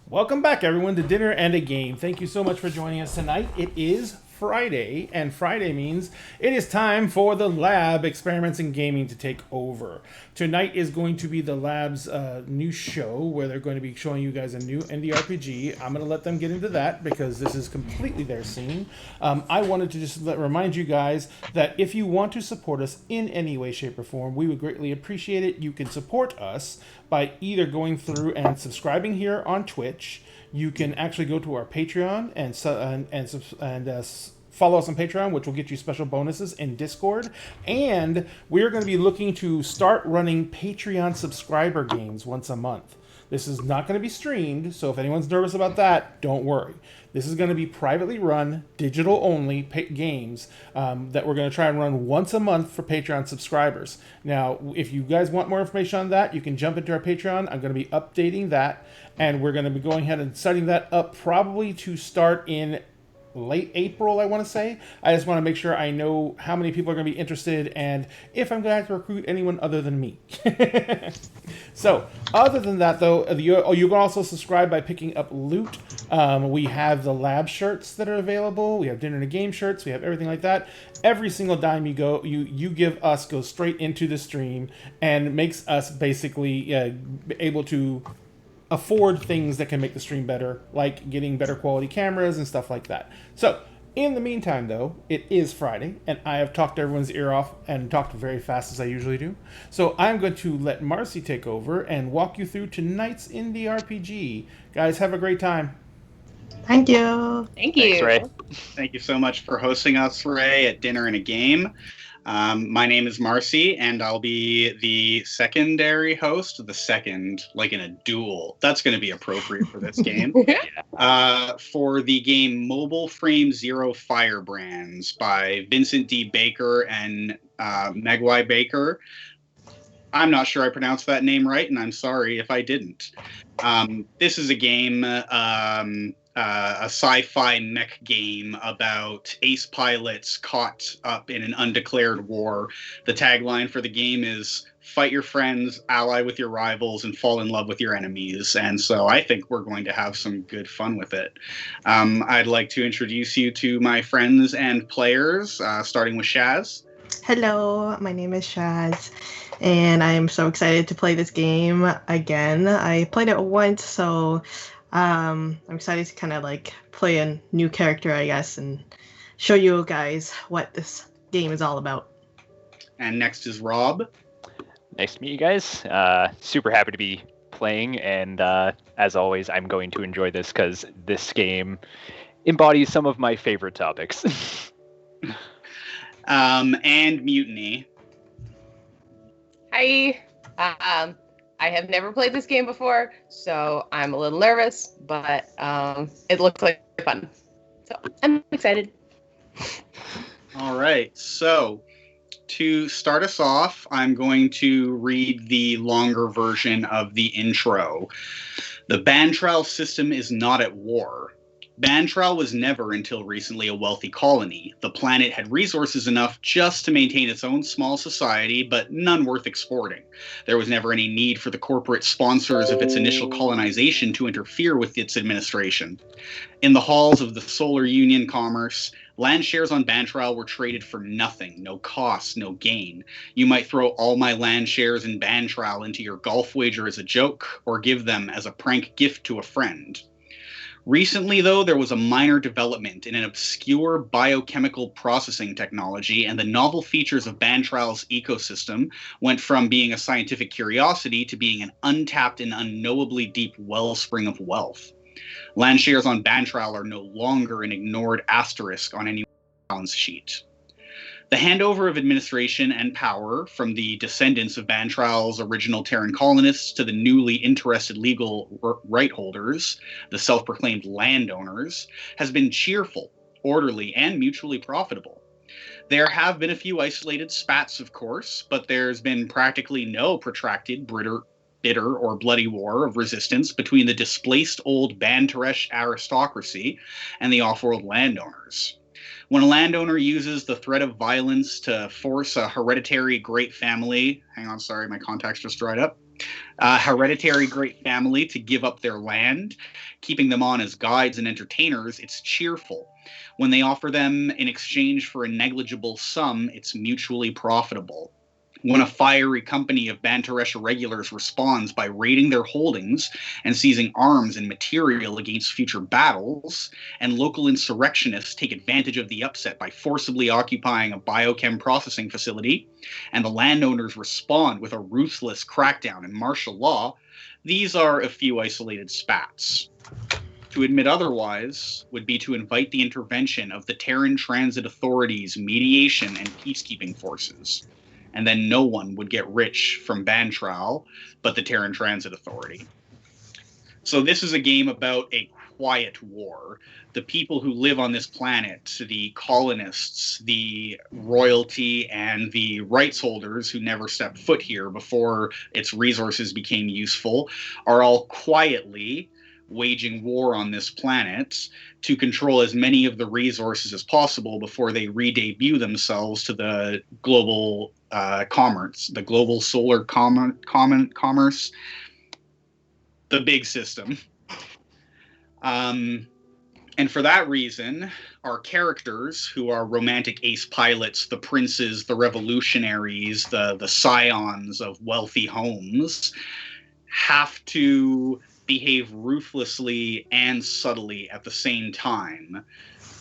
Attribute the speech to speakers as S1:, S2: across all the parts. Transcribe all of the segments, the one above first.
S1: Welcome back, everyone, to Dinner and a Game. Thank you so much for joining us tonight. It is Friday, and Friday means it is time for the Lab Experiments in Gaming to take over. Tonight is going to be the Lab's new show where they're going to be showing you guys a new indie RPG. I'm going to let them get into that because this is completely their scene. I wanted to just remind you guys that if you want to support us in any way, shape, or form, we would greatly appreciate it. You can support us by either going through and subscribing here on Twitch. You can actually go to our Patreon and follow us on Patreon, which will get you special bonuses in Discord. And we're going to be looking to start running Patreon subscriber games once a month. This is not going to be streamed, so if anyone's nervous about that, don't worry. This is going to be privately run, digital-only games that we're going to try and run once a month for Patreon subscribers. Now, if you guys want more information on that, you can jump into our Patreon. I'm going to be updating that, and we're going to be going ahead and setting that up probably to start in late April, I want to say. I just want to make sure I know how many people are going to be interested and if I'm going to have to recruit anyone other than me. So, other than that, though, you can also subscribe by picking up loot. We have the lab shirts that are available. We have Dinner and a Game shirts. We have everything like that. Every single dime you give us goes straight into the stream and makes us basically able to afford things that can make the stream better, like getting better quality cameras and stuff like that. So, in the meantime, though, it is Friday, and I have talked everyone's ear off and talked very fast as I usually do. So I'm going to let Marcy take over and walk you through tonight's indie RPG. Guys, have a great time.
S2: Thank you.
S3: Thank you.
S4: Thanks, Ray.
S5: Thank you so much for hosting us, Ray, at Dinner and a Game. My name is Marcy, and I'll be the secondary host. The second, like in a duel. That's going to be appropriate for this game. For the game Mobile Frame Zero Firebrands by Vincent D. Baker and Megwai Baker. I'm not sure I pronounced that name right, and I'm sorry if I didn't. This is a game... a sci-fi mech game about ace pilots caught up in an undeclared war. The tagline for the game is fight your friends, ally with your rivals, and fall in love with your enemies. And so I think we're going to have some good fun with it. I'd like to introduce you to my friends and players, starting with Shaz.
S2: Hello, my name is Shaz, and I'm so excited to play this game again. I played it once, so I'm excited to kind of like play a new character, I guess, and show you guys what this game is all about.
S5: And next is Rob.
S4: Nice to meet you guys. Super happy to be playing, and as always, I'm going to enjoy this because this game embodies some of my favorite topics.
S5: And Mutiny.
S3: Hi. I have never played this game before, so I'm a little nervous, but it looks like fun. So I'm excited.
S5: All right. So to start us off, I'm going to read the longer version of the intro. The Bantral system is not at war. Bantral was never until recently a wealthy colony. The planet had resources enough just to maintain its own small society, but none worth exporting. There was never any need for the corporate sponsors of its initial colonization to interfere with its administration. In the halls of the Solar Union Commerce, land shares on Bantral were traded for nothing, no cost, no gain. You might throw all my land shares in Bantral into your golf wager as a joke, or give them as a prank gift to a friend. Recently, though, there was a minor development in an obscure biochemical processing technology, and the novel features of Bantral's ecosystem went from being a scientific curiosity to being an untapped and unknowably deep wellspring of wealth. Land shares on Bantral are no longer an ignored asterisk on any balance sheet. The handover of administration and power from the descendants of Bantral's original Terran colonists to the newly interested legal right holders, the self-proclaimed landowners, has been cheerful, orderly, and mutually profitable. There have been a few isolated spats, of course, but there's been practically no protracted bitter or bloody war of resistance between the displaced old Bantaresh aristocracy and the off-world landowners. When a landowner uses the threat of violence to force a hereditary great family... Hang on, sorry, my contacts just dried up. Hereditary great family to give up their land, keeping them on as guides and entertainers, it's cheerful. When they offer them in exchange for a negligible sum, it's mutually profitable. When a fiery company of Banteresh irregulars responds by raiding their holdings and seizing arms and material against future battles, and local insurrectionists take advantage of the upset by forcibly occupying a biochem processing facility, and the landowners respond with a ruthless crackdown and martial law, these are a few isolated spats. To admit otherwise would be to invite the intervention of the Terran Transit Authority's mediation and peacekeeping forces. And then no one would get rich from Bantral but the Terran Transit Authority. So this is a game about a quiet war. The people who live on this planet, the colonists, the royalty, and the rights holders who never stepped foot here before its resources became useful, are all quietly waging war on this planet to control as many of the resources as possible before they re-debut themselves to the global commerce, the global solar commerce, the big system. And for that reason, our characters, who are romantic ace pilots, the princes, the revolutionaries, the scions of wealthy homes, have to behave ruthlessly and subtly at the same time.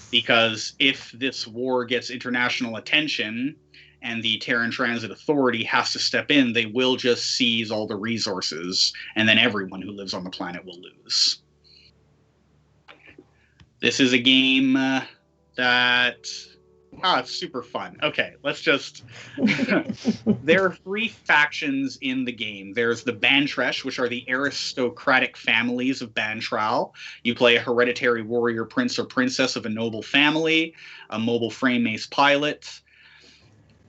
S5: Because if this war gets international attention and the Terran Transit Authority has to step in, they will just seize all the resources, and then everyone who lives on the planet will lose. This is a game that... it's super fun. Okay, let's just... There are 3 factions in the game. There's the Bantresh, which are the aristocratic families of Bantral. You play a hereditary warrior prince or princess of a noble family, a mobile frame mace pilot.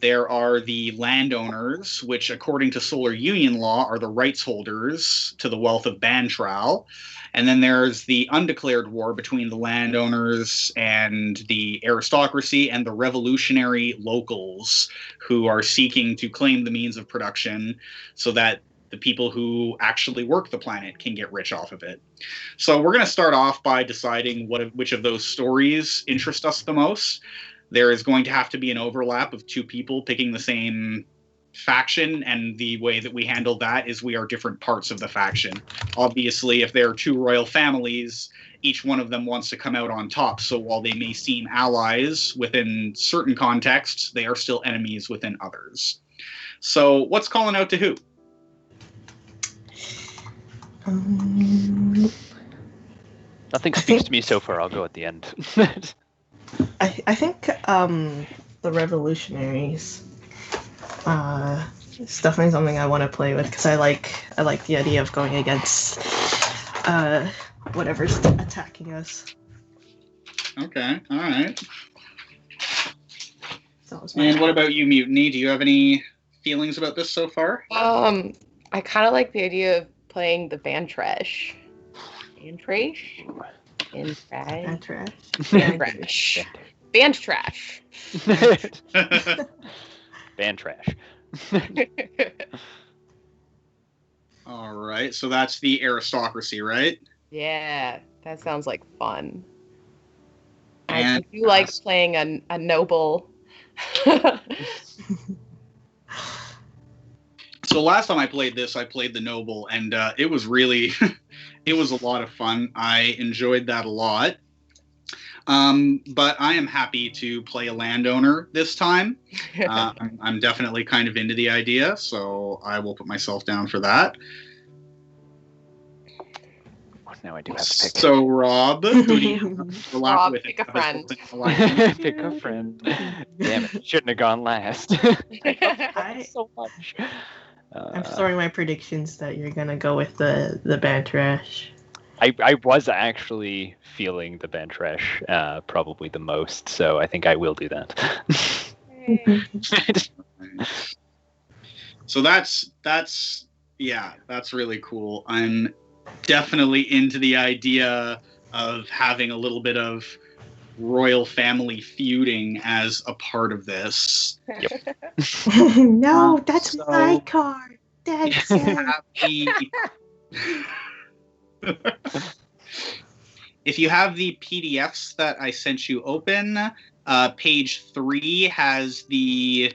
S5: There are the landowners, which according to Solar Union law are the rights holders to the wealth of Bantral. And then there's the undeclared war between the landowners and the aristocracy and the revolutionary locals who are seeking to claim the means of production so that the people who actually work the planet can get rich off of it. So we're going to start off by deciding which of those stories interest us the most. There is going to have to be an overlap of 2 people picking the same faction, and the way that we handle that is we are different parts of the faction. Obviously, if there are 2 royal families, each one of them wants to come out on top, so while they may seem allies within certain contexts, they are still enemies within others. So what's calling out to who?
S4: Nothing speaks to me so far. I'll go at the end.
S2: I think the revolutionaries. It's definitely something I want to play with because I like the idea of going against whatever's attacking us.
S5: Okay, all right.
S2: And
S5: what about you, Mutiny? Do you have any feelings about this so far?
S3: I kind of like the idea of playing the Bantresh. Bantresh?
S2: Bantresh.
S3: Bantresh. Bantresh.
S4: Ban trash.
S5: All right, so that's the aristocracy, right?
S3: Yeah, that sounds like fun.
S5: And
S3: I do like playing a noble.
S5: So last time I played this, I played the noble, and it was really, it was a lot of fun. I enjoyed that a lot. But I am happy to play a landowner this time. I'm definitely kind of into the idea, so I will put myself down for that.
S4: Now I do have to pick.
S5: So, Rob, who do you
S3: Rob, pick a friend.
S4: Pick a friend. Damn it, shouldn't have gone last. So much.
S2: I'm throwing my predictions that you're gonna go with the Bantresh.
S4: I was actually feeling the Bantresh probably the most, so I think I will do that.
S5: So that's really cool. I'm definitely into the idea of having a little bit of royal family feuding as a part of this.
S4: Yep.
S2: No, that's my card. That's
S5: have the if you have the PDFs that I sent you open, page 3 has the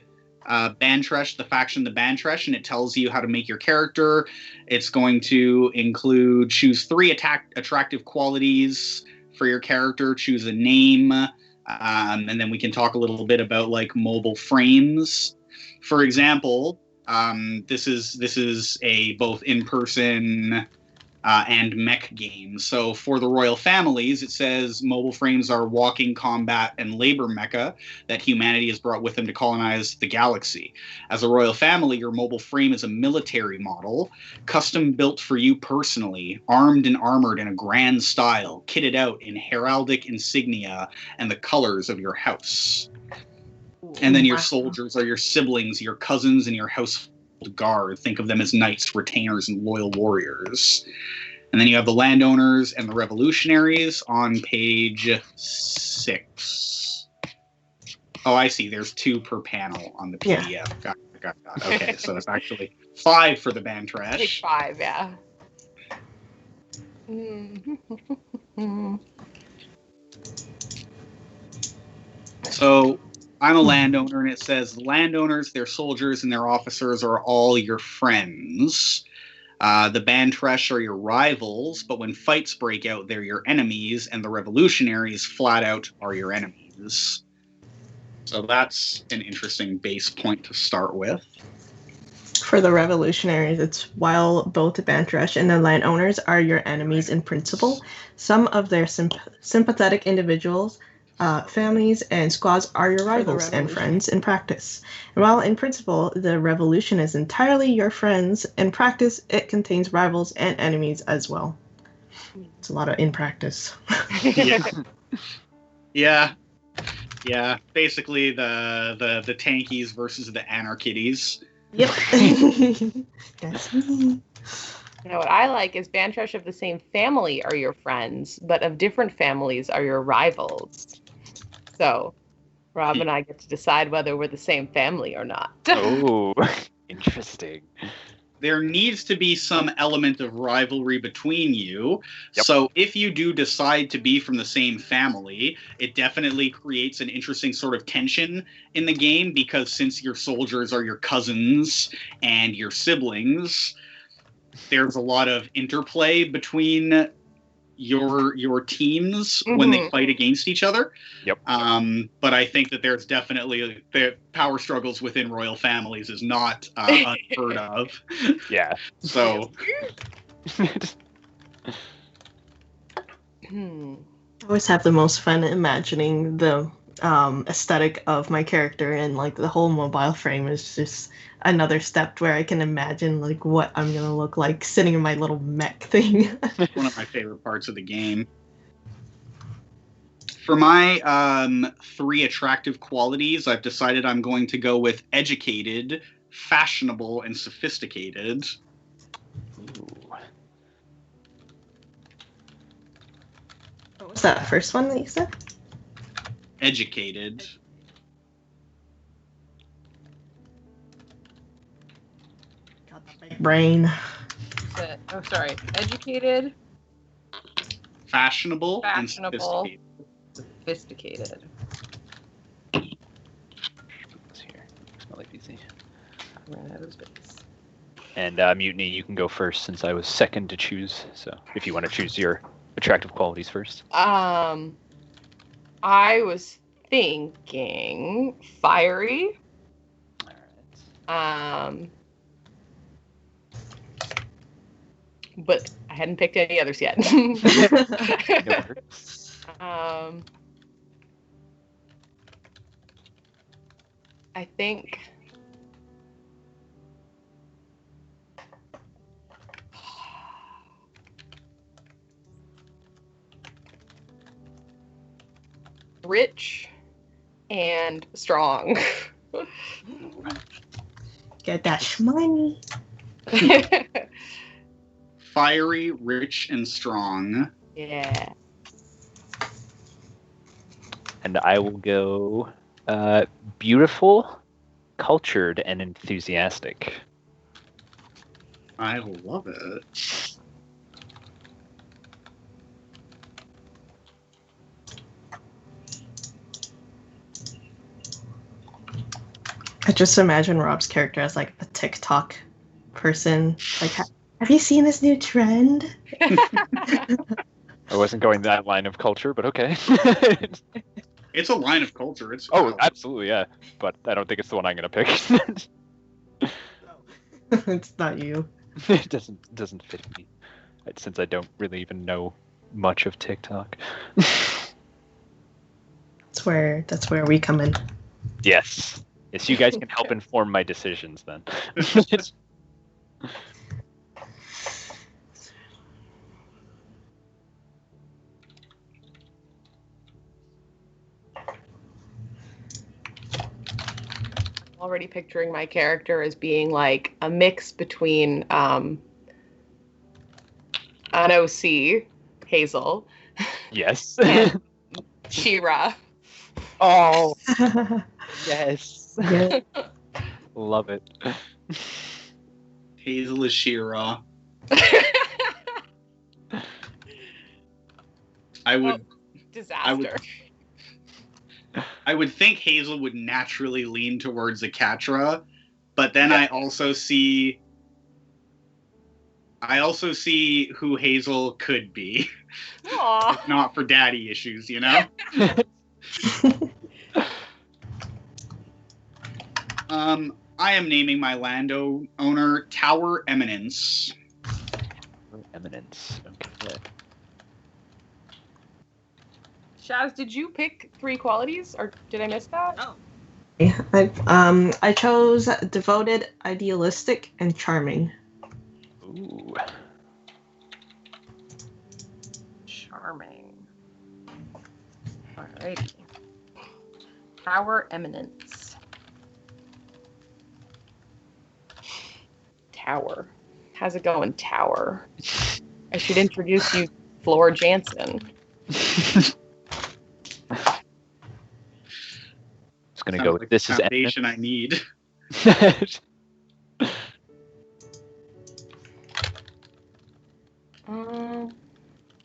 S5: Bantresh, the faction, the Bantresh, and it tells you how to make your character. It's going to include choose 3 attractive qualities for your character, choose a name, and then we can talk a little bit about like mobile frames. For example, this is a both in-person and mech games. So for the royal families, it says mobile frames are walking combat and labor mecha that humanity has brought with them to colonize the galaxy. As a royal family, your mobile frame is a military model, custom built for you personally, armed and armored in a grand style, kitted out in heraldic insignia and the colors of your house. And then your soldiers are your siblings, your cousins, and your household guard. Think of them as knights, retainers, and loyal warriors. And then you have the landowners and the revolutionaries on page 6. Oh, I see. There's 2 per panel on the PDF. Yeah. Got it. Okay, so it's actually 5 for the Bantresh.
S3: Page 5, yeah.
S5: So I'm a landowner, and it says landowners, their soldiers, and their officers are all your friends. The Bantresh are your rivals, but when fights break out, they're your enemies, and the revolutionaries, flat out, are your enemies. So that's an interesting base point to start with.
S2: For the revolutionaries, it's while both the Bantresh and the landowners are your enemies in principle, some of their sympathetic individuals, families, and squads are your rivals and friends in practice. And while in principle, the revolution is entirely your friends, in practice, it contains rivals and enemies as well. It's a lot of in practice.
S5: Yeah. Basically, the tankies versus the anarchities.
S2: Yep. That's me.
S3: Now, what I like is Bantresh of the same family are your friends, but of different families are your rivals. So, Rob and I get to decide whether we're the same family or not.
S4: Oh, interesting.
S5: There needs to be some element of rivalry between you.
S4: Yep.
S5: So if you do decide to be from the same family, it definitely creates an interesting sort of tension in the game, because since your soldiers are your cousins and your siblings, there's a lot of interplay between your teams when they fight against each other.
S4: Yep.
S5: But I think that there's definitely the power struggles within royal families is not unheard of.
S4: Yeah.
S5: So
S2: I always have the most fun imagining the aesthetic of my character, and like the whole mobile frame is just another step where I can imagine like what I'm gonna look like sitting in my little mech thing.
S5: one of my favorite parts of the game. For my 3 attractive qualities, I've decided I'm going to go with educated, fashionable, and sophisticated.
S2: What was that first one that you said?
S5: Educated.
S2: Got that big brain.
S3: Oh, sorry. Educated,
S5: Fashionable, and
S3: Fashionable.
S5: sophisticated.
S3: sophisticated.
S4: Here. Smell like easy.
S3: Ran out of space.
S4: And Mutiny, you can go first since I was second to choose. So if you want to choose your attractive qualities first.
S3: I was thinking fiery.
S4: All right.
S3: But I hadn't picked any others yet. I think rich and strong.
S2: Get that shmoney.
S5: Fiery, rich, and strong.
S3: Yeah.
S4: And I will go beautiful, cultured, and enthusiastic.
S5: I love it.
S2: I just imagine Rob's character as like a TikTok person. Like, have you seen this new trend?
S4: I wasn't going that line of culture, but okay.
S5: It's a line of culture. It's
S4: absolutely, yeah. But I don't think it's the one I'm gonna pick.
S2: It's not you.
S4: It doesn't fit me, since I don't really even know much of TikTok.
S2: That's where we come in.
S4: Yes, you guys can help inform my decisions then.
S3: Already picturing my character as being like a mix between an OC, Hazel,
S4: Yes.
S3: and She-Ra.
S4: Oh, yes.
S2: Yeah.
S4: Love it.
S5: Hazel is She-Ra. I would.
S3: Disaster.
S5: I would think Hazel would naturally lean towards Akatra, but then I also see who Hazel could be.
S3: Aww.
S5: If not for daddy issues, you know? I am naming my landowner Tower Eminence.
S4: Eminence. Okay.
S3: Shaz, did you pick 3 qualities, or did I miss that?
S2: Oh. I chose devoted, idealistic, and charming.
S4: Ooh.
S3: Charming. Alrighty. Tower Eminence. Tower. How's it going, Tower? I should introduce you, Floor Jansen.
S4: Just gonna go with
S5: Like
S4: this
S5: the
S4: is
S5: foundation I need.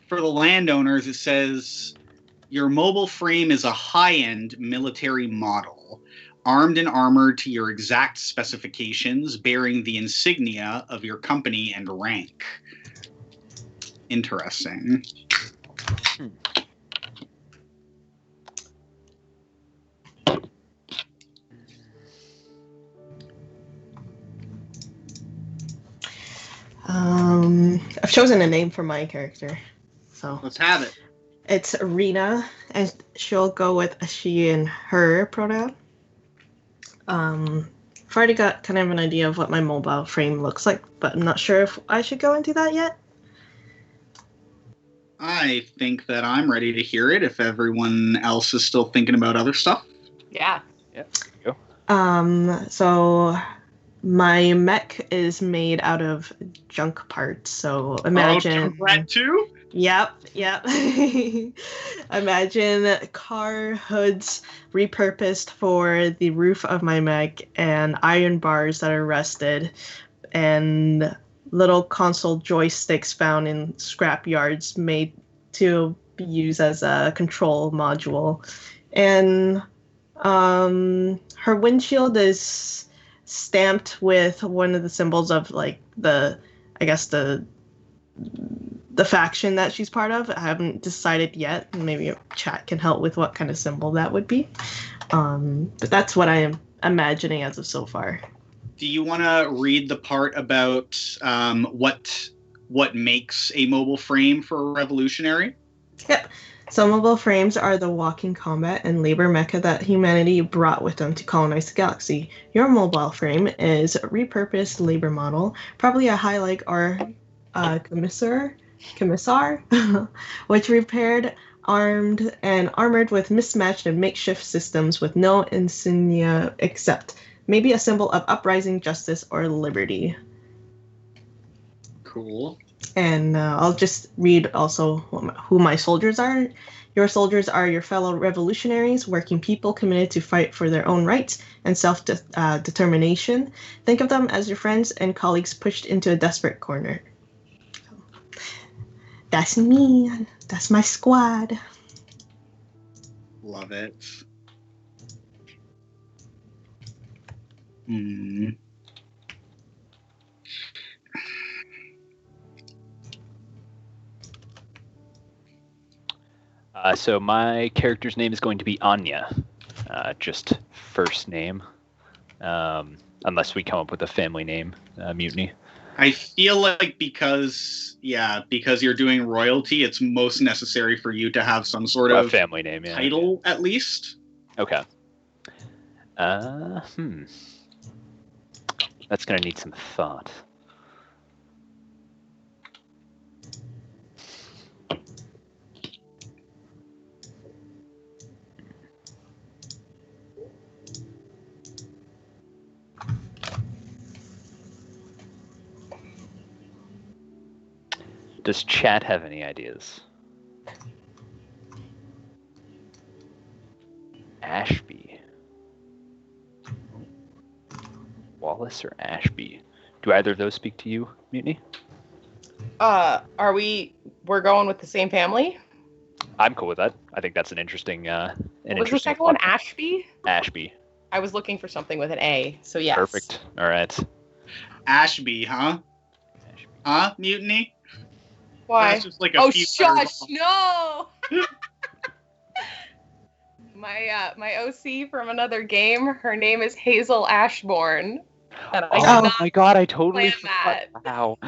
S5: For the landowners, it says your mobile frame is a high-end military model, armed and armored to your exact specifications, bearing the insignia of your company and rank. Interesting.
S2: I've chosen a name for my character. So
S5: Let's have it.
S2: it's Rena, and she'll go with a she and her pronoun. I've already got kind of an idea of what my mobile frame looks like, but I'm not sure if I should go into that yet.
S5: I think that I'm ready to hear it if everyone else is still thinking about other stuff.
S3: Yeah.
S4: Go.
S2: So my mech is made out of junk parts. So imagine.
S5: Junkrat 2?
S2: Yep. Imagine car hoods repurposed for the roof of my mech, and iron bars that are rusted, and little console joysticks found in scrap yards made to be used as a control module. And her windshield is stamped with one of the symbols of like the faction that she's part of. I haven't decided yet. Maybe chat can help with what kind of symbol that would be. But that's what I am imagining as of so far.
S5: Do you want to read the part about what makes a mobile frame for a revolutionary?
S2: Yep. So mobile frames are the walking combat and labor mecha that humanity brought with them to colonize the galaxy. Your mobile frame is a repurposed labor model, probably a high-like or commissar, which repaired, armed, and armored with mismatched and makeshift systems with no insignia except maybe a symbol of uprising, justice, or liberty.
S5: Cool.
S2: And I'll just read also who my soldiers are. Your soldiers are your fellow revolutionaries, working people committed to fight for their own rights and self-determination. Think of them as your friends and colleagues pushed into a desperate corner. That's me. That's my squad.
S5: Love it.
S4: So my character's name is going to be Anya, just first name, unless we come up with a family name, Mutiny.
S5: I feel like because you're doing royalty, it's most necessary for you to have some sort of
S4: family name,
S5: title at least.
S4: Okay. That's gonna need some thought. Does chat have any ideas? Ashby. Wallace or Ashby? Do either of those speak to you, Mutiny?
S3: We're going with the same family?
S4: I'm cool with that. I think that's an interesting
S3: What was the second one? Ashby?
S4: Ashby.
S3: I was looking for something with an A, so yes.
S4: Perfect. All right.
S5: Ashby, huh?
S4: Ashby.
S5: Huh? Mutiny?
S3: Why?
S5: That's just like a few
S3: shush! No. My OC from another game. Her name is Hazel Ashbourne. And
S4: Oh my god! I totally
S3: plan
S4: forgot. Wow.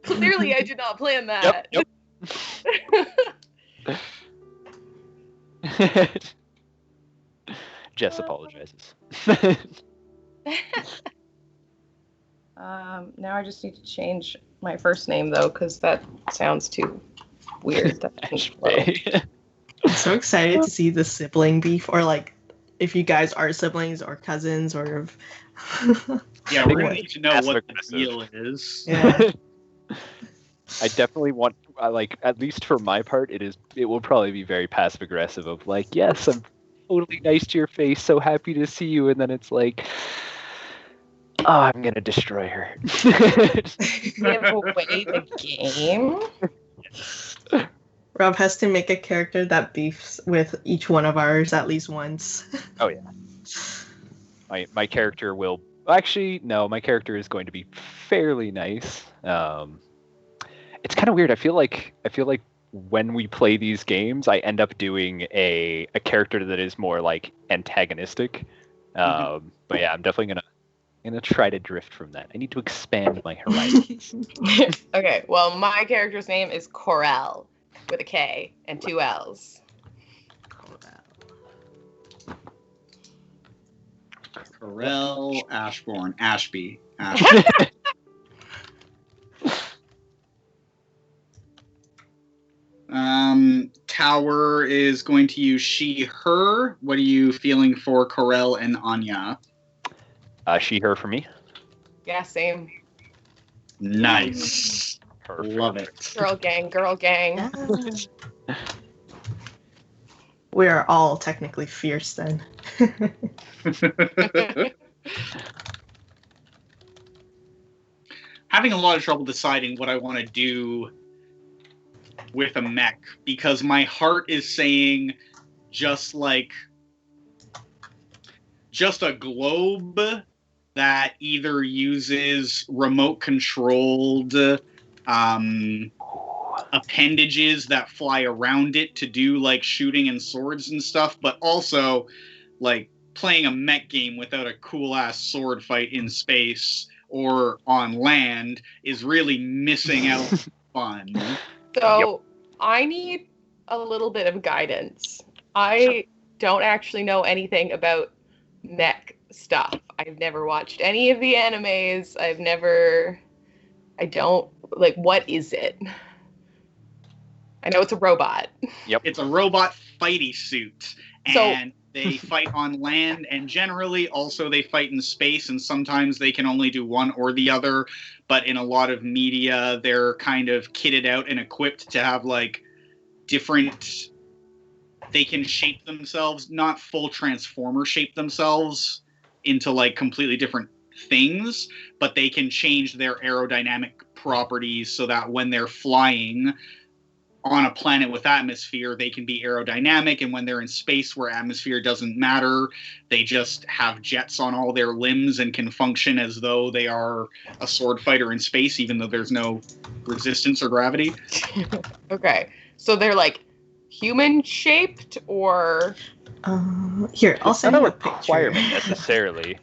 S3: Clearly, I did not plan that.
S4: Yep. Jess apologizes.
S3: Now I just need to change my first name though, because that sounds too weird.
S2: I'm so excited to see the sibling beef, or like if you guys are siblings or cousins, or if
S5: yeah, we're gonna need to know what the deal is.
S2: Yeah.
S4: I definitely want, like, at least for my part, it will probably be very passive aggressive of like, yes, I'm totally nice to your face, so happy to see you, and then it's like, oh, I'm gonna destroy her.
S3: Give away the game.
S2: Rob has to make a character that beefs with each one of ours at least once.
S4: Oh yeah. My character will actually no. My character is going to be fairly nice. It's kind of weird. I feel like when we play these games, I end up doing a character that is more like antagonistic. But yeah, I'm definitely gonna try to drift from that. I need to expand my horizons.
S3: Okay, well, my character's name is Corel with a K and 2 L's.
S5: Corel Ashbourne. Ashby. Tower is going to use she, her. What are you feeling for Corel and Anya?
S4: She, her for me.
S3: Yeah, same.
S5: Nice.
S4: Perfect.
S5: Love it.
S3: Girl gang, girl gang.
S2: Yeah. We are all technically fierce then.
S5: Having a lot of trouble deciding what I want to do with a mech, because my heart is saying just a globe that either uses remote controlled appendages that fly around it to do like shooting and swords and stuff, but also like playing a mech game without a cool ass sword fight in space or on land is really missing out on fun.
S3: So I need a little bit of guidance. I don't actually know anything about mech stuff. I've never watched any of the animes. What is it? I know it's a robot.
S4: Yep.
S5: It's a robot fighty suit. And they fight on land, and generally also they fight in space, and sometimes they can only do one or the other. But in a lot of media, they're kind of kitted out and equipped to have like different they can shape themselves, not full transformer shape themselves into like completely different things, but they can change their aerodynamic properties so that when they're flying on a planet with atmosphere, they can be aerodynamic, and when they're in space where atmosphere doesn't matter, they just have jets on all their limbs and can function as though they are a sword fighter in space, even though there's no resistance or gravity.
S3: Okay, so they're like human shaped, or
S2: Here, I'll
S4: It's
S2: send
S4: not a
S2: you a picture.
S4: requirement necessarily.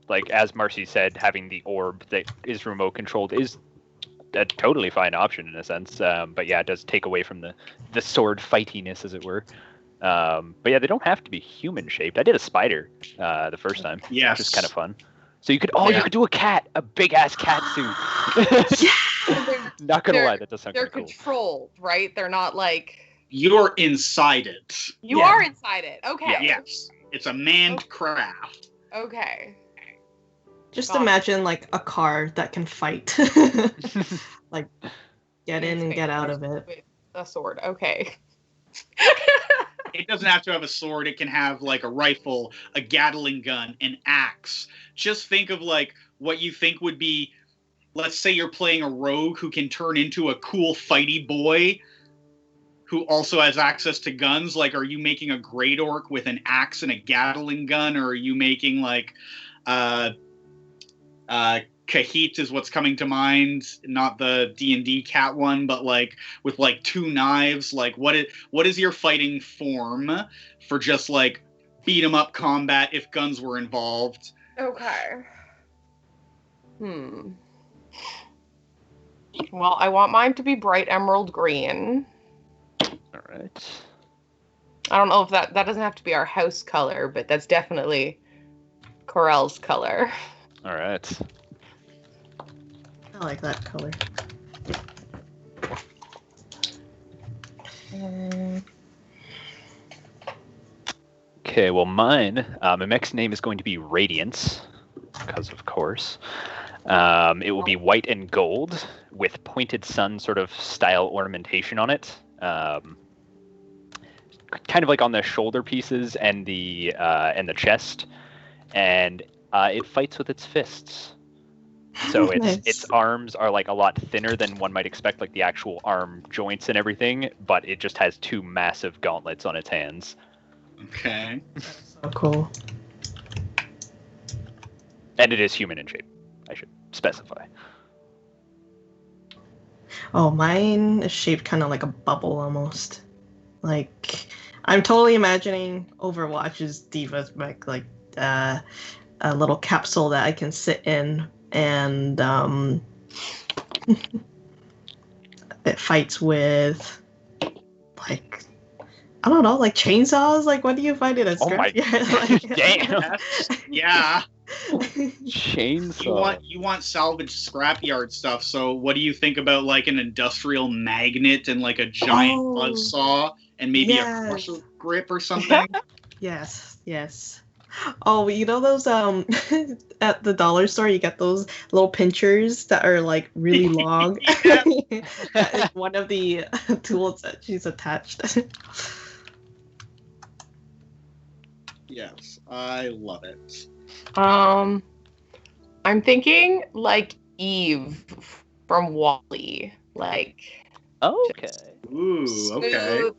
S4: Like as Marcy said, having the orb that is remote controlled is a totally fine option in a sense. But yeah, it does take away from the sword fightiness, as it were. But yeah, they don't have to be human shaped. I did a spider the first time,
S5: Yes.
S4: which is kind of fun. So you could you could do a cat, a big ass cat suit. Not gonna lie, that does sound
S3: they're
S4: kind of cool.
S3: controlled, right? They're not like
S5: You're inside it.
S3: you
S2: Yeah.
S3: are inside it. Okay.
S4: Yeah.
S5: Yes. It's a manned craft.
S3: Okay.
S2: Just
S3: Got it.
S2: imagine like a car that can fight. Like get in and get out of it.
S3: With a sword. Okay.
S5: It doesn't have to have a sword. It can have like a rifle, a Gatling gun, an axe. Just think of like what you think would be, let's say you're playing a rogue who can turn into a cool fighty boy who also has access to guns. Like, are you making a great orc with an axe and a Gatling gun, or are you making like Kahit is what's coming to mind, not the D&D cat one, but like with like two knives. Like what is your fighting form for just like beat 'em up combat if guns were involved?
S3: Okay. Well, I want mine to be bright emerald green.
S4: All right.
S3: I don't know if that doesn't have to be our house color, but that's definitely Corel's color.
S4: All right.
S2: I like that color.
S4: Okay, well, mine, my mech's name is going to be Radiance, because of course. It will be white and gold with pointed sun sort of style ornamentation on it. Kind of like on the shoulder pieces and the chest, and it fights with its fists. So
S2: Nice.
S4: its arms are like a lot thinner than one might expect, like the actual arm joints and everything, but it just has two massive gauntlets on its hands.
S5: Okay.
S2: That's so cool.
S4: And it is human in shape, I should specify.
S2: Oh, mine is shaped kind of like a bubble almost. Like, I'm totally imagining Overwatch's Diva's mech, like a little capsule that I can sit in, and it fights with, like, I don't know, like chainsaws. Like, what do you find it as?
S4: Oh my damn!
S5: Yeah.
S4: Chainsaw.
S5: You want salvage scrapyard stuff. So what do you think about like an industrial magnet and like a giant buzzsaw and maybe a crusher grip or something?
S2: Yes. Oh, you know those at the dollar store you get those little pinchers that are like really long. That is one of the tools that she's attached.
S5: Yes, I love it.
S3: I'm thinking like Eve from WALL-E, like
S4: Okay.
S5: Ooh, okay.
S3: smooth,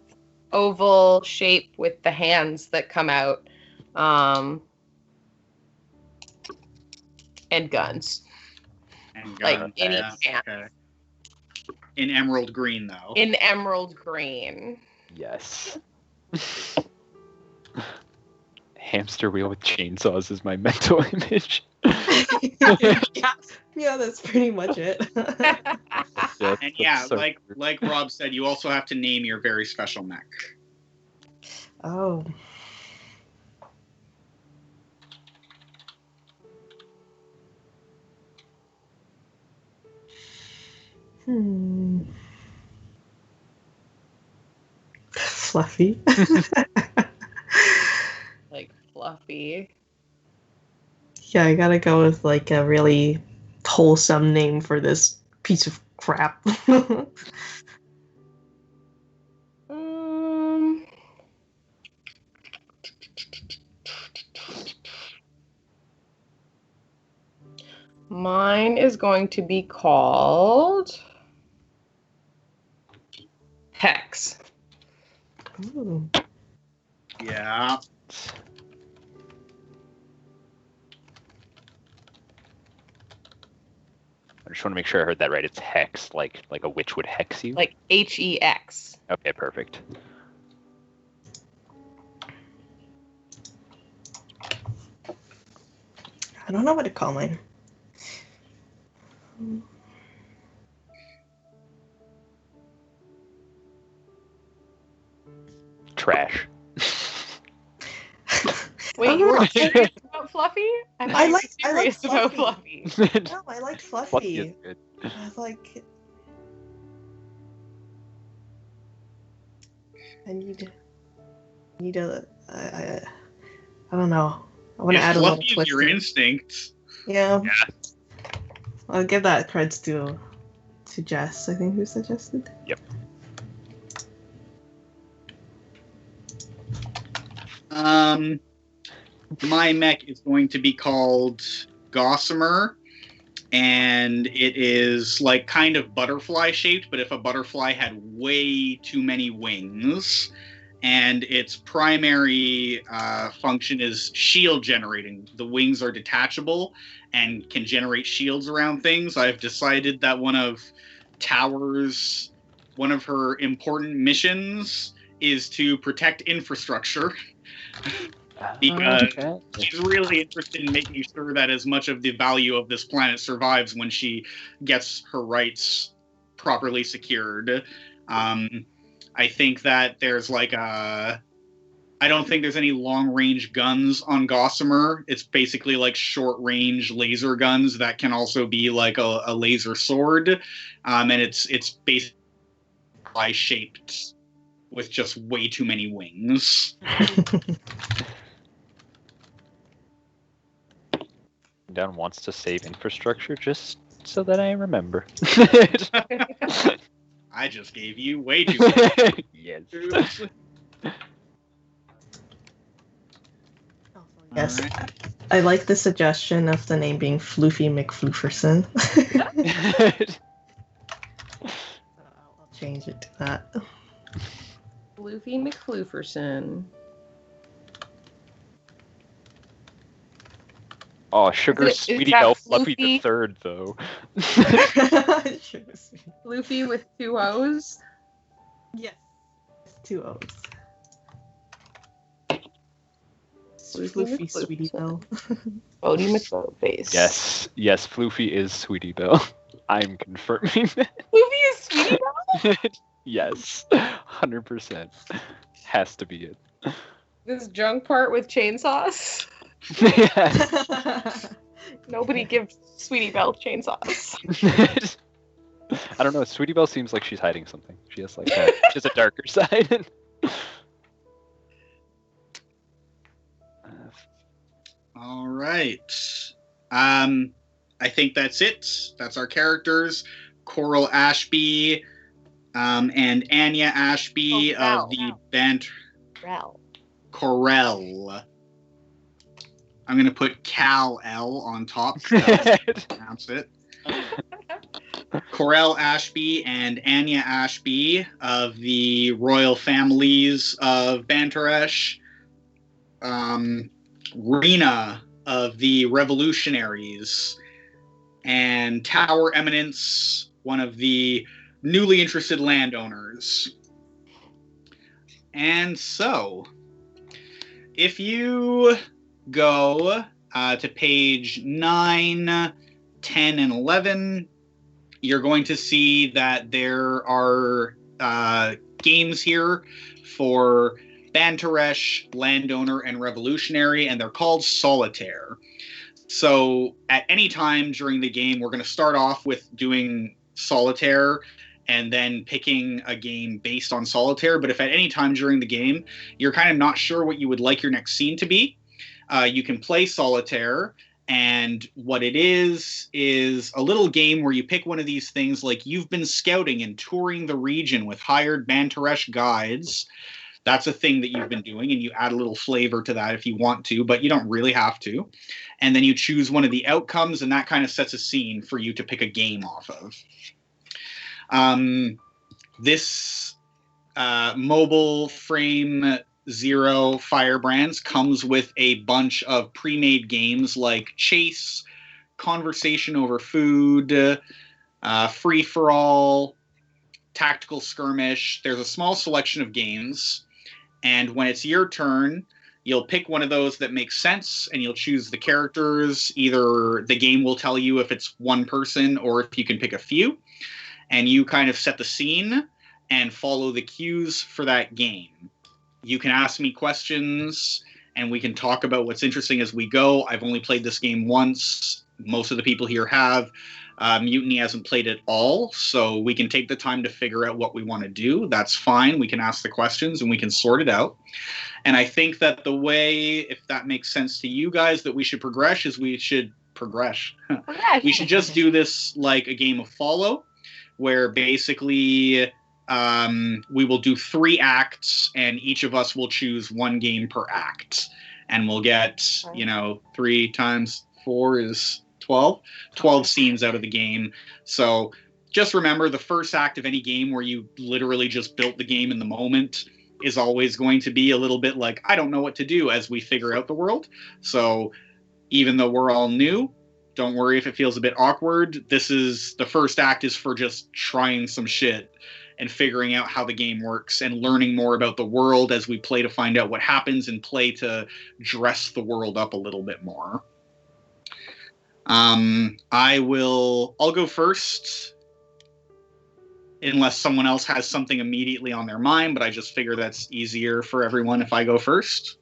S3: oval shape with the hands that come out, and guns.
S5: And
S3: Like
S5: guns,
S3: in
S5: yeah,
S3: each hand.
S5: okay. In emerald green though.
S3: In emerald green.
S4: Yes. Hamster wheel with chainsaws is my mental image.
S2: Yeah, that's pretty much it.
S5: And yeah, like Rob said, you also have to name your very special mech.
S2: Oh. Fluffy.
S3: Like fluffy.
S2: Yeah, I gotta go with like a really wholesome name for this piece of crap.
S3: Mine is going to be called Hex.
S2: Ooh.
S5: Yeah.
S4: I just want to make sure I heard that right. It's hex, like a witch would hex you.
S3: Like HEX.
S4: Okay, perfect.
S2: I don't know what to call mine.
S4: Trash.
S3: Wait,
S2: Oh,
S3: we're
S2: no.
S3: serious about Fluffy? I thought
S2: I
S3: you
S2: like-
S3: were
S2: I like
S3: serious about Fluffy.
S2: No, I liked
S4: Fluffy
S2: Fluffy.
S4: is good.
S2: I was like, I don't know. I want to
S5: If
S2: add a little
S5: Fluffy is
S2: twist.
S5: your
S2: to it.
S5: instinct.
S2: Yeah.
S4: Yeah.
S2: I'll give that creds to Jess, I think, who suggested.
S4: Yep.
S5: My mech is going to be called Gossamer, and it is like kind of butterfly shaped, but if a butterfly had way too many wings. And its primary function is shield generating. The wings are detachable and can generate shields around things. I've decided that one of her important missions is to protect infrastructure. Because
S4: Okay.
S5: she's really interested in making sure that as much of the value of this planet survives when she gets her rights properly secured. I think that there's I don't think there's any long-range guns on Gossamer. It's basically like short-range laser guns that can also be like a laser sword. And it's basically shaped with just way too many wings.
S4: Down wants to save infrastructure just so that I remember.
S5: I just gave you way too much.
S4: Yes.
S2: Yes.
S5: Alright.
S2: I like the suggestion of the name being Floofy McFlooferson. I'll change it to that.
S3: Floofy McFlooferson.
S4: Oh, Sugar
S3: Is
S4: Sweetie
S3: that
S4: Belle Fluffy
S3: Floofy?
S4: the third, though.
S3: Floofy with 2 O's.
S2: Yes. 2 O's. Floofy Sweetie Belle.
S3: Bodie McBoatface.
S4: Yes, Floofy is Sweetie Belle. I'm confirming.
S3: Floofy is Sweetie Belle?
S4: Yes, 100%. Has to be it.
S3: This junk part with chainsaws?
S4: Yes.
S3: Nobody gives Sweetie Belle chainsaws.
S4: I don't know. Sweetie Belle seems like she's hiding something. She has like that. She has a darker side.
S5: All right. I think that's it. That's our characters. Coral Ashby and Anya Ashby of the band. Corel. I'm going to put Cal-L on top. Pronounce it. Corel Ashby and Anya Ashby of the royal families of Bantaresh. Rena of the Revolutionaries. And Tower Eminence, one of the newly interested landowners. And so, if you go to page 9, 10, and 11, you're going to see that there are games here for Bantaresh, Landowner, and Revolutionary, and they're called Solitaire. So at any time during the game, we're going to start off with doing Solitaire and then picking a game based on Solitaire. But if at any time during the game, you're kind of not sure what you would like your next scene to be, you can play Solitaire. And what it is a little game where you pick one of these things, like you've been scouting and touring the region with hired Bantaresh guides. That's a thing that you've been doing, and you add a little flavor to that if you want to, but you don't really have to. And then you choose one of the outcomes, and that kind of sets a scene for you to pick a game off of. This mobile frame Zero Firebrands comes with a bunch of pre-made games like Chase, Conversation Over Food, Free for All, Tactical Skirmish. There's a small selection of games, and when it's your turn, you'll pick one of those that makes sense, and you'll choose the characters. Either the game will tell you if it's one person or if you can pick a few, and you kind of set the scene and follow the cues for that game. You can ask me questions, and we can talk about what's interesting as we go. I've only played this game once. Most of the people here have. Mutiny hasn't played it all, so we can take the time to figure out what we want to do. That's fine. We can ask the questions, and we can sort it out. And I think that the way, if that makes sense to you guys, that we should progress is we should progress. We should just do this like a game of Follow, where basically we will do 3 acts, and each of us will choose 1 game per act. And we'll get, 3 times 4 is 12 scenes out of the game. So just remember, the first act of any game where you literally just built the game in the moment is always going to be a little bit like, I don't know what to do as we figure out the world. So even though we're all new, don't worry if it feels a bit awkward. The first act is for just trying some shit and figuring out how the game works and learning more about the world as we play to find out what happens and play to dress the world up a little bit more. I'll go first, unless someone else has something immediately on their mind, but I just figure that's easier for everyone if I go first.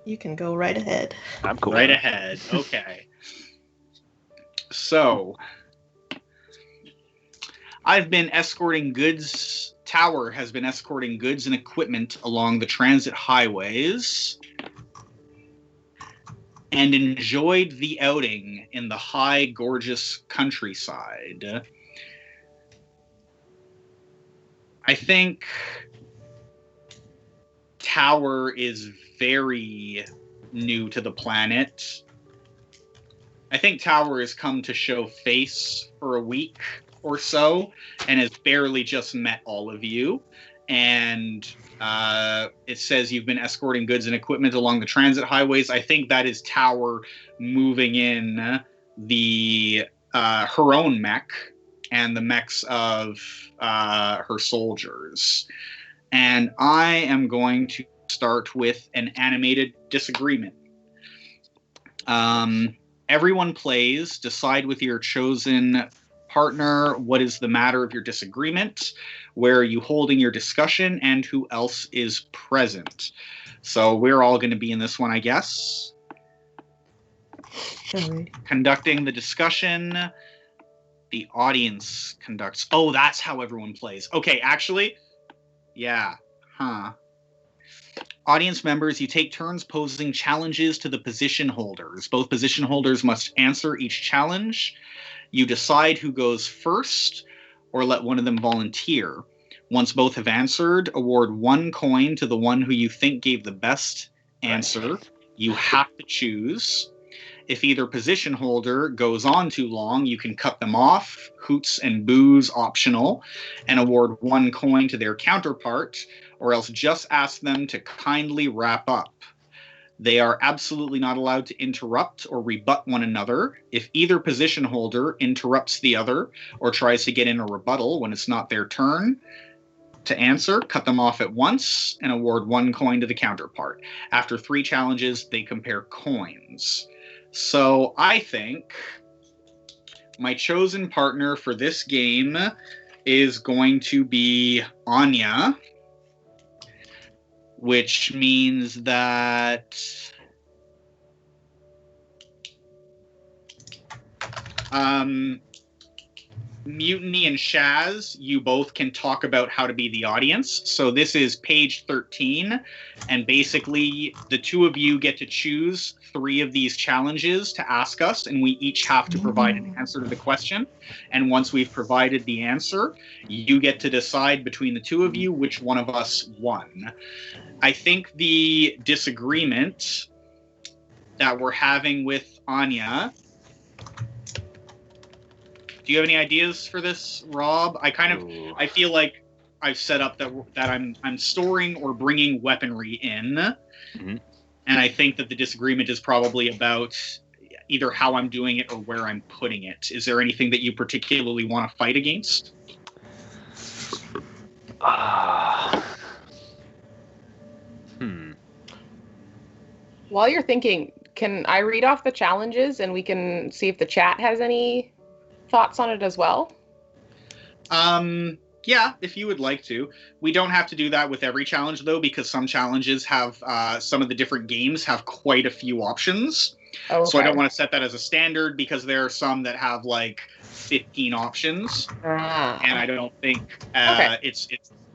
S2: You can go right ahead.
S4: I'm cool.
S5: Right ahead. Okay. So, I've been escorting goods. Tower has been escorting goods and equipment along the transit highways and enjoyed the outing in the high, gorgeous countryside. I think Tower is very new to the planet. I think Tower has come to show face for a week or so and has barely just met all of you. And it says you've been escorting goods and equipment along the transit highways. I think that is Tower moving in her own mech and the mechs of her soldiers. And I am going to start with an animated disagreement. Everyone plays. Decide with your chosen partner what is the matter of your disagreement, where are you holding your discussion, and who else is present. So we're all going to be in this one, I guess.
S2: Sorry.
S5: Conducting the discussion. The audience conducts. Oh, that's how everyone plays. Okay, actually, yeah. Audience members, you take turns posing challenges to the position holders. Both position holders must answer each challenge. You decide who goes first, or let one of them volunteer. Once both have answered, award 1 coin to the one who you think gave the best answer. You have to choose. If either position holder goes on too long, you can cut them off, hoots and boos optional, and award 1 coin to their counterpart, or else just ask them to kindly wrap up. They are absolutely not allowed to interrupt or rebut one another. If either position holder interrupts the other or tries to get in a rebuttal when it's not their turn to answer, cut them off at once and award 1 coin to the counterpart. After 3 challenges, they compare coins. So I think my chosen partner for this game is going to be Anya, which means that Mutiny and Shaz, you both can talk about how to be the audience. So this is page 13, and basically the two of you get to choose 3 of these challenges to ask us, and we each have to provide an answer to the question. And once we've provided the answer, you get to decide between the two of you which one of us won. I think the disagreement that we're having with Anya... Do you have any ideas for this, Rob? I feel like I've set up that I'm storing or bringing weaponry in, and I think that the disagreement is probably about either how I'm doing it or where I'm putting it. Is there anything that you particularly want to fight against?
S3: While you're thinking, can I read off the challenges and we can see if the chat has any thoughts on it as well?
S5: Yeah, if you would like to. We don't have to do that with every challenge, though, because some challenges have, some of the different games have quite a few options. Oh, okay. So I don't want to set that as a standard, because there are some that have, like, 15 options, and I don't think it's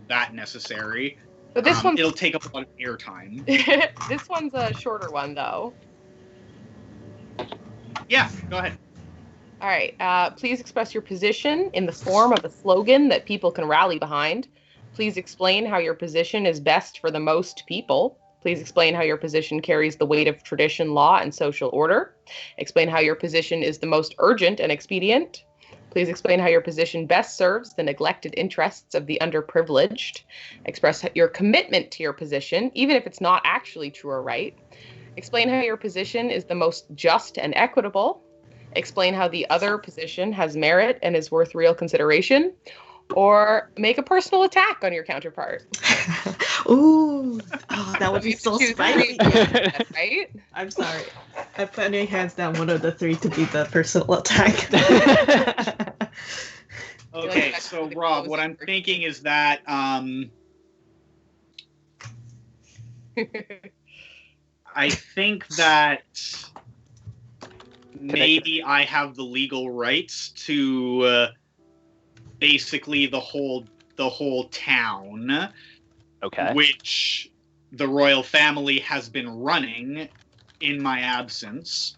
S5: that necessary.
S3: But this one,
S5: it'll take up a lot of airtime.
S3: This one's a shorter one, though.
S5: Yeah, go ahead.
S3: All right. Please express your position in the form of a slogan that people can rally behind. Please explain how your position is best for the most people. Please explain how your position carries the weight of tradition, law, and social order. Explain how your position is the most urgent and expedient. Please explain how your position best serves the neglected interests of the underprivileged. Express your commitment to your position, even if it's not actually true or right. Explain how your position is the most just and equitable. Explain how the other position has merit and is worth real consideration, or make a personal attack on your counterpart.
S2: Ooh, that would be so spicy.
S3: Right?
S2: I'm sorry. I put your hands down one of the 3 to be the personal attack.
S5: Okay, so Rob, what I'm thinking is that I think that maybe I have the legal rights to basically the whole town, which the royal family has been running in my absence.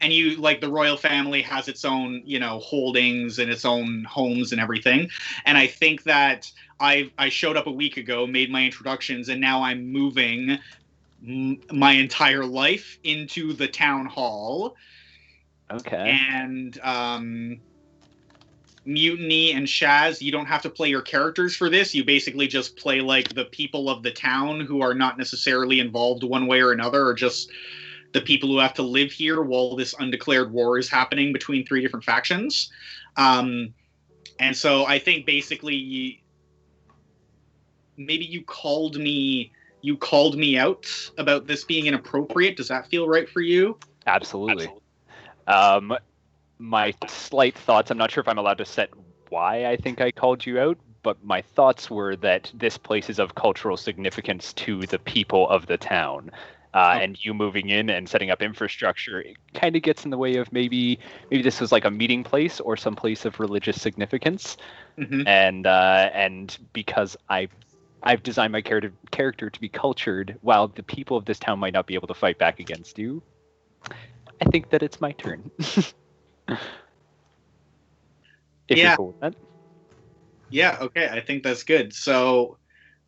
S5: And the royal family has its own, holdings and its own homes and everything. And I think that I showed up a week ago, made my introductions, and now I'm moving my entire life into the town hall.
S4: Okay.
S5: And Mutiny and Shaz, you don't have to play your characters for this. You basically just play like the people of the town who are not necessarily involved one way or another, or just the people who have to live here while this undeclared war is happening between 3 different factions. And so I think basically maybe you called me out about this being inappropriate. Does that feel right for you?
S4: Absolutely. My slight thoughts, I'm not sure if I'm allowed to set why I think I called you out, but my thoughts were that this place is of cultural significance to the people of the town. And you moving in and setting up infrastructure, it kind of gets in the way of maybe this was like a meeting place or some place of religious significance. Mm-hmm. And because I've designed my character to be cultured, while the people of this town might not be able to fight back against you, I think that it's my turn. If you're cool with that.
S5: Yeah, okay, I think that's good. So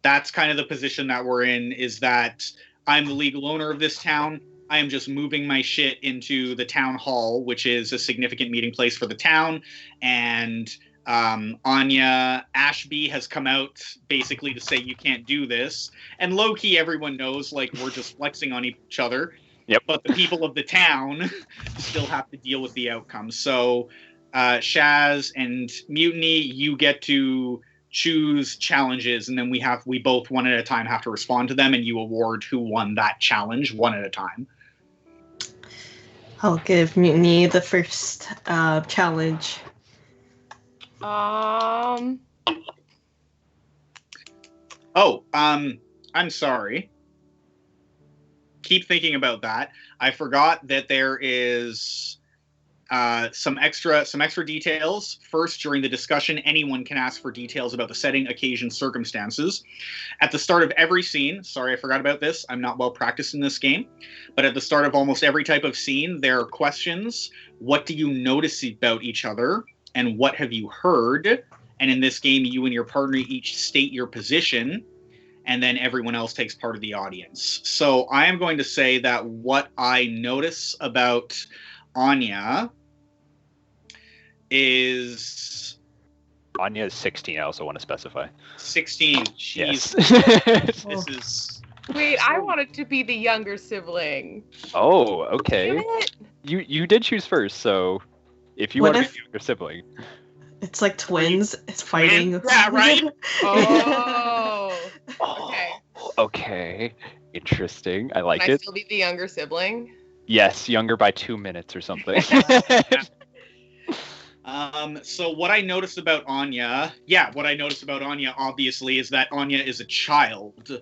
S5: that's kind of the position that we're in, is that I'm the legal owner of this town. I am just moving my shit into the town hall, which is a significant meeting place for the town. And Anya Ashby has come out basically to say you can't do this. And low-key, everyone knows, like, we're just flexing on each other.
S4: Yep.
S5: But the people of the town still have to deal with the outcome. So Shaz and Mutiny, you get to choose challenges, and then we both one at a time have to respond to them, and you award who won that challenge one at a time.
S2: I'll give Mutiny the first challenge.
S5: I'm sorry. Keep thinking about that. I forgot that there is Some extra details. First, during the discussion, anyone can ask for details about the setting, occasion, circumstances. At the start of every scene, sorry, I forgot about this. I'm not well practiced in this game, but at the start of almost every type of scene, there are questions. What do you notice about each other, and what have you heard? And in this game, you and your partner each state your position, and then everyone else takes part of the audience. So I am going to say that what I notice about Anya is...
S4: Anya is 16, I also want to specify.
S5: 16. Jeez.
S4: Yes.
S5: This is...
S3: Wait, I wanted to be the younger sibling.
S4: Oh, okay.
S3: Damn it.
S4: You did choose first, so if you
S2: What
S4: want to
S2: if-
S4: be your sibling.
S2: It's like twins. It's fighting.
S5: Yeah, right?
S3: Oh.
S4: Oh,
S3: Okay.
S4: okay. Interesting. I like
S3: Can I
S4: it.
S3: still be the younger sibling?
S4: Yes, younger by 2 minutes or something.
S5: So what I noticed about Anya, obviously, is that Anya is a child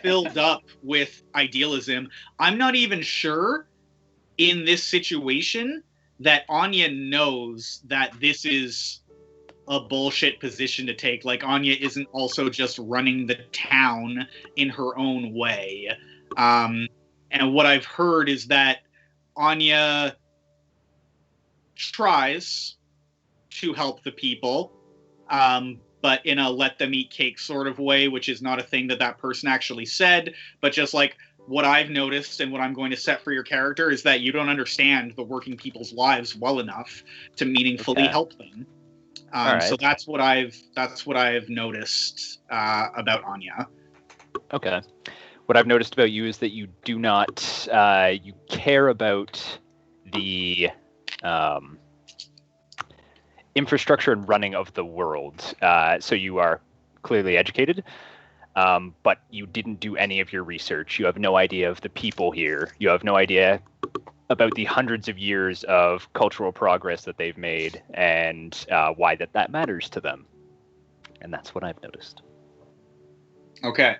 S5: filled up with idealism. I'm not even sure in this situation that Anya knows that this is a bullshit position to take. Like, Anya isn't also just running the town in her own way. And what I've heard is that Anya tries to help the people, but in a let them eat cake sort of way, which is not a thing that person actually said, but just like what I've noticed and what I'm going to set for your character is that you don't understand the working people's lives well enough to meaningfully
S4: Okay.
S5: help them.
S4: All right.
S5: So that's what I've noticed about Anya.
S4: Okay. What I've noticed about you is that you do not, you care about the infrastructure and running of the world. So you are clearly educated, but you didn't do any of your research. You have no idea of the people here. You have no idea about the hundreds of years of cultural progress that they've made and why that matters to them. And that's what I've noticed.
S5: Okay.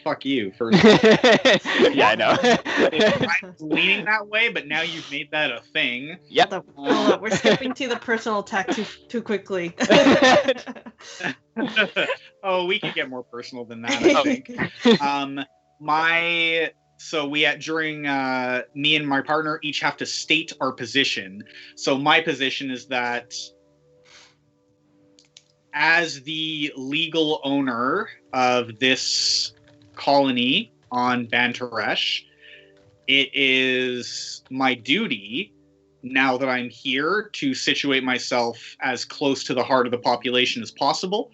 S5: Fuck you, first.
S4: Yeah, I know.
S5: I was leaning that way, but now you've made that a thing.
S4: Yep.
S2: Hold up, we're skipping to the personal attack too quickly.
S5: Oh, we could get more personal than that, I think. During me and my partner each have to state our position. So my position is that as the legal owner of this colony on Bantaresh, it is my duty, now that I'm here, to situate myself as close to the heart of the population as possible,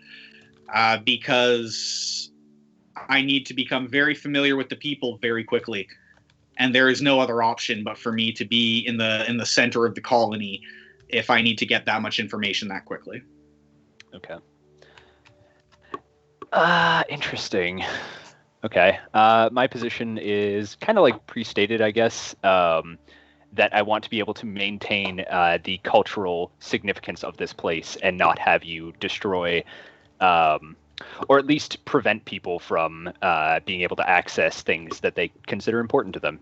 S5: because I need to become very familiar with the people very quickly. And there is no other option but for me to be in the center of the colony if I need to get that much information that quickly.
S4: Okay. Interesting. Okay. My position is kind of like pre-stated, I guess, that I want to be able to maintain the cultural significance of this place and not have you destroy, or at least prevent people from being able to access things that they consider important to them.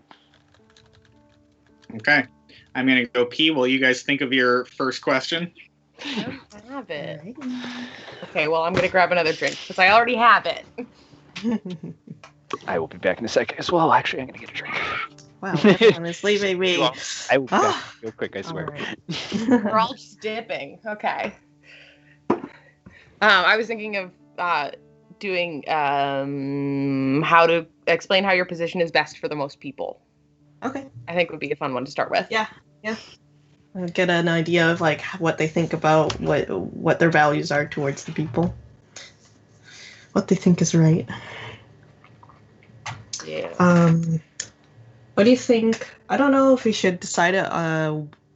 S5: Okay. I'm going to go pee while you guys think of your first question.
S3: I don't have it. Okay, well, I'm going to grab another drink because I already have it.
S4: I will be back in a second as well. Actually, I'm going to get a drink.
S2: Wow, everyone is leaving me.
S4: I will be back real quick, I swear.
S3: We're all just dipping. Okay. I was thinking of doing how to explain how your position is best for the most people.
S2: Okay.
S3: I think would be a fun one to start with.
S2: Yeah. I'll get an idea of like what they think about what their values are towards the people. What they think is right.
S3: Yeah.
S2: What do you think? I don't know if we should decide it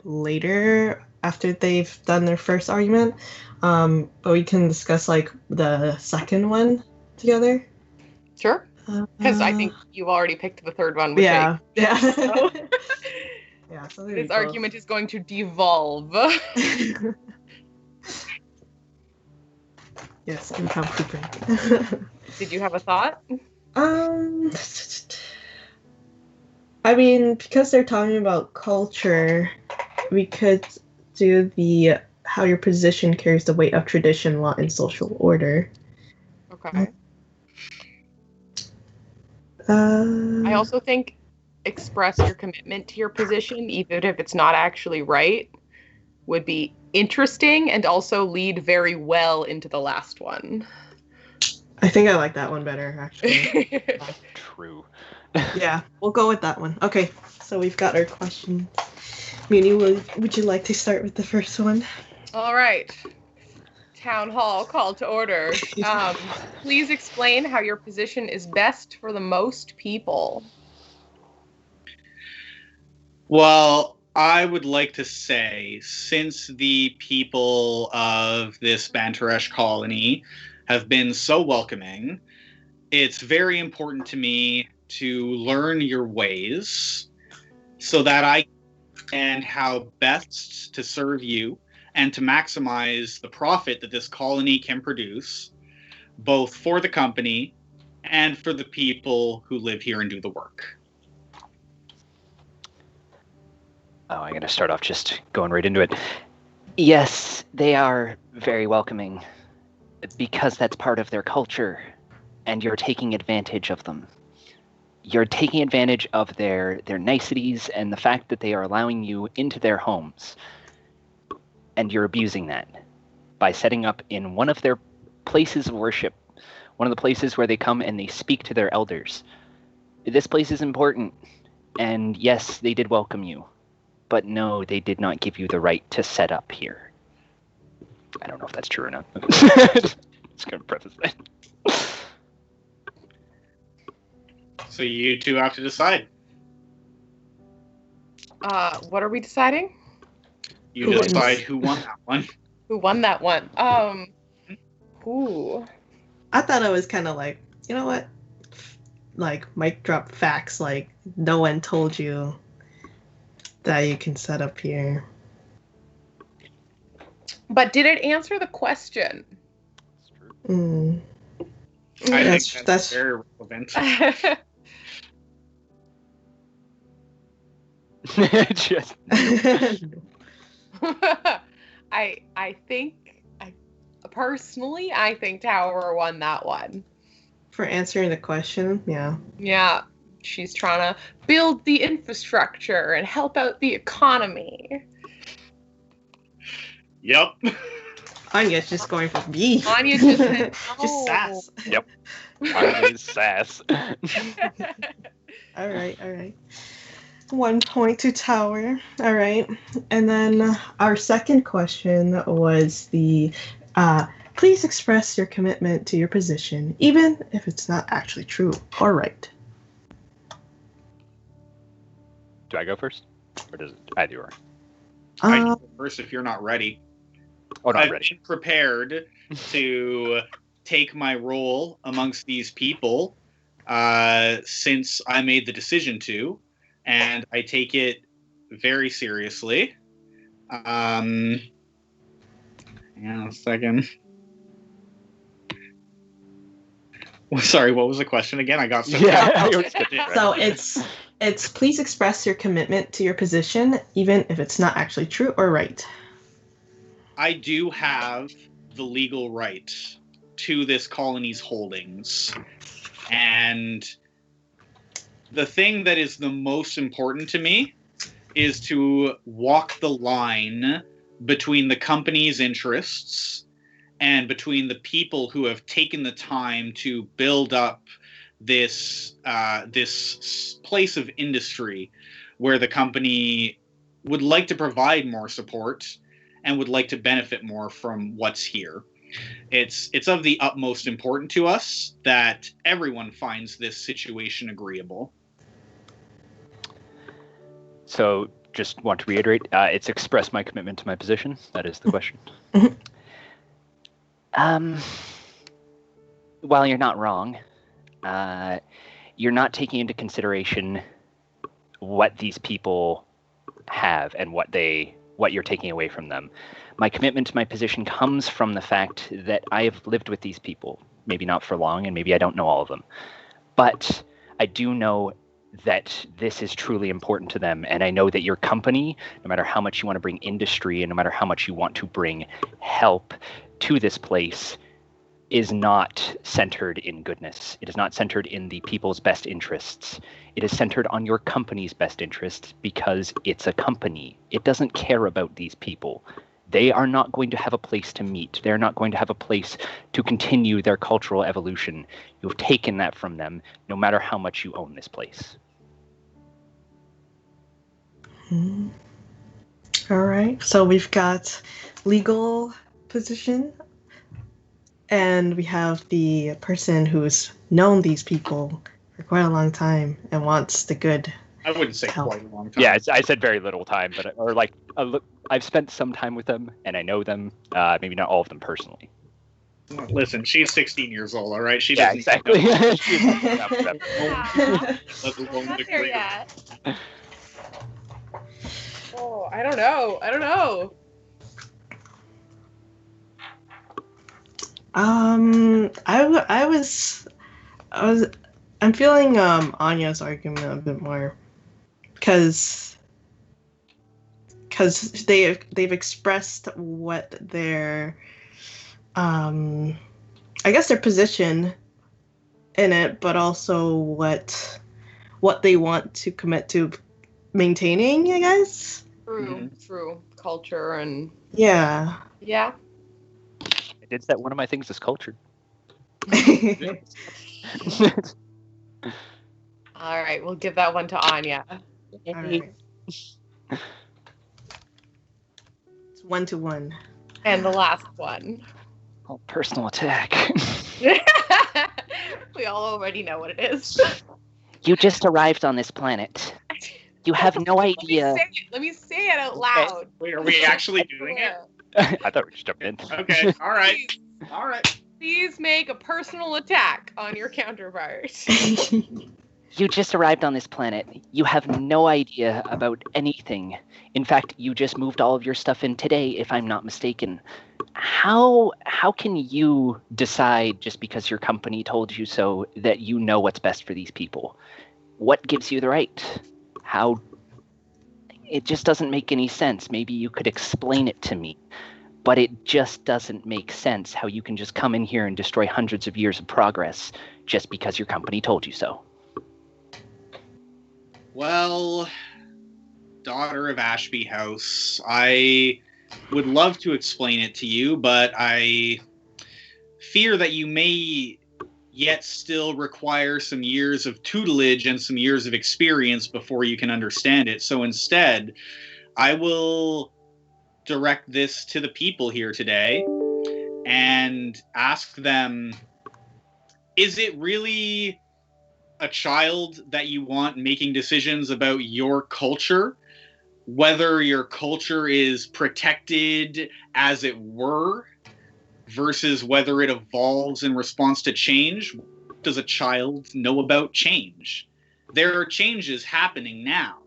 S2: later after they've done their first argument. But we can discuss like the second one together.
S3: Sure. Because I think you already picked the third one. Which
S2: Yeah. Yeah.
S3: So
S2: Yeah. So there you
S3: this
S2: go.
S3: argument is going to devolve.
S2: Yes, and comfy break.
S3: Did you have a thought?
S2: I mean, because they're talking about culture, we could do the how your position carries the weight of tradition, law, and social order.
S3: Okay.
S2: Uh,
S3: I also think express your commitment to your position, even if it's not actually right, would be interesting and also lead very well into the last one.
S2: I think I like that one better, actually.
S4: True.
S2: Yeah, we'll go with that one. Okay, so we've got our question. Muni, would you like to start with the first one?
S3: All right. Town hall call to order. Please explain how your position is best for the most people.
S5: Well, I would like to say, since the people of this Banteresh colony have been so welcoming, it's very important to me to learn your ways so that I can how best to serve you and to maximize the profit that this colony can produce, both for the company and for the people who live here and do the work.
S4: Oh, I'm going to start off just going right into it. Yes, they are very welcoming because that's part of their culture, and you're taking advantage of them. You're taking advantage of their niceties and the fact that they are allowing you into their homes, and you're abusing that by setting up in one of their places of worship, one of the places where they come and they speak to their elders. This place is important, and yes, they did welcome you. But no, they did not give you the right to set up here. I don't know if that's true or not. Just going to preface that.
S5: So you two have to decide.
S3: What are we deciding?
S5: You decide who won that one.
S3: Who won that one? Ooh.
S2: I thought it was kind of like, you know what? Like, mic drop facts, like, no one told you that you can set up here.
S3: But did it answer the question?
S2: Mm.
S5: I think that's very relevant.
S4: Just
S3: I think personally I think Tower won that one.
S2: For answering the question, yeah.
S3: Yeah. She's trying to build the infrastructure and help out the economy.
S5: Yep.
S2: Anya's just going for B.
S3: Anya just said no.
S2: Just sass.
S4: Yep. Anya's sass.
S2: All right. 1 point to Tower. All right. And then our second question was the please express your commitment to your position, even if it's not actually true or right.
S4: Do I go first? Or does it either or?
S5: I go first if you're not ready.
S4: Oh, no, I'm
S5: I've
S4: ready.
S5: been prepared to take my role amongst these people since I made the decision to, and I take it very seriously. Hang on a second. Sorry, what was the question again? I got so
S2: So it's please express your commitment to your position, even if it's not actually true or right.
S5: I do have the legal right to this colony's holdings. And the thing that is the most important to me is to walk the line between the company's interests and between the people who have taken the time to build up this place of industry where the company would like to provide more support and would like to benefit more from what's here. It's of the utmost importance to us that everyone finds this situation agreeable.
S4: So, just want to reiterate, it's express my commitment to my position. That is the question. While you're not wrong, you're not taking into consideration what these people have and what you're taking away from them. My commitment to my position comes from the fact that I have lived with these people, maybe not for long, and maybe I don't know all of them. But I do know that this is truly important to them. And I know that your company, no matter how much you want to bring industry and no matter how much you want to bring help to this place, is not centered in goodness. It is not centered in the people's best interests. It is centered on your company's best interests because it's a company. It doesn't care about these people. They are not going to have a place to meet. They're not going to have a place to continue their cultural evolution. You've taken that from them, no matter how much you own this place.
S2: All right. So we've got legal position, and we have the person who's known these people for quite a long time and wants the good.
S5: I wouldn't say
S2: Help.
S5: quite a long time.
S4: Yeah, I said very little time, but I've spent some time with them, and I know them. Maybe not all of them personally.
S5: Listen, she's 16 years old, all right? She
S4: Yeah,
S5: doesn't
S4: exactly.
S5: know
S3: Yeah.
S5: let alone
S3: Not
S5: the
S3: there
S5: greater.
S3: yet. Oh, I don't know.
S2: I'm feeling Anya's argument a bit more, because they've expressed what their I guess their position in it, but also what they want to commit to maintaining, I guess.
S3: True. Culture and
S2: Yeah.
S3: yeah.
S4: I did that one of my things is culture.
S3: All right, we'll give that one to Anya.
S2: All right. It's 1-1.
S3: And the last one.
S4: Oh, personal attack.
S3: We all already know what it is.
S6: You just arrived on this planet. You have no idea.
S3: Let me say it out loud.
S5: Wait, are we actually doing it?
S4: I thought we just jumped in.
S5: Okay, all right. All right.
S3: Please make a personal attack on your counterpart.
S6: You just arrived on this planet. You have no idea about anything. In fact, you just moved all of your stuff in today, if I'm not mistaken. How can you decide just because your company told you so that you know what's best for these people? What gives you the right? How? It just doesn't make any sense. Maybe you could explain it to me. But it just doesn't make sense how you can just come in here and destroy hundreds of years of progress just because your company told you so.
S5: Well, daughter of Ashby House, I would love to explain it to you, but I fear that you may yet still require some years of tutelage and some years of experience before you can understand it. So instead, I will direct this to the people here today and ask them, is it really a child that you want making decisions about your culture, whether your culture is protected as it were versus whether it evolves in response to change? Does a child know about change? There are changes happening now,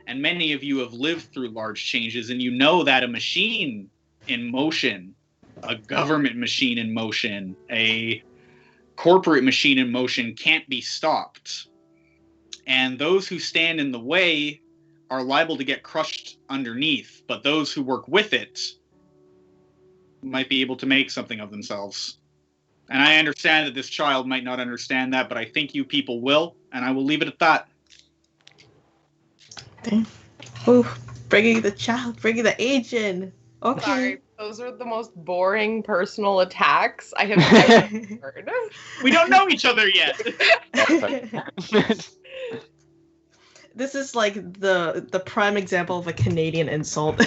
S5: and many of you have lived through large changes, and you know that a machine in motion, a government machine in motion, a corporate machine in motion can't be stopped. And those who stand in the way are liable to get crushed underneath, but those who work with it might be able to make something of themselves. And I understand that this child might not understand that, but I think you people will, and I will leave it at that.
S2: Ooh, bringing the age in. Okay.
S3: Sorry, those are the most boring personal attacks I have ever heard.
S5: We don't know each other yet.
S2: This is like the prime example of a Canadian insult.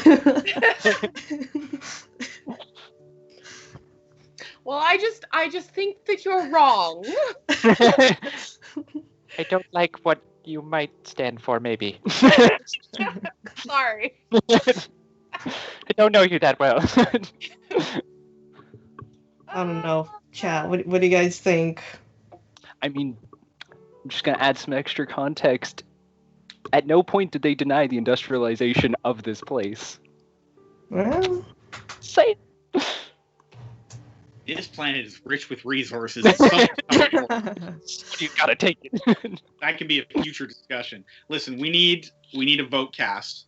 S3: Well, I just think that you're wrong.
S6: I don't like what you might stand for, maybe.
S3: Sorry.
S6: I don't know you that well.
S2: I don't know. Chat, what do you guys think?
S4: I mean, I'm just going to add some extra context. At no point did they deny the industrialization of this place.
S2: Well,
S6: Say
S5: This planet is rich with resources. It's so much
S4: You gotta take it.
S5: that can be a future discussion. Listen, we need a vote cast.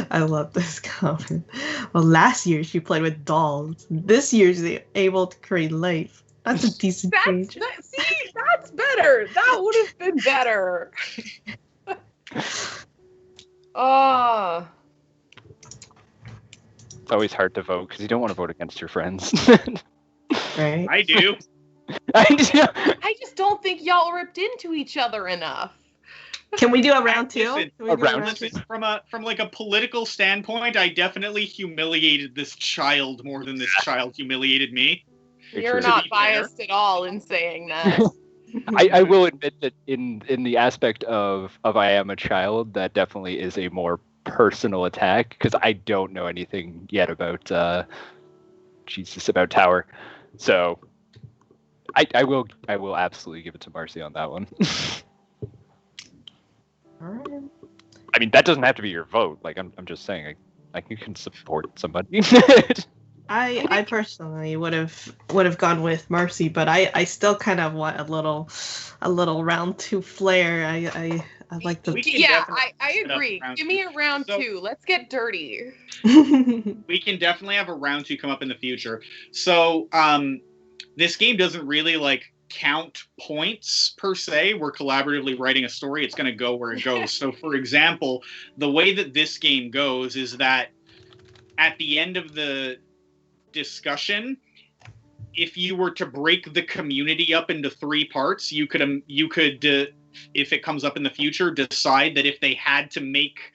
S2: I love this comment. Well, last year she played with dolls. This year she's able to create life. That's a decent change.
S3: That's better. That would have been better. Oh.
S4: It's always hard to vote because you don't want to vote against your friends.
S2: Right?
S5: I do.
S3: I just don't think y'all ripped into each other enough.
S2: Can we do a round two?
S5: Listen,
S2: Can we do a round
S5: Listen,
S2: two?
S5: from like a political standpoint, I definitely humiliated this child more than this child humiliated me.
S3: You're
S5: To
S3: not
S5: be fair.
S3: biased at all in saying that.
S4: I will admit that in the aspect of I am a child, that definitely is a more personal attack because I don't know anything yet about about Tower. So I will absolutely give it to Marcy on that one.
S2: All right.
S4: I mean, that doesn't have to be your vote. Like I'm just saying, like you can support somebody.
S2: I personally would have gone with Marcy, but I still kind of want a little round two flair. I like the.
S5: We can
S3: Yeah,
S5: definitely
S3: I
S5: set up
S3: agree.
S5: round
S3: Give me
S5: two.
S3: a round
S5: So-
S3: two. Let's get dirty.
S5: We can definitely have a round two come up in the future. So this game doesn't really like count points per se. We're collaboratively writing a story. It's going to go where it goes. So for example, the way that this game goes is that at the end of the discussion, if you were to break the community up into 3 parts, you could if it comes up in the future, decide that if they had to make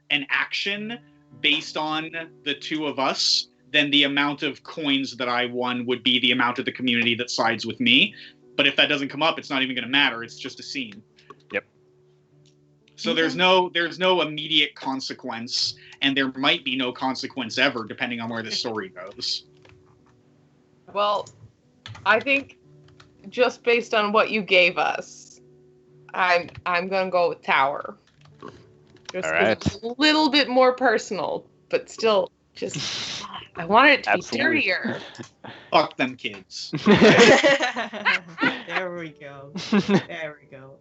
S5: an action based on the 2 of us, then the amount of coins that I won would be the amount of the community that sides with me. But if that doesn't come up, it's not even going to matter. It's just a scene.
S4: Yep.
S5: So there's no immediate consequence, and there might be no consequence ever, depending on where the story goes.
S3: Well, I think just based on what you gave us, I'm gonna go with Tower. Just
S4: All
S3: 'cause
S4: right.
S3: it's a little bit more personal, but still, just I wanted it to
S4: Absolutely.
S3: be dirtier.
S5: Fuck them kids.
S2: There we go. There we go.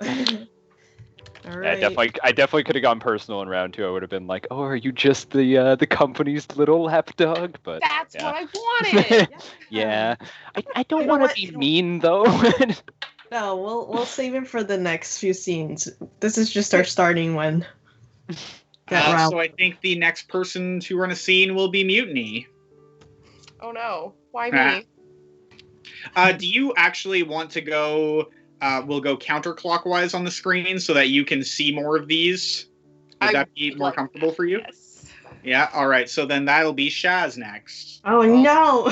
S2: All
S4: Yeah,
S2: right.
S4: I definitely could have gone personal in round 2. I would have been like, "Oh, are you just the company's little lapdog?" But
S3: That's
S4: yeah.
S3: what I wanted.
S4: Yeah, I don't
S2: You know
S4: want
S2: what?
S4: to be mean though.
S2: No, we'll save it for the next few scenes. This is just our starting one. Get Ralph.
S5: So I think the next person to run a scene will be Mutiny.
S3: Oh no, why
S5: Ah.
S3: me?
S5: Do you actually want to go? We'll go counterclockwise on the screen so that you can see more of these. Would that be more comfortable for you?
S3: Yes.
S5: Yeah. All right. So then that'll be Shaz next.
S2: Oh no.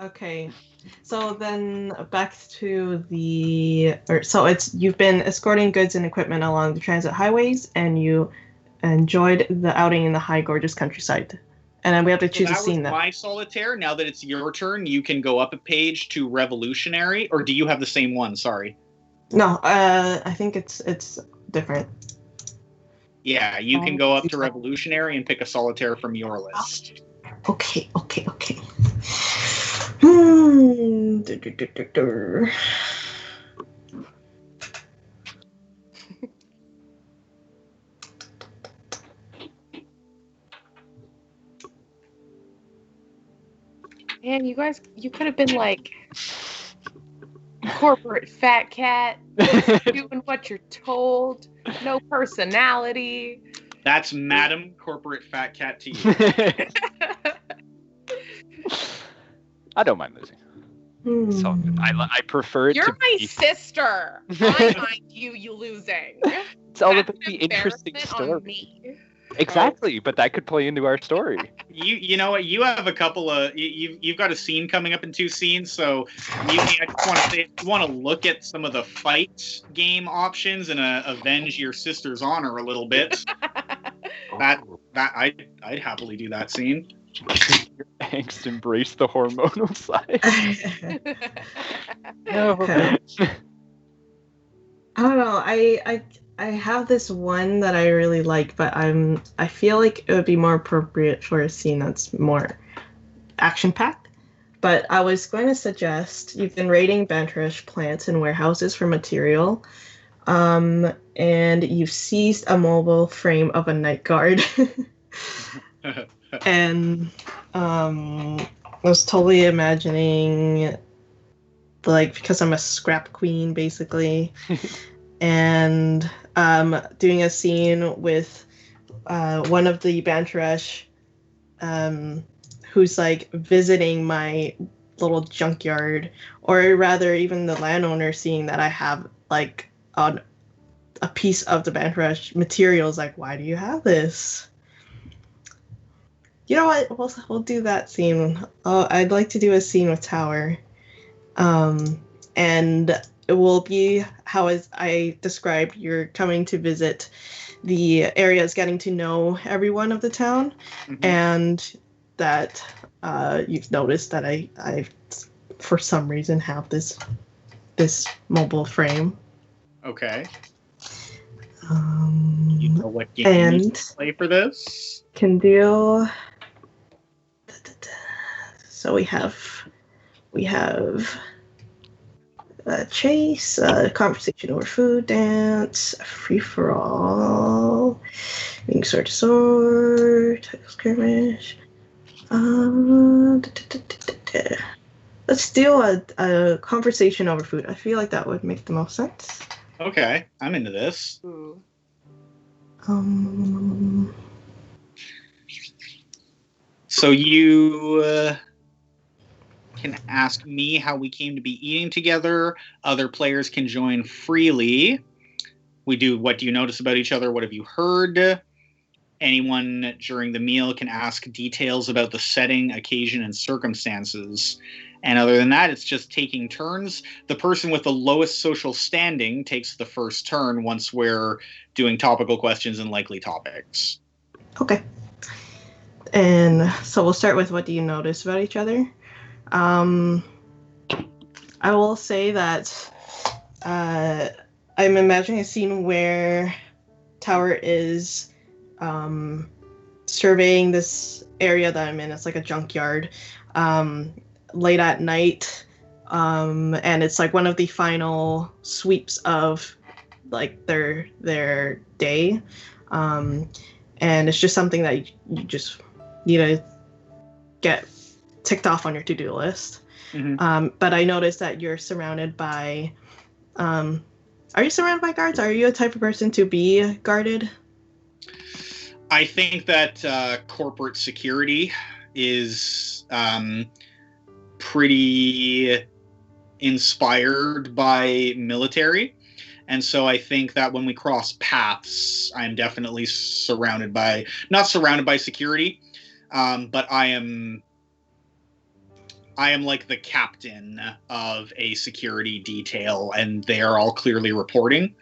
S2: Okay. So then back to you've been escorting goods and equipment along the transit highways, and you enjoyed the outing in the high gorgeous countryside. And then we have to
S5: So
S2: choose a
S5: that was
S2: scene.
S5: my Solitaire. Now that it's your turn, you can go up a page to Revolutionary, or do you have the same one? Sorry.
S2: No, I think it's different.
S5: Yeah, you can go up to Revolutionary and pick a Solitaire from your list.
S2: Okay.
S3: Man, you could have been like corporate fat cat, doing what you're told, no personality.
S5: That's Madam Corporate Fat Cat to you.
S4: I don't mind losing. It's all good. I prefer it
S3: You're
S4: to
S3: my
S4: be.
S3: sister. I mind you losing.
S4: It's all
S3: That's
S4: about the
S3: an
S4: interesting
S3: embarrassment on
S4: story.
S3: me.
S4: Exactly, but that could play into our story.
S5: You know what? You have a couple of you've got a scene coming up in 2 scenes. So I just want to say, if you want to look at some of the fight game options and avenge your sister's honor a little bit, that I'd happily do that scene.
S4: Your angst embrace the hormonal side. No.
S2: Okay. I don't know. I have this one that I really like, but I feel like it would be more appropriate for a scene that's more action-packed. But I was going to suggest you've been raiding Bantrish plants and warehouses for material, and you've seized a mobile frame of a night guard. And I was totally imagining, like, because I'm a scrap queen, basically, and doing a scene with one of the Bantrish who's, like, visiting my little junkyard, or rather even the landowner seeing that I have, like, a piece of the Bantrish materials, like, why do you have this? You know what? We'll do that scene. I'd like to do a scene with Tower. And it will be how, as I described, you're coming to visit the areas, getting to know everyone of the town, and that you've noticed that I for some reason have this mobile frame.
S5: Okay. You know what game you need to play for this?
S2: Can do. So we have a chase, conversation over food, dance, free for all, being sword to sword, tackle skirmish. Let's do a conversation over food. I feel like that would make the most sense.
S5: Okay, I'm into this.
S3: Ooh.
S5: So you can ask me how we came to be eating together. Other players can join freely. We do what do you notice about each other? What have you heard? Anyone during the meal can ask details about the setting, occasion, and circumstances. And other than that, it's just taking turns. The person with the lowest social standing takes the first turn once we're doing topical questions and likely topics.
S2: Okay. And so we'll start with what do you notice about each other? I will say that I'm imagining a scene where Tower is surveying this area that I'm in. It's like a junkyard, late at night, and it's like one of the final sweeps of like their day, and it's just something that you just need to get ticked off on your to-do list. But I noticed that you're surrounded by are you surrounded by guards? Are you a type of person to be guarded?
S5: I think that corporate security is pretty inspired by military. And so I think that when we cross paths, I'm definitely not surrounded by security, but I am like the captain of a security detail, and they are all clearly reporting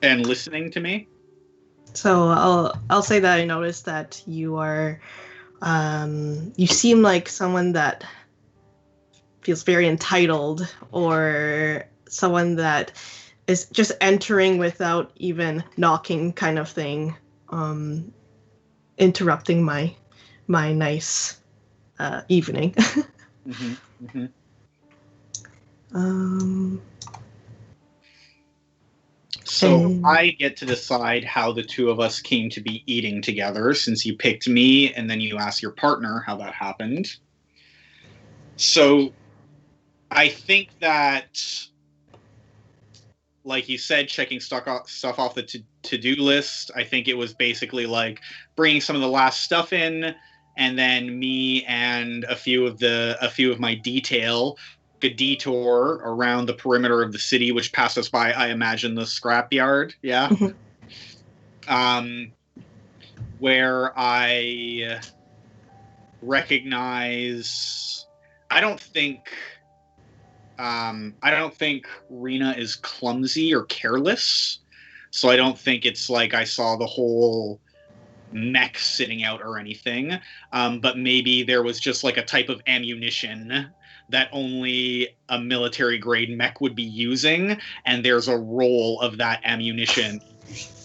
S5: and listening to me.
S2: So I'll say that I noticed that you are, you seem like someone that feels very entitled, or someone that is just entering without even knocking, kind of thing, interrupting my nice evening.
S5: So I get to decide how the two of us came to be eating together, since you picked me and then you asked your partner how that happened. So I think that, like you said, checking stuff off the to-do list, I think it was basically like bringing some of the last stuff in, and then me and a few of my detail a detour around the perimeter of the city, which passed us by, I imagine, the scrapyard. Yeah. Where I recognize, I don't think Rena is clumsy or careless. So I don't think it's like I saw the whole mech sitting out or anything. But maybe there was just like a type of ammunition that only a military grade mech would be using, and there's a roll of that ammunition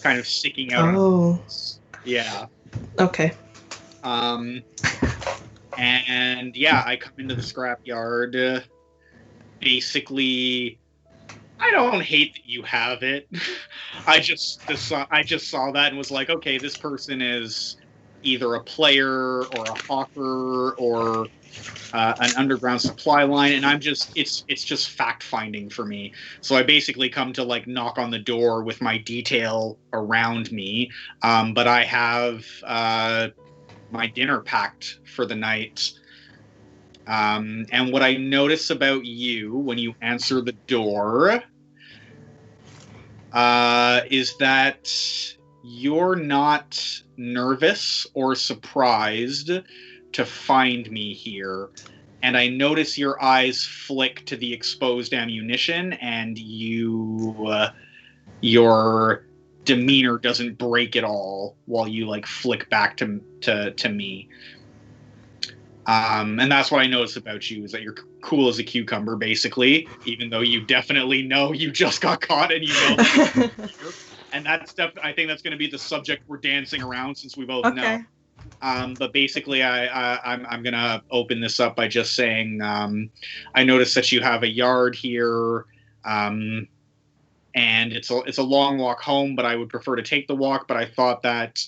S5: kind of sticking out.
S2: Oh.
S5: Yeah.
S2: Okay.
S5: And yeah, I come into the scrapyard. Basically, I don't hate that you have it. I just saw that and was like, okay, this person is either a player or a hawker or an underground supply line, and it's just fact finding for me. So I basically come to like knock on the door with my detail around me, but I have my dinner packed for the night. And what I notice about you when you answer the door is that you're not nervous or surprised to find me here. And I notice your eyes flick to the exposed ammunition, and your demeanor doesn't break at all while you like flick back to me. And that's what I notice about you, is that you're cool as a cucumber, basically, even though you definitely know you just got caught and you know. And that's I think that's going to be the subject we're dancing around, since we both know. But basically, I'm going to open this up by just saying, I noticed that you have a yard here, and it's a long walk home, but I would prefer to take the walk. But I thought that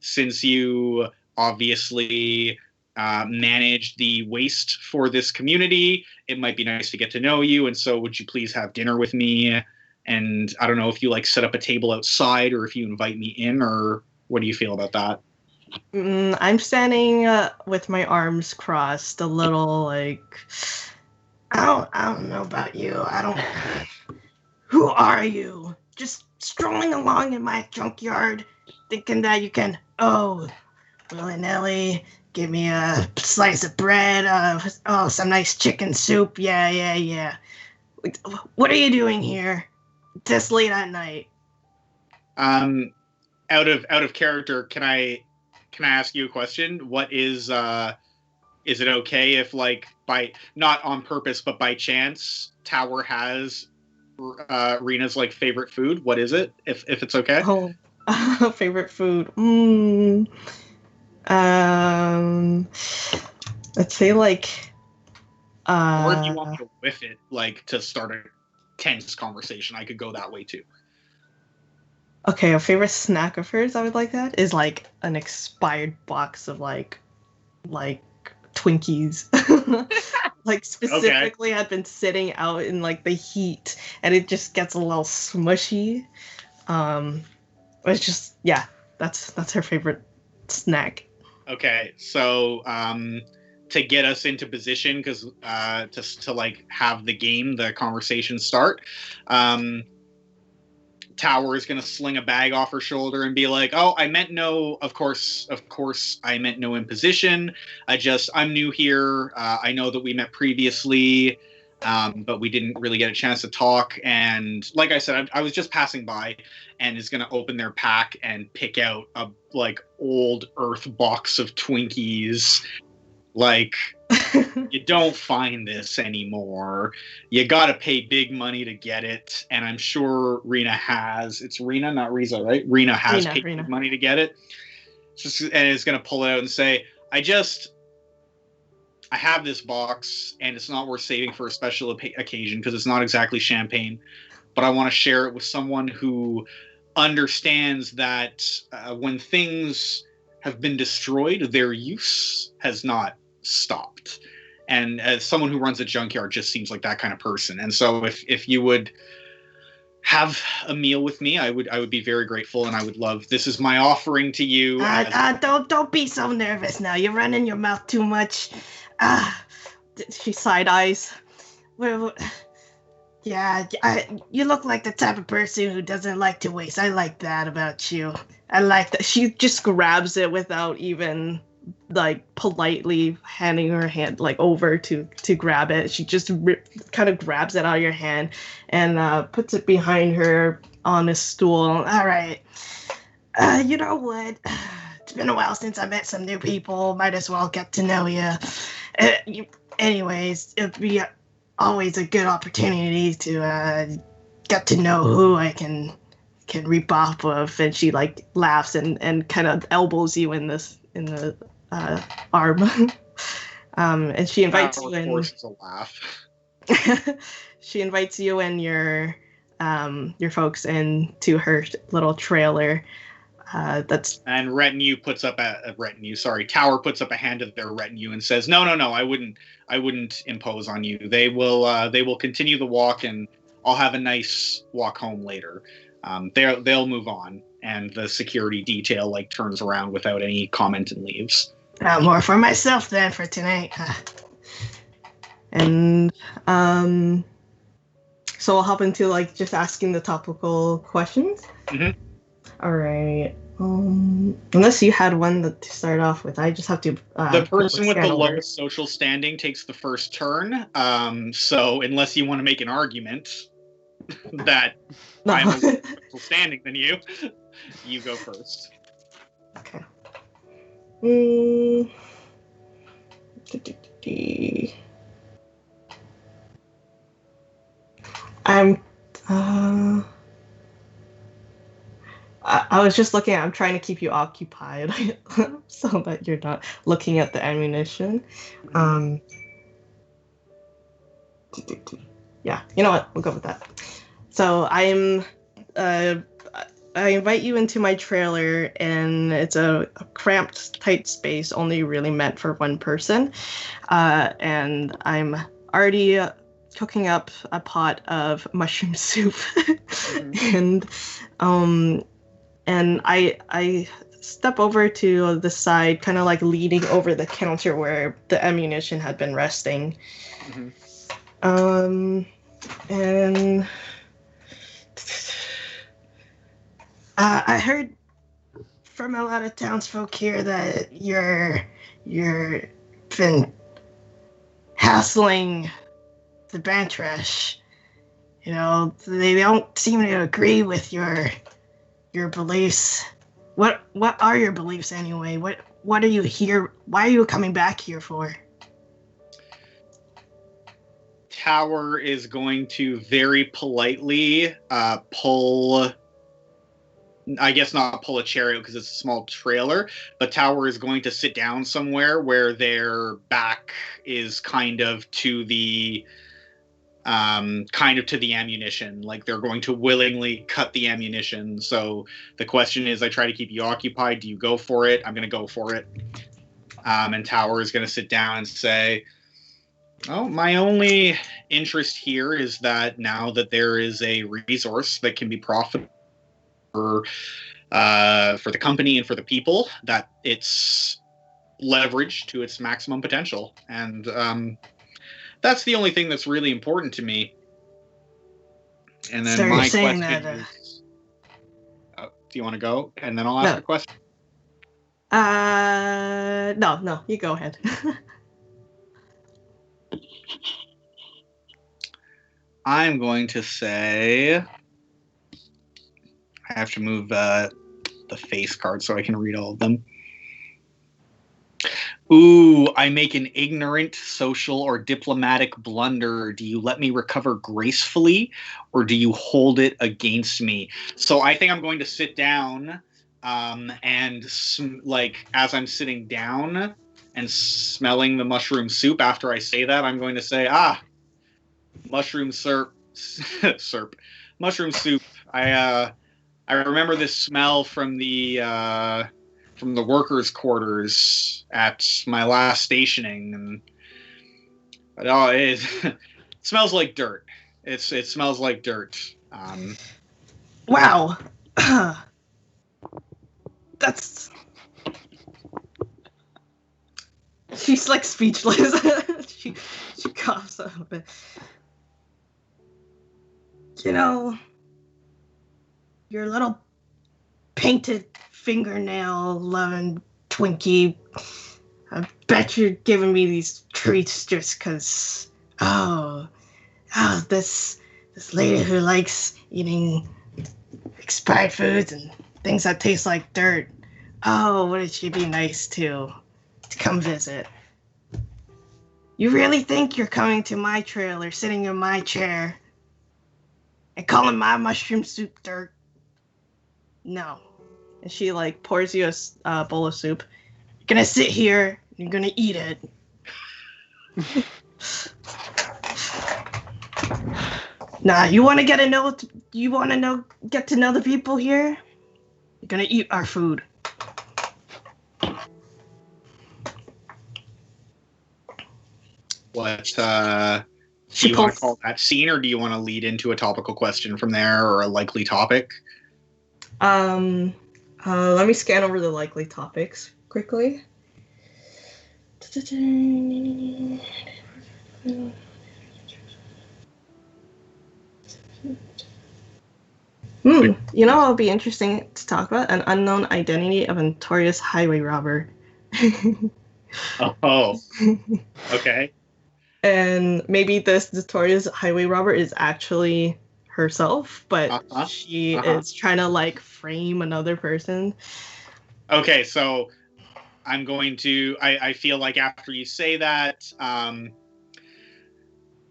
S5: since you obviously manage the waste for this community, it might be nice to get to know you. And so would you please have dinner with me? And I don't know if you like set up a table outside or if you invite me in, or what do you feel about that?
S2: I'm standing with my arms crossed, a little like, I don't know about you. Who are you? Just strolling along in my junkyard, thinking that you can, willy-nilly, give me a slice of bread, some nice chicken soup. Yeah. What are you doing here this late at night?
S5: Out of character, can I ask you a question? What is it okay if, like, by not on purpose but by chance, Tower has Rena's like favorite food? What is it? If it's okay?
S2: Favorite food. Let's say like.
S5: Or if you want me to whiff it, like to start a tense conversation, I could go that way too.
S2: Okay, a favorite snack of hers, I would like that, is like an expired box of like Twinkies. Like specifically had been sitting out in like the heat and it just gets a little smushy. It's just, yeah, that's her favorite snack.
S5: Okay, so to get us into position, because to like have the conversation start, Tower is going to sling a bag off her shoulder and be like, oh, I meant no, of course, I meant no imposition. I'm new here. I know that we met previously, but we didn't really get a chance to talk. And like I said, I was just passing by, and is going to open their pack and pick out a like old Earth box of Twinkies. Like, you don't find this anymore. You gotta pay big money to get it, and I'm sure Rena has. It's Rena, not Riza, right? Rena has paid big money to get it. And is gonna pull it out and say, I have this box, and it's not worth saving for a special occasion because it's not exactly champagne, but I want to share it with someone who understands that when things have been destroyed, their use has not stopped. And as someone who runs a junkyard just seems like that kind of person. And so if you would have a meal with me, I would be very grateful, and I would love, this is my offering to you.
S2: Don't be so nervous now. You're running your mouth too much. She side eyes. Well, yeah, you look like the type of person who doesn't like to waste. I like that about you. I like that. She just grabs it without even like politely handing her hand like over to grab it. She just kind of grabs it out of your hand and puts it behind her on a stool. All right. You know what? It's been a while since I met some new people. Might as well get to know you. Anyways, it'd be always a good opportunity to get to know who I can reap off of. And she like laughs and kind of elbows you in the arm. And she invites
S5: Tower
S2: you in.
S5: forces a laugh.
S2: She invites you and your folks into her little trailer. That's
S5: And retinue puts up a retinue. Sorry, Tower puts up a hand to their retinue and says, "No, I wouldn't impose on you. They will continue the walk, and I'll have a nice walk home later. They'll move on." And the security detail like turns around without any comment and leaves.
S2: more for myself then for tonight. And so we'll hop into like just asking the topical questions.
S5: Mhm.
S2: All right. Unless you had one to start off with, I just have to.
S5: The person with the
S2: scan over.
S5: lowest social standing takes the first turn. So unless you want to make an argument that
S2: No.
S5: I'm a lower social standing than you, you go first.
S2: Okay. I'm. I was just looking at. I'm trying to keep you occupied, so that you're not looking at the ammunition. Yeah, you know what? We'll go with that. So I invite you into my trailer, and it's a cramped, tight space, only really meant for one person. And I'm already cooking up a pot of mushroom soup, and I step over to the side, kind of like leaning over the counter where the ammunition had been resting. And I heard from a lot of townsfolk here that you're been hassling the Bantrash. You know, they don't seem to agree with your beliefs. What are your beliefs anyway? What are you here? Why are you coming back here for?
S5: Tower is going to very politely pull. I guess not pull a chariot because it's a small trailer, but Tower is going to sit down somewhere where their back is kind of to the ammunition. Like they're going to willingly cut the ammunition. So the question is, I try to keep you occupied. Do you go for it? I'm going to go for it. And Tower is going to sit down and say, "Oh, my only interest here is that now that there is a resource that can be profitable for the company and for the people, that it's leveraged to its maximum potential. And that's the only thing that's really important to me." And then
S2: So you're
S5: my
S2: saying
S5: question
S2: that,
S5: is, do you want to go? And then I'll ask a question.
S2: No, you go ahead.
S5: I'm going to say, I have to move the face card so I can read all of them. Ooh, I make an ignorant social or diplomatic blunder. Do you let me recover gracefully, or do you hold it against me? So I think I'm going to sit down, and like as I'm sitting down and smelling the mushroom soup. After I say that, I'm going to say, mushroom mushroom soup. I remember this smell from the workers' quarters at my last stationing, and it smells like dirt. It smells like dirt.
S2: Wow, that's. She's like speechless. she coughs a little bit. You know, your little painted fingernail loving Twinkie. I bet you're giving me these treats just because. This lady who likes eating expired foods and things that taste like dirt. Oh, wouldn't she be nice to come visit? You really think you're coming to my trailer, sitting in my chair, and calling my mushroom soup dirt? No. And she like pours you a bowl of soup. You're gonna sit here, and you're gonna eat it, Nah, you want to get to know the people here? You're gonna eat our food.
S5: What do you want to call that scene, or do you want to lead into a topical question from there, or a likely topic?
S2: Let me scan over the likely topics quickly. You know what would be interesting to talk about? An unknown identity of a notorious highway robber.
S5: Oh. Okay.
S2: And maybe this notorious highway robber is actually herself, but she is trying to like frame another person.
S5: Okay, so I'm going to. I feel like after you say that,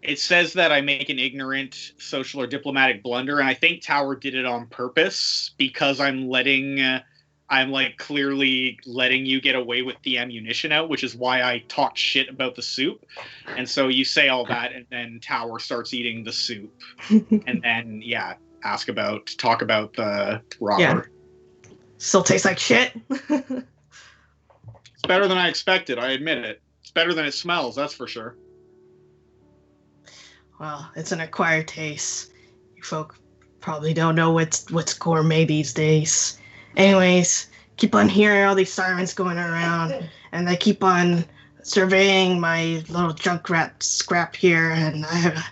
S5: it says that I make an ignorant social or diplomatic blunder, and I think Tower did it on purpose because I'm like clearly letting you get away with the ammunition out, which is why I talked shit about the soup. And so you say all that, and then Tower starts eating the soup, and then talk about the robber.
S2: Yeah. Still tastes like shit.
S5: It's better than I expected. I admit it. It's better than it smells. That's for sure.
S2: Well, it's an acquired taste. You folk probably don't know what's gourmet these days. Anyways, keep on hearing all these sirens going around, and they keep on surveying my little junk rat scrap here, and I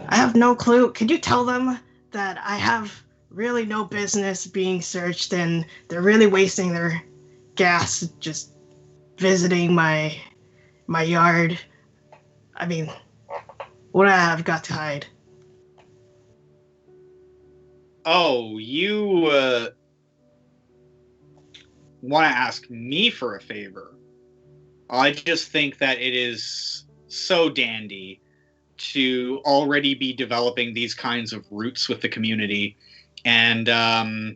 S2: have no clue. Could you tell them that I have really no business being searched, and they're really wasting their gas just visiting my yard? I mean, what I've got to hide.
S5: Oh, you want to ask me for a favor? I just think that it is so dandy to already be developing these kinds of roots with the community. And I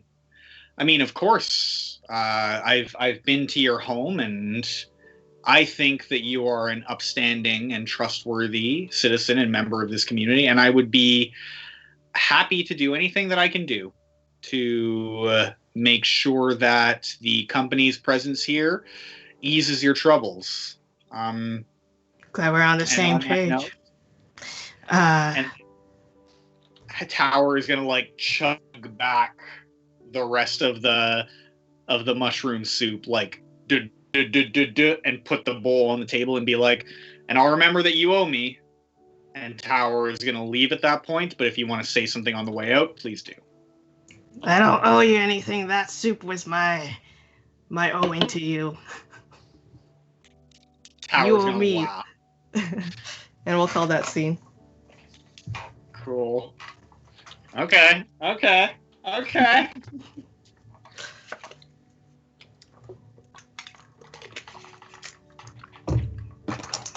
S5: mean, of course, I've been to your home, and I think that you are an upstanding and trustworthy citizen and member of this community, and I would be happy to do anything that I can do to make sure that the company's presence here eases your troubles.
S2: Glad we're on the same page.
S5: And Tower is gonna like chug back the rest of the mushroom soup, like and put the bowl on the table and be like, and I'll remember that you owe me. And Tower is gonna leave at that point, but if you want to say something on the way out, please do.
S2: I don't owe you anything. That soup was my owing to you.
S5: Tower's
S2: you owe
S5: gonna
S2: me.
S5: laugh.
S2: And we'll call that scene.
S5: Cool. Okay.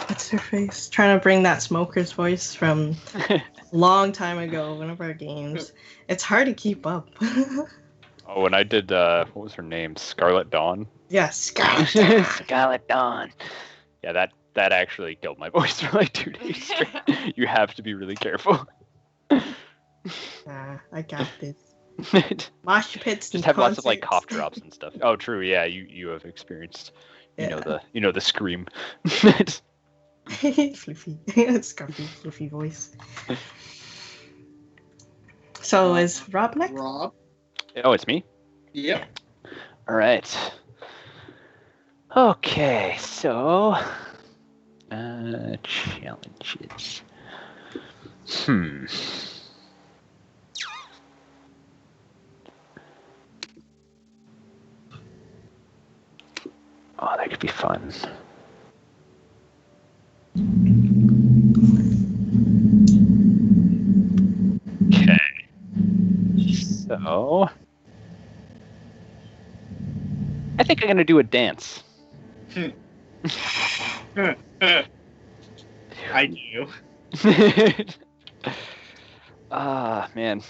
S2: What's her face? Trying to bring that smoker's voice from a long time ago, one of our games. It's hard to keep up.
S4: Oh, and I did, what was her name? Scarlet Dawn?
S2: Yes, Scarlet Dawn.
S6: Scarlet Dawn.
S4: Yeah, that actually killed my voice for like 2 days straight. You have to be really careful.
S2: I got this. Mosh pits.
S4: Just have lots of like cough drops and stuff. Oh, true. Yeah, you have experienced. You know the scream.
S2: Fluffy, scruffy, fluffy voice. So is Rob next?
S5: Rob.
S4: Oh, it's me.
S5: Yep.
S6: All right. Okay, so challenges.
S4: Oh, that could be fun. Okay. So I think I'm gonna do a dance.
S5: I do.
S4: Man,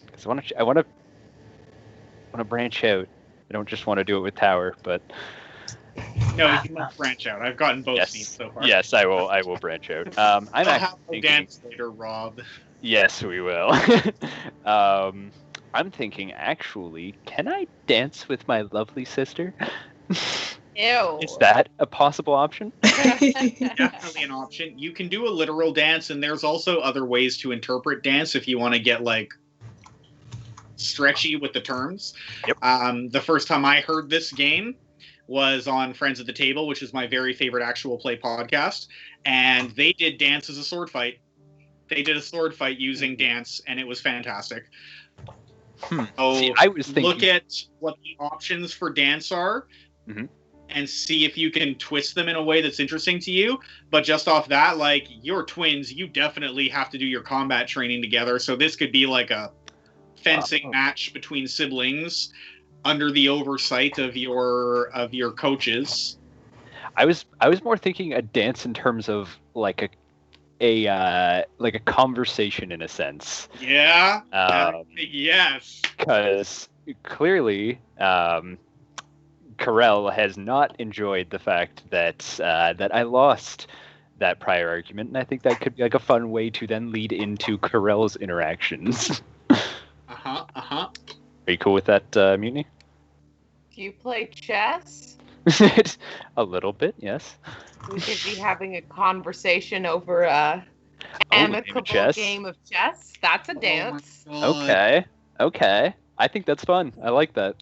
S4: because I want to branch out. I don't just want to do it with Tower, but
S5: No, you must branch out. I've gotten both
S4: Yes.
S5: scenes so far.
S4: Yes, I will branch out. I'm
S5: I'll have
S4: actually
S5: a
S4: thinking.
S5: dance later, Rob.
S4: Yes, we will. I'm thinking, actually, can I dance with my lovely sister?
S3: Ew.
S4: Is that a possible option?
S5: Definitely an option. You can do a literal dance, and there's also other ways to interpret dance if you want to get like stretchy with the terms.
S4: Yep.
S5: The first time I heard this game was on Friends at the Table, which is my very favorite actual play podcast, and they did dance as a sword fight. They did a sword fight using dance, and it was fantastic. So
S4: See, I was thinking.
S5: look at what the options for dance are,
S4: Mhm.
S5: and see if you can twist them in a way that's interesting to you. But just off that, like, you're twins, you definitely have to do your combat training together. So this could be like a fencing match between siblings under the oversight of your coaches.
S4: I was more thinking a dance in terms of like a conversation in a sense.
S5: Yeah.
S4: Yes.
S5: Yes.
S4: Because clearly, Carell has not enjoyed the fact that that I lost that prior argument, and I think that could be like a fun way to then lead into Carell's interactions.
S5: Uh-huh.
S4: Are you cool with that, Mutiny?
S3: Do you play chess?
S4: A little bit, yes.
S3: We could be having a conversation over a
S4: game of
S3: amicable
S4: chess?
S3: game of chess. That's a dance.
S5: Oh my God.
S4: Okay. I think that's fun. I like that.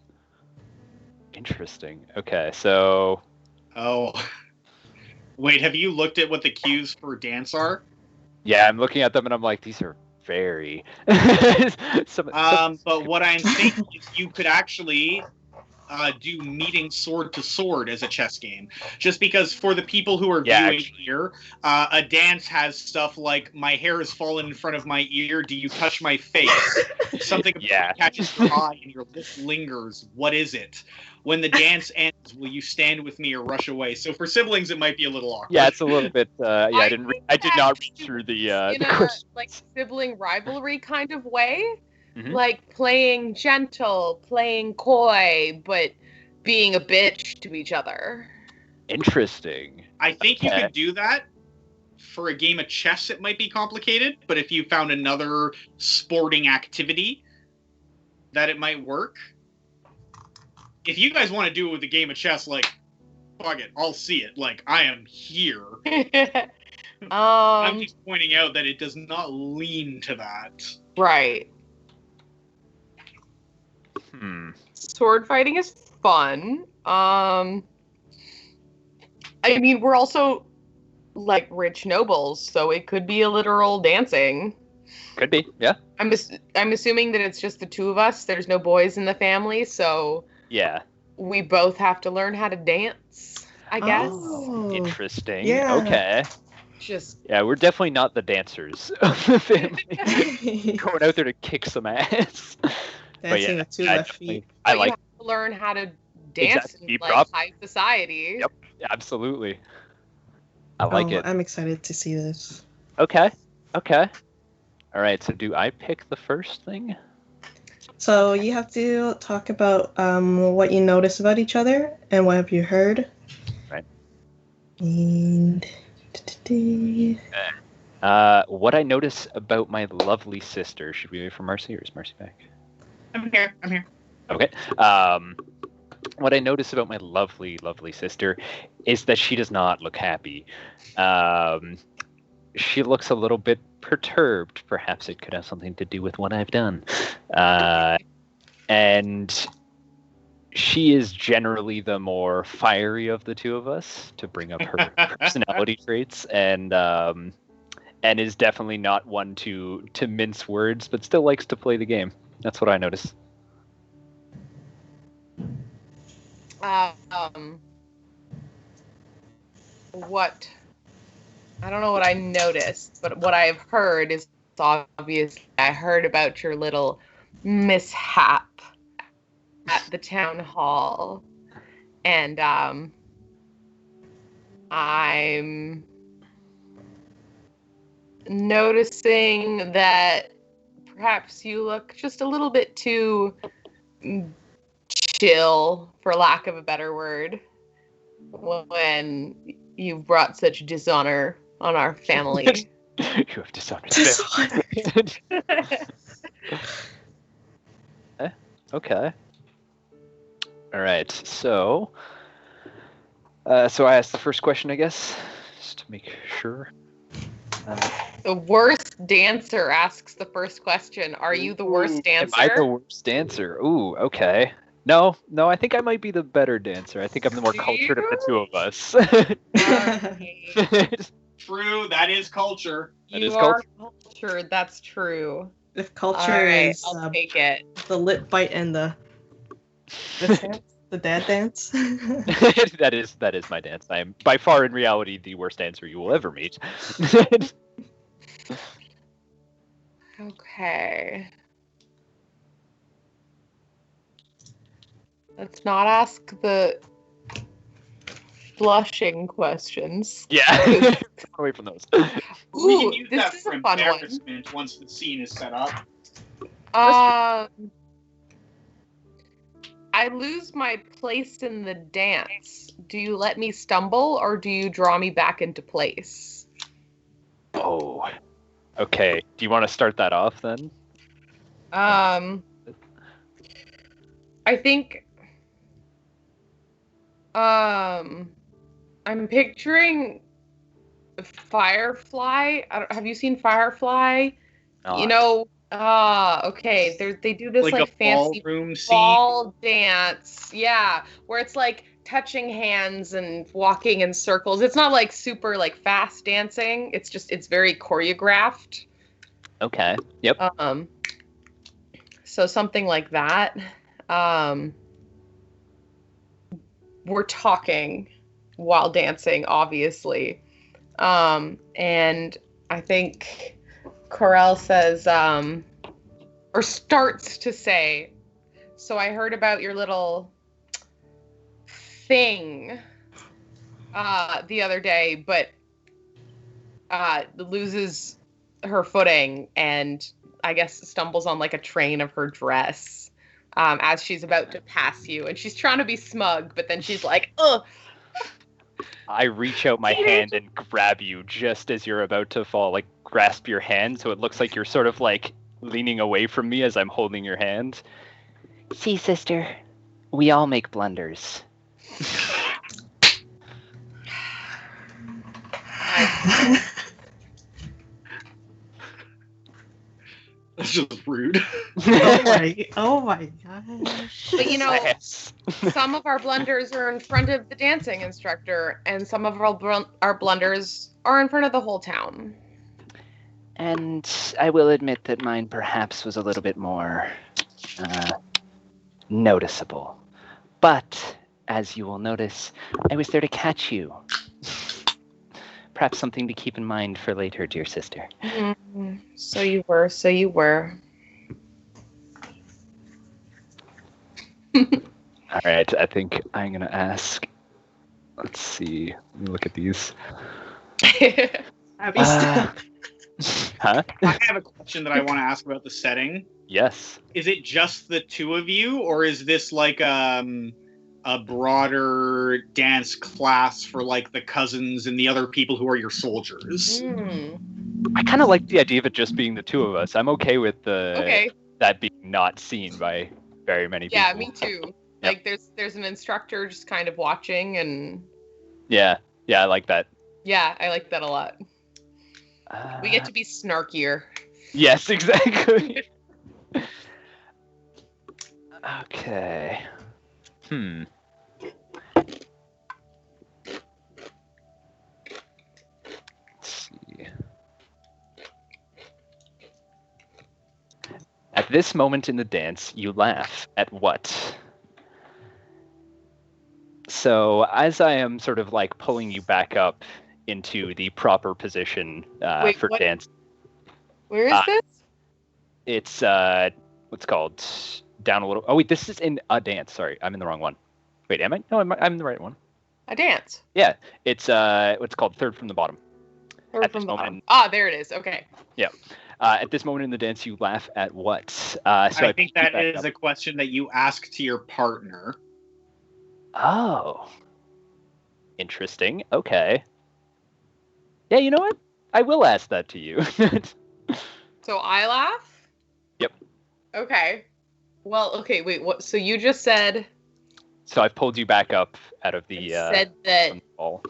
S4: Interesting. Okay, so
S5: Oh. Wait, have you looked at what the cues for dance are?
S4: yeah, I'm looking at them and I'm like, these are very.
S5: But what I'm thinking is you could actually do meeting sword to sword as a chess game. Just because for the people who are viewing here, a dance has stuff like, my hair has fallen in front of my ear, do you touch my face? Something catches your eye and your lip lingers. What is it? When the dance ends, will you stand with me or rush away? So for siblings, it might be a little awkward.
S4: Yeah, it's a little bit. I did not read through the
S3: In
S4: the
S3: a
S4: question.
S3: like sibling rivalry kind of way,
S4: Mhm.
S3: like playing gentle, playing coy, but being a bitch to each other.
S4: Interesting.
S5: I think you
S4: Okay.
S5: could do that. For a game of chess, it might be complicated, but if you found another sporting activity, that it might work. If you guys want to do it with a game of chess, like, fuck it, I'll see it. Like, I am here. I'm just pointing out that it does not lean to that.
S3: Right. Sword fighting is fun. I mean, we're also like rich nobles, so it could be a literal dancing.
S4: Could be, yeah.
S3: I'm assuming that it's just the two of us. There's no boys in the family, so
S4: Yeah.
S3: we both have to learn how to dance, I guess.
S2: Oh,
S4: Interesting.
S2: yeah.
S4: Okay.
S3: Just
S4: Yeah, we're definitely not the dancers of the family. Going out there to kick some ass.
S2: dancing with two left feet.
S4: I
S3: but
S4: like
S3: you have to learn how to dance
S4: Exactly.
S3: in like high society.
S4: Yep. Absolutely. I like it.
S2: I'm excited to see this.
S4: Okay. All right. So, do I pick the first thing?
S2: So you have to talk about what you notice about each other and what have you heard.
S4: Right.
S2: And
S4: what I notice about my lovely sister. Should we wait for Marcy, or is Marcy back?
S5: I'm here.
S4: Okay. What I notice about my lovely, lovely sister is that she does not look happy. She looks a little bit perturbed. Perhaps it could have something to do with what I've done. And she is generally the more fiery of the two of us, to bring up her personality traits, and is definitely not one to mince words, but still likes to play the game. That's what I notice.
S3: What I don't know what I noticed, but what I've heard is obvious. I heard about your little mishap at the town hall, and I'm noticing that perhaps you look just a little bit too chill, for lack of a better word. when you brought such dishonor on our family.
S4: You have dishonored them. Okay. All right. So I asked the first question, I guess, just to make sure.
S3: The worst dancer asks the first question. Are you the worst dancer?
S4: Am I the worst dancer? Ooh, okay. No, I think I might be the better dancer. I think I'm the more cultured of the two of us.
S5: True, that is culture.
S3: You are cultured, that's true.
S2: If culture
S3: Alright,
S2: is
S3: I'll take it.
S2: the lip bite and the dance, the dad dance.
S4: That is my dance. I am by far in reality the worst dancer you will ever meet.
S3: Okay. Let's not ask the blushing questions.
S4: Yeah. Get away from those.
S5: We can use
S3: this
S5: that
S3: is
S5: for
S3: a fun one.
S5: embarrassment once the scene is set up.
S3: I lose my place in the dance. Do you let me stumble or do you draw me back into place?
S4: Oh. Okay. Do you want to start that off then?
S3: I think I'm picturing Firefly. Have you seen Firefly?
S4: Not.
S3: You know, okay. They do this like fancy
S5: ballroom scene.
S3: ball dance. Yeah, where it's like touching hands and walking in circles. It's not like super like fast dancing. It's very choreographed.
S4: Okay. Yep.
S3: So something like that. We're talking while dancing, obviously. And I think Corel says, or starts to say, so I heard about your little thing the other day, but loses her footing and I guess stumbles on like a train of her dress as she's about to pass you. And she's trying to be smug, but then she's like, ugh.
S4: I reach out my hand and grab you just as you're about to fall, like grasp your hand so it looks like you're sort of like leaning away from me as I'm holding your hand.
S6: See, sister, we all make blunders.
S5: That's just rude.
S2: Oh my gosh.
S3: But you know,
S4: Yes.
S3: some of our blunders are in front of the dancing instructor, and some of our blunders are in front of the whole town.
S6: And I will admit that mine perhaps was a little bit more noticeable. But, as you will notice, I was there to catch you. Perhaps something to keep in mind for later, dear sister.
S3: Mm-hmm. So you were.
S4: All right, I think I'm going to ask. Let's see. Let me look at these.
S2: Abby's
S4: Huh?
S5: I have a question that I want to ask about the setting.
S4: Yes.
S5: Is it just the two of you, or is this like a broader dance class for like the cousins and the other people who are your soldiers?
S4: I kind of like the idea of it just being the two of us. I'm okay with that being not seen by very many people.
S3: Yeah, me too.
S4: Yep.
S3: Like there's an instructor just kind of watching and
S4: Yeah, I like that.
S3: yeah, I like that a lot. We get to be snarkier.
S4: Yes, exactly. Okay. Let's see. At this moment in the dance, you laugh at what? So, as I am sort of like pulling you back up into the proper position
S3: Wait,
S4: for
S3: what?
S4: dance.
S3: Where is this?
S4: It's what's called down a little. Oh wait, this is in a dance. Sorry, I'm in the wrong one. Wait, am I? No, I'm in the right one.
S3: A dance.
S4: Yeah, it's what's called third from the bottom.
S3: Third from the bottom. Ah, there it is. Okay.
S4: Yeah. At this moment in the dance, you laugh at what? So I
S5: think that is a question that you ask to your partner.
S6: Oh.
S4: Interesting. Okay. Yeah, you know what? I will ask that to you.
S3: So I laugh?
S4: Yep.
S3: Okay. Well, okay, wait, what? So you just said
S4: So I've pulled you back up out of the
S3: said that
S4: from the ball.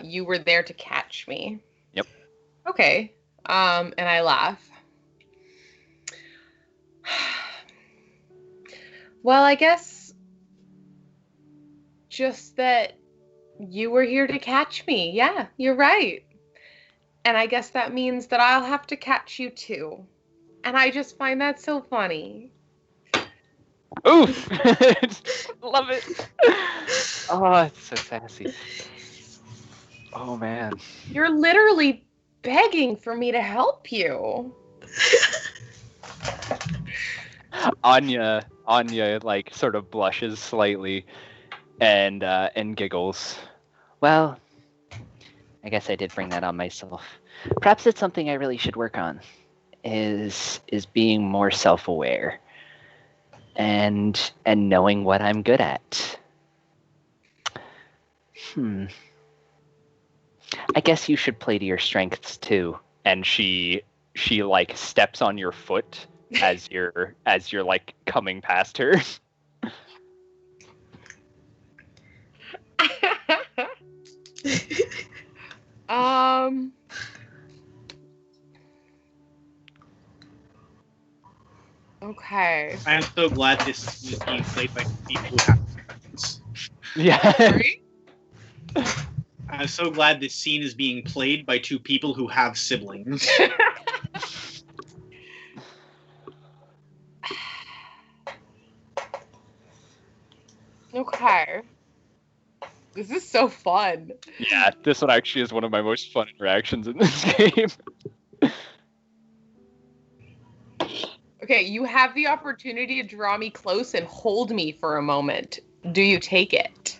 S3: you were there to catch me.
S4: Yep.
S3: Okay. And I laugh. Well, I guess just that you were here to catch me. Yeah, you're right. And I guess that means that I'll have to catch you too. And I just find that so funny.
S4: Oof! Love it. Oh, it's so sassy. Oh man.
S3: You're literally begging for me to help you.
S4: Anya, like sort of blushes slightly, and giggles.
S6: Well, I guess I did bring that on myself. Perhaps it's something I really should work on. Is being more self-aware and knowing what I'm good at. I guess you should play to your strengths too.
S4: And she like steps on your foot as you're like coming past her.
S3: Okay.
S5: I am so glad this is being played by people who have friends.
S4: Yeah.
S3: Sorry?
S5: I'm so glad this scene is being played by two people who have siblings.
S3: Okay. This is so fun.
S4: Yeah, this one actually is one of my most fun interactions in this game.
S3: Okay, you have the opportunity to draw me close and hold me for a moment. Do you take it?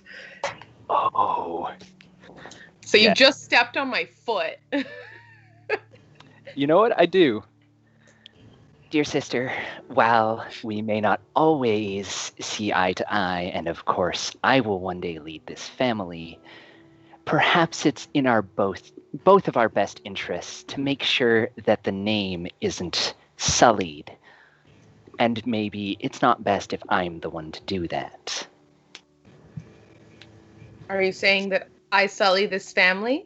S4: Oh.
S3: So you
S4: Yeah.
S3: just stepped on my foot.
S4: You know what? I do.
S6: Dear sister, while we may not always see eye to eye, and of course I will one day lead this family, perhaps it's in our both of our best interests to make sure that the name isn't sullied. And maybe it's not best if I'm the one to do that.
S3: Are you saying that I sully this family?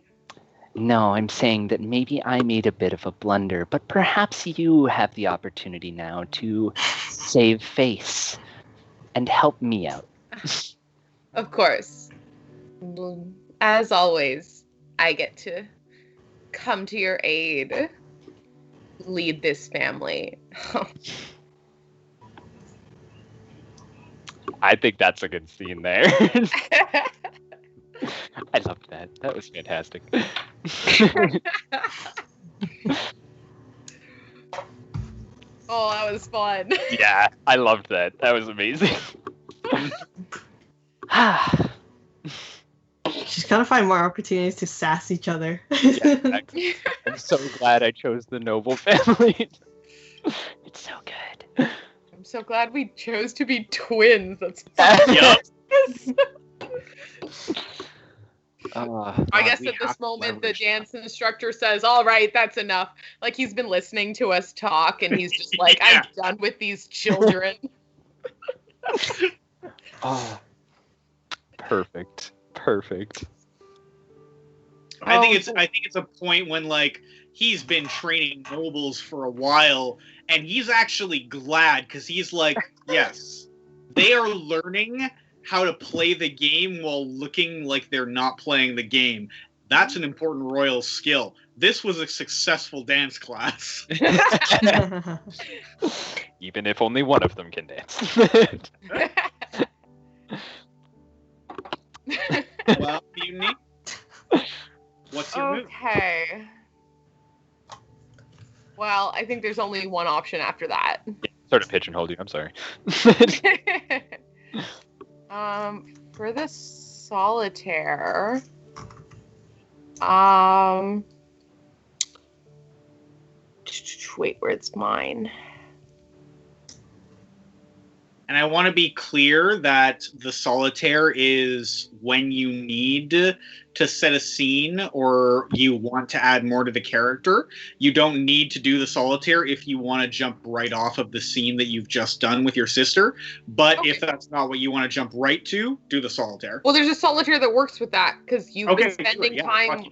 S6: No, I'm saying that maybe I made a bit of a blunder, but perhaps you have the opportunity now to save face and help me out.
S3: Of course. As always, I get to come to your aid. Lead this family.
S4: I think that's a good scene there. I loved that. That was fantastic.
S3: Oh, that was fun.
S4: Yeah, I loved that. That was amazing.
S2: Just gotta find more opportunities to sass each other.
S4: Yeah, exactly. I'm so glad I chose the noble family.
S6: It's so good.
S3: I'm so glad we chose to be twins. That's
S4: Yup.
S3: I guess at this moment the dance instructor says, "All right, that's enough." Like he's been listening to us talk, and he's just like,
S5: Yeah.
S3: "I'm done with these children."
S4: Oh, perfect. Perfect.
S5: I think it's a point when like he's been training nobles for a while, and he's actually glad because he's like, yes, they are learning how to play the game while looking like they're not playing the game. That's an important royal skill. This was a successful dance class.
S4: Even if only one of them can dance.
S5: Well, you need. What's your move?
S3: Okay. Well, I think there's only one option after that.
S4: Sort of pigeonholed you. I'm sorry.
S3: For the solitaire, wait, where's mine?
S5: And I want to be clear that the Solitaire is when you need to set a scene or you want to add more to the character. You don't need to do the Solitaire if you want to jump right off of the scene that you've just done with your sister. But if that's not what you want to jump right to, do the Solitaire.
S3: Well, there's a Solitaire that works with that because you've been spending time.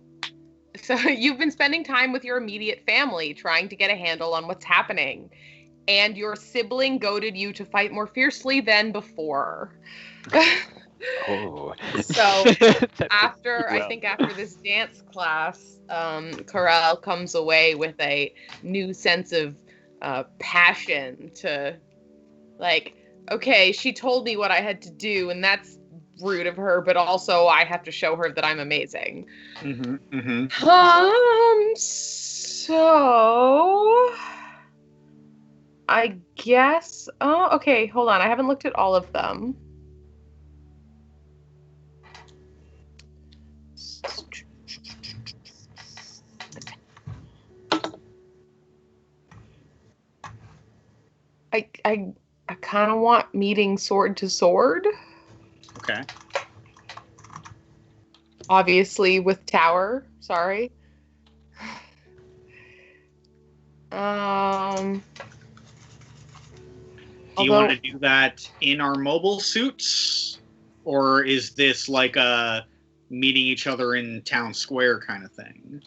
S3: So you've been spending time with your immediate family trying to get a handle on what's happening. And your sibling goaded you to fight more fiercely than before.
S4: Oh.
S3: So I think after this dance class, Corel comes away with a new sense of passion to, like, okay, she told me what I had to do, and that's rude of her, but also I have to show her that I'm amazing. So I guess. Oh, okay. Hold on. I haven't looked at all of them. I kind of want meeting sword to sword.
S5: Okay.
S3: Obviously with Tower. Sorry.
S5: Do you want to do that in our mobile suits? Or is this like a meeting each other in town square kind of thing?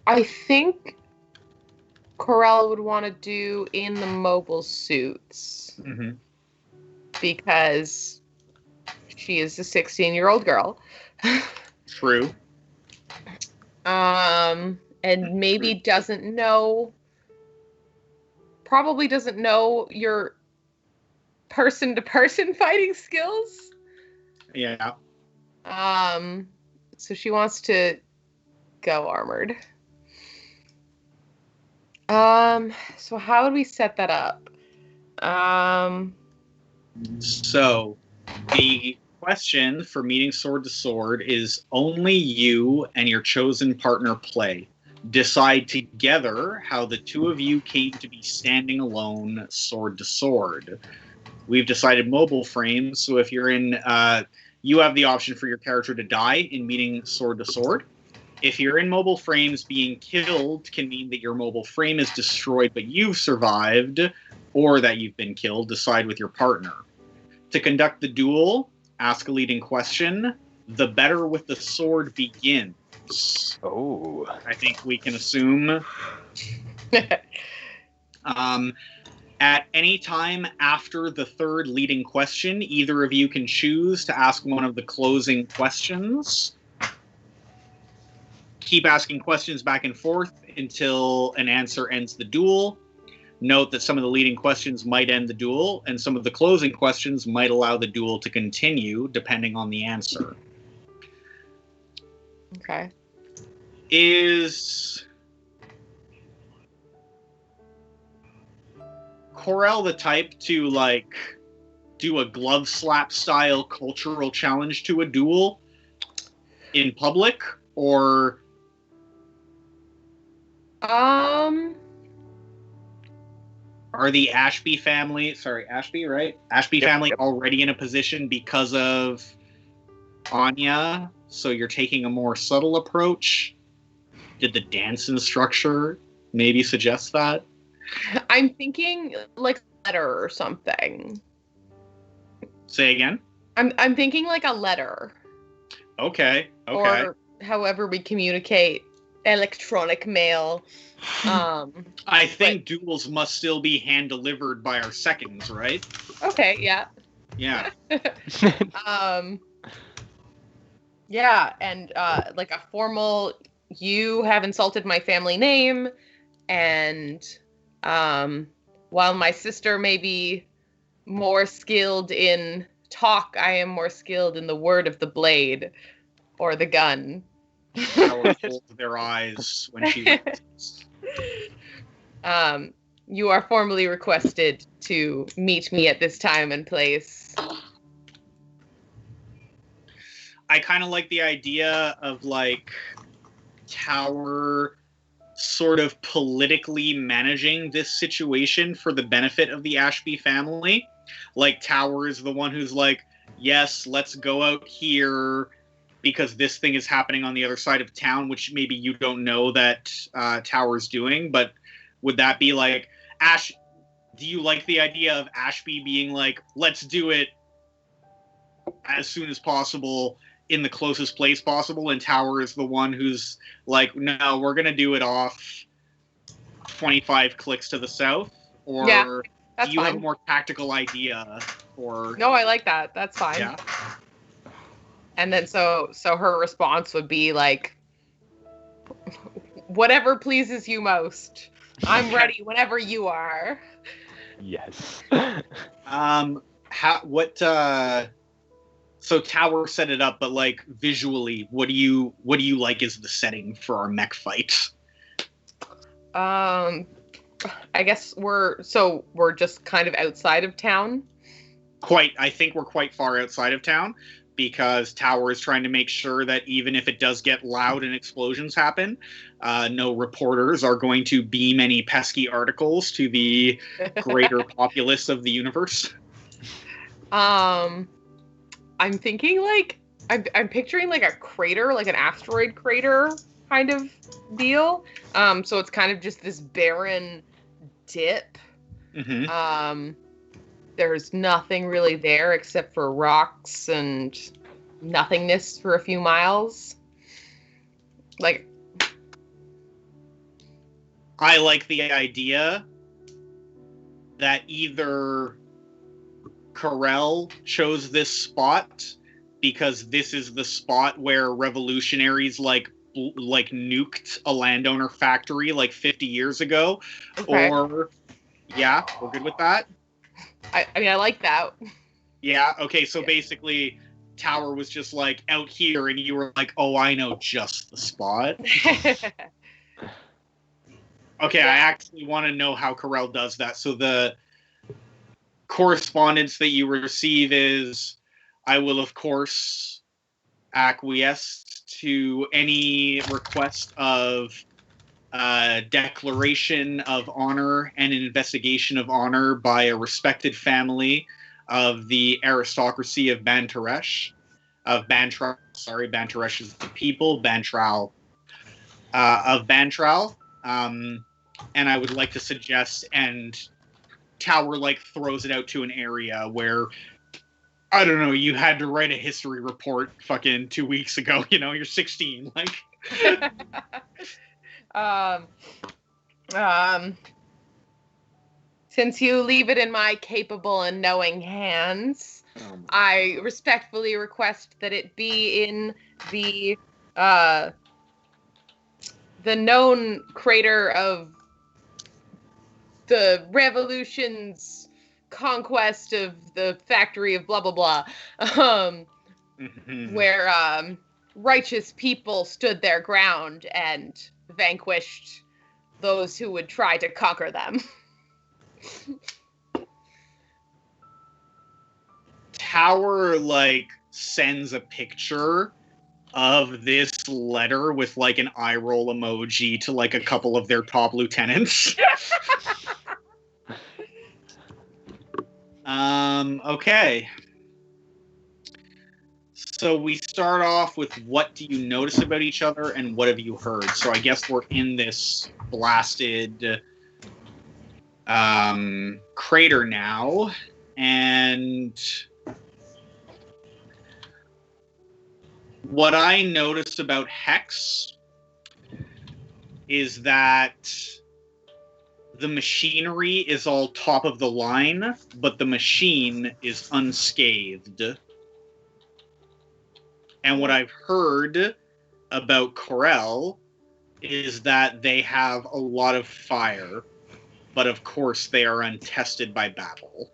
S3: I think Corel would want to do in the mobile suits. Because she is a 16-year-old girl.
S5: True.
S3: And maybe probably doesn't know your person-to-person fighting skills.
S5: Yeah.
S3: So she wants to go armored. So how would we set that up?
S5: So the question for meeting sword to sword is only you and your chosen partner play. Decide together how the two of you came to be standing alone sword to sword. We've decided mobile frames, so if you're in, you have the option for your character to die in meeting sword to sword. If you're in mobile frames, being killed can mean that your mobile frame is destroyed but you've survived, or that you've been killed. Decide with your partner. To conduct the duel, ask a leading question. The better with the sword begins.
S4: Oh.
S5: I think we can assume. At any time after the third leading question, either of you can choose to ask one of the closing questions. Keep asking questions back and forth until an answer ends the duel. Note that some of the leading questions might end the duel, and some of the closing questions might allow the duel to continue, depending on the answer.
S3: Okay.
S5: Is Corel the type to, like, do a glove slap style cultural challenge to a duel in public, or are the Ashby family, right? Ashby family already in a position because of Anya, so you're taking a more subtle approach? Did the dance instructor maybe suggest that?
S3: I'm thinking like a letter or something.
S5: Say again?
S3: I'm thinking like a letter.
S5: Okay.
S3: Or however we communicate, electronic mail.
S5: I think duels must still be hand-delivered by our seconds, right?
S3: Okay, yeah.
S5: Yeah.
S3: Yeah, and like a formal, you have insulted my family name, and while my sister may be more skilled in talk, I am more skilled in the word of the blade or the gun.
S5: Tower rolls their eyes when she leaves.
S3: You are formally requested to meet me at this time and place.
S5: I kind of like the idea of like Tower sort of politically managing this situation for the benefit of the Ashby family. Like Tower is the one who's like, yes, let's go out here because this thing is happening on the other side of town, which maybe you don't know that Tower's doing. But would that be like, Ash, do you like the idea of Ashby being like, let's do it as soon as possible in the closest place possible, and Tower is the one who's like, no, we're going to do it off 25 clicks to the south? Or
S3: Yeah, that's
S5: do you have
S3: fine.
S5: a more tactical idea? Or
S3: No, I like that. That's fine.
S5: yeah.
S3: And then so her response would be like, whatever pleases you most. I'm ready whenever you are.
S4: Yes.
S5: So Tower set it up, but like visually, what do you like is the setting for our mech fight?
S3: I guess we're just kind of outside of town.
S5: I think we're quite far outside of town, because Tower is trying to make sure that even if it does get loud and explosions happen, no reporters are going to beam any pesky articles to the greater populace of the universe.
S3: I'm thinking like I'm picturing like a crater, like an asteroid crater kind of deal. So it's kind of just this barren dip.
S5: Mm-hmm.
S3: There's nothing really there except for rocks and nothingness for a few miles. Like,
S5: I like the idea that either Carell chose this spot because this is the spot where revolutionaries like nuked a landowner factory like 50 years ago.
S3: okay.
S5: Or yeah, we're good with that.
S3: I mean, I like that.
S5: Yeah, okay, so
S3: Yeah.
S5: basically Tower was just like out here and you were like, oh, I know just the spot. Okay, I actually want to know how Carell does that. So the correspondence that you receive is, I will, of course, acquiesce to any request of declaration of honor and an investigation of honor by a respected family of the aristocracy of Bantaresh. Bantaresh is the people, Bantral of Bantral. And I would like to suggest, and Tower like throws it out to an area where, I don't know, you had to write a history report fucking 2 weeks ago, you know, you're 16, like.
S3: Since you leave it in my capable and knowing hands, I respectfully request that it be in the known crater of the revolution's conquest of the factory of blah blah blah, where righteous people stood their ground and vanquished those who would try to conquer them.
S5: Tower like sends a picture of this letter with like an eye roll emoji to like a couple of their top lieutenants. Okay. So we start off with what do you notice about each other and what have you heard? So I guess we're in this blasted crater now, and what I noticed about Hex is that the machinery is all top of the line, but the machine is unscathed. And what I've heard about Corel is that they have a lot of fire, but of course they are untested by battle.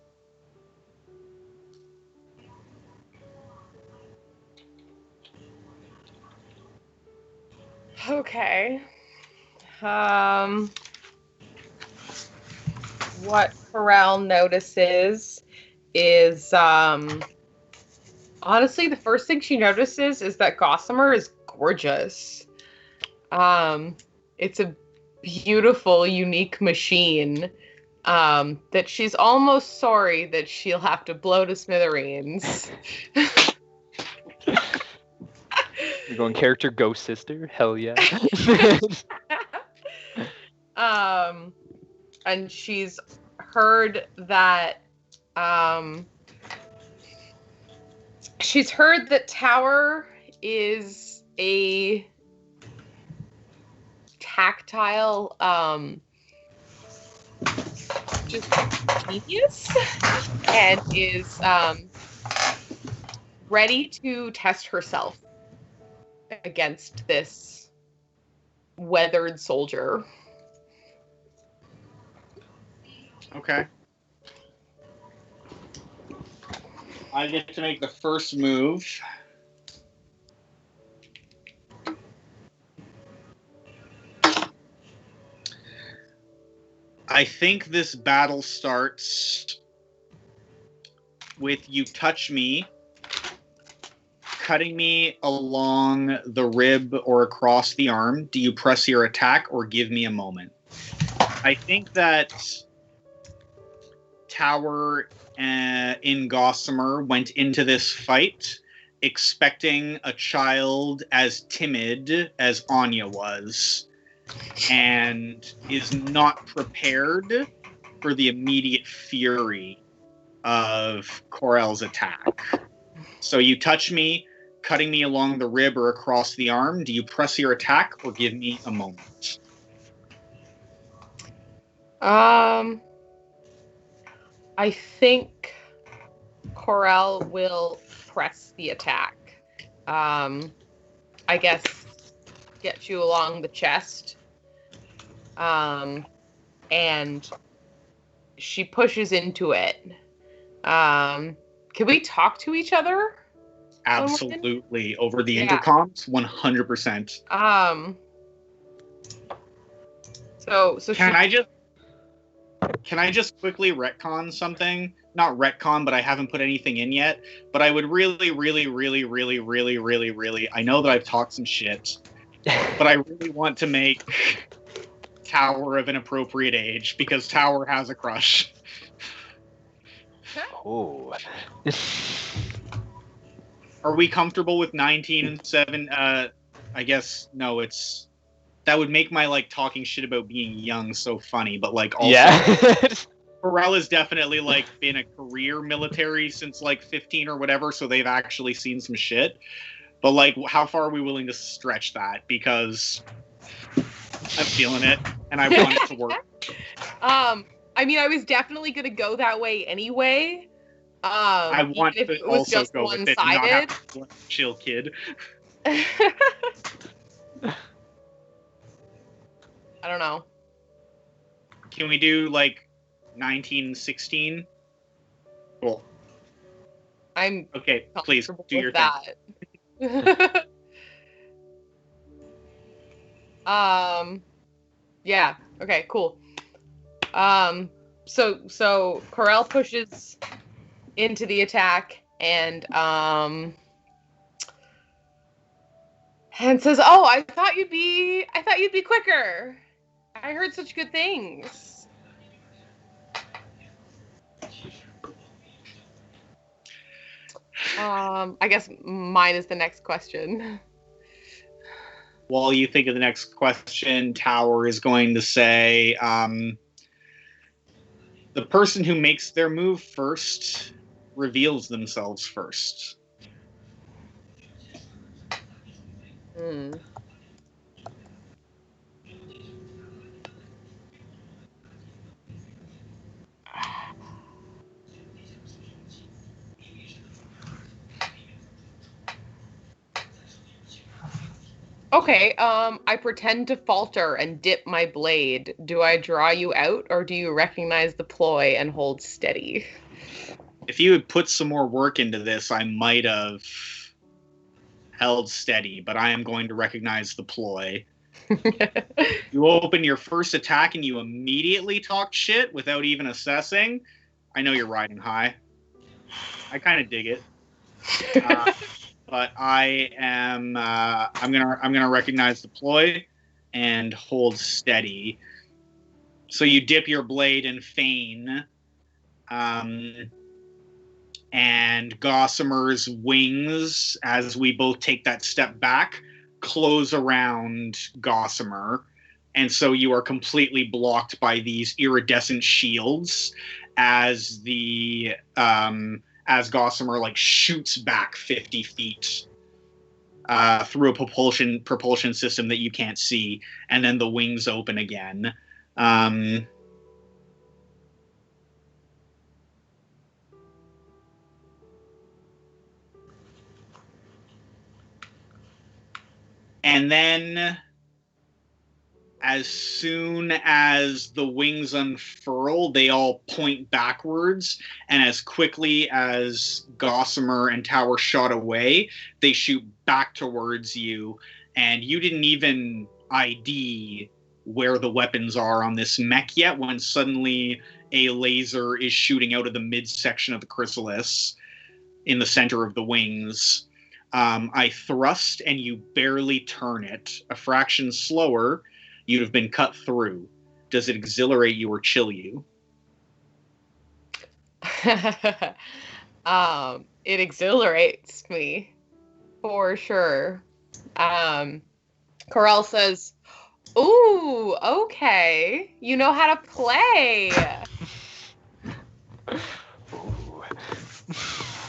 S3: Okay. What Corral notices is honestly the first thing she notices is that Gossamer is gorgeous. It's a beautiful, unique machine. That she's almost sorry that she'll have to blow to smithereens.
S4: You're going character ghost sister? Hell yeah.
S3: And she's heard that Tower is a tactile just genius and is ready to test herself against this weathered soldier.
S5: Okay. I get to make the first move. I think this battle starts with you touch me, cutting me along the rib or across the arm. Do you press your attack or give me a moment? I think that Tower in Gossamer went into this fight expecting a child as timid as Anya was, and is not prepared for the immediate fury of Corell's attack. So you touch me, cutting me along the rib or across the arm. Do you press your attack or give me a moment?
S3: I think Corell will press the attack. I guess get you along the chest. And she pushes into it. Can we talk to each other?
S5: Absolutely. Over the intercoms, 100%.
S3: So
S5: Can I just quickly retcon something? Not retcon, but I haven't put anything in yet. But I would really, I know that I've talked some shit, but I really want to make Tower of an appropriate age, because Tower has a crush.
S4: Oh.
S5: Are we comfortable with 19 and 7? I guess, no, that would make my, like, talking shit about being young so funny, but, like, also...
S4: Yeah.
S5: Pharrell has definitely, like, been a career military since, like, 15 or whatever, so they've actually seen some shit. But, like, how far are we willing to stretch that? Because I'm feeling it, and I want it to work.
S3: I mean, I was definitely going to go that way anyway.
S5: I want
S3: if
S5: to
S3: it was
S5: also
S3: just
S5: go with it and not
S3: one-sided.
S5: have to chill kid.
S3: I don't know.
S5: Can we do, like, 1916? Cool.
S3: I'm
S5: okay. Please do your
S3: that.
S5: thing.
S3: Yeah. Okay. Cool. So Corell pushes into the attack and says, "Oh, I thought you'd be quicker. I heard such good things." I guess mine is the next question.
S5: While you think of the next question, Tower is going to say, the person who makes their move first reveals themselves first.
S3: Okay, I pretend to falter and dip my blade. Do I draw you out, or do you recognize the ploy and hold steady?
S5: If you had put some more work into this, I might have held steady, but I am going to recognize the ploy. You open your first attack and you immediately talk shit without even assessing. I know you're riding high. I kind of dig it. But I am. I'm gonna recognize deploy and hold steady. So you dip your blade and feign, and Gossamer's wings, as we both take that step back, close around Gossamer, and so you are completely blocked by these iridescent shields as the as Gossamer like shoots back 50 feet through a propulsion system that you can't see, and then the wings open again. And then as soon as the wings unfurl, they all point backwards, and as quickly as Gossamer and Tower shot away, they shoot back towards you, and you didn't even ID where the weapons are on this mech yet when suddenly a laser is shooting out of the midsection of the chrysalis in the center of the wings. I thrust and you barely turn it. A fraction slower, you'd have been cut through. Does it exhilarate you or chill you?
S3: It exhilarates me, for sure. Corel says, "Ooh, okay. You know how to play."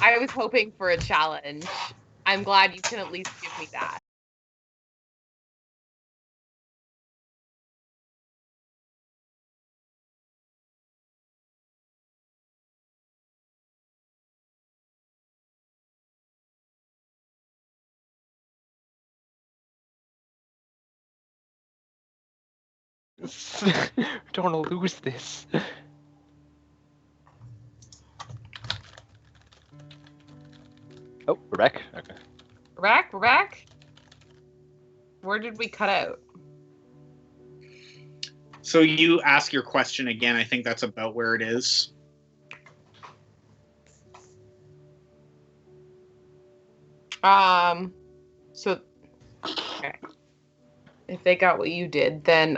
S3: I was hoping for a challenge. I'm glad you can at least give me that.
S4: Don't want to lose this. Oh, we're back? Okay.
S3: We're back? Where did we cut out?
S5: So you ask your question again. I think that's about where it is.
S3: So, okay. If they got what you did, then,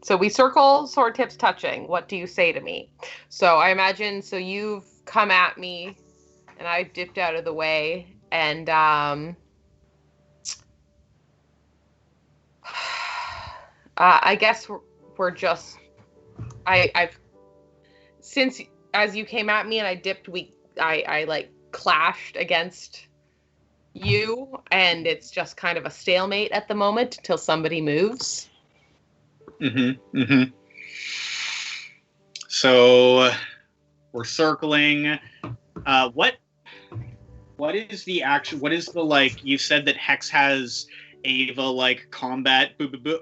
S3: so we circle sword tips touching. What do you say to me? So I imagine, so you've come at me and I dipped out of the way, and, I guess we're just, I've, since, as you came at me and I dipped, I like clashed against you, and it's just kind of a stalemate at the moment until somebody moves.
S5: So we're circling. What is the action? What is the, like, you said that Hex has Ava like combat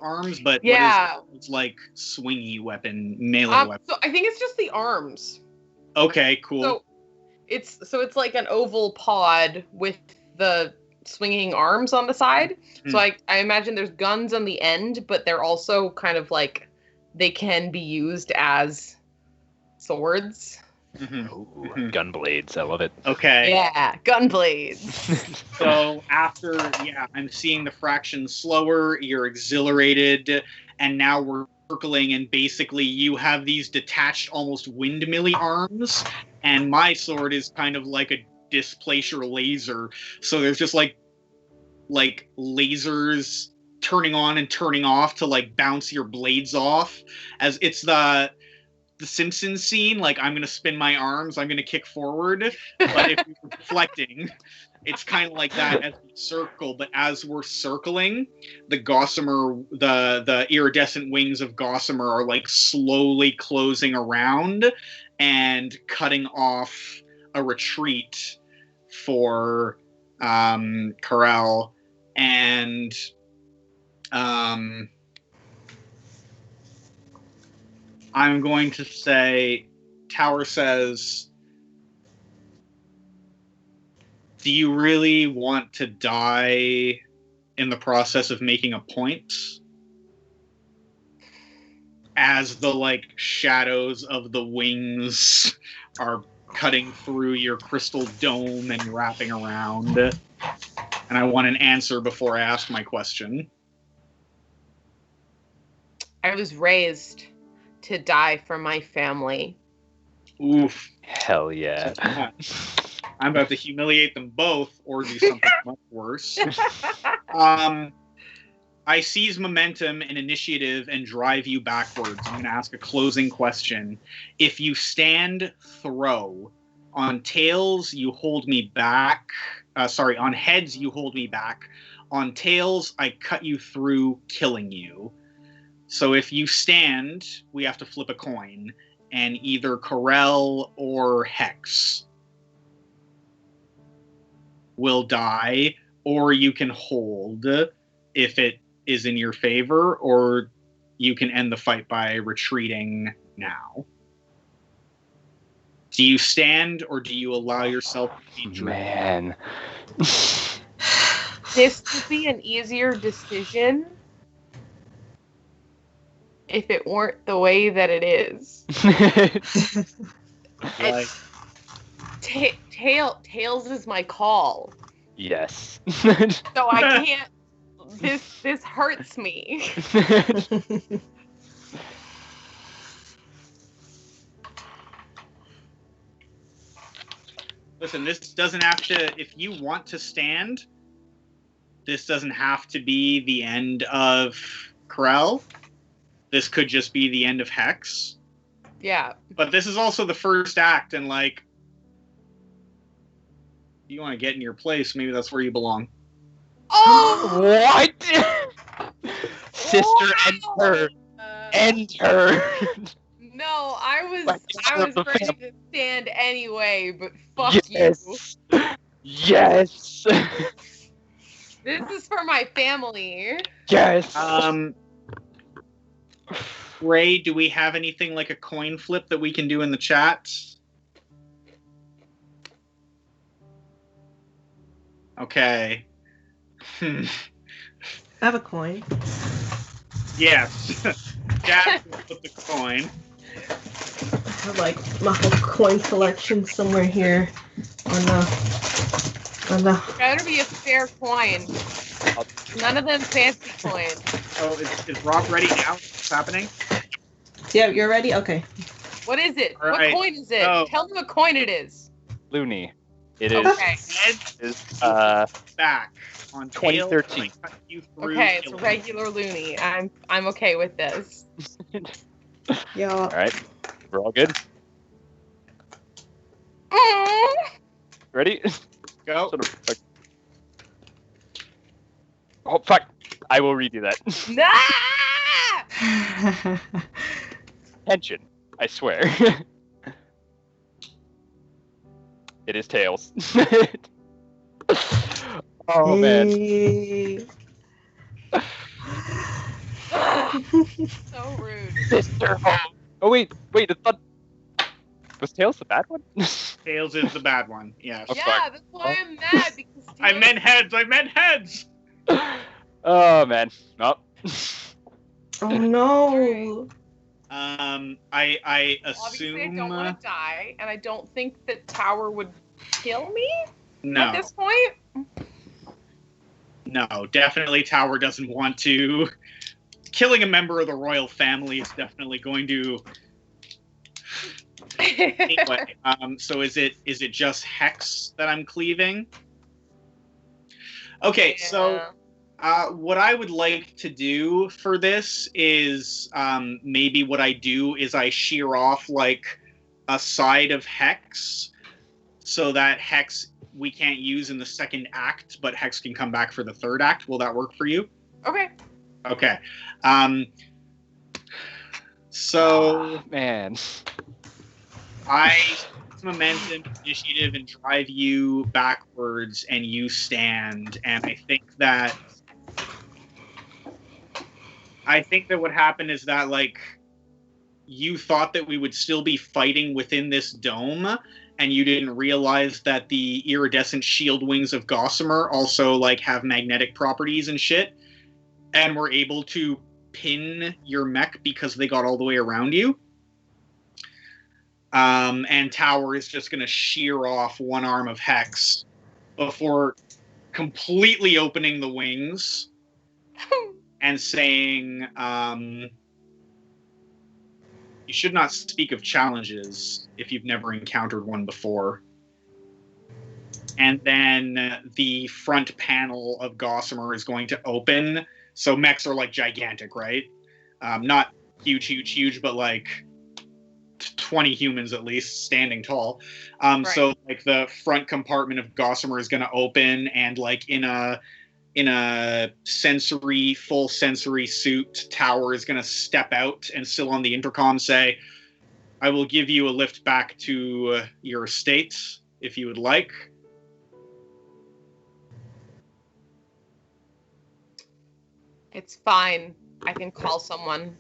S5: arms, but
S3: Yeah,
S5: what is its like swingy weapon, melee weapon?
S3: so I think it's just the arms.
S5: Okay, cool.
S3: So it's like an oval pod with the swinging arms on the side. So I imagine there's guns on the end, but they're also kind of like, they can be used as swords.
S4: Ooh, gun blades, I love it.
S5: Okay.
S3: Yeah, gun blades.
S5: So after, I'm seeing the fraction slower, you're exhilarated, and now we're circling, and basically you have these detached, almost windmilly arms, and my sword is kind of like a displacer laser. So there's just like lasers turning on and turning off to like bounce your blades off, as it's the Simpsons scene, like, I'm gonna spin my arms, I'm gonna kick forward, but if you're reflecting, it's kind of like that as we circle. But as we're circling, the Gossamer, the iridescent wings of Gossamer are like slowly closing around and cutting off a retreat for Corel, and I'm going to say, Tower says, do you really want to die in the process of making a point as the like shadows of the wings are cutting through your crystal dome and wrapping around. And I want an answer before I ask my question.
S3: I was raised to die for my family.
S5: Oof.
S4: Hell yeah.
S5: I'm about to humiliate them both or do something much worse. I seize momentum and initiative and drive you backwards. I'm going to ask a closing question. If you stand, throw. On tails, you hold me back. On heads, you hold me back. On tails, I cut you through, killing you. So if you stand, we have to flip a coin. And either Corel or Hex will die, or you can hold if it is in your favor, or you can end the fight by retreating now. Do you stand, or do you allow yourself to be driven?
S4: Man.
S3: This would be an easier decision if it weren't the way that it is.
S5: Like,
S3: Tails is my call.
S4: Yes.
S3: So I can't. This hurts me.
S5: listen, this doesn't have to, if you want to stand, this doesn't have to be the end of Corel. This could just be the end of Hex.
S3: Yeah.
S5: But this is also the first act, and like, if you want to get in your place, maybe that's where you belong.
S3: Oh!
S4: What? Sister, end her. End her.
S3: No, I was
S4: Like,
S3: ready to stand anyway, but fuck
S4: yes. Yes.
S3: you. This is for my family.
S4: Yes.
S5: Ray, do we have anything like a coin flip that we can do in the chat? Okay.
S2: I have a coin.
S5: Yes. Jack will flip the coin.
S2: I have like my whole coin collection somewhere here on the.
S3: Better be a fair coin. None of them fancy coins.
S5: Oh, is Rob ready now? What's happening?
S2: Yeah, you're ready? Okay.
S3: What is it?
S5: All right.
S3: What coin is it?
S5: Oh.
S3: Tell me what coin it is.
S4: Looney. It is.
S3: Okay.
S4: Is
S5: Back on
S4: 2013.
S3: Okay, it's a regular loony. I'm okay with this.
S2: Yeah.
S4: All right. We're all good. Ready?
S5: Go.
S4: Sort of, like... Oh fuck! I will redo that.
S3: Nah!
S4: Tension. I swear. It is tails. Oh man.
S2: Hey.
S3: So rude.
S4: Sister. Oh wait. I thought was tails the bad one?
S5: Tails is the bad one. Yes.
S4: Okay.
S3: Yeah, that's why I'm mad because
S5: I meant heads.
S4: Oh man. No.
S2: Oh no.
S5: I
S3: obviously I
S5: assume
S3: don't want to die, and I don't think that Tower would kill me
S5: no.
S3: at this point.
S5: No, definitely Tower doesn't want to. Killing a member of the royal family is definitely going to. Anyway, so is it just Hex that I'm cleaving? Okay,
S3: Yeah.
S5: so what I would like to do for this is maybe what I do is I shear off like a side of Hex so that Hex we can't use in the second act, but Hex can come back for the third act. Will that work for you?
S3: Okay.
S5: Okay. So
S4: Man.
S5: I momentum, initiative, and drive you backwards, and you stand. And I think that what happened is that like you thought that we would still be fighting within this dome, and you didn't realize that the iridescent shield wings of Gossamer also like have magnetic properties and shit, and were able to pin your mech because they got all the way around you. And Tower is just going to shear off one arm of Hex before completely opening the wings and saying, you should not speak of challenges if you've never encountered one before. And then the front panel of Gossamer is going to open. So mechs are like gigantic, right? Not huge, but like 20 humans at least, standing tall.
S3: Right.
S5: So like the front compartment of Gossamer is going to open, and like in a full sensory suit, Tower is going to step out and still on the intercom say, I will give you a lift back to your estate if you would like.
S3: It's fine. I can call someone.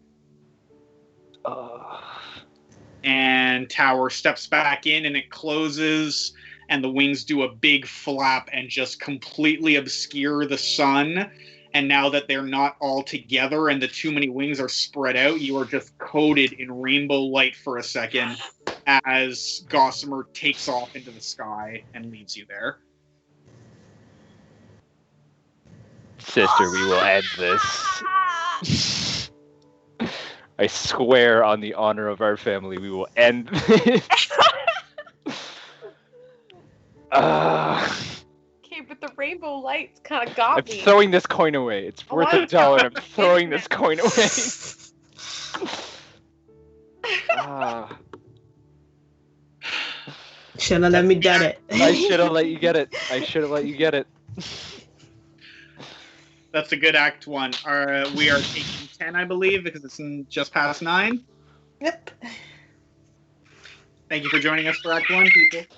S5: And Tower steps back in, and it closes, and the wings do a big flap and just completely obscure the sun. And now that they're not all together and the too many wings are spread out, you are just coated in rainbow light for a second as Gossamer takes off into the sky and leaves you there.
S4: Sister, we will end this. I swear on the honor of our family, we will end this.
S3: Okay, but the rainbow lights kind of got
S4: I'm
S3: me.
S4: throwing this coin away. It's worth
S3: Oh,
S4: $1. I'm throwing this coin away.
S2: Should have let me get it.
S4: I should have let you get it.
S5: That's a good Act 1. We are taking 10, I believe, because it's just past 9.
S2: Yep.
S5: Thank you for joining us for Act 1, people.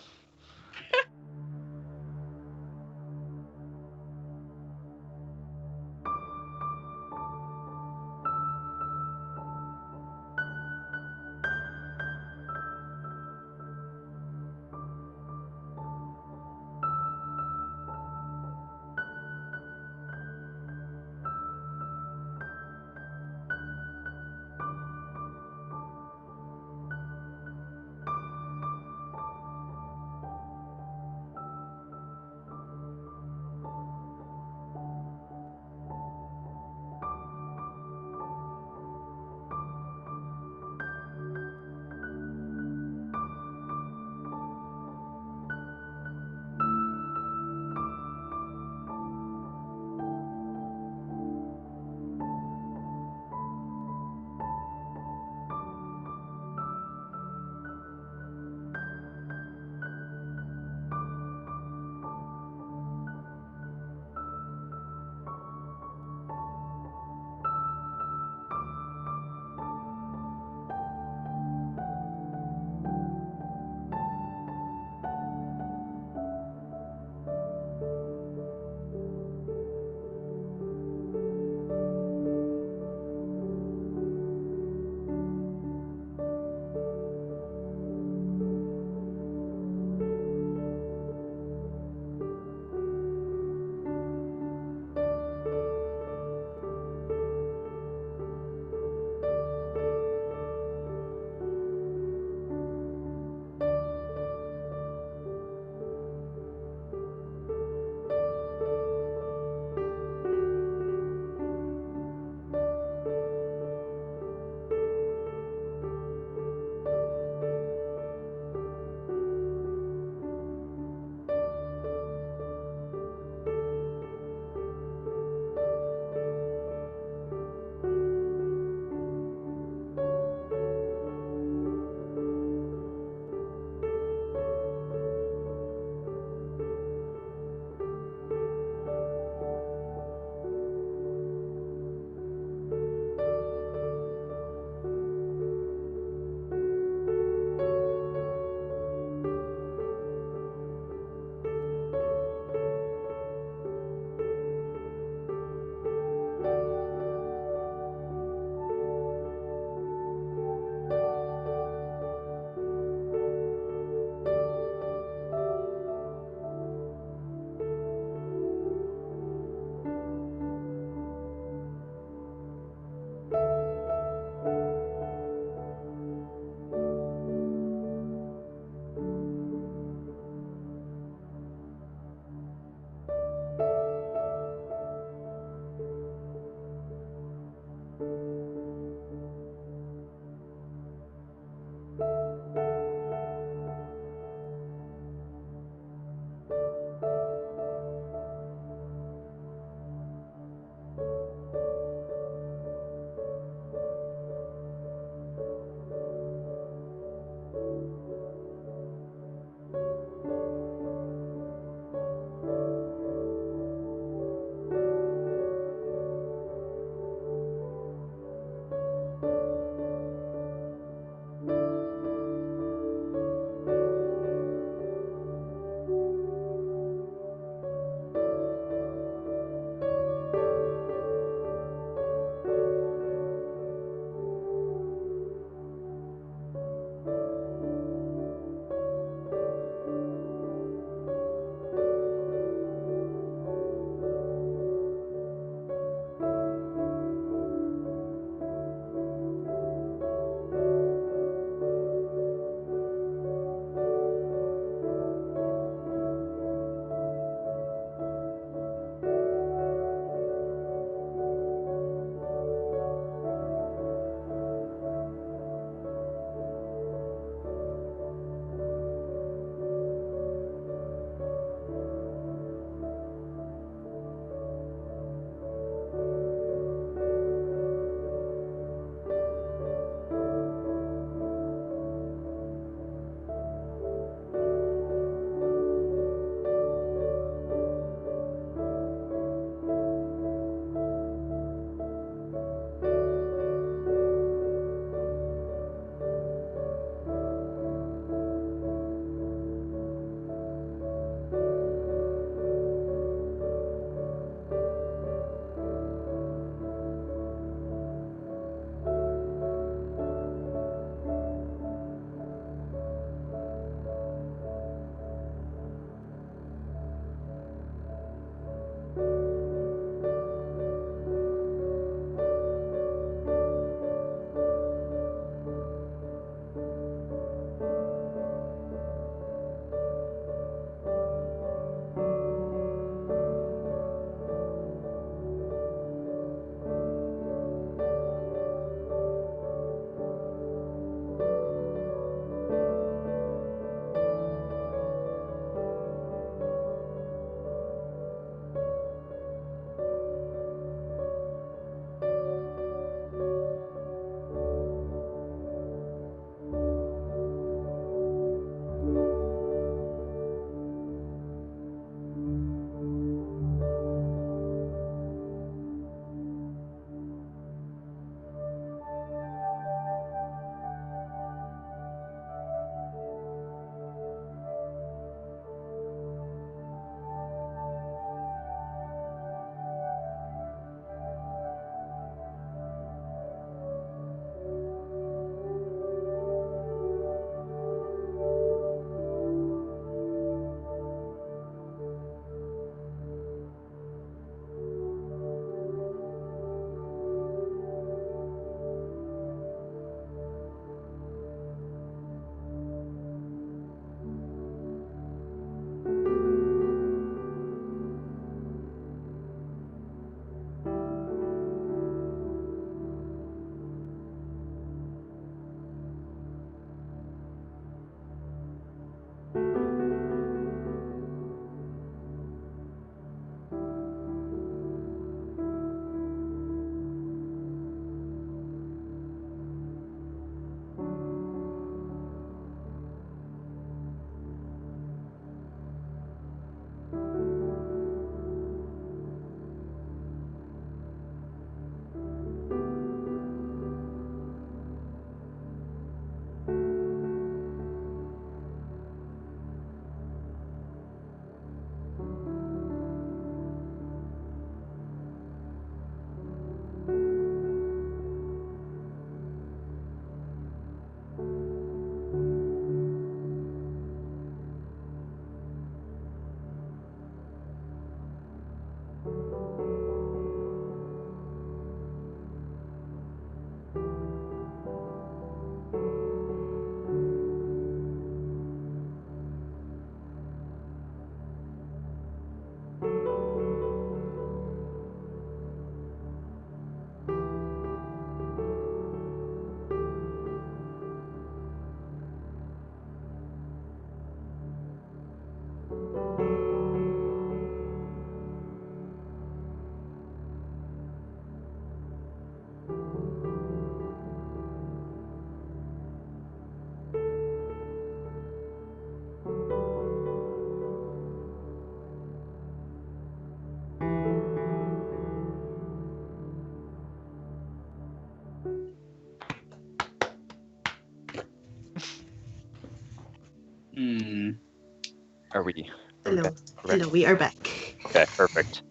S4: Are we?
S2: Hello.
S4: Correct.
S2: Hello, we are back.
S4: Okay, perfect.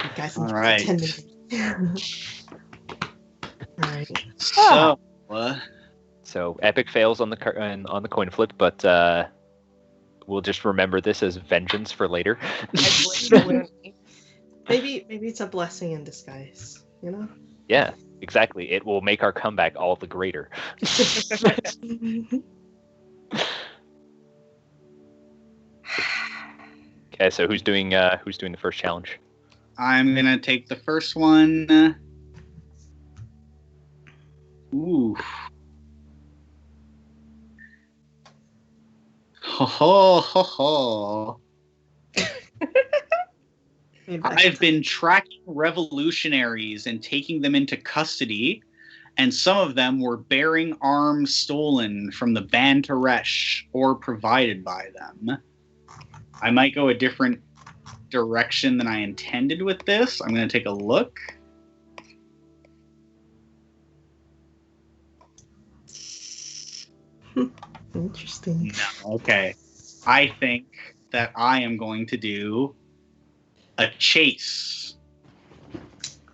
S2: You guys
S5: All
S2: enjoy
S5: right.
S2: 10 minutes. Alright.
S5: So,
S4: So Epic fails on the on the coin flip, but we'll just remember this as vengeance for later.
S2: Maybe it's a blessing in disguise, you know?
S4: Yeah, exactly. It will make our comeback all the greater. Okay, so who's doing the first challenge?
S5: I'm gonna take the first one. Ooh. Ho ho ho ho. I've been tracking revolutionaries and taking them into custody, and some of them were bearing arms stolen from the Bantaresh or provided by them. I might go a different direction than I intended with this. I'm going to take a look.
S2: Interesting.
S5: No, okay. I think that I am going to do a chase.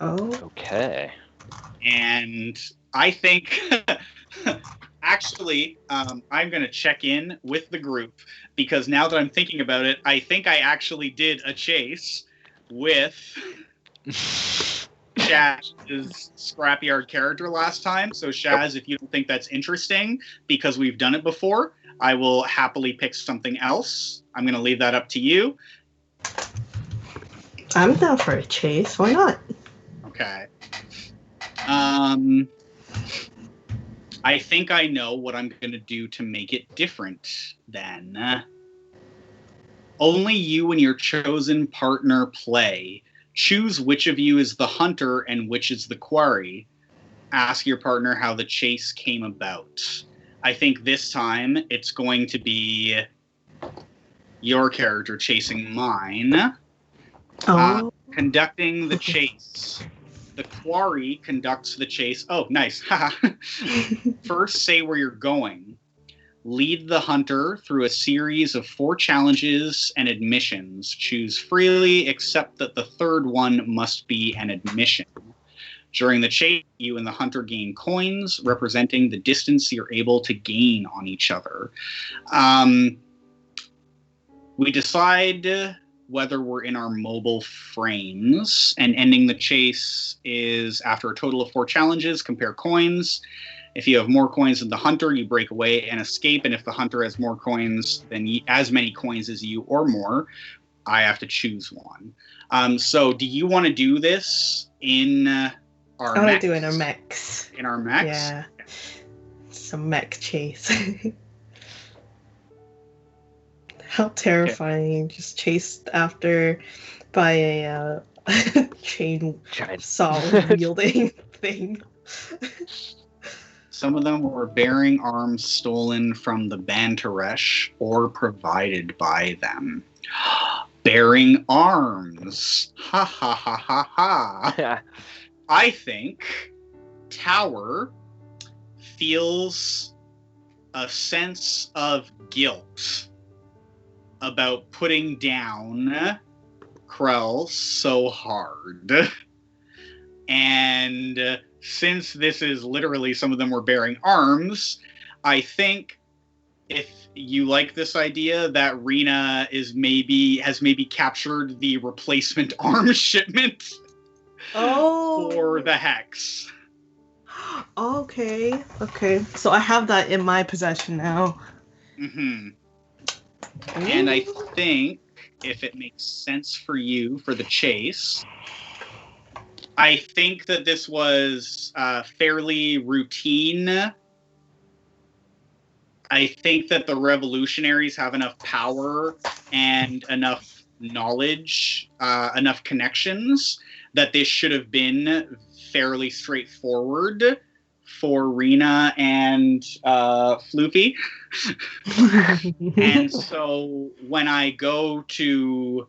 S2: Oh.
S4: Okay.
S5: And I think, actually, I'm going to check in with the group, because now that I'm thinking about it, I think I actually did a chase with Shaz's scrapyard character last time. So Shaz, if you don't think that's interesting, because we've done it before, I will happily pick something else. I'm going to leave that up to you.
S2: I'm down for a chase. Why not?
S5: Okay. I think I know what I'm going to do to make it different then. Only you and your chosen partner play. Choose which of you is the hunter and which is the quarry. Ask your partner how the chase came about. I think this time it's going to be your character chasing mine.
S2: Oh.
S5: Conducting the chase. The quarry conducts the chase. Oh, nice. First, say where you're going. Lead the hunter through a series of 4 challenges and admissions. Choose freely, except that the third one must be an admission. During the chase, you and the hunter gain coins representing the distance you're able to gain on each other. We decide whether we're in our mobile frames, and ending the chase is after a total of 4 challenges, compare coins. If you have more coins than the hunter, you break away and escape, and if the hunter has more coins than as many coins as you or more, I have to choose one. So do you want to do this in our
S2: I want
S5: mechs?
S2: to do it in our mechs.
S5: In our mechs?
S2: Yeah. Some mech chase. How terrifying. Okay. Just chased after by a chainsaw wielding thing.
S5: Some of them were bearing arms stolen from the Bantaresh or provided by them. Bearing arms. Ha ha ha ha ha. Yeah. I think Tower feels a sense of guilt about putting down Krell so hard. And since this is literally, some of them were bearing arms, I think if you like this idea, that Rena has maybe captured the replacement arm shipment for the Hex.
S2: Okay. So I have that in my possession now.
S5: Mm-hmm. And I think if it makes sense for you for the chase, I think that this was fairly routine. I think that the revolutionaries have enough power and enough knowledge, enough connections, that this should have been fairly straightforward for Rena and Floofy. And so when I go to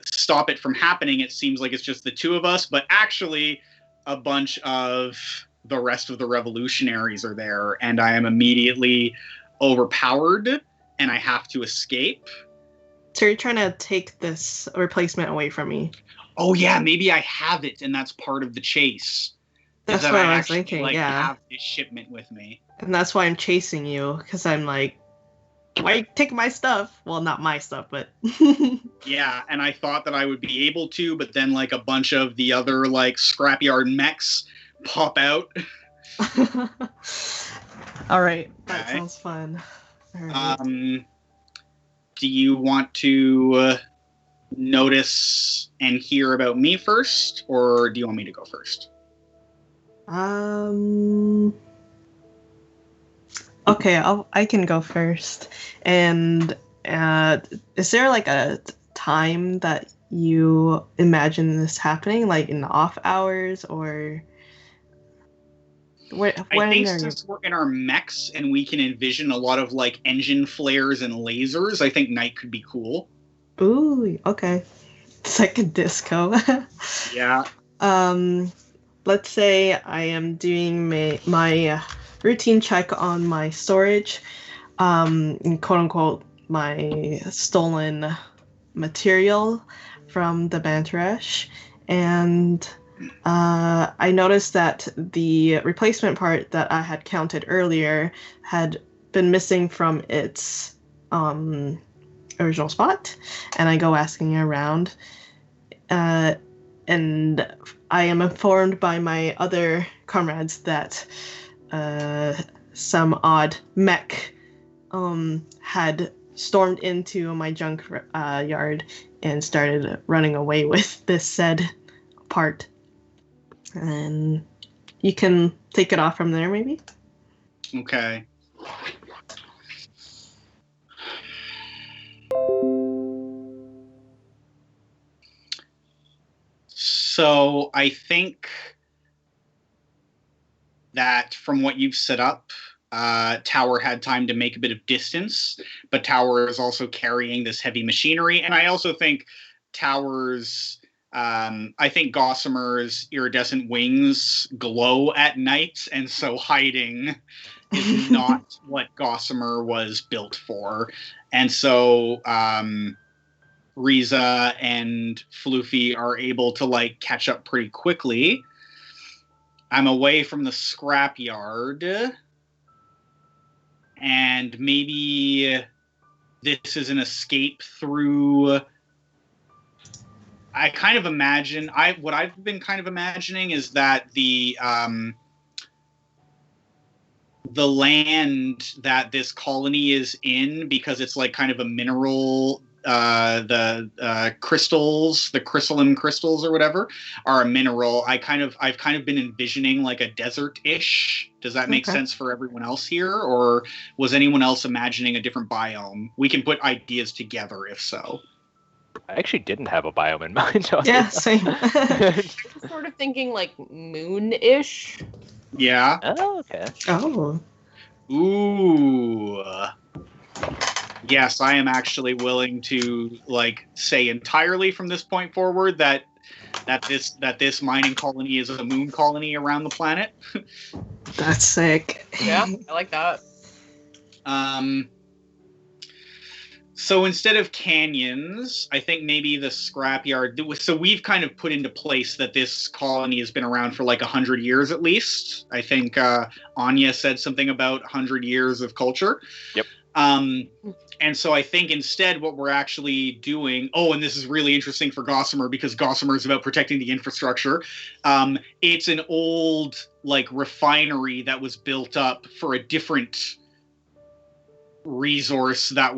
S5: stop it from happening, it seems like it's just the 2 of us, but actually a bunch of the rest of the revolutionaries are there, and I am immediately overpowered and I have to escape.
S2: So you're trying to take this replacement away from me.
S5: Oh yeah, maybe I have it, and that's part of the chase.
S2: That's
S5: is that
S2: what
S5: I
S2: I was
S5: actually
S2: thinking,
S5: like
S2: yeah.
S5: have this shipment with me.
S2: And that's why I'm chasing you, because I'm like, why take my stuff? Well, not my stuff, but
S5: Yeah, and I thought that I would be able to, but then like a bunch of the other like scrapyard mechs pop out.
S2: All right, that
S5: Okay.
S2: sounds fun. All right.
S5: Do you want to notice and hear about me first, or do you want me to go first?
S2: Okay, I can go first. And is there like a time that you imagine this happening, like in the off hours, or when
S5: I think
S2: are you?
S5: since we're in our mechs and we can envision a lot of like engine flares and lasers, I think night could be cool.
S2: Ooh, okay. It's like a disco.
S5: Yeah.
S2: Let's say I am doing my routine check on my storage, quote unquote, my stolen material from the Bantrash, and I noticed that the replacement part that I had counted earlier had been missing from its original spot, and I go asking around, and I am informed by my other comrades that some odd mech had stormed into my junk yard and started running away with this said part. And you can take it off from there, maybe?
S5: Okay. So I think that from what you've set up, Tower had time to make a bit of distance, but Tower is also carrying this heavy machinery. And I also think Tower's, I think Gossamer's iridescent wings glow at night, and so hiding is not what Gossamer was built for. And so Riza and Floofy are able to like catch up pretty quickly. I'm away from the scrapyard, and maybe this is an escape through. I kind of imagine what I've been kind of imagining is that the land that this colony is in, because it's like kind of a mineral, the crystals, the crystalline crystals or whatever, are a mineral. I've kind of been envisioning like a desert-ish. Does that make sense for everyone else here, or was anyone else imagining a different biome? We can put ideas together if so.
S4: I actually didn't have a biome in mind.
S2: Yeah, same.
S3: I'm sort of thinking like moon-ish.
S5: Yeah.
S4: Oh, okay.
S2: Oh.
S5: Ooh. Yes, I am actually willing to like say entirely from this point forward that this mining colony is a moon colony around the planet.
S2: That's sick.
S3: Yeah, I like that.
S5: So instead of canyons, I think maybe the scrapyard. So we've kind of put into place that this colony has been around for like 100 years at least. I think Anya said something about 100 years of culture.
S4: Yep.
S5: And so I think instead what we're actually doing, and this is really interesting for Gossamer because Gossamer is about protecting the infrastructure. It's an old like refinery that was built up for a different resource that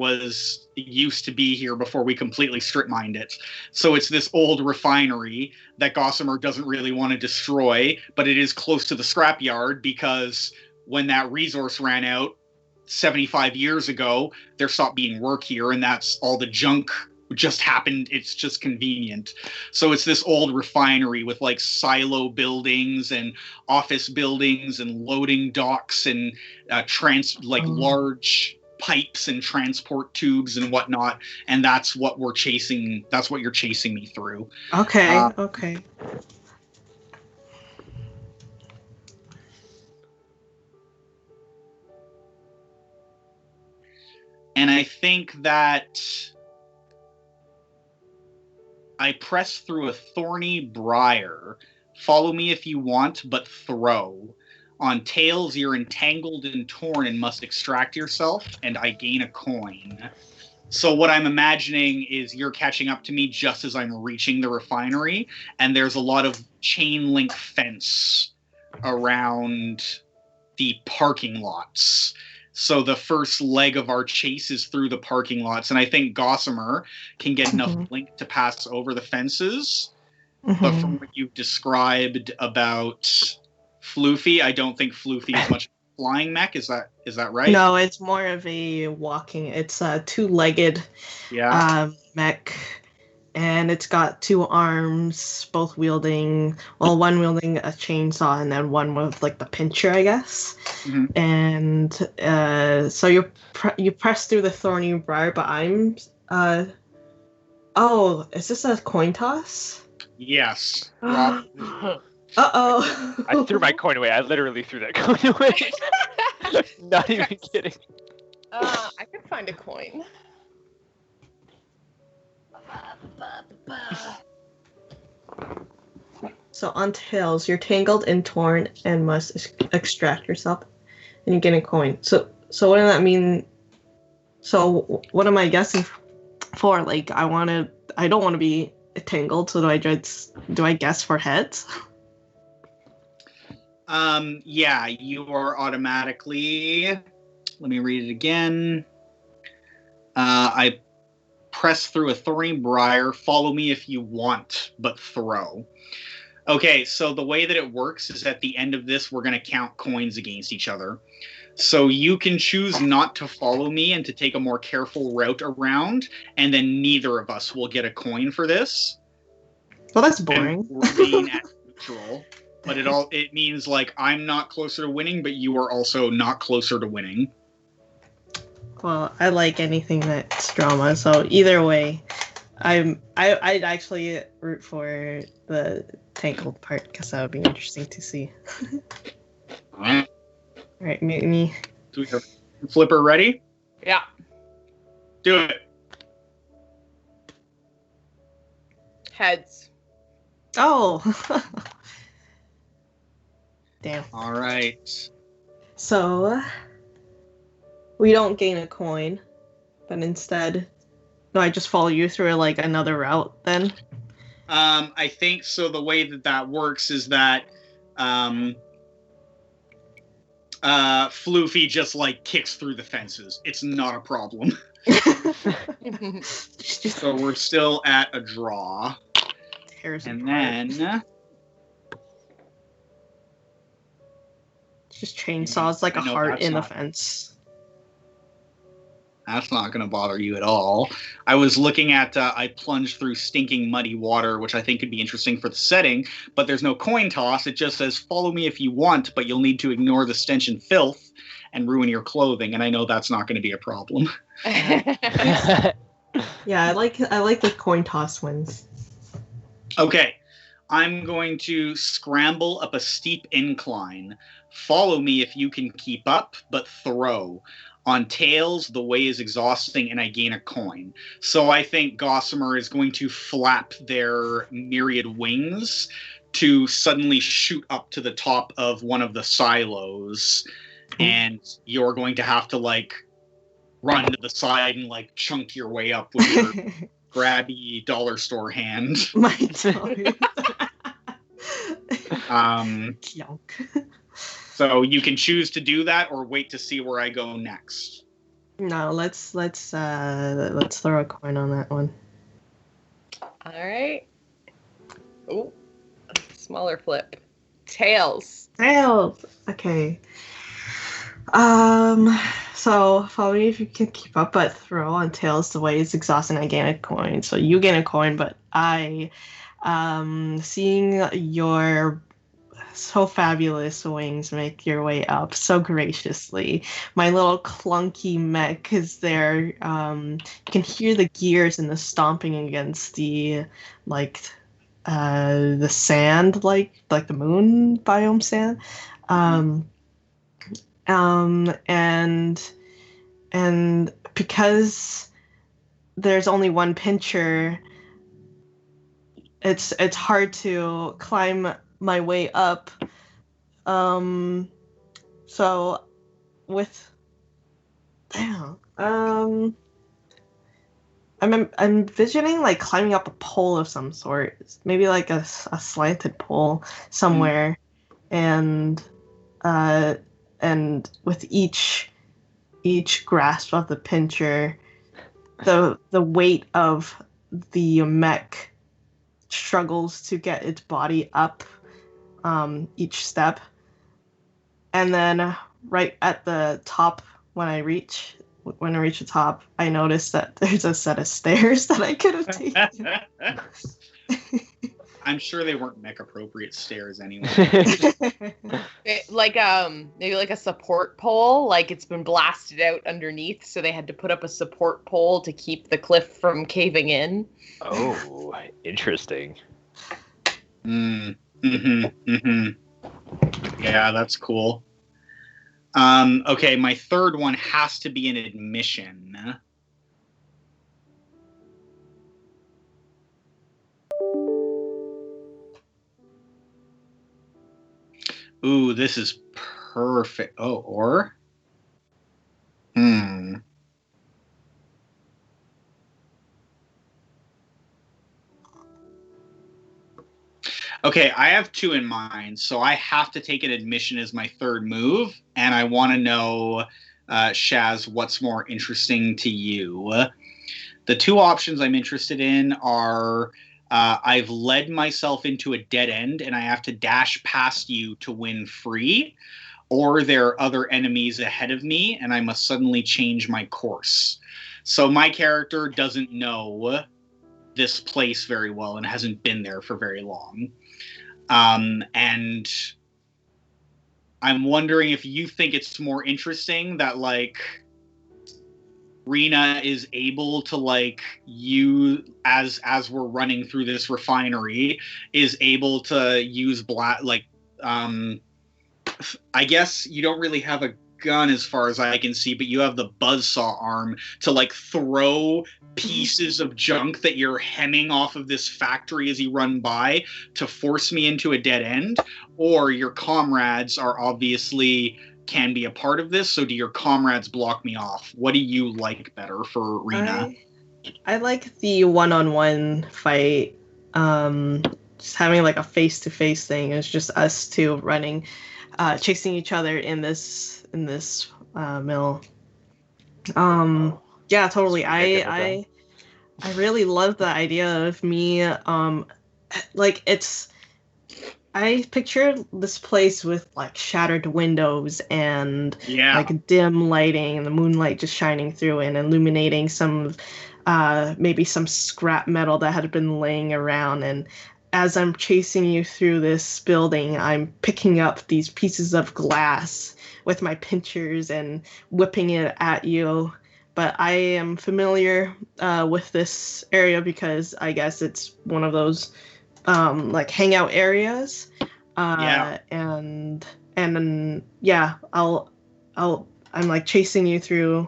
S5: used to be here before we completely strip mined it. So it's this old refinery that Gossamer doesn't really want to destroy, but it is close to the scrapyard because when that resource ran out 75 years ago, there stopped being work here, and that's all the junk just happened. It's just convenient. So it's this old refinery with like silo buildings and office buildings and loading docks and large pipes and transport tubes and whatnot, and that's what we're chasing. That's what you're chasing me through.
S2: Okay. Okay.
S5: And I think that I press through a thorny briar. Follow me if you want, but throw. On tails, you're entangled and torn and must extract yourself, and I gain a coin. So what I'm imagining is you're catching up to me just as I'm reaching the refinery, and there's a lot of chain link fence around the parking lots. So the first leg of our chase is through the parking lots, and I think Gossamer can get enough link to pass over the fences. But from what you've described about Floofy, I don't think Floofy is much flying mech. Is that right?
S2: No, it's more of a walking. It's a two-legged mech, and it's got two arms, both wielding. Well, one wielding a chainsaw, and then one with like the pincher, I guess. And so you press through the thorny briar, but I'm. Oh, is this a coin toss?
S5: Yes.
S2: Uh-oh.
S4: I threw my coin away. I literally threw that coin away. Not even kidding.
S3: I could find a coin.
S2: So on tails, you're tangled and torn and must extract yourself, and you get a coin. So what does that mean? So what am I guessing for? Like I don't want to be tangled. So do I guess for heads?
S5: Yeah, you are automatically. Let me read it again. I press through a thorny briar. Follow me if you want, but throw. Okay, so the way that it works is at the end of this, we're going to count coins against each other. So you can choose not to follow me and to take a more careful route around, and then neither of us will get a coin for this.
S2: Well, that's boring.
S5: And we're being at neutral. But it means like I'm not closer to winning, but you are also not closer to winning.
S2: Well, I like anything that's drama, so either way, I'd actually root for the tangled part because that would be interesting to see.
S5: Alright.
S2: Alright, Mutiny.
S5: Do we have Flipper ready?
S3: Yeah.
S5: Do it.
S3: Heads.
S2: Oh! Damn.
S5: Alright.
S2: So, we don't gain a coin, but instead, no, I just follow you through like another route then?
S5: I think so. The way that works is that Floofy just like kicks through the fences. It's not a problem. So we're still at a draw. And then
S2: just chainsaws like a heart in the fence.
S5: That's not going to bother you at all. I was looking at, I plunged through stinking muddy water, which I think could be interesting for the setting, but there's no coin toss. It just says, follow me if you want, but you'll need to ignore the stench and filth and ruin your clothing, and I know that's not going to be a problem.
S2: Yeah, I like the coin toss ones.
S5: Okay, I'm going to scramble up a steep incline. Follow me if you can keep up, but throw. On tails, the way is exhausting, and I gain a coin. So I think Gossamer is going to flap their myriad wings to suddenly shoot up to the top of one of the silos, and you're going to have to, like, run to the side and, like, chunk your way up with your grabby dollar store hand.
S2: My dollar.
S5: So you can choose to do that or wait to see where I go next.
S2: No, let's throw a coin on that one.
S3: All right. Oh, smaller flip. Tails.
S2: Tails. Okay. So follow me if you can keep up, but throw on tails. The way is exhausting. I gain a coin. So you gain a coin, but I, seeing your so fabulous wings make your way up so graciously. My little clunky mech is there. You can hear the gears and the stomping against the sand, like the moon biome sand. And because there's only one pincher, it's hard to climb my way up. So with I'm envisioning like climbing up a pole of some sort, maybe like a slanted pole somewhere, and with each grasp of the pincher, the weight of the mech struggles to get its body up each step, and then right at the top, when I reach the top, I notice that there's a set of stairs that I could have taken.
S5: I'm sure they weren't mech appropriate stairs anyway.
S3: Like maybe like a support pole, like it's been blasted out underneath, so they had to put up a support pole to keep the cliff from caving in.
S4: Oh, interesting.
S5: Yeah, that's cool. Okay, my third one has to be an admission. Ooh, this is perfect. Oh, or? Okay, I have two in mind, so I have to take an admission as my third move, and I want to know, Shaz, what's more interesting to you? The two options I'm interested in are I've led myself into a dead end, and I have to dash past you to win free, or there are other enemies ahead of me, and I must suddenly change my course. So my character doesn't know this place very well and hasn't been there for very long. And I'm wondering if you think it's more interesting that, like, Rena is able to, like, you as we're running through this refinery, is able to use I guess you don't really have a gun as far as I can see, but you have the buzzsaw arm to, like, throw pieces of junk that you're hemming off of this factory as you run by to force me into a dead end, or your comrades are obviously can be a part of this, so do your comrades block me off? What do you like better for Rena?
S2: I like the one-on-one fight. Just having like a face-to-face thing. It's just us two running, chasing each other in this mill. Yeah, totally. I really love the idea of me. Like I pictured this place with like shattered windows and like dim lighting and the moonlight just shining through and illuminating some maybe some scrap metal that had been laying around. And as I'm chasing you through this building, I'm picking up these pieces of glass with my pinchers and whipping it at you. But I am familiar with this area because I guess it's one of those like hangout areas. And then I'm like chasing you through,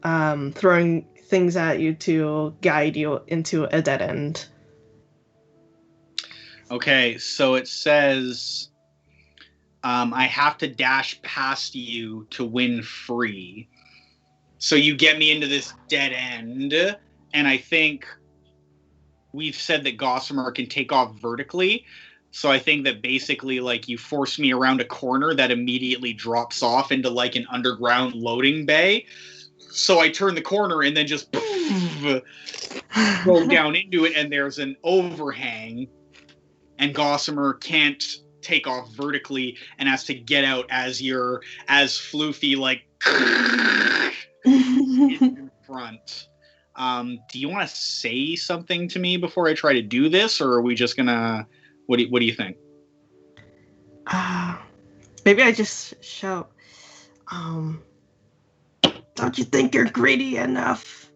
S2: throwing things at you to guide you into a dead end.
S5: Okay, so it says I have to dash past you to win free. So you get me into this dead end, and I think we've said that Gossamer can take off vertically. So I think that basically, like, you force me around a corner that immediately drops off into like an underground loading bay. So I turn the corner and then just go down into it, and there's an overhang, and Gossamer can't take off vertically and has to get out as Floofy, like, in front. Do you want to say something to me before I try to do this, or are we just gonna? What do you think?
S2: Maybe I just shout. Don't you think you're greedy enough,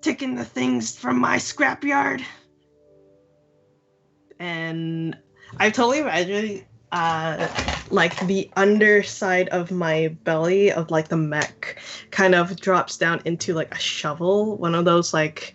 S2: taking the things from my scrapyard? And I totally imagine like the underside of my belly of like the mech kind of drops down into like a shovel, one of those like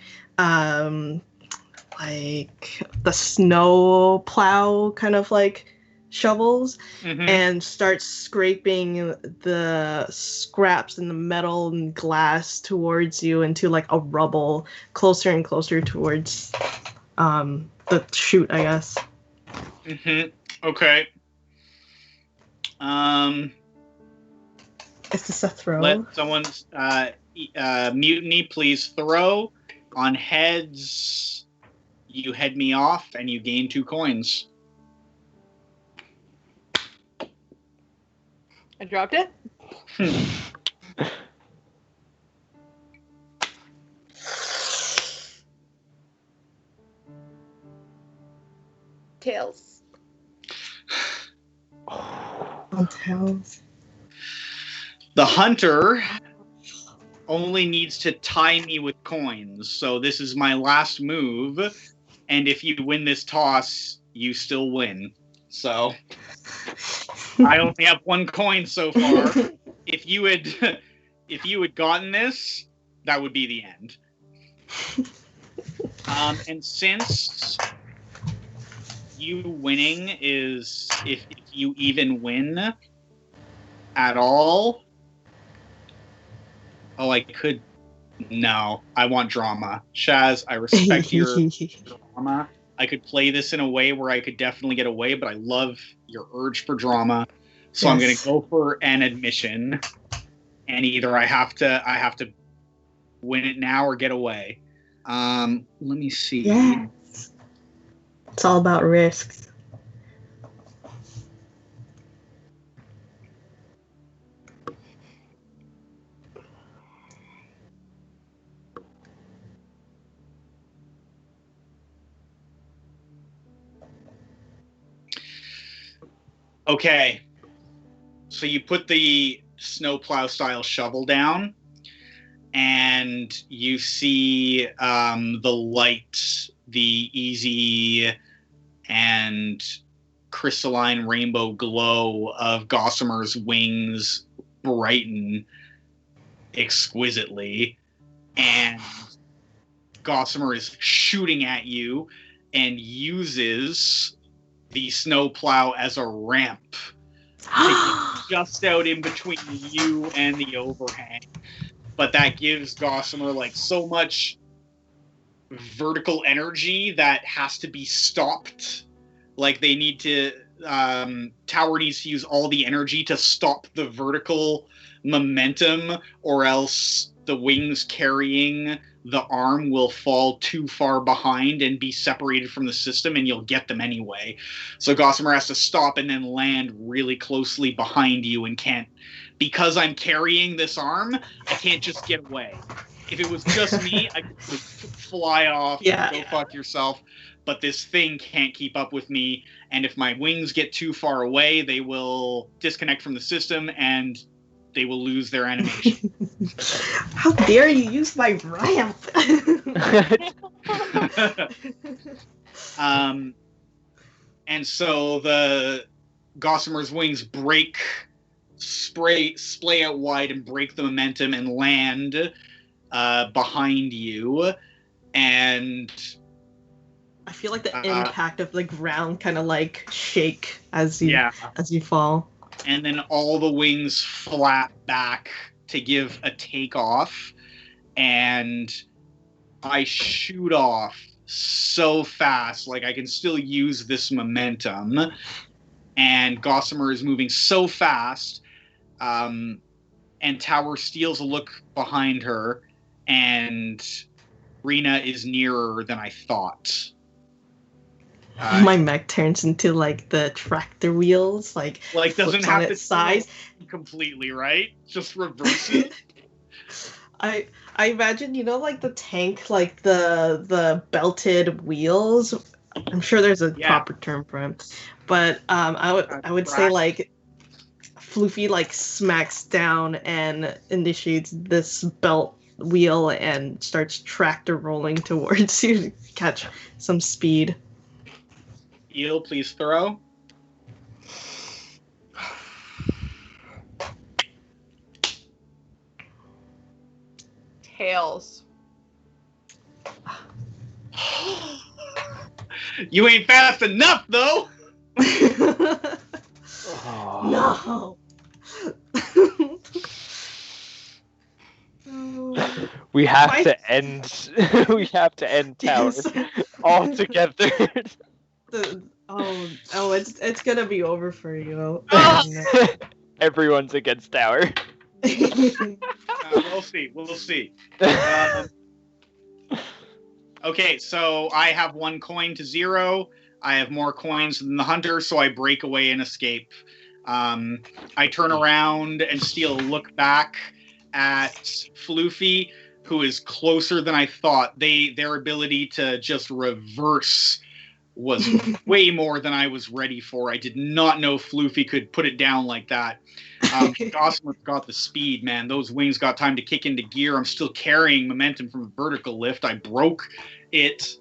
S2: like the snow plow kind of like shovels and starts scraping the scraps and the metal and glass towards you into like a rubble closer and closer towards the chute, I guess.
S5: Okay.
S2: Is this a throw?
S5: Let someone mutiny please throw. On heads, you head me off and you gain 2 coins.
S3: I dropped it. Tails.
S2: On tails.
S5: The hunter only needs to tie me with coins, so this is my last move, and if you win this toss, you still win. So I only have 1 coin so far. If you had gotten this, that would be the end. And since you winning is if you even win at all. Oh, I could. No, I want drama. Shaz, I respect your drama. I could play this in a way where I could definitely get away, but I love your urge for drama. So yes. I'm going to go for an admission, and either I have to win it now or get away. Let me see.
S2: Yes. It's all about risks.
S5: Okay, so you put the snowplow style shovel down, and you see the light, the easy and crystalline rainbow glow of Gossamer's wings brighten exquisitely, and Gossamer is shooting at you and uses the snowplow as a ramp to get just out in between you and the overhang. But that gives Gossamer like so much vertical energy that has to be stopped. Like they need to, Tower needs to use all the energy to stop the vertical momentum, or else the wings carrying the arm will fall too far behind and be separated from the system, and you'll get them anyway. So Gossamer has to stop and then land really closely behind you, and can't, because I'm carrying this arm, I can't just get away. If it was just me, I could fly off, go fuck yourself. But this thing can't keep up with me, and if my wings get too far away, they will disconnect from the system, and they will lose their animation.
S2: How dare you use my ramp?
S5: And so the Gossamer's wings splay out wide and break the momentum and land behind you. And
S2: I feel like the impact of the ground kind of like shake as you fall.
S5: And then all the wings flap back to give a takeoff, and I shoot off so fast, like I can still use this momentum, and Gossamer is moving so fast, and Tower steals a look behind her, and Rena is nearer than I thought.
S2: My mech turns into like the tractor wheels, like
S5: doesn't have
S2: its size
S5: completely, right? Just reverse it.
S2: I imagine, like the tank, like the belted wheels. I'm sure there's a proper term for them, but I would say like Floofy like smacks down and initiates this belt wheel and starts tractor rolling towards you to catch some speed.
S5: Eel, please throw.
S3: Tails.
S5: You ain't fast enough, though.
S2: No.
S4: We have
S2: Why-
S4: to end. We have to end Tower
S2: Yes.
S4: altogether.
S2: It's gonna be over for you.
S4: Everyone's against Tower.
S5: We'll see. We'll see. Okay, so I have 1 coin to 0. I have more coins than the hunter, so I break away and escape. I turn around and steal a look back at Floofy, who is closer than I thought. Their ability to just reverse was way more than I was ready for. I did not know Floofy could put it down like that. Gossamer's got the speed, man. Those wings got time to kick into gear. I'm still carrying momentum from a vertical lift. I broke it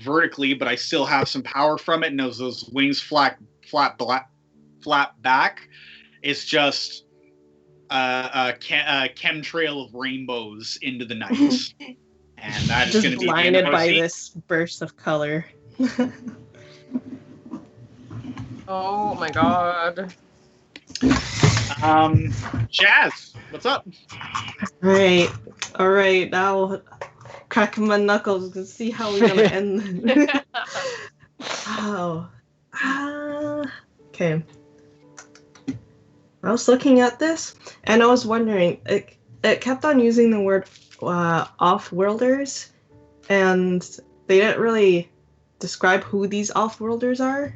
S5: vertically, but I still have some power from it. And as those wings flat back, it's just a chemtrail of rainbows into the night. And that is
S2: Just
S5: going to be
S2: blinded
S5: the
S2: by
S5: NRC.
S2: this burst of color.
S3: Oh my god.
S5: Jazz, what's up?
S2: All right. Now, crack my knuckles and see how we're gonna end. Oh. Okay. I was looking at this, and I was wondering. It kept on using the word off-worlders, and they didn't really describe who these off-worlders are.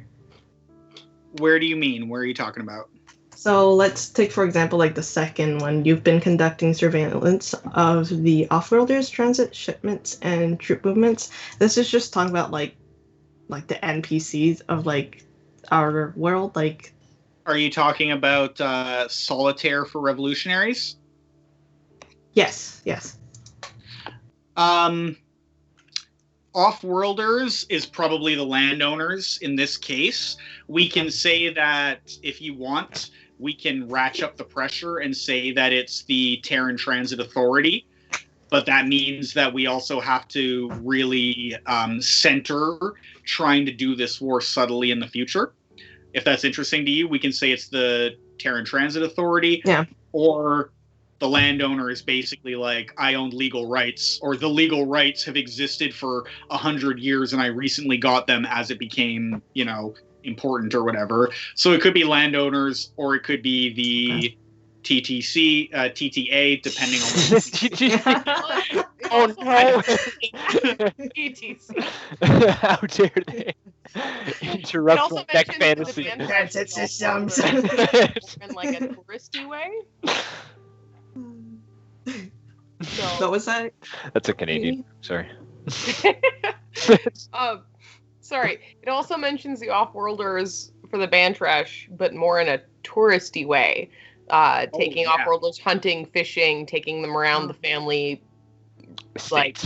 S5: Where do you mean? Where are you talking about?
S2: So let's take, for example, like the second one. You've been conducting surveillance of the off-worlders, transit, shipments, and troop movements. This is just talking about like the NPCs of like our world. Like,
S5: Are you talking about Solitaire for Revolutionaries?
S2: yes.
S5: Off-worlders is probably the landowners in this case. We can say that if you want, we can ratchet up the pressure and say that it's the Terran Transit Authority. But that means that we also have to really center trying to do this war subtly in the future. If that's interesting to you, we can say it's the Terran Transit Authority.
S2: Yeah.
S5: Or the landowner is basically like, I own legal rights, or the legal rights have existed for 100 years and I recently got them as it became, important or whatever. So it could be landowners, or it could be the TTA, depending on
S4: Oh no!
S3: ETC.
S4: How dare they interrupt
S3: also
S4: my deck
S3: mentions the
S4: fantasy?
S3: band
S2: Transit systems.
S3: in like a touristy way. So,
S2: What was that?
S4: That's a Canadian. Sorry.
S3: sorry. It also mentions the off-worlders for the Bantrash, but more in a touristy way. Taking
S5: yeah.
S3: off-worlders hunting, fishing, taking them around the family like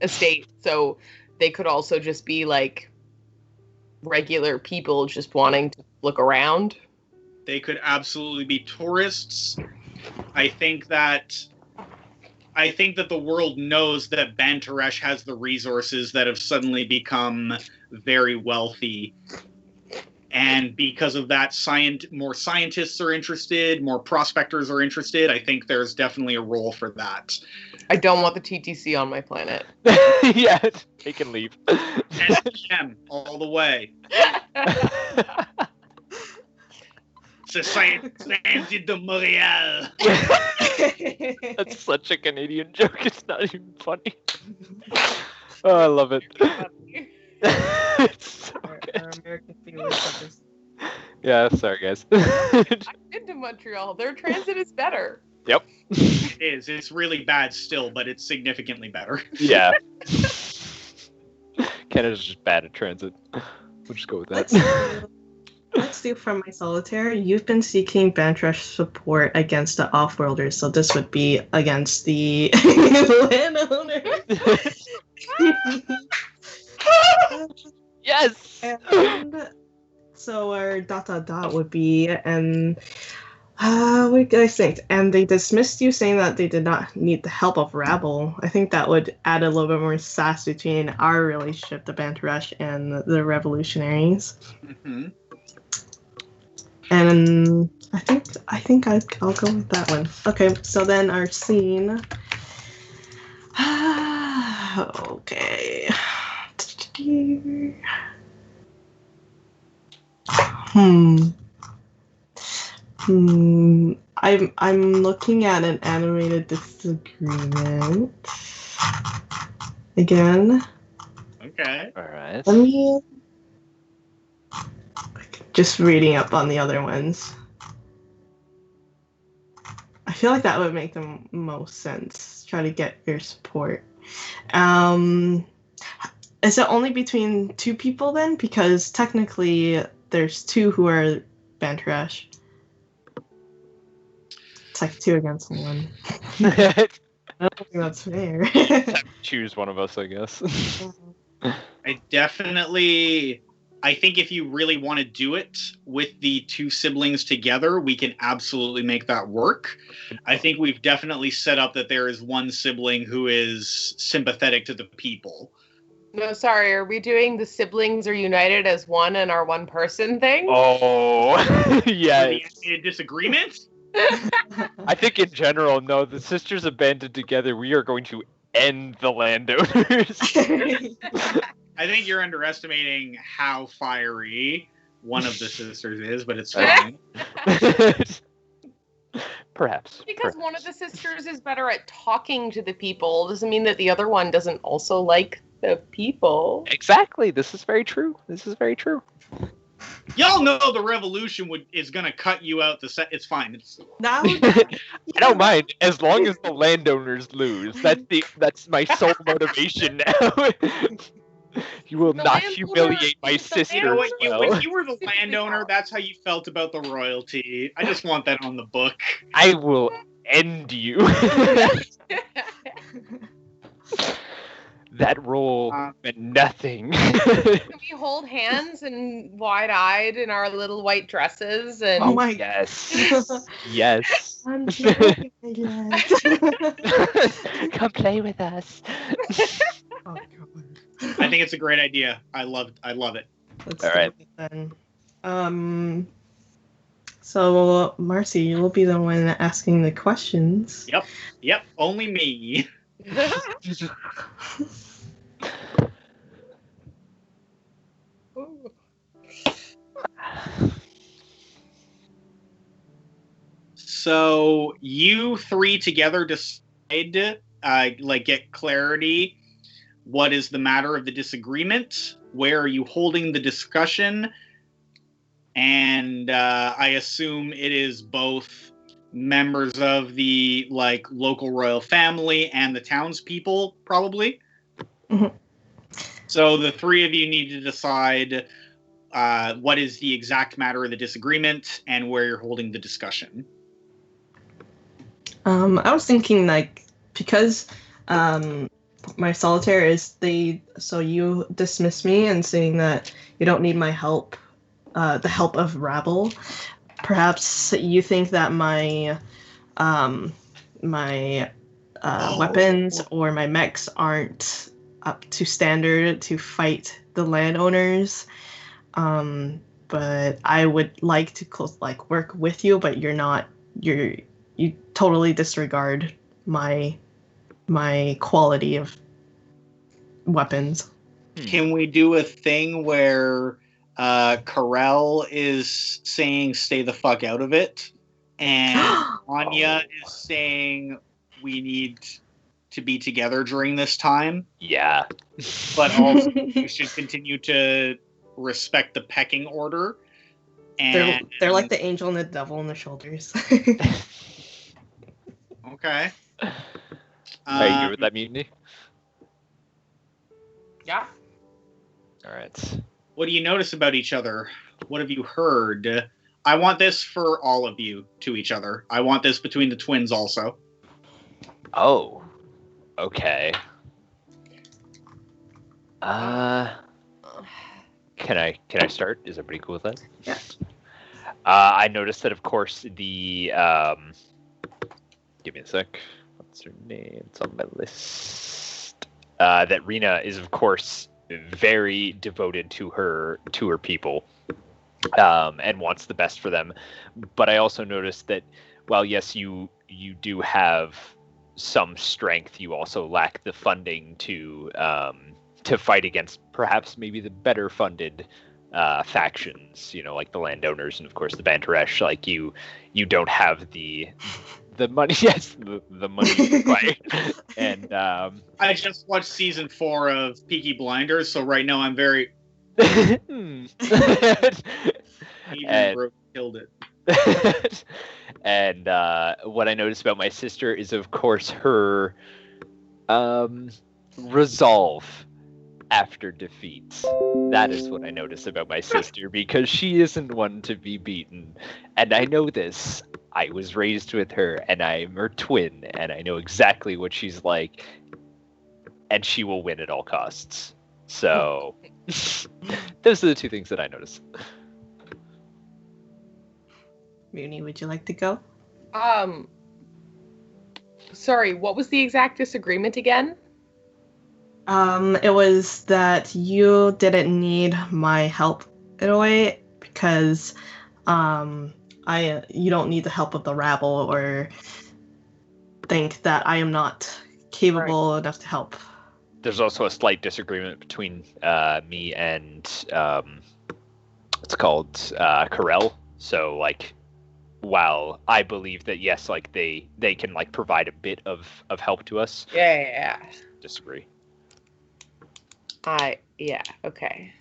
S3: estate. So they could also just be like regular people just wanting to look around.
S5: They could absolutely be tourists. I think that the world knows that Bantaresh has the resources that have suddenly become very wealthy. And because of that, more scientists are interested, more prospectors are interested. I think there's definitely a role for that.
S3: I don't want the TTC on my planet.
S4: Yeah, they can leave.
S5: SPM all the way. Société de Montréal.
S4: That's such a Canadian joke. It's not even funny. Oh, I love it. It's so good.
S2: Our American viewers of this.
S4: Yeah, sorry guys.
S3: I've been to Montreal. Their transit is better.
S4: Yep.
S5: It is. It's really bad still, but it's significantly better.
S4: Yeah. Canada's just bad at transit. We'll just go with that.
S2: Let's do from my Solitaire. You've been seeking Bantrash support against the off-worlders, so this would be against the landowners.
S4: Yes.
S2: And so our ... would be, and What do you guys think? And they dismissed you, saying that they did not need the help of Rabble. I think that would add a little bit more sass between our relationship, the Bantarush, and the revolutionaries.
S5: Hmm.
S2: And I think I'll go with that one. Okay, so then our scene. Okay. I'm looking at an animated disagreement again.
S5: Okay.
S4: All right.
S2: Let me just reading up on the other ones. I feel like that would make the most sense. Try to get your support. Is it only between two people then? Because technically there's two who are Bantrash. It's like 2 against 1. I don't think that's fair.
S4: Choose one of us, I guess.
S5: I think if you really want to do it with the 2 siblings together, we can absolutely make that work. I think we've definitely set up that there is one sibling who is sympathetic to the people.
S3: No, sorry. Are we doing the siblings are united as one and our one person thing?
S4: Oh,
S5: For
S4: yeah.
S5: the animated disagreement?
S4: I think in general, no. The sisters have banded together. We are going to end the landowners.
S5: I think you're underestimating how fiery one of the sisters is, but it's fine.
S4: Perhaps.
S3: Because one of the sisters is better at talking to the people doesn't mean that the other one doesn't also like the people.
S4: Exactly. This is very true.
S5: Y'all know the revolution is gonna cut you out. It's fine.
S2: Now,
S4: I don't mind as long as the landowners lose. That's my sole motivation now. You will not humiliate my sister.
S5: You know what?
S4: Well.
S5: When you were the landowner, that's how you felt about the royalty. I just want that on the book.
S4: I will end you. That role meant nothing.
S3: Can we hold hands and wide-eyed in our little white dresses? And
S2: oh my
S4: yes. Yes.
S2: I'm joking again.
S6: Come play with us.
S2: Oh, God.
S5: I think it's a great idea. I love it.
S2: Let's
S4: All
S2: do
S4: right.
S2: it then. So Marcy, you will be the one asking the questions.
S5: Yep. Only me. So you 3 together decide, get clarity. What is the matter of the disagreement? Where are you holding the discussion? And I assume it is both members of the local royal family and the townspeople, probably.
S2: Mhm.
S5: So the 3 of you need to decide what is the exact matter of the disagreement and where you're holding the discussion.
S2: I was thinking because my solitaire is so you dismiss me and saying that you don't need my help, the help of Rabble. Perhaps you think that my weapons or my mechs aren't up to standard to fight the landowners. But I would like to work with you, but you totally disregard my quality of weapons.
S5: Can we do a thing where Carell is saying stay the fuck out of it, and Anya is saying we need to be together during this time,
S4: Yeah.
S5: but also you should continue to respect the pecking order? And
S2: They're like the angel and the devil on the shoulders.
S5: okay.
S4: Are you good with that mutiny?
S3: yeah.
S4: All right.
S5: What do you notice about each other? What have you heard? I want this for all of you to each other. I want this between the twins also.
S4: Oh. Okay. Can I start? Is everybody cool with that?
S2: Yeah.
S4: I noticed that, of course, the give me a sec. What's her name? It's on my list. That Rena is, of course, very devoted to her people, and wants the best for them. But I also noticed that, while yes, you do have some strength, you also lack the funding to fight against perhaps maybe the better funded factions, like the landowners and of course the Bantaresh. Like you don't have the money. Yes, the money required. And
S5: I just watched season 4 of Peaky Blinders, so right now I'm very.
S4: and
S5: Killed it.
S4: And what I noticed about my sister is, of course, her resolve after defeats. That is what I notice about my sister, because she isn't one to be beaten. And I know this. I was raised with her, and I'm her twin, and I know exactly what she's like. And she will win at all costs. So, those are the two things that I notice.
S2: Mooney, would you like to go?
S3: Sorry, what was the exact disagreement again?
S2: It was that you didn't need my help in a way because you don't need the help of the rabble, or think that I am not capable enough to help.
S4: There's also a slight disagreement between me and it's called Corel. So while I believe that yes, they can provide a bit of help to us.
S3: Yeah.
S4: Disagree.
S3: Yeah, okay.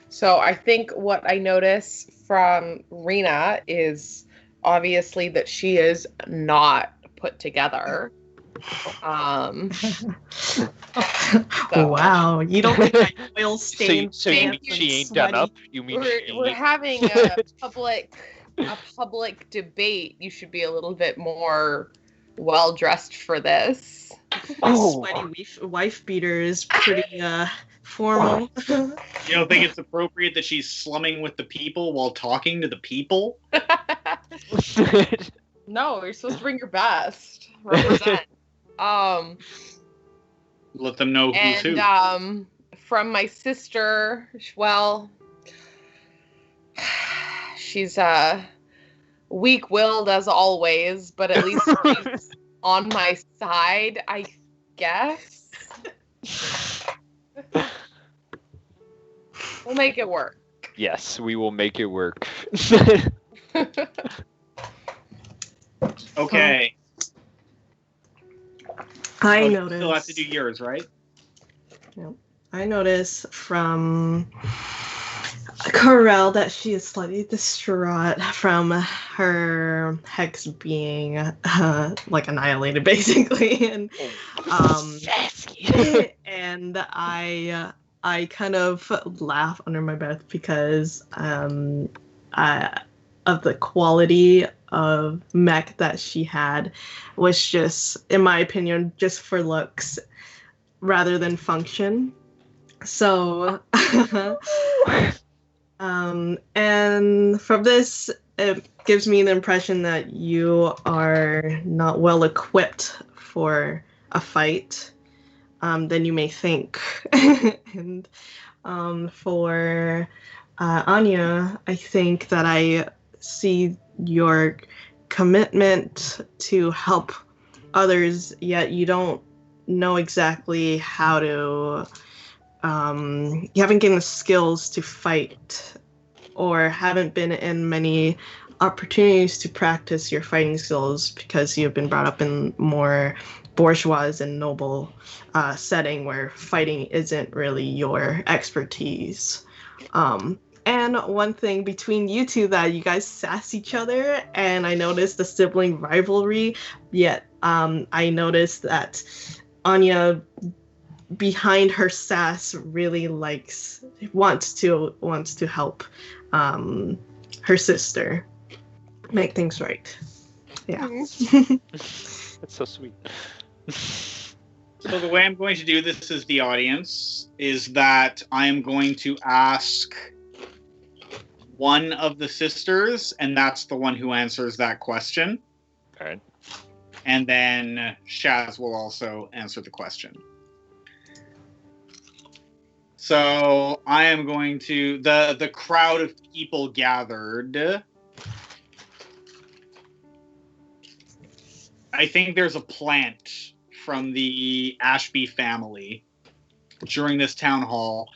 S3: So I think what I notice from Rena is obviously that she is not put together. So,
S2: wow, you don't think my oil stain?
S4: So you mean she ain't done up? You mean
S3: we're having a public debate. You should be a little bit more well dressed for this.
S2: Sweaty wife beater is pretty formal.
S5: You don't think it's appropriate that she's slumming with the people while talking to the people?
S3: No, you're supposed to bring your best. Represent.
S5: Let them know who's who.
S3: And from my sister, well, she's weak-willed as always, but at least she's on my side, I guess. We'll make it work.
S4: Yes, we will make it work.
S5: Okay.
S2: I
S5: You
S2: noticed.
S5: still have to do yours, right?
S2: I notice from Corel that she is slightly distraught from her hex being annihilated, basically, and and I kind of laugh under my breath because of the quality of mech that she had was just, in my opinion, just for looks rather than function. So, and from this, it gives me the impression that you are not well equipped for a fight than you may think. And for Anya, I think that I see your commitment to help others, yet you don't know exactly how to, you haven't gained the skills to fight, or haven't been in many opportunities to practice your fighting skills because you've been brought up in more bourgeois and noble setting where fighting isn't really your expertise. And one thing between you two, that you guys sass each other, and I noticed the sibling rivalry, yet I noticed that Anya, behind her sass, really wants to help her sister make things right. Yeah.
S4: That's so sweet.
S5: So the way I'm going to do this as the audience is that I am going to ask one of the sisters, and that's the one who answers that question.
S4: All right.
S5: And then Shaz will also answer the question. So I am going to the crowd of people gathered. I think there's a plant from the Ashby family during this town hall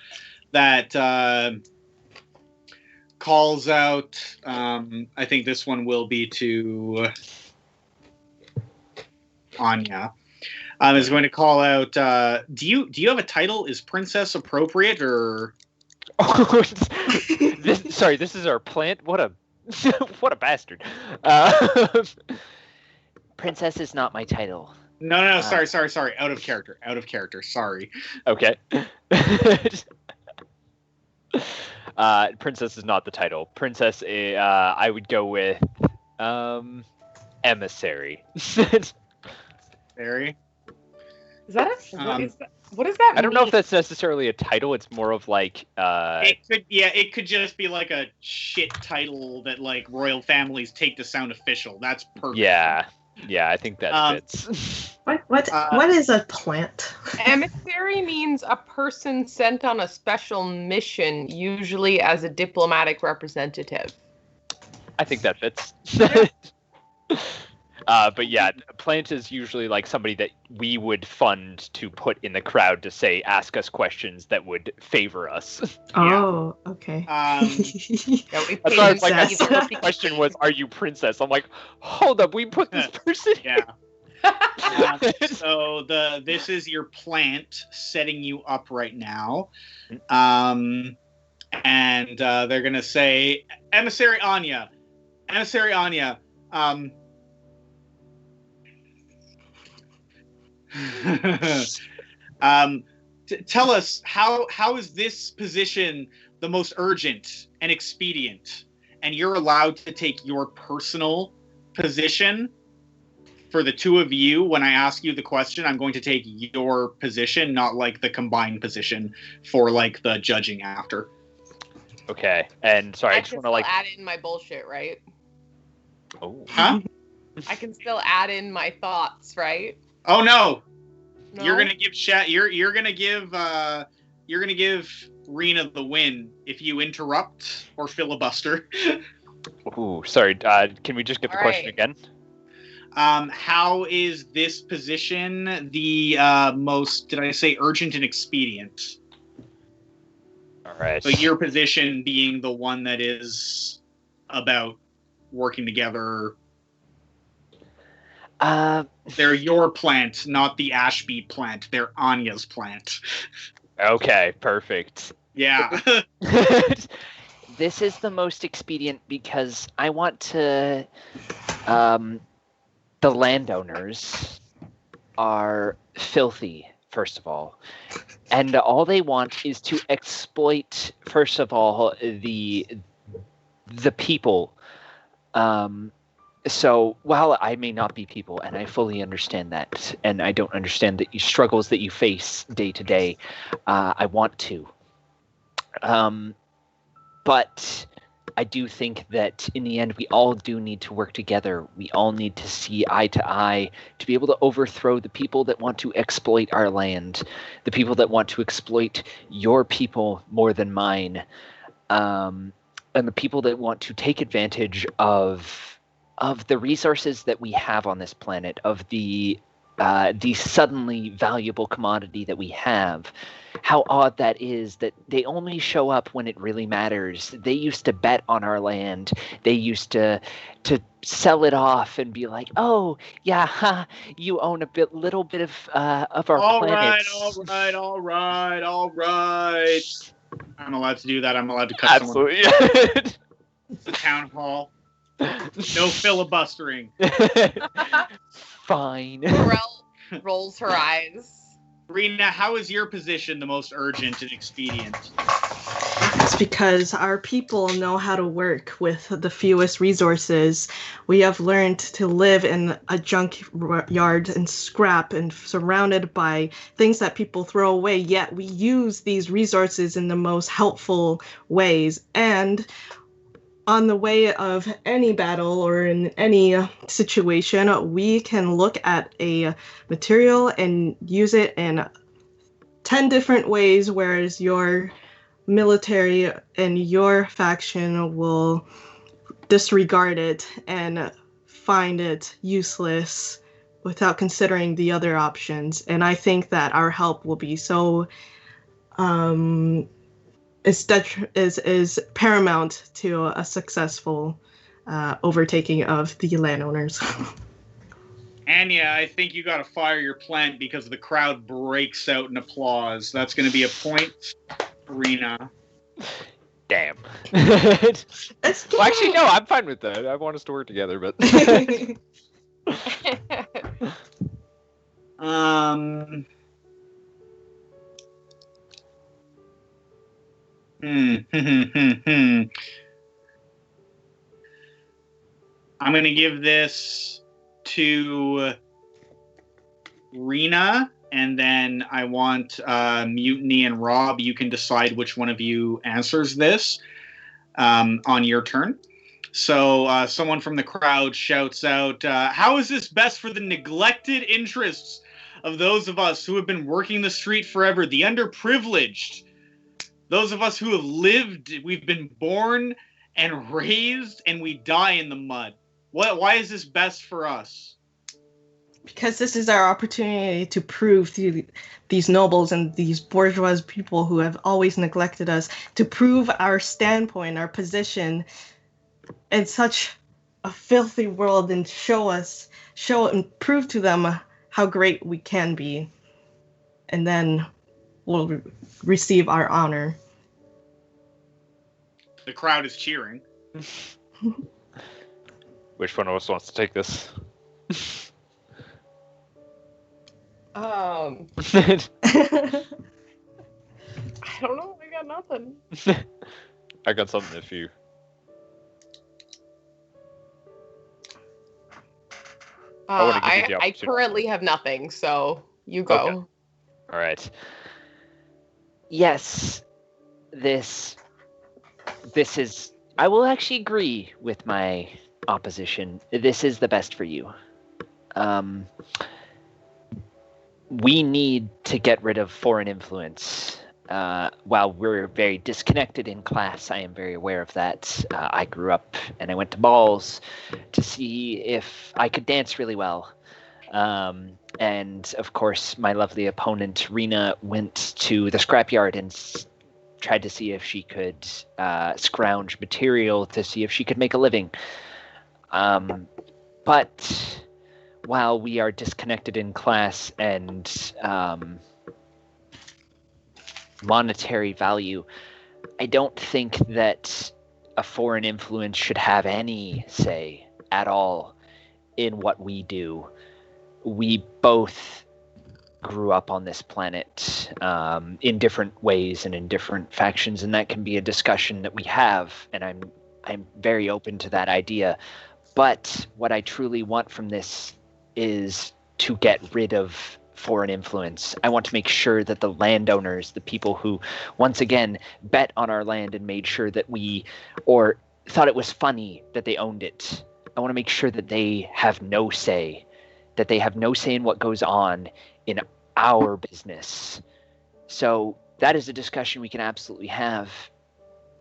S5: that calls out. I think this one will be to Anya. Is going to call out. Do you have a title? Is princess appropriate or?
S4: This is our plant. What a what a bastard.
S6: Princess is not my title.
S5: No. Sorry. Out of character. Sorry.
S4: Okay. Princess is not the title. Princess, I would go with emissary.
S5: Barry.
S3: Is that what does that mean?
S4: I don't know if that's necessarily a title. It's more of like
S5: it could just be like a shit title that like royal families take to sound official. That's perfect.
S4: Yeah, I think that fits.
S2: What is a plant?
S3: Emissary means a person sent on a special mission, usually as a diplomatic representative.
S4: I think that fits. But yeah, a plant is usually like somebody that we would fund to put in the crowd to say, ask us questions that would favor us.
S2: Oh, okay.
S4: That's why I was like, I thought the question was, are you princess? I'm like, hold up, we put this person
S5: here. So this is your plant setting you up right now. And they're going to say, Emissary Anya, tell us how is this position the most urgent and expedient? And you're allowed to take your personal position for the two of you. When I ask you the question, I'm going to take your position, not like the combined position for like the judging after.
S4: Okay. And sorry, I just want to like
S3: add in my bullshit, right?
S4: Oh.
S5: Huh?
S3: I can still add in my thoughts, right?
S5: Oh no.
S3: No?
S5: You're gonna give you're gonna give Rena the win if you interrupt or filibuster.
S4: Ooh, sorry. Can we just get the question again?
S5: How is this position the most? Did I say urgent and expedient?
S4: All right.
S5: So your position being the one that is about working together. They're your plant, not the Ashby plant. They're Anya's plant.
S4: Okay, perfect.
S5: Yeah.
S6: This is the most expedient because I want to. The landowners are filthy, first of all, and all they want is to exploit, first of all, the people. So while I may not be people, and I fully understand that, and I don't understand the struggles that you face day to day, I want to. But I do think that in the end, we all do need to work together. We all need to see eye to eye to be able to overthrow the people that want to exploit our land, the people that want to exploit your people more than mine, and the people that want to take advantage of the resources that we have on this planet, of the suddenly valuable commodity that we have. How odd that is that they only show up when it really matters. They used to bet on our land. They used to sell it off and be like, "Oh, yeah, you own a little bit of our planet."
S5: All right. I'm allowed to do that. I'm allowed to cut
S4: Absolutely.
S5: someone. The town hall. No filibustering.
S6: Fine.
S3: Morel rolls her eyes.
S5: Rena, how is your position the most urgent and expedient?
S2: It's because our people know how to work with the fewest resources. We have learned to live in a junkyard and scrap and surrounded by things that people throw away, yet we use these resources in the most helpful ways. And on the way of any battle or in any situation, we can look at a material and use it in 10 different ways, whereas your military and your faction will disregard it and find it useless without considering the other options. And I think that our help will be so is paramount to a successful overtaking of the landowners.
S5: Anya, I think you got to fire your plant because the crowd breaks out in applause. That's going to be a point, Rena.
S4: Damn.
S2: It's
S4: Well, actually, no, I'm fine with that. I want us to work together, but.
S5: I'm going to give this to Rena, and then I want Mutiny and Rob. You can decide which one of you answers this on your turn. So someone from the crowd shouts out, how is this best for the neglected interests of those of us who have been working the street forever, the underprivileged, those of us who have lived, we've been born and raised, and we die in the mud? Why is this best for us?
S2: Because this is our opportunity to prove to these nobles and these bourgeois people who have always neglected us, to prove our standpoint, our position in such a filthy world, and show and prove to them how great we can be. And then we'll receive our honor.
S5: The crowd is cheering.
S4: Which one of us wants to take this?
S3: I don't know. I got nothing.
S4: I got something if you.
S3: I currently have nothing, so you go.
S4: Okay. All right.
S6: Yes, this is. I will actually agree with my opposition. This is the best for you. We need to get rid of foreign influence. While we're very disconnected in class, I am very aware of that. I grew up and I went to balls to see if I could dance really well. And of course, my lovely opponent, Rena, went to the scrapyard and tried to see if she could scrounge material to see if she could make a living. But while we are disconnected in class and monetary value, I don't think that a foreign influence should have any say at all in what we do. We both grew up on this planet in different ways and in different factions, and that can be a discussion that we have, and I'm very open to that idea. But what I truly want from this is to get rid of foreign influence. I want to make sure that the landowners, the people who once again bet on our land and made sure that or thought it was funny that they owned it, I want to make sure that they have no say, in what goes on in our business. So that is a discussion we can absolutely have,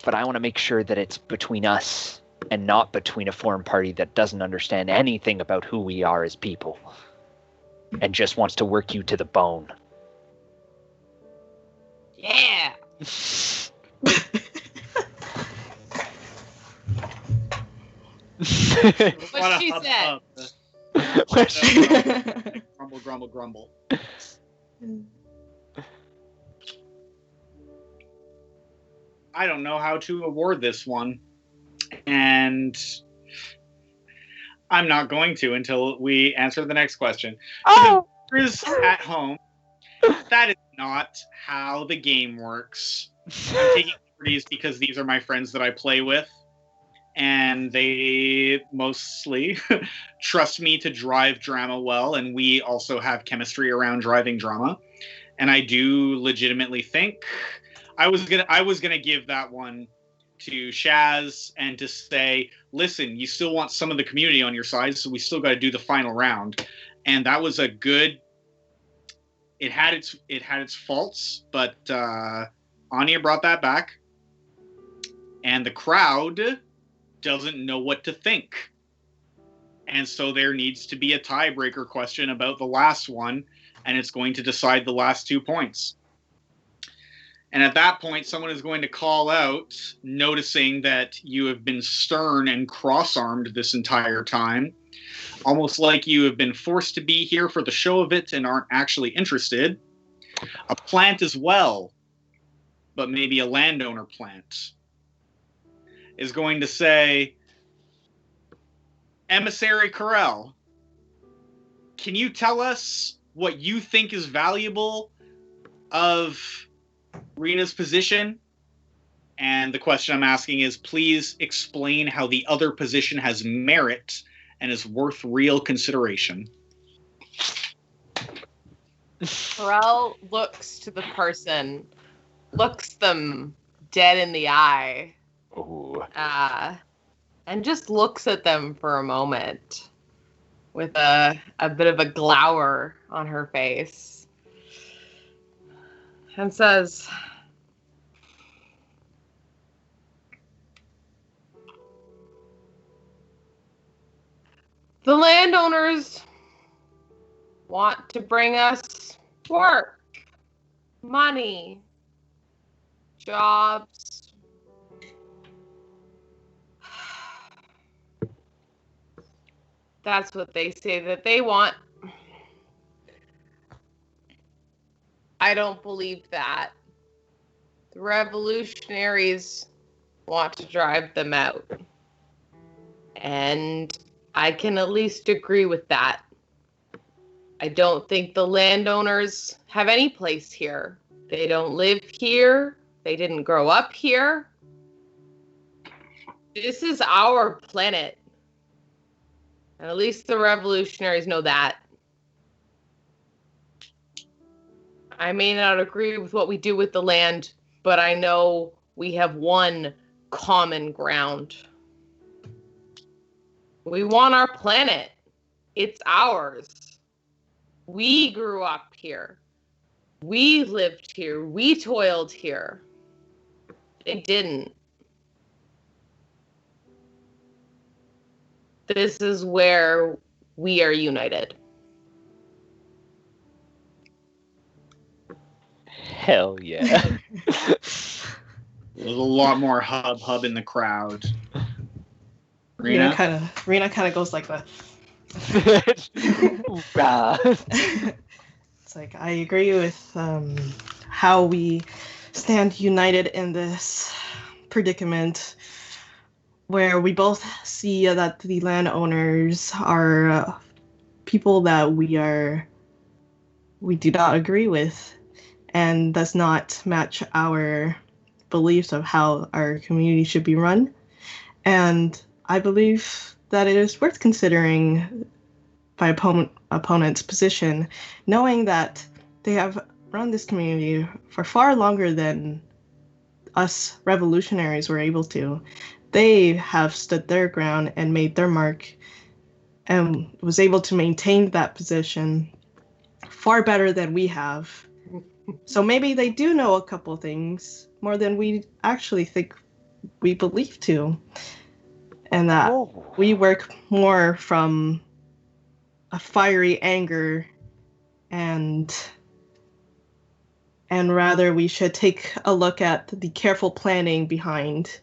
S6: but I want to make sure that it's between us and not between a foreign party that doesn't understand anything about who we are as people and just wants to work you to the bone.
S3: Yeah. What she said.
S5: Grumble, grumble, grumble. I don't know how to award this one. And I'm not going to until we answer the next question.
S3: Oh!
S5: To the viewers at home, that is not how the game works. I'm taking liberties because these are my friends that I play with, and they mostly trust me to drive drama well, and we also have chemistry around driving drama. And I do legitimately think I was gonna give that one to Shaz and to say, listen, you still want some of the community on your side, so we still got to do the final round. And that was a good. It had its faults, but Anya brought that back, and the crowd doesn't know what to think, and so there needs to be a tiebreaker question about the last one, and it's going to decide the last 2 points. And at that point, someone is going to call out, noticing that you have been stern and cross-armed this entire time, almost like you have been forced to be here for the show of it and aren't actually interested. A plant as well, but maybe a landowner plant, is going to say, Emissary Corel, can you tell us what you think is valuable of Rena's position? And the question I'm asking is, please explain how the other position has merit and is worth real consideration.
S3: Pharrell looks to the person, looks them dead in the eye, and just looks at them for a moment with a bit of a glower on her face, and says, the landowners want to bring us work, money, jobs. That's what they say that they want. I don't believe that. The revolutionaries want to drive them out. And I can at least agree with that. I don't think the landowners have any place here. They don't live here. They didn't grow up here. This is our planet. And at least the revolutionaries know that. I may not agree with what we do with the land, but I know we have one common ground. We want our planet. It's ours. We grew up here. We lived here. We toiled here. They didn't. This is where we are united.
S4: Hell yeah.
S5: There's a lot more hub in the crowd.
S2: Rena kind of goes like that. It's like, I agree with how we stand united in this predicament, where we both see that the landowners are people that we do not agree with, and does not match our beliefs of how our community should be run. And I believe that it is worth considering by opponent's position, knowing that they have run this community for far longer than us revolutionaries were able to. They have stood their ground and made their mark and was able to maintain that position far better than we have. So maybe they do know a couple things more than we actually think we believe to. And that we work more from a fiery anger, and rather we should take a look at the careful planning behind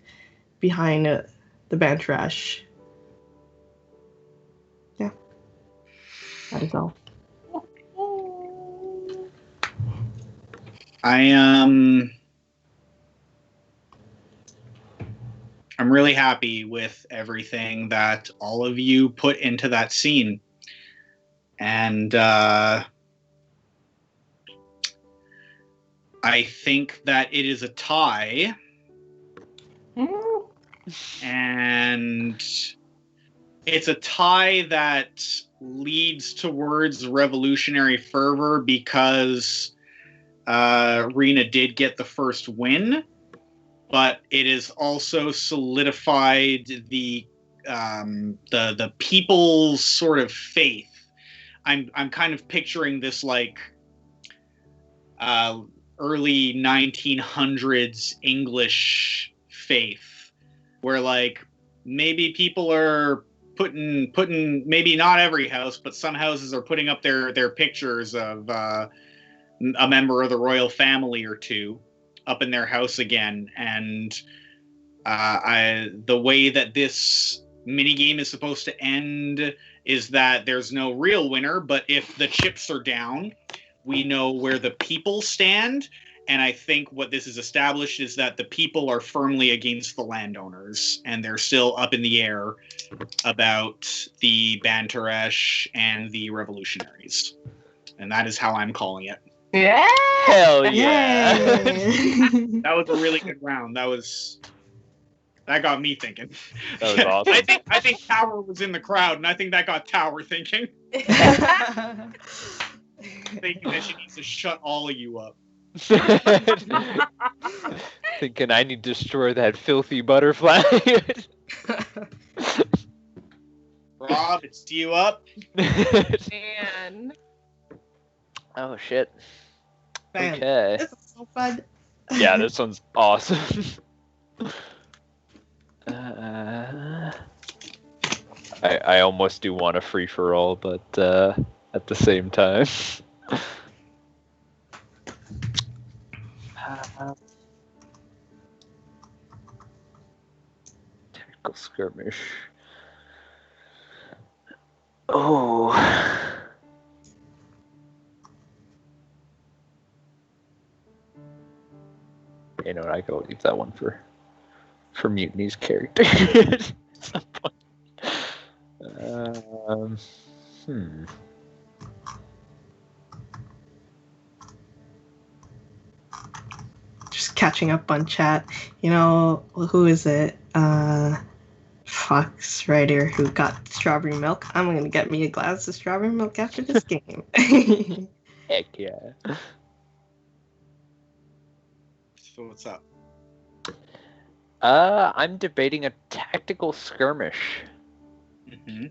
S2: the bench rush. Yeah, that is all.
S5: I'm really happy with everything that all of you put into that scene. And I think that it is a tie. And it's a tie that leads towards revolutionary fervor because Rena did get the first win. but it is also solidified the people's sort of faith. I'm kind of picturing this like early 1900s English faith, where like maybe people are putting maybe not every house, but some houses are putting up their pictures of a member of the royal family or two up in their house again. And the way that this minigame is supposed to end is that there's no real winner, but if the chips are down, we know where the people stand. And I think what this is established is that the people are firmly against the landowners, and they're still up in the air about the Bantaresh and the revolutionaries. And that is how I'm calling it.
S3: Yeah.
S4: Hell yeah!
S2: Yay.
S5: That was a really good round. That got me thinking.
S4: That was awesome.
S5: I think Tower was in the crowd, and I think that got Tower thinking. Thinking that she needs to shut all of you up.
S4: Thinking I need to destroy that filthy butterfly.
S5: Rob, it's you up.
S3: Man.
S4: Oh shit.
S2: Man,
S4: Okay.
S2: this is so fun.
S4: Yeah, this one's awesome. I almost do want a free for all, but at the same time. Tactical skirmish. Oh. You know what? I could leave that one for Mutiny's character at some point.
S2: Just catching up on chat. You know, who is it? Fox Rider who got strawberry milk. I'm gonna get me a glass of strawberry milk after this game.
S4: Heck yeah.
S5: So what's up?
S4: I'm debating a tactical skirmish.
S5: Mm-hmm.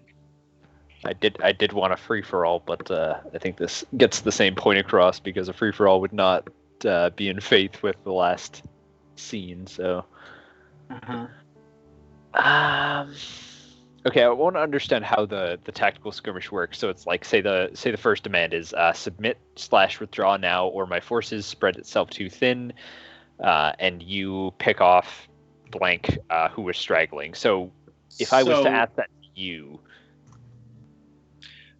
S4: I did want a free for all, but I think this gets the same point across because a free for all would not be in faith with the last scene. So, okay, I want to understand how the tactical skirmish works. So it's like say the first demand is submit/withdraw now, or my forces spread itself too thin, and you pick off blank who is straggling. So if I was to ask that to you.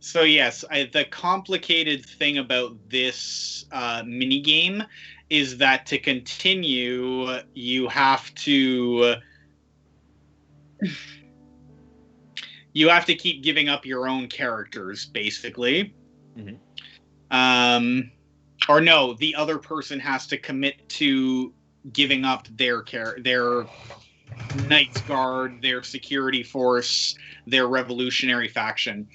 S5: So yes, the complicated thing about this minigame is that to continue, you have to keep giving up your own characters, basically. Mm-hmm. Or no, the other person has to commit to giving up their Knights Guard, their security force, their revolutionary faction.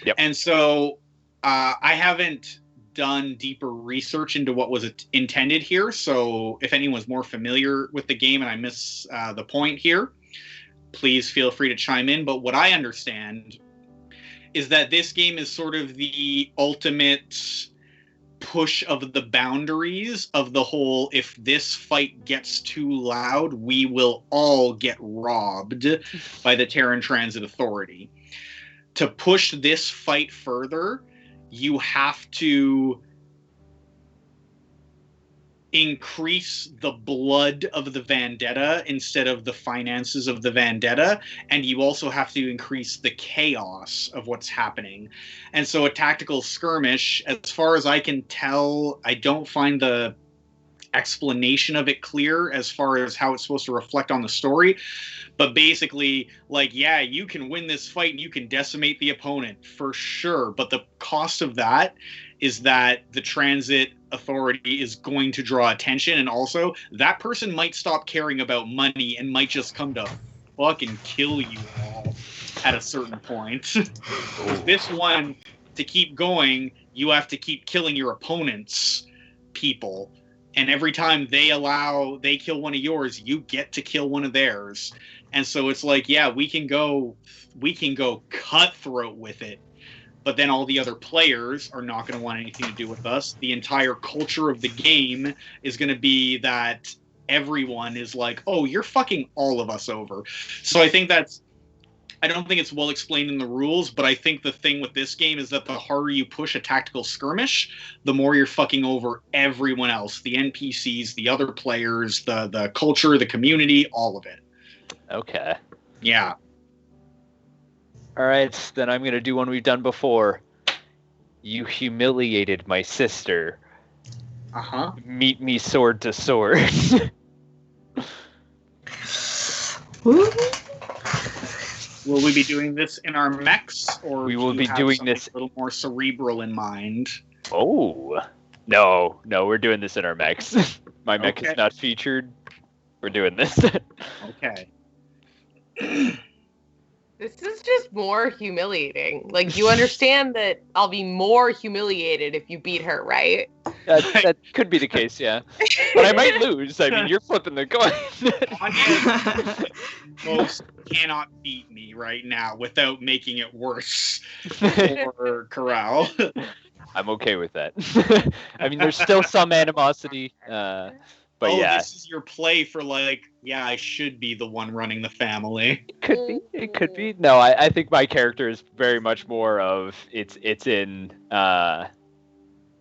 S4: Yep.
S5: And so I haven't done deeper research into what was intended here. So if anyone's more familiar with the game and I miss the point here, please feel free to chime in. But what I understand is that this game is sort of the ultimate push of the boundaries of the whole, if this fight gets too loud, we will all get robbed by the Terran Transit Authority. To push this fight further, you have to increase the blood of the Vendetta instead of the finances of the Vendetta, and you also have to increase the chaos of what's happening. And so a tactical skirmish, as far as I can tell, I don't find the explanation of it clear as far as how it's supposed to reflect on the story. But basically, like, yeah, you can win this fight and you can decimate the opponent for sure. But the cost of that is that the Transit Authority is going to draw attention. And also, that person might stop caring about money and might just come to fucking kill you all at a certain point. This one, to keep going, you have to keep killing your opponent's people and every time they kill one of yours, you get to kill one of theirs. And so it's like, yeah, we can go cutthroat with it, but then all the other players are not going to want anything to do with us. The entire culture of the game is going to be that everyone is like, oh, you're fucking all of us over. So I don't think it's well explained in the rules, but I think the thing with this game is that the harder you push a tactical skirmish, the more you're fucking over everyone else, the NPCs, the other players, the culture, the community, all of it.
S4: Okay.
S5: Yeah.
S4: All right, then I'm going to do one we've done before. You humiliated my sister.
S5: Uh-huh.
S4: Meet me sword to sword.
S2: Ooh.
S5: Will we be doing this in our mechs, or
S4: We will
S5: do
S4: be
S5: you have
S4: doing
S5: something
S4: this-
S5: a little more cerebral in mind?
S4: Oh. No, we're doing this in our mechs. My mech
S5: Okay.
S4: is not featured. We're doing this.
S5: Okay.
S3: This is just more humiliating. Like, you understand that I'll be more humiliated if you beat her, right?
S4: that could be the case, yeah. But I might lose. I mean, you're flipping the coin.
S5: Anya most cannot beat me right now without making it worse for Corral.
S4: I'm okay with that. I mean, there's still some animosity, but yeah,
S5: This is your play for like, yeah, I should be the one running the family.
S4: it could be. It could be. No, I think my character is very much more of it's in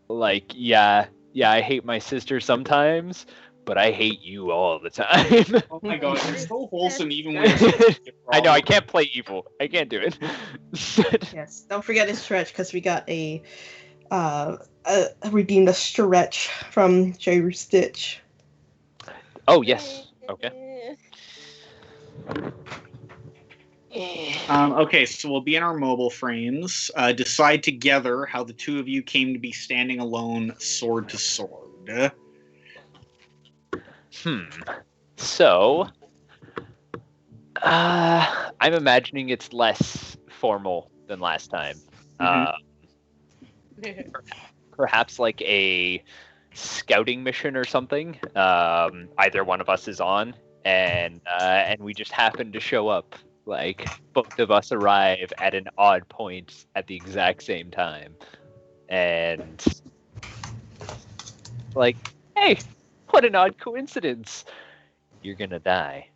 S4: like I hate my sister sometimes, but I hate you all the time.
S5: Oh my god, you're so wholesome even when
S4: I know I can't play evil. I can't do it.
S2: Yes, don't forget to stretch because we got a redeemed a stretch from J. Stitch.
S4: Oh yes. Okay.
S5: Okay, so we'll be in our mobile frames. Decide together how the two of you came to be standing alone, sword to sword.
S4: So, I'm imagining it's less formal than last time. Perhaps like a scouting mission or something. Either one of us is on, and we just happen to show up. Like, both of us arrive at an odd point at the exact same time, and like, hey, what an odd coincidence! You're gonna die.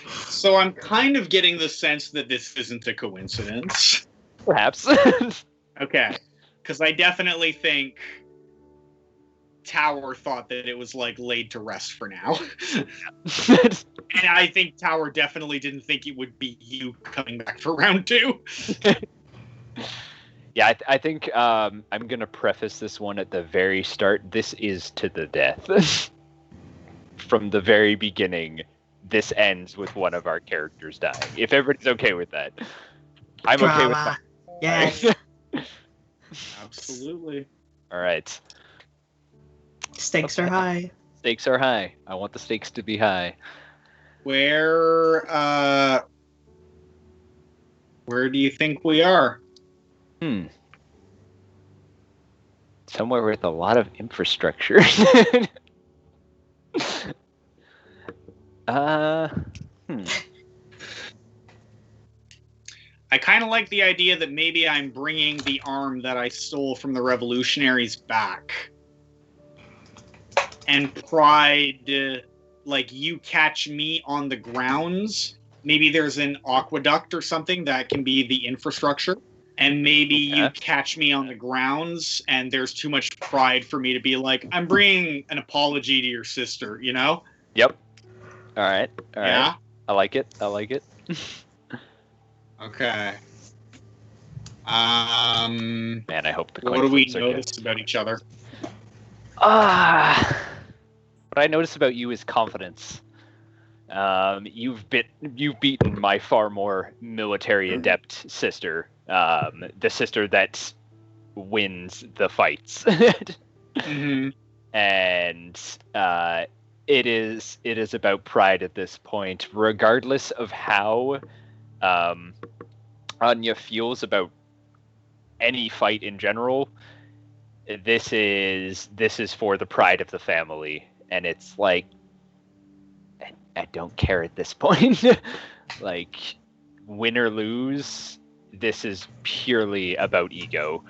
S5: So I'm kind of getting the sense that this isn't a coincidence.
S4: Perhaps.
S5: Okay, because I definitely think Tower thought that it was like laid to rest for now. And I think Tower definitely didn't think it would be you coming back for round 2.
S4: Yeah, I think I'm gonna preface this one at the very start. This is to the death. From the very beginning, this ends with one of our characters dying. If everybody's okay with that, I'm okay with that.
S2: Yes.
S5: Absolutely.
S4: All right.
S2: Stakes are high.
S4: Stakes are high. I want the stakes to be high.
S5: Where do you think we are?
S4: Somewhere with a lot of infrastructure.
S5: I kind of like the idea that maybe I'm bringing the arm that I stole from the revolutionaries back. And Pride, like, you catch me on the grounds. Maybe there's an aqueduct or something that can be the infrastructure. And maybe you catch me on the grounds, and there's too much pride for me to be like, I'm bringing an apology to your sister, you know?
S4: Yep. All right.
S5: Yeah?
S4: I like it.
S5: Okay.
S4: Man, I hope the
S5: What
S4: coin
S5: do we
S4: flips are good.
S5: notice about each other?
S4: What I notice about you is confidence. You've beaten my far more military adept sister, the sister that wins the fights,
S5: Mm-hmm.
S4: and it is about pride at this point, regardless of how Anya feels about any fight in general. this is for the pride of the family, and it's like I don't care at this point. Like, win or lose, this is purely about ego.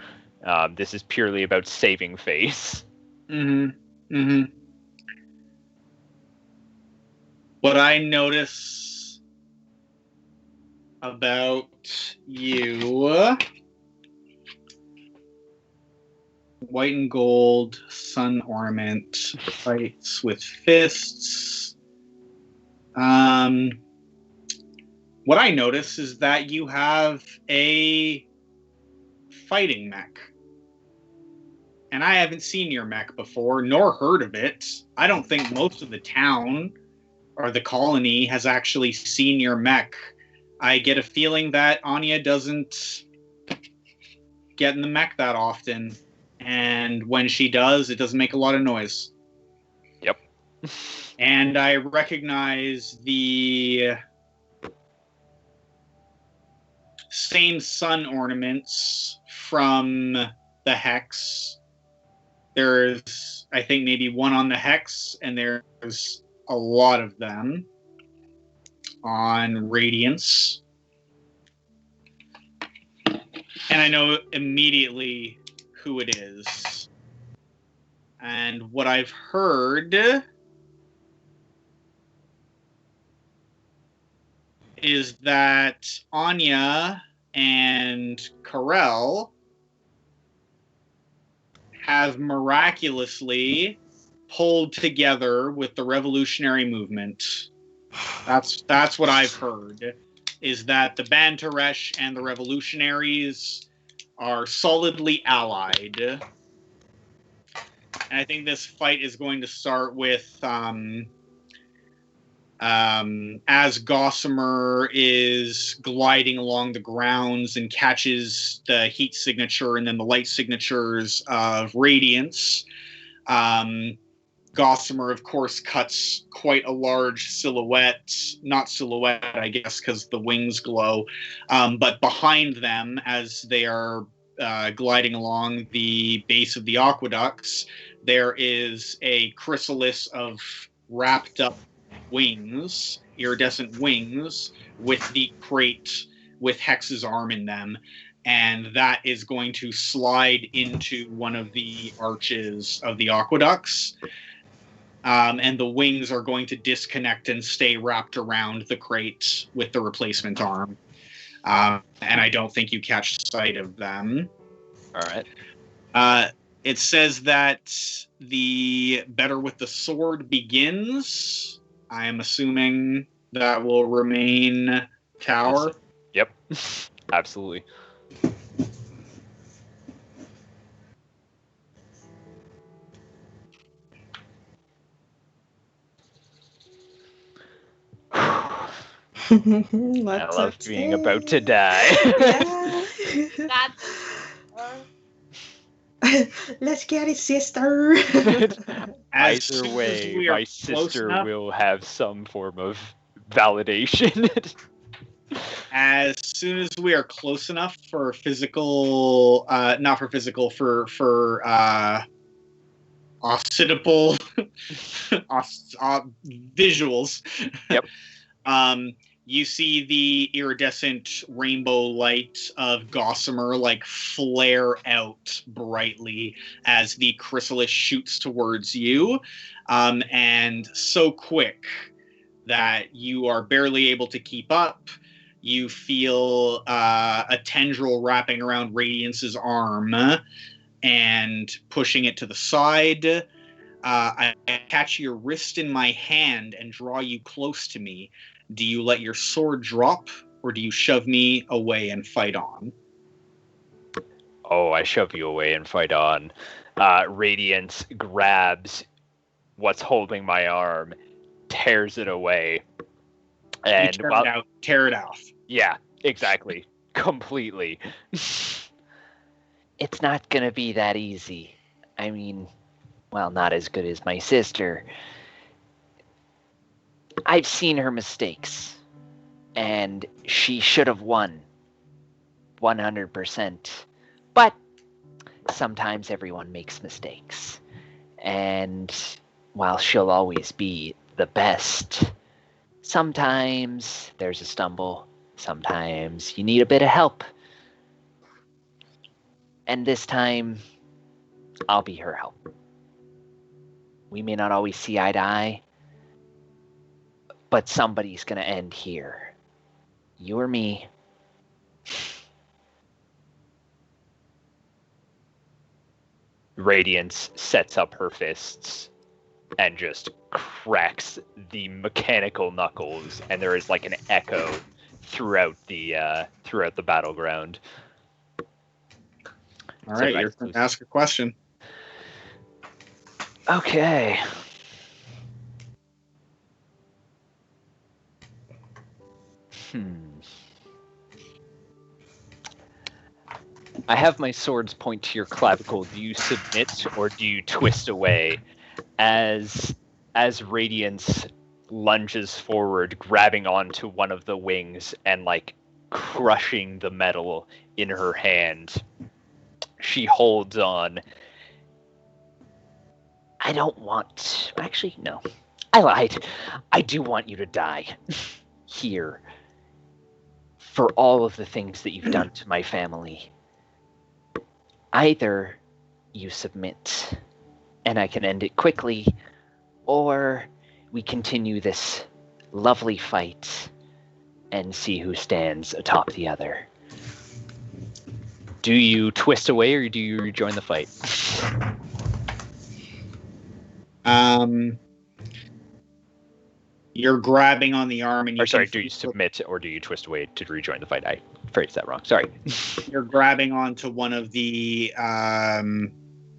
S4: This is purely about saving face.
S5: What I notice about you, white and gold, sun ornament, fights with fists. What I notice is that you have a fighting mech. And I haven't seen your mech before, nor heard of it. I don't think most of the town or the colony has actually seen your mech. I get a feeling that Anya doesn't get in the mech that often. And when she does, it doesn't make a lot of noise.
S4: Yep.
S5: And I recognize the same sun ornaments from the hex. There's, I think, maybe one on the hex, and there's a lot of them on Radiance. And I know immediately who it is. And what I've heard is that Anya and Karel have miraculously pulled together with the revolutionary movement. That's what I've heard, is that the Bantaresh and the revolutionaries are solidly allied. And I think this fight is going to start with as Gossamer is gliding along the grounds and catches the heat signature and then the light signatures of Radiance. Gossamer, of course, cuts quite a large silhouette. Not silhouette, I guess, because the wings glow. But behind them, as they are gliding along the base of the aqueducts, there is a chrysalis of wrapped up wings, iridescent wings, with the crate with Hex's arm in them. And that is going to slide into one of the arches of the aqueducts. And the wings are going to disconnect and stay wrapped around the crate with the replacement arm. And I don't think you catch sight of them.
S4: All right.
S5: It says that the better with the sword begins. I am assuming that will remain tower.
S4: Yep. Absolutely. I love being about to die.
S2: Let's get it, sister.
S4: Either way, my sister will have some form of validation.
S5: As soon as we are close enough for physical, not for physical, for occidentable visuals.
S4: Yep.
S5: You see the iridescent rainbow light of Gossamer like flare out brightly as the chrysalis shoots towards you, and so quick that you are barely able to keep up. You feel a tendril wrapping around Radiance's arm and pushing it to the side. I catch your wrist in my hand and draw you close to me. Do you let your sword drop, or do you shove me away and fight on?
S4: Oh, I shove you away and fight on. Radiance grabs what's holding my arm, tears it away. And
S5: tear it off.
S4: Yeah, exactly. Completely.
S6: It's not gonna be that easy. I mean, well, not as good as my sister. I've seen her mistakes, and she should have won 100%. But sometimes everyone makes mistakes. And while she'll always be the best, sometimes there's a stumble. Sometimes you need a bit of help. And this time, I'll be her help. We may not always see eye to eye, but somebody's going to end here. You or me.
S4: Radiance sets up her fists and just cracks the mechanical knuckles, and there is like an echo throughout the battleground.
S5: All right, you're going to ask a question.
S6: Okay. I have my swords point to your clavicle. Do you submit or do you twist away? As Radiance lunges forward, grabbing onto one of the wings and like crushing the metal in her hand, she holds on. I don't want... Actually, no. I lied. I do want you to die. Here. For all of the things that you've done to my family. Either you submit, and I can end it quickly, or we continue this lovely fight and see who stands atop the other.
S4: Do you twist away or do you rejoin the fight?
S5: You're grabbing on the arm and you...
S4: do you submit or do you twist away to rejoin the fight? I phrased that wrong. Sorry.
S5: You're grabbing onto one of the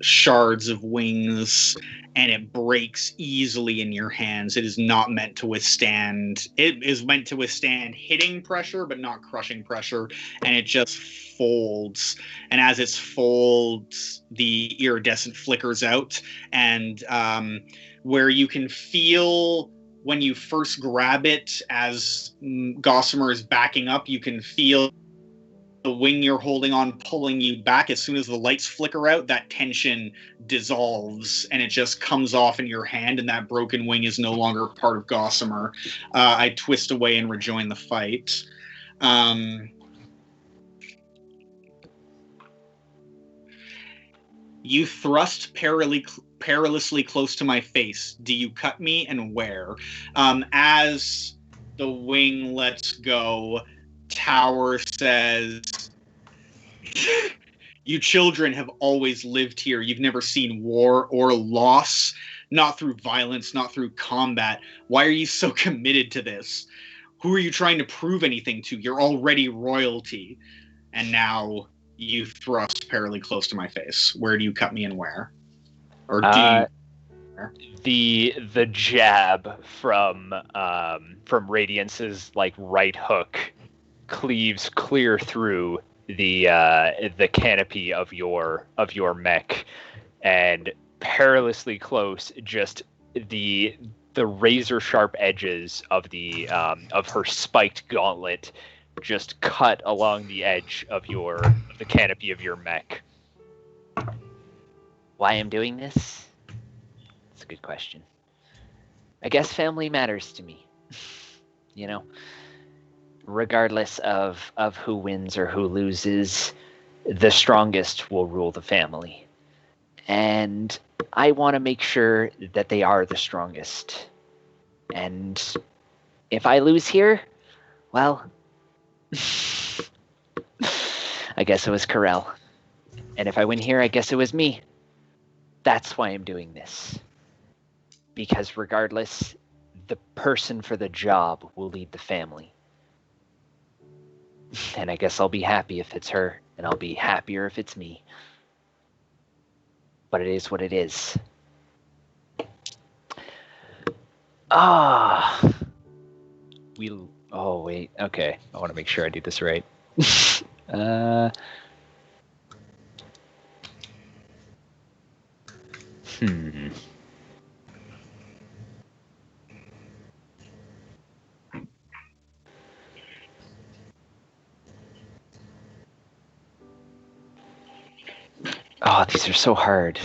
S5: shards of wings, and it breaks easily in your hands. It is not meant to withstand... It is meant to withstand hitting pressure, but not crushing pressure, and it just folds. And as it folds, the iridescent flickers out, and where you can feel... When you first grab it, as Gossamer is backing up, you can feel the wing you're holding on pulling you back. As soon as the lights flicker out, that tension dissolves and it just comes off in your hand, and that broken wing is no longer part of Gossamer. I twist away and rejoin the fight. You thrust perilously close to my face. Do you cut me, and where? As the wing lets go, Tower says, you children have always lived here. You've never seen war or loss, not through violence, not through combat. Why are you so committed to this? Who are you trying to prove anything to? You're already royalty. And now you thrust perilously close to my face. Where do you cut me, and where? Or do you...
S4: The jab from Radiance's like right hook cleaves clear through the canopy of your mech, and perilously close, just the razor sharp edges of of her spiked gauntlet just cut along the edge of the canopy of your mech.
S6: Why I'm doing this? That's a good question. I guess family matters to me. You know, regardless of who wins or who loses, the strongest will rule the family. And I want to make sure that they are the strongest. And if I lose here, well, I guess it was Corel. And if I win here, I guess it was me. That's why I'm doing this. Because regardless, the person for the job will lead the family. And I guess I'll be happy if it's her, and I'll be happier if it's me. But it is what it is.
S4: Oh, wait. Okay. I want to make sure I do this right.
S6: Oh, these are so hard.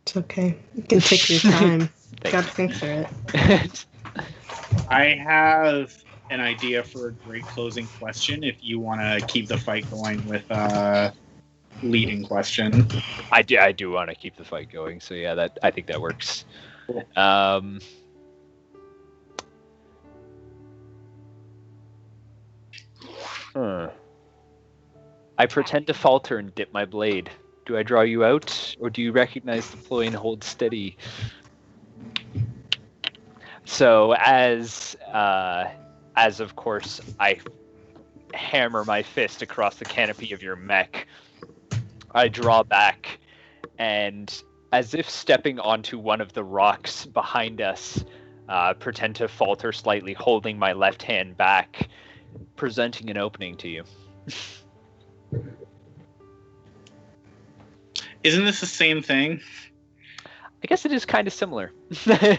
S2: It's okay. You can take your time. Gotta think through it.
S5: I have an idea for a great closing question if you want to keep the fight going with a leading question.
S4: I do want to keep the fight going, so yeah, I think that works. I pretend to falter and dip my blade. Do I draw you out, or do you recognize the ploy and hold steady? So as of course I hammer my fist across the canopy of your mech, I draw back, and as if stepping onto one of the rocks behind us, pretend to falter slightly, holding my left hand back, presenting an opening to you.
S5: Isn't this the same thing?
S4: I guess it is kind of similar. Do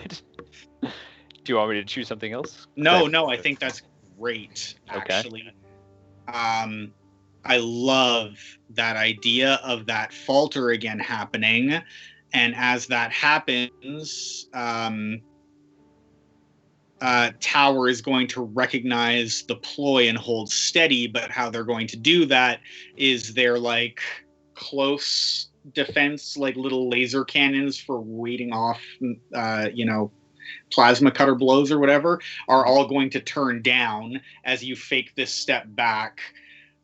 S4: you want me to choose something else?
S5: No, I think that's great,
S4: Okay.
S5: actually. I love that idea of that falter again happening. And as that happens, Tower is going to recognize the ploy and hold steady, but how they're going to do that is they're like close defense, like little laser cannons for warding off, plasma cutter blows or whatever, are all going to turn down as you fake this step back.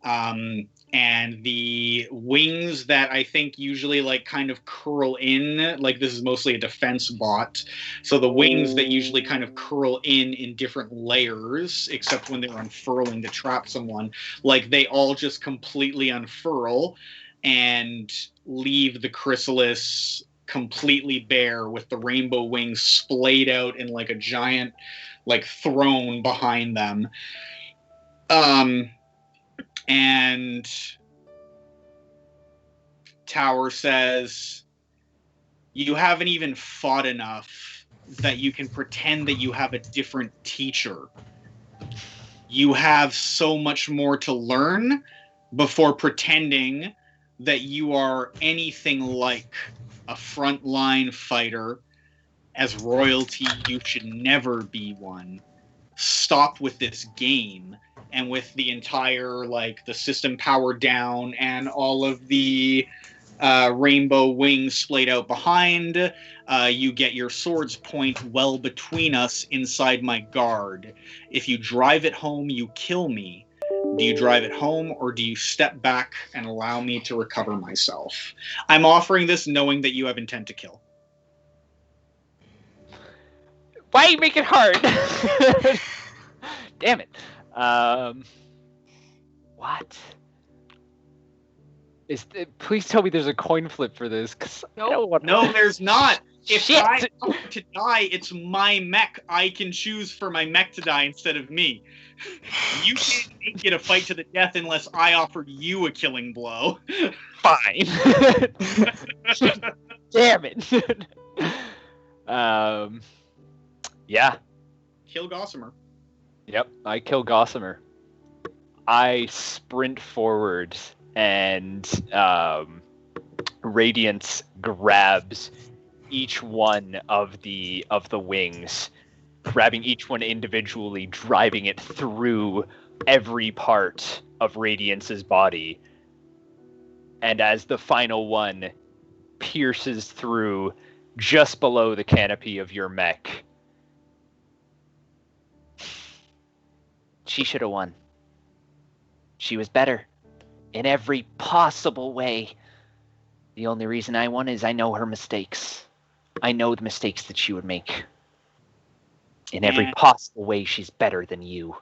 S5: And the wings that I think usually like kind of curl in, like this is mostly a defense bot. So the wings that usually kind of curl in different layers, except when they're unfurling to trap someone, like they all just completely unfurl and leave the chrysalis completely bare with the rainbow wings splayed out in like a giant like throne behind them. And Tower says, you haven't even fought enough that you can pretend that you have a different teacher. You have so much more to learn before pretending that you are anything like a frontline fighter. As royalty, you should never be one. Stop with this game. And with the entire, like, the system powered down and all of the rainbow wings splayed out behind, you get your sword's point well between us inside my guard. If you drive it home, you kill me. Do you drive it home, or do you step back and allow me to recover myself? I'm offering this knowing that you have intent to kill.
S4: Why you make it hard? Damn it. What? Please tell me there's a coin flip for this.
S5: No, there's not. If
S4: Shit.
S5: I want to die, it's my mech. I can choose for my mech to die instead of me. You can't make it a fight to the death unless I offer you a killing blow.
S4: Fine. Damn it. Yeah.
S5: Kill Gossamer.
S4: Yep, I kill Gossamer. I sprint forward, and Radiance grabs each one of the wings, grabbing each one individually, driving it through every part of Radiance's body. And as the final one pierces through just below the canopy of your mech,
S6: She should have won. She was better in every possible way. The only reason I won is I know her mistakes. I know the mistakes that she would make. In every possible way, she's better than you.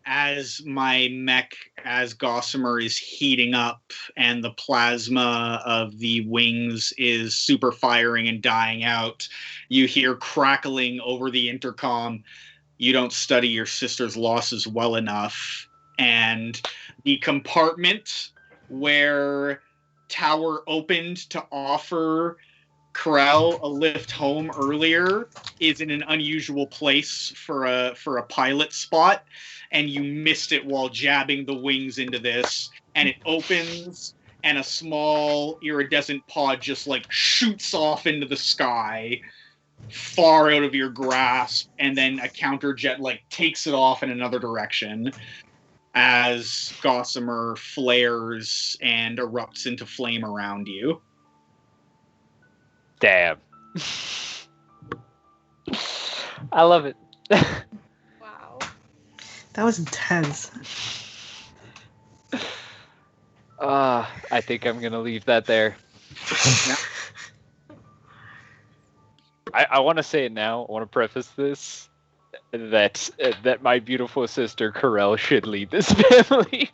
S5: As my mech, as Gossamer is heating up and the plasma of the wings is super firing and dying out, you hear crackling over the intercom, "You don't study your sister's losses well enough." And the compartment where Tower opened to offer Corral, a lift home earlier is in an unusual place for a pilot spot, and you missed it while jabbing the wings into this, and it opens, and a small iridescent pod just like shoots off into the sky, far out of your grasp, and then a counter jet like takes it off in another direction as Gossamer flares and erupts into flame around you.
S4: Damn. I love it.
S3: Wow.
S2: That was intense.
S4: I think I'm gonna leave that there.
S5: Yeah.
S4: I want to say it now. I want to preface this that my beautiful sister Corel should lead this family.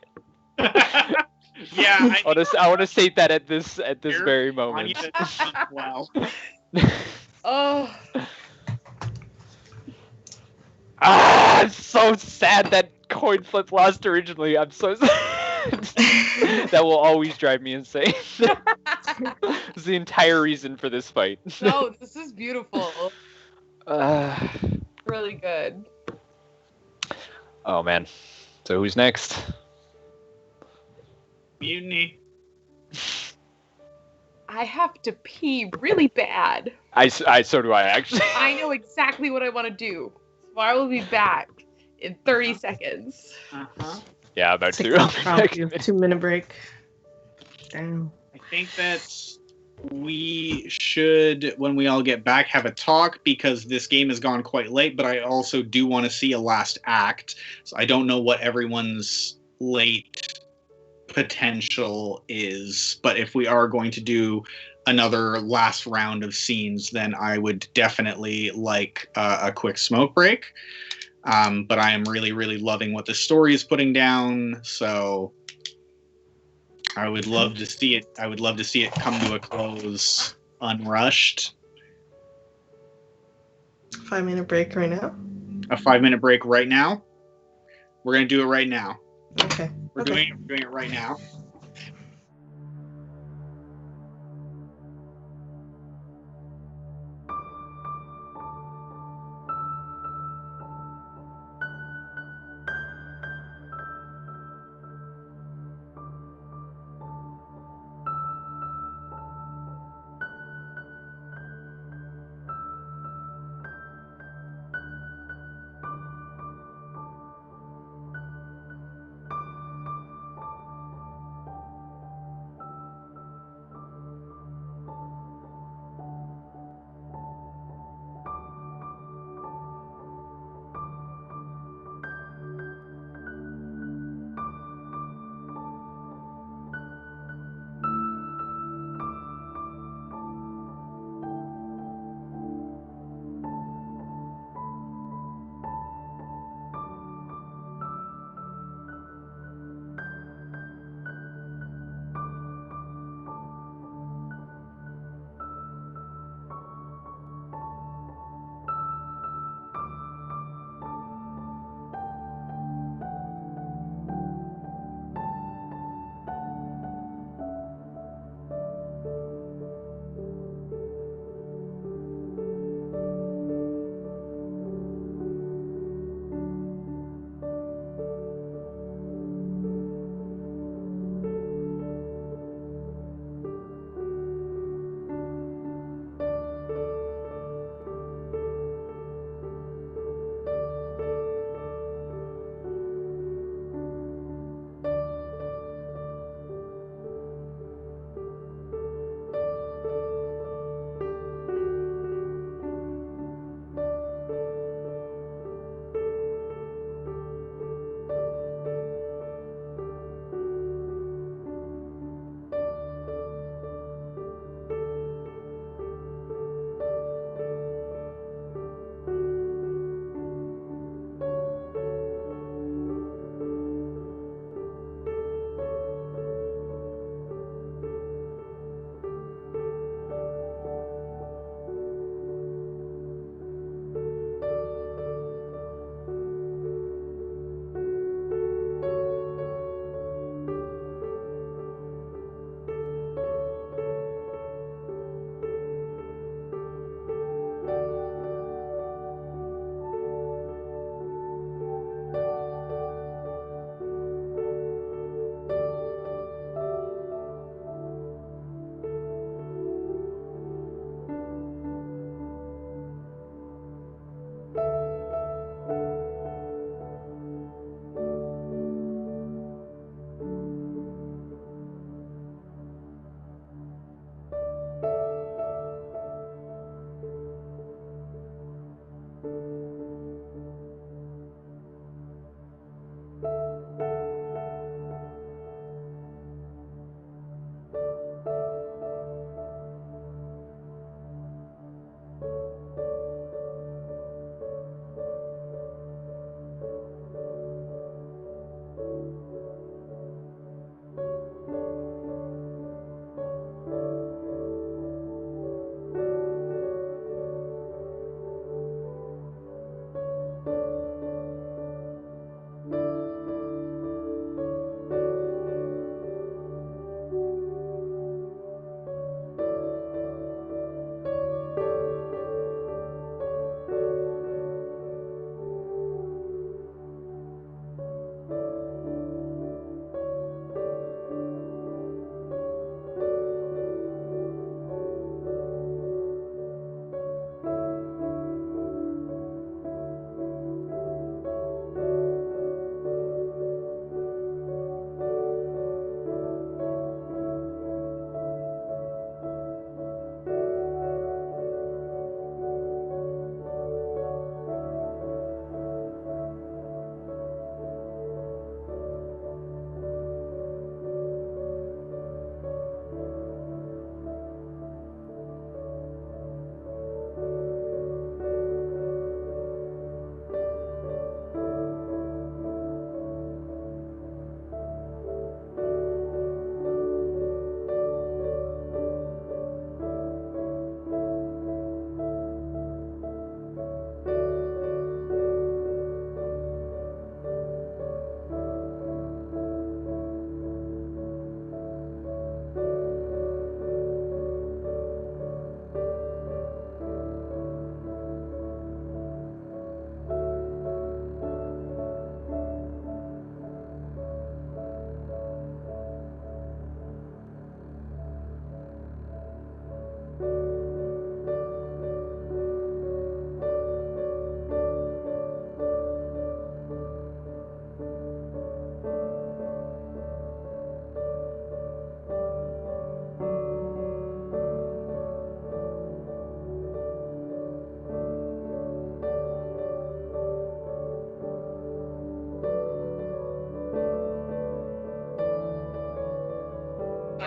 S5: Yeah,
S4: I want to state that at this very
S5: I
S4: moment.
S5: need to well.
S3: Oh,
S4: I'm so sad that coin flip lost originally. I'm so sad. That will always drive me insane. It's the entire reason for this fight.
S3: no, this is beautiful. Really good.
S4: Oh man. So who's next?
S5: Mutiny.
S3: I have to pee really bad.
S4: So do I actually.
S3: I know exactly what I want to do. So I will be back in 30 seconds.
S5: Uh-huh.
S4: Yeah, about
S2: 6
S4: to.
S2: o'clock, 2-minute break. Damn.
S5: I think that we should, when we all get back, have a talk because this game has gone quite late, but I also do want to see a last act. So I don't know what everyone's late potential is, but if we are going to do another last round of scenes, then I would definitely like a quick smoke break. But I am really, really loving what the story is putting down, so I would love to see it. I would love to see it come to a close unrushed.
S2: 5-minute break right now.
S5: A 5-minute break right now. We're gonna do it right now.
S2: Okay.
S5: We're
S2: Okay.
S5: doing it right now.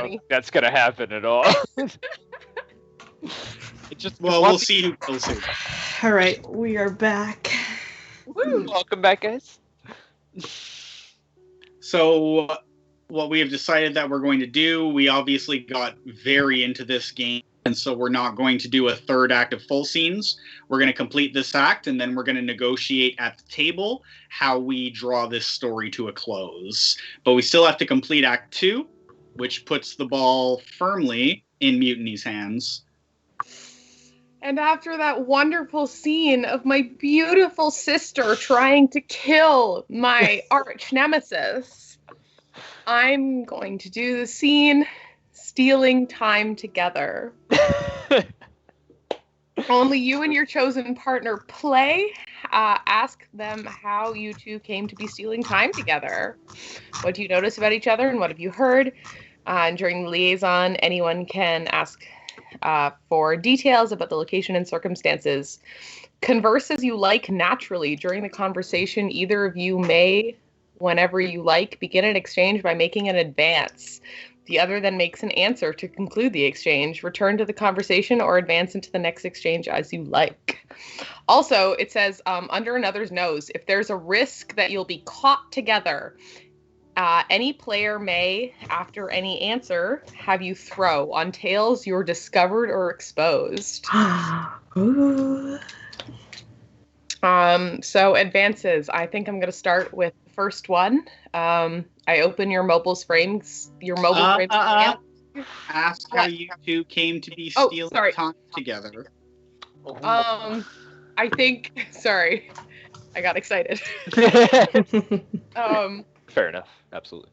S3: funny.
S4: That's gonna happen at all. It just
S5: We'll see who kills who.
S2: All right, we are back.
S3: Woo!
S4: Welcome back, guys.
S5: So, what we have decided that we're going to do, we obviously got very into this game, and so we're not going to do a third act of full scenes. We're going to complete this act, and then we're going to negotiate at the table how we draw this story to a close. But we still have to complete Act 2, which puts the ball firmly in Mutiny's hands.
S3: And after that wonderful scene of my beautiful sister trying to kill my arch nemesis, I'm going to do the scene stealing time together. Only you and your chosen partner play. Ask them how you two came to be stealing time together. What do you notice about each other and what have you heard? And during the liaison, anyone can ask for details about the location and circumstances. Converse as you like naturally. During the conversation, either of you may, whenever you like, begin an exchange by making an advance. The other then makes an answer to conclude the exchange. Return to the conversation or advance into the next exchange as you like. Also, it says, under another's nose, if there's a risk that you'll be caught together, any player may, after any answer, have you throw. On tails, you're discovered or exposed.
S2: Ooh.
S3: So advances. I think I'm going to start with the first one. I open your mobile frames.
S5: Ask how you two came to be stealing time together.
S3: I think. Sorry, I got excited.
S4: Fair enough. Absolutely.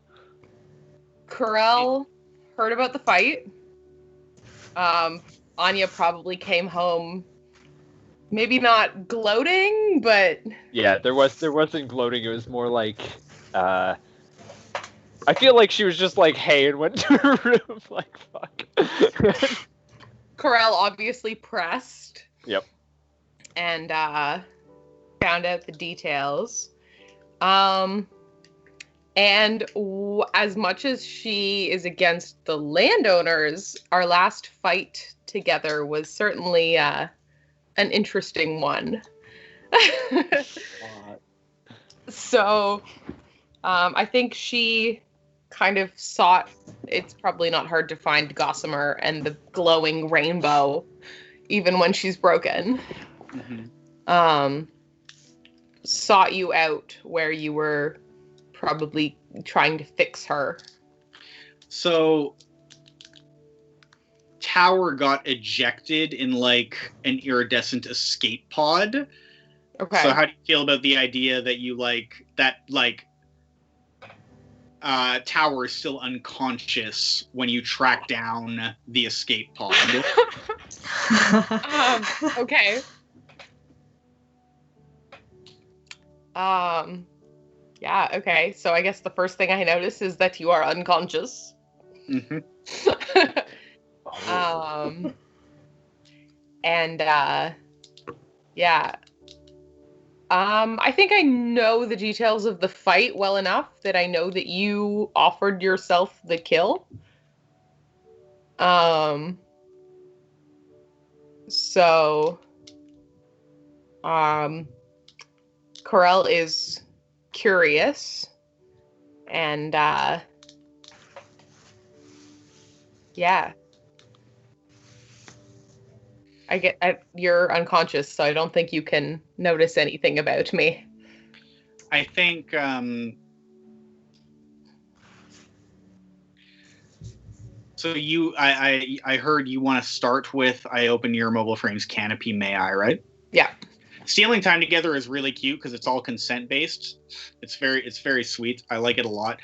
S3: Corel heard about the fight. Anya probably came home, maybe not gloating, but
S4: Yeah, there wasn't gloating. It was more like, I feel like she was just like, hey, and went to her room. Like, fuck.
S3: Corel obviously pressed.
S4: Yep.
S3: And found out the details. And as much as she is against the landowners, our last fight together was certainly an interesting one. So I think she kind of sought, it's probably not hard to find Gossamer and the glowing rainbow, even when she's broken.
S5: Mm-hmm.
S3: Sought you out where you were probably trying to fix her.
S5: So Tower got ejected in like an iridescent escape pod.
S3: Okay.
S5: So how do you feel about the idea that Tower is still unconscious when you track down the escape pod?
S3: Okay. Yeah, okay. So I guess the first thing I notice is that you are unconscious.
S5: Mm-hmm.
S3: And yeah. I think I know the details of the fight well enough that I know that you offered yourself the kill. So Corel is curious and yeah. You're unconscious, so I don't think you can notice anything about me.
S5: I think so I heard you want to start with I open your mobile frame's canopy, may I, right?
S3: Yeah.
S5: Stealing time together is really cute because it's all consent based. It's very sweet. I like it a lot.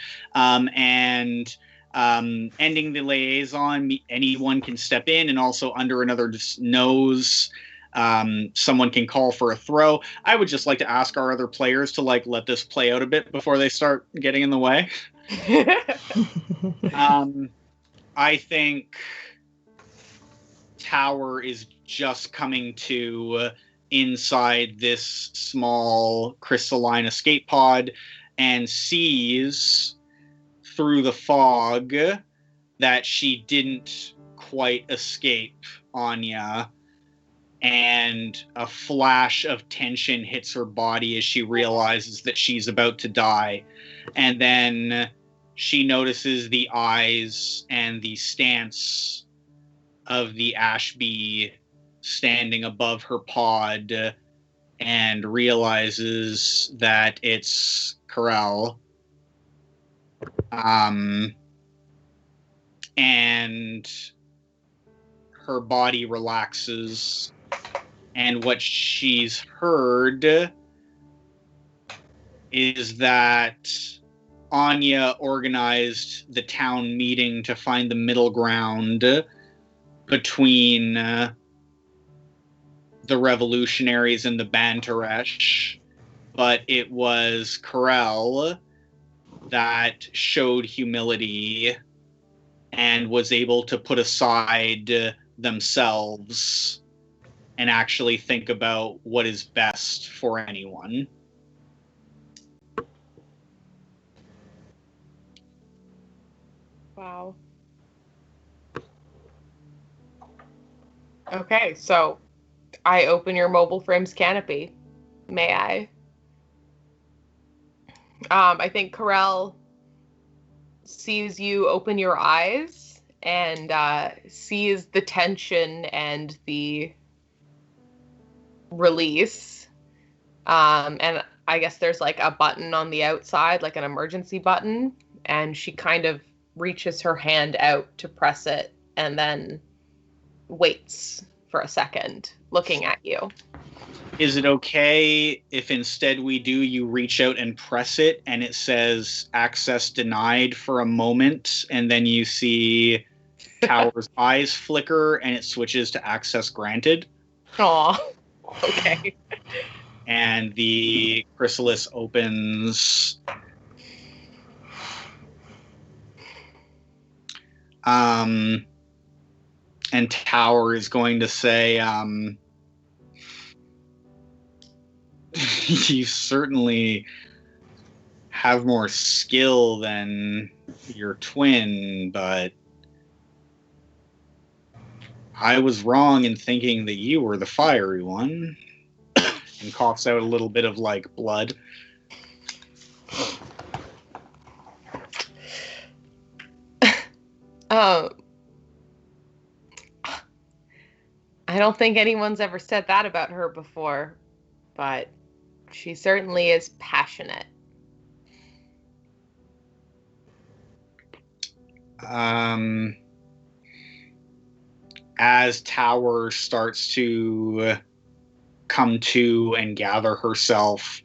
S5: Ending the liaison, anyone can step in, and also under another's nose, someone can call for a throw. I would just like to ask our other players to like let this play out a bit before they start getting in the way. I think Tower is just coming to inside this small crystalline escape pod and sees through the fog that she didn't quite escape Anya, and a flash of tension hits her body as she realizes that she's about to die. And then she notices the eyes and the stance of the Ashby standing above her pod, and realizes that it's Corel. And her body relaxes, and what she's heard is that Anya organized the town meeting to find the middle ground between the revolutionaries and the Bantaresh, but it was Corel that showed humility and was able to put aside themselves and actually think about what is best for anyone.
S3: Wow. Okay, so I open your mobile frame's canopy. May I? I think Corel sees you open your eyes and sees the tension and the release. And I guess there's like a button on the outside, like an emergency button, and she kind of reaches her hand out to press it and then waits for a second, looking at you.
S5: Is it okay if instead you reach out and press it and it says access denied for a moment, and then you see Tower's eyes flicker and it switches to access granted?
S3: Aw, okay.
S5: And the chrysalis opens. And Tower is going to say, you certainly have more skill than your twin, but I was wrong in thinking that you were the fiery one. And coughs out a little bit of like blood.
S3: I don't think anyone's ever said that about her before, but she certainly is passionate.
S5: As Tower starts to come to and gather herself,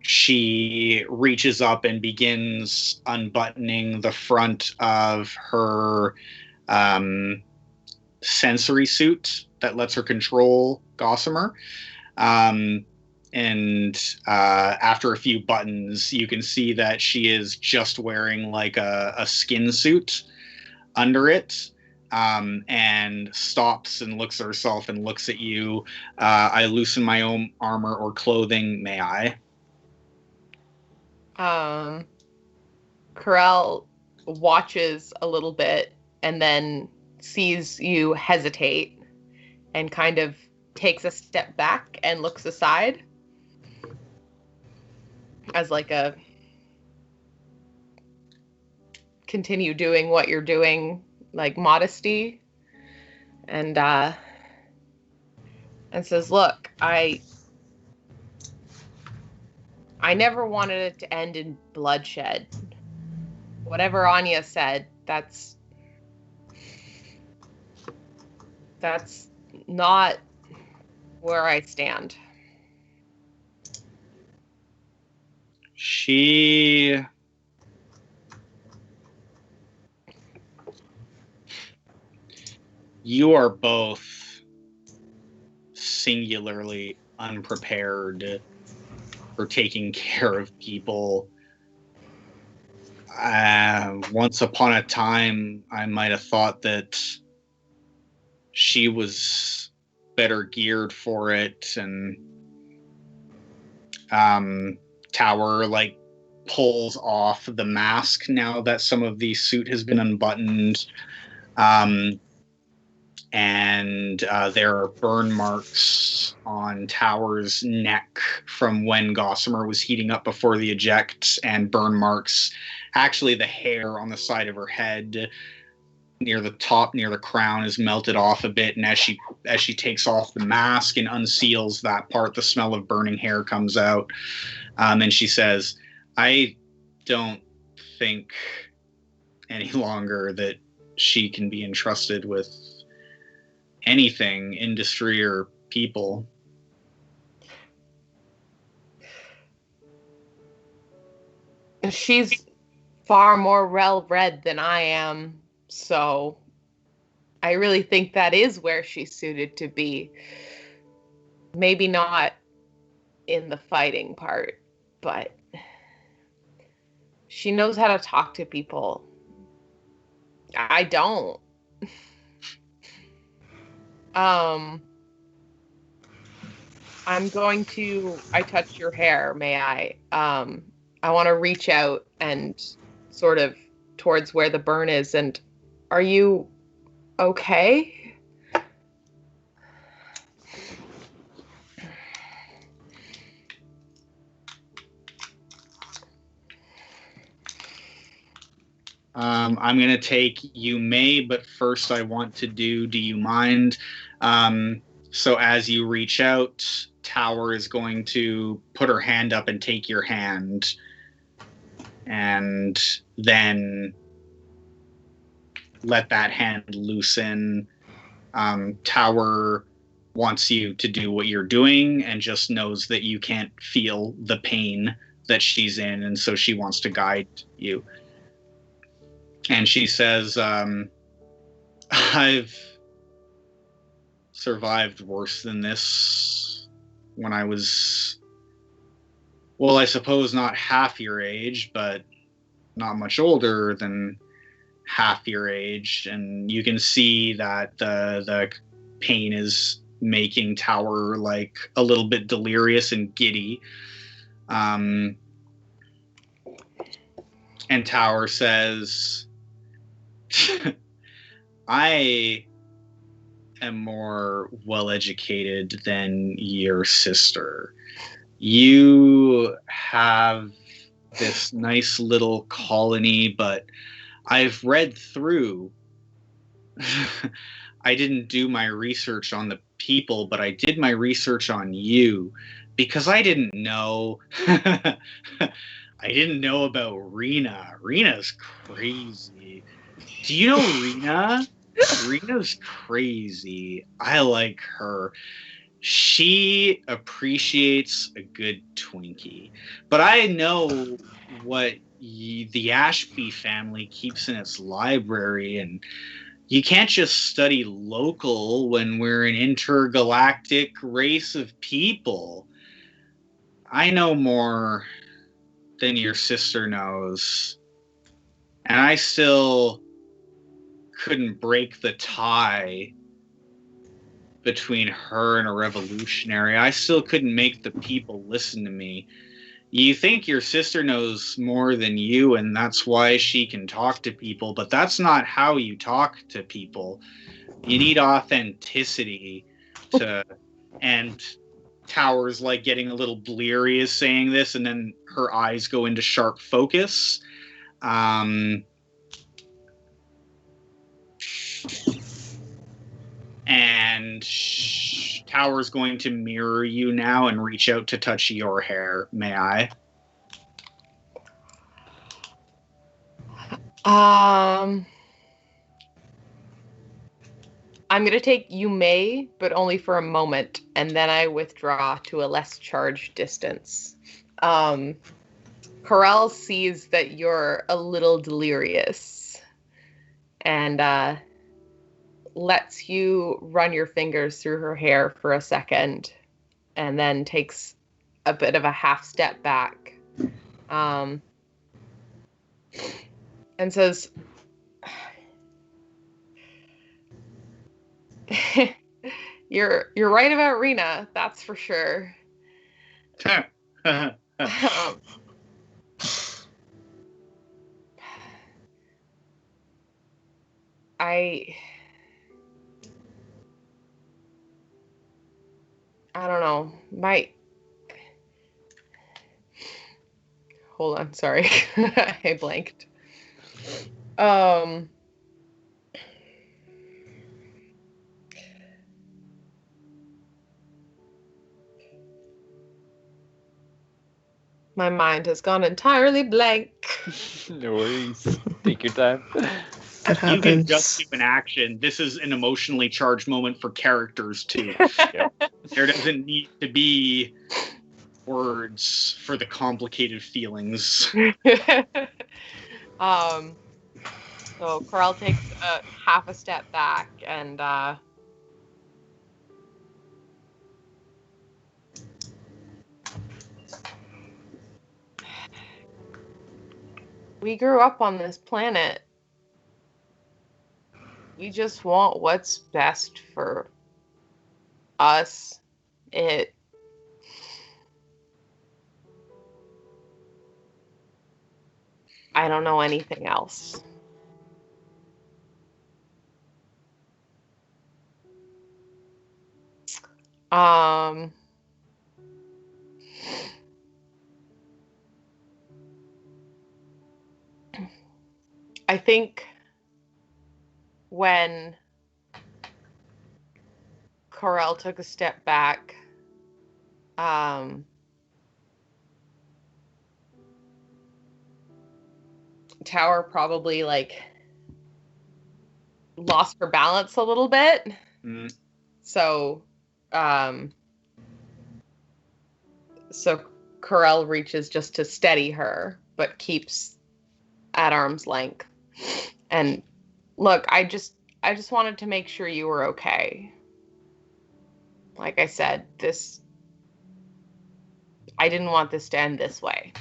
S5: she reaches up and begins unbuttoning the front of her sensory suit that lets her control Gossamer. And after a few buttons, you can see that she is just wearing like a skin suit under it, and stops and looks at herself and looks at you. I loosen my own armor or clothing, may I?
S3: Corel watches a little bit and then sees you hesitate and kind of takes a step back and looks aside as like a continue doing what you're doing, like modesty, and says, look, I never wanted it to end in bloodshed. Whatever Anya said, that's not where I stand.
S5: You are both singularly unprepared for taking care of people. Once upon a time, I might have thought that she was better geared for it, and Tower like pulls off the mask now that some of the suit has been unbuttoned. And there are burn marks on Tower's neck from when Gossamer was heating up before the eject, and burn marks, actually the hair on the side of her head near the top, near the crown, is melted off a bit, and as she takes off the mask and unseals that part, the smell of burning hair comes out. And she says, I don't think any longer that she can be entrusted with anything, industry or people.
S3: She's far more well-read than I am, so I really think that is where she's suited to be. Maybe not in the fighting part, but she knows how to talk to people. I don't. I touch your hair, may I? I want to reach out and sort of towards where the burn is, and are you okay?
S5: I'm going to take you may, but first I want to do you mind? So as you reach out, Tower is going to put her hand up and take your hand. And then let that hand loosen. Tower wants you to do what you're doing and just knows that you can't feel the pain that she's in, and so she wants to guide you. And she says, I've survived worse than this when I was, well, I suppose not half your age, but not much older than half your age. And you can see that the pain is making Tower like a little bit delirious and giddy. And Tower says, I am more well-educated than your sister. You have this nice little colony, but I've read through. I didn't do my research on the people, but I did my research on you because I didn't know. I didn't know about Rena. Rena's crazy. Do you know Rena? Rena's crazy. I like her. She appreciates a good Twinkie. But I know what the Ashby family keeps in its library, and you can't just study local when we're an intergalactic race of people. I know more than your sister knows. And I still couldn't break the tie between her and a revolutionary. I still couldn't make the people listen to me. You think your sister knows more than you, and that's why she can talk to people, but that's not how you talk to people. You need authenticity to... And Tower's like getting a little bleary as saying this, and then her eyes go into sharp focus. And Tower's going to mirror you now and reach out to touch your hair. May I?
S3: I'm going to take you may, but only for a moment, and then I withdraw to a less charged distance. Corel sees that you're a little delirious and lets you run your fingers through her hair for a second and then takes a bit of a half step back and says, you're right about Rena, that's for sure. I don't know. Hold on, sorry. I blanked. My mind has gone entirely blank.
S4: No worries. Take your time.
S2: That
S5: You can
S2: happens.
S5: just do an action. This is an emotionally charged moment for characters too.
S4: Yep.
S5: There doesn't need to be words for the complicated feelings.
S3: So Corral takes half a step back and we grew up on this planet. We just want what's best for us. I don't know anything else. I think when Corel took a step back, Tower probably like lost her balance a little bit.
S5: Mm.
S3: So Corel reaches just to steady her, but keeps at arm's length. And look, I just wanted to make sure you were okay. Like I said, I didn't want this to end this way.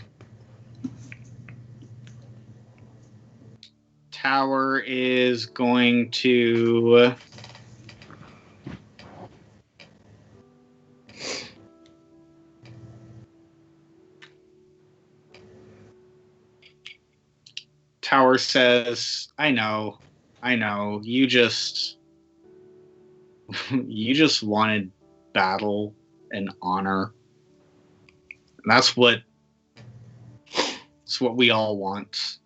S5: Tower is going to Tower says, I know, you just wanted battle and honor. And that's what we all want.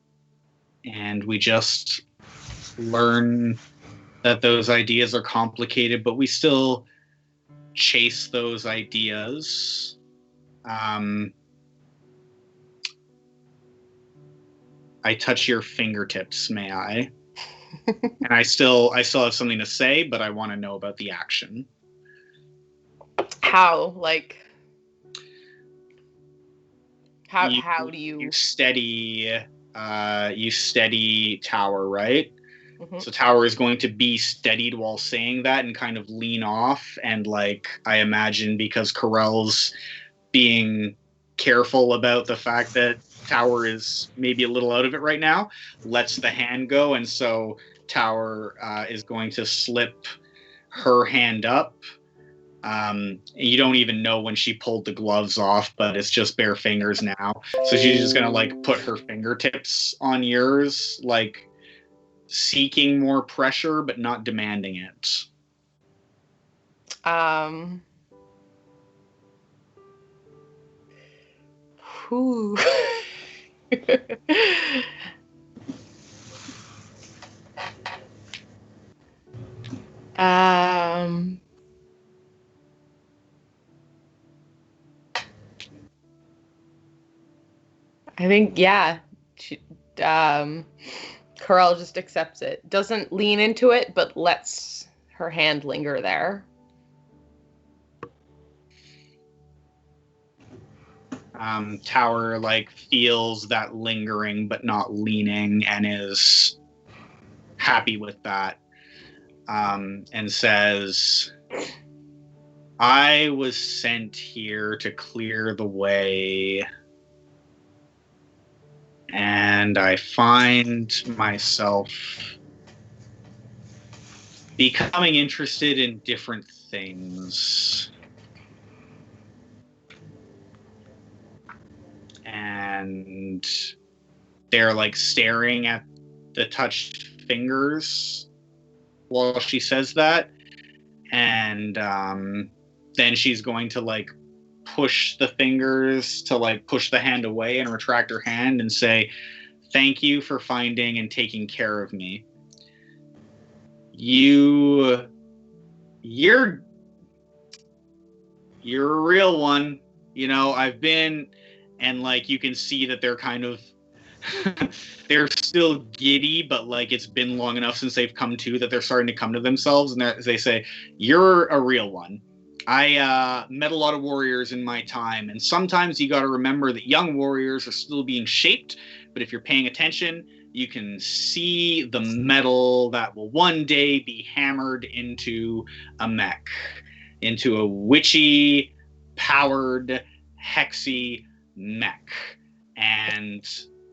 S5: And we just learn that those ideas are complicated, but we still chase those ideas. I touch your fingertips, may I? And I still have something to say, but I want to know about the action.
S3: How? Like, how do
S5: you
S3: you
S5: steady Tower, right?
S3: Mhm.
S5: So Tower is going to be steadied while saying that and kind of lean off, and like I imagine because Corell's being careful about the fact that Tower is maybe a little out of it right now, lets the hand go, and so Tower is going to slip her hand up. You don't even know when she pulled the gloves off, but it's just bare fingers now. So she's just gonna like put her fingertips on yours, like seeking more pressure, but not demanding it.
S3: Whew. I think, yeah. Corel just accepts it. Doesn't lean into it, but lets her hand linger there.
S5: Tower like feels that lingering but not leaning and is happy with that, and says, I was sent here to clear the way, and I find myself becoming interested in different things. And they're like staring at the touched fingers, while she says that, and then she's going to like push the fingers to like push the hand away and retract her hand and say, "Thank you for finding and taking care of me. You're a real one. You know, I've been," and like you can see that they're kind of they're still giddy, but like it's been long enough since they've come to that they're starting to come to themselves, and they say, "You're a real one. I met a lot of warriors in my time, and sometimes you got to remember that young warriors are still being shaped, but if you're paying attention, you can see the metal that will one day be hammered into a mech, into a witchy, powered, hexy mech. And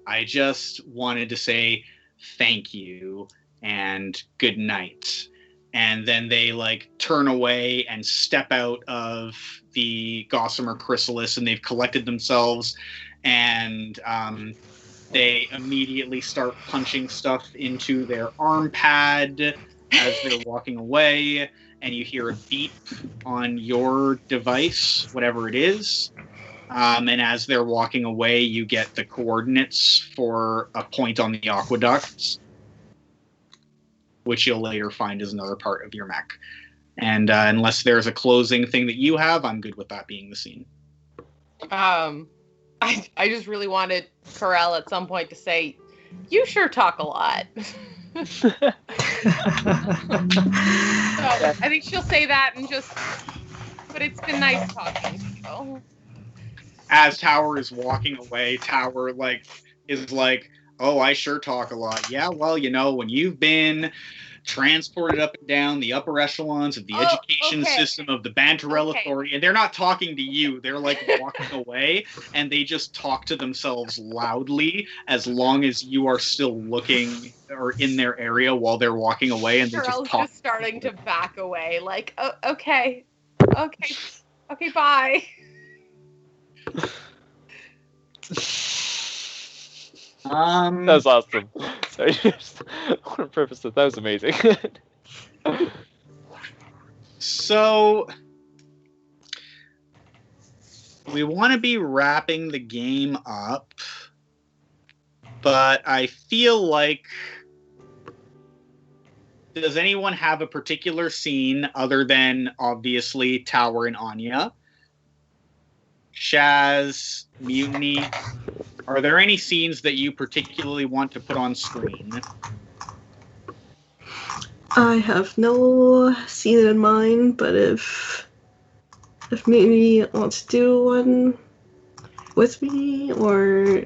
S5: I just wanted to say thank you and good night." And then they like turn away and step out of the Gossamer Chrysalis, and they've collected themselves, and they immediately start punching stuff into their arm pad as they're walking away, and you hear a beep on your device, whatever it is. And as they're walking away, you get the coordinates for a point on the aqueducts, which you'll later find is another part of your mech. And unless there's a closing thing that you have, I'm good with that being the scene.
S3: I just really wanted Corel at some point to say, "You sure talk a lot." So I think she'll say that and just, but it's been nice talking to you.
S5: As Tower is walking away, Tower is like, "Oh, I sure talk a lot. Yeah, well, you know, when you've been transported up and down the upper echelons of the education system of the Banterell Authority," and they're not talking to you, they're like walking away, and they just talk to themselves loudly as long as you are still looking or in their area while they're walking away, and they just talk.
S3: Just starting to back away, like, "Oh, okay, bye."
S4: That was awesome. Sorry, just want to preface that was amazing.
S5: So we want to be wrapping the game up, but I feel like, does anyone have a particular scene other than obviously Tower and Anya? Shaz, Mutiny, are there any scenes that you particularly want to put on screen?
S2: I have no scene in mind, but if Mutiny wants to do one with me, or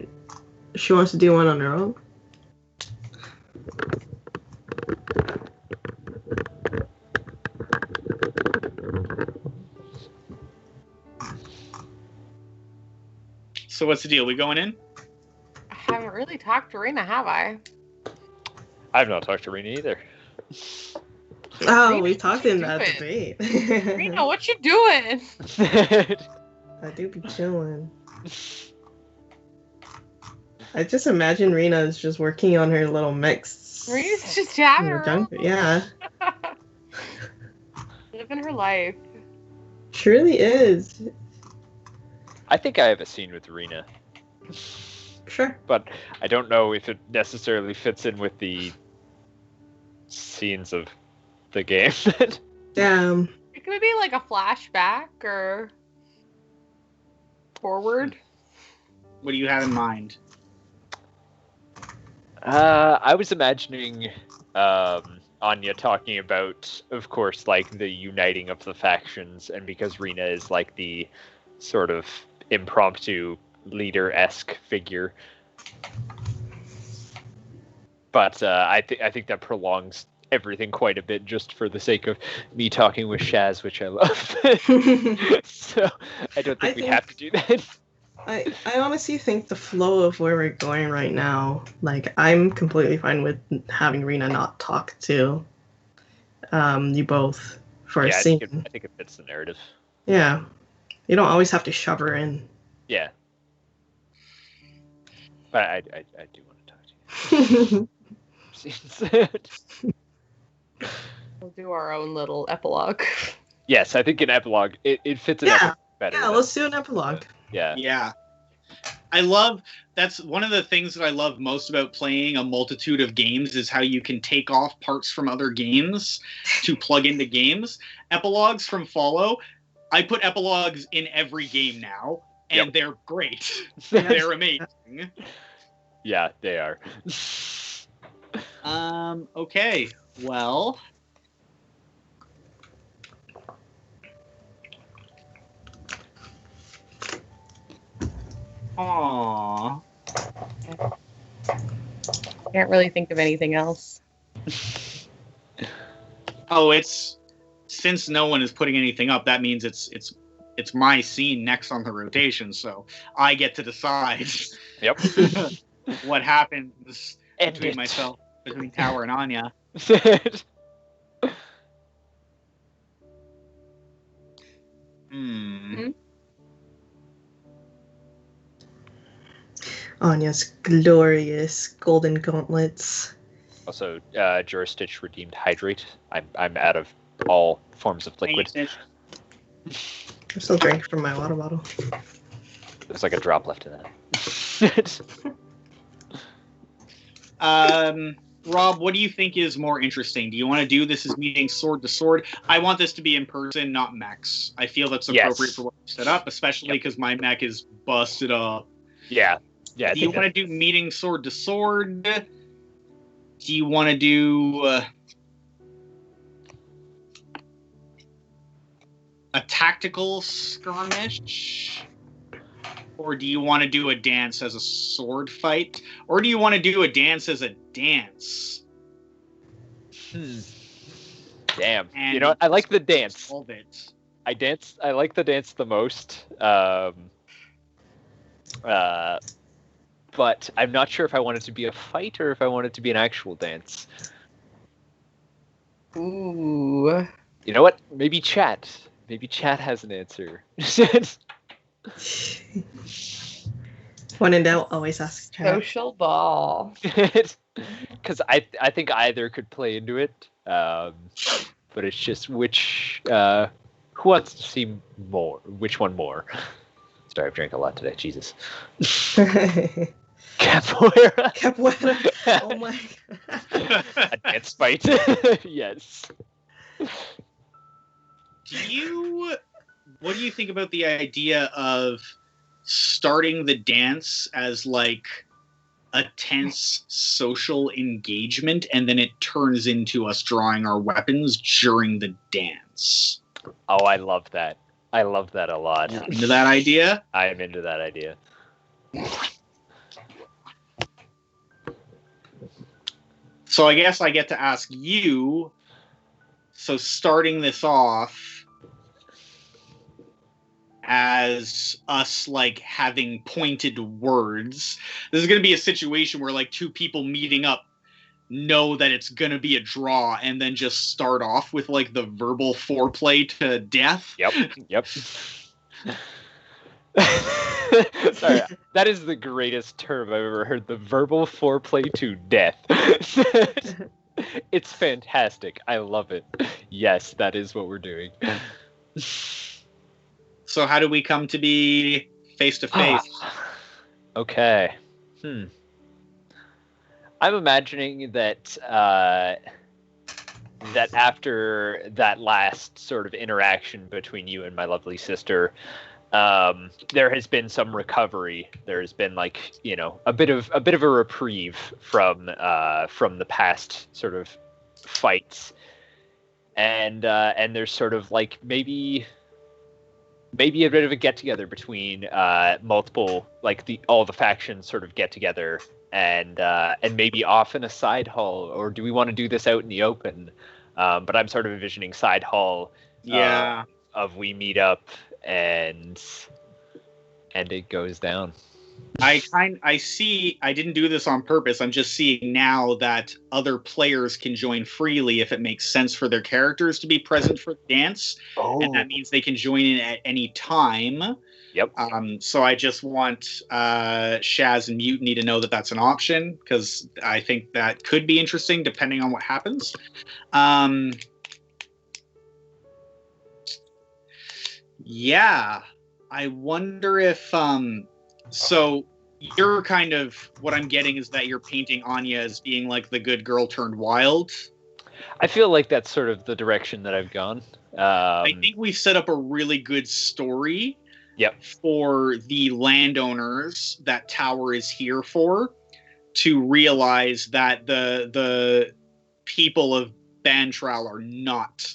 S2: she wants to do one on her own.
S5: So what's the deal? We going in?
S3: I haven't really talked to Rena, have I?
S4: I've not talked to Rena either.
S2: Oh,
S3: Rena,
S2: we talked in that
S3: doing?
S2: debate.
S3: Rena, what you doing?
S2: I do be chilling. I just imagine Rena is just working on her little mix.
S3: Rena's just having her own.
S2: Yeah.
S3: Living her life.
S2: She really is.
S4: I think I have a scene with Rena.
S2: Sure.
S4: But I don't know if it necessarily fits in with the scenes of the game.
S2: Damn.
S3: It could be like a flashback or forward.
S5: What do you have in mind?
S4: I was imagining Anya talking about, of course, like the uniting of the factions, and because Rena is like the sort of impromptu leader-esque figure. But I think that prolongs everything quite a bit just for the sake of me talking with Shaz, which I love. So I don't think we have to do that.
S2: I honestly think the flow of where we're going right now, like, I'm completely fine with having Rena not talk to you both for a scene.
S4: I think it fits the narrative.
S2: Yeah. You don't always have to shove her in.
S4: Yeah. But I do want to talk to you.
S3: We'll do our own little epilogue.
S4: Yes, I think an epilogue it fits an epilogue better.
S2: Yeah, let's do an epilogue.
S4: Yeah.
S5: Yeah. That's one of the things that I love most about playing a multitude of games is how you can take off parts from other games to plug into games. Epilogues from Follow, I put epilogues in every game now, and they're great. They're amazing.
S4: Yeah, they are.
S5: Okay. Well, aww.
S3: Can't really think of anything else.
S5: Oh, it's since no one is putting anything up, that means it's my scene next on the rotation, so I get to decide
S4: Yep.
S5: what happens
S6: End
S5: between
S6: it.
S5: myself, between Tower and Anya. Hmm.
S2: Anya's glorious golden gauntlets.
S4: Also, Juristitch redeemed Hydrate. I'm out of all forms of liquid.
S2: I'm still drinking from my water bottle.
S4: There's like a drop left in that.
S5: Rob, what do you think is more interesting? Do you want to do this as meeting sword to sword? I want this to be in person, not mechs. I feel that's appropriate for what you set up, especially because my mech is busted up.
S4: Yeah. Yeah.
S5: Do you want to do meeting sword to sword? Do you want to do a tactical skirmish? Or do you want to do a dance as a sword fight? Or do you want to do a dance as a dance?
S4: Damn.
S5: And
S4: you know what? I like the dance.
S5: Solve it.
S4: I like the dance the most. But I'm not sure if I want it to be a fight or if I want it to be an actual dance.
S3: Ooh.
S4: You know what? Maybe chat. Maybe chat has an answer.
S2: When in doubt, always ask chat.
S3: Social ball.
S4: Because I think either could play into it. But it's just which who wants to see more? Which one more? Sorry, I've drank a lot today. Jesus. Capoeira.
S2: Capoeira. Oh my.
S4: A dance fight. Yes.
S5: What do you think about the idea of starting the dance as like a tense social engagement and then it turns into us drawing our weapons during the dance?
S4: Oh, I love that. I love that a lot.
S5: Into that idea?
S4: I am into that idea.
S5: So I guess I get to ask you, so starting this off as us like having pointed words, this is going to be a situation where like two people meeting up know that it's going to be a draw and then just start off with like the verbal foreplay to death.
S4: Yep. Sorry, that is the greatest term I've ever heard. The verbal foreplay to death. It's fantastic. I love it. Yes, that is what we're doing.
S5: So how do we come to be face to face?
S4: Okay. I'm imagining that that after that last sort of interaction between you and my lovely sister, there has been some recovery. There's been like, you know, a bit of a reprieve from the past sort of fights, and there's sort of like maybe a bit of a get together between multiple, like all the factions sort of get together, and maybe off in a side hall, or do we want to do this out in the open? But I'm sort of envisioning side hall.
S5: Yeah.
S4: Of we meet up and it goes down.
S5: I see. I didn't do this on purpose. I'm just seeing now that other players can join freely if it makes sense for their characters to be present for the dance, and that means they can join in at any time.
S4: Yep.
S5: So I just want Shaz and Mutiny to know that that's an option, because I think that could be interesting depending on what happens. Yeah. I wonder if so you're kind of, what I'm getting is that you're painting Anya as being like the good girl turned wild.
S4: I feel like that's sort of the direction that I've gone.
S5: I think we've set up a really good story for the landowners that Tower is here for, to realize that the people of Bantral are not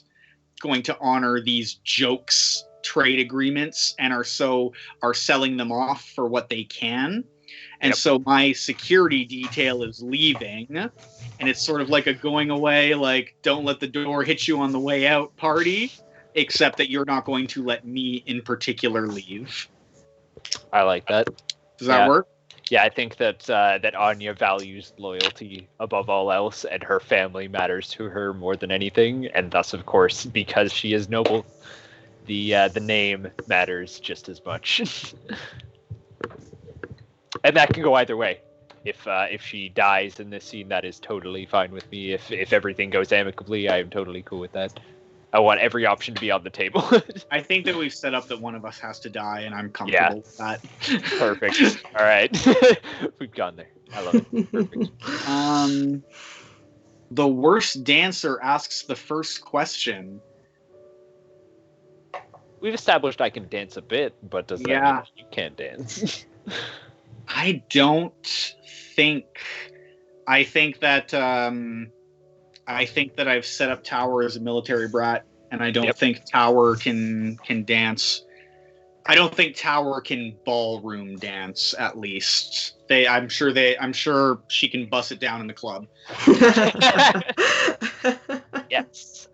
S5: going to honor these jokes trade agreements and are selling them off for what they can. And so my security detail is leaving, and it's sort of like a going away, like, don't let the door hit you on the way out party, except that you're not going to let me in particular leave.
S4: I like that.
S5: Does that work?
S4: Yeah, I think that Anya values loyalty above all else, and her family matters to her more than anything, and thus, of course, because she is noble, the name matters just as much. And that can go either way. If she dies in this scene, that is totally fine with me. If everything goes amicably, I am totally cool with that. I want every option to be on the table.
S5: I think that we've set up that one of us has to die, and I'm comfortable with that.
S4: Perfect. All right. We've gone there. I love it. Perfect.
S5: The worst dancer asks the first question.
S4: We've established I can dance a bit, but does that mean you can't dance?
S5: I don't think. I think that I've set up Tower as a military brat, and I don't think Tower can dance. I don't think Tower can ballroom dance. At least I'm sure she can bust it down in the club.
S4: Yes.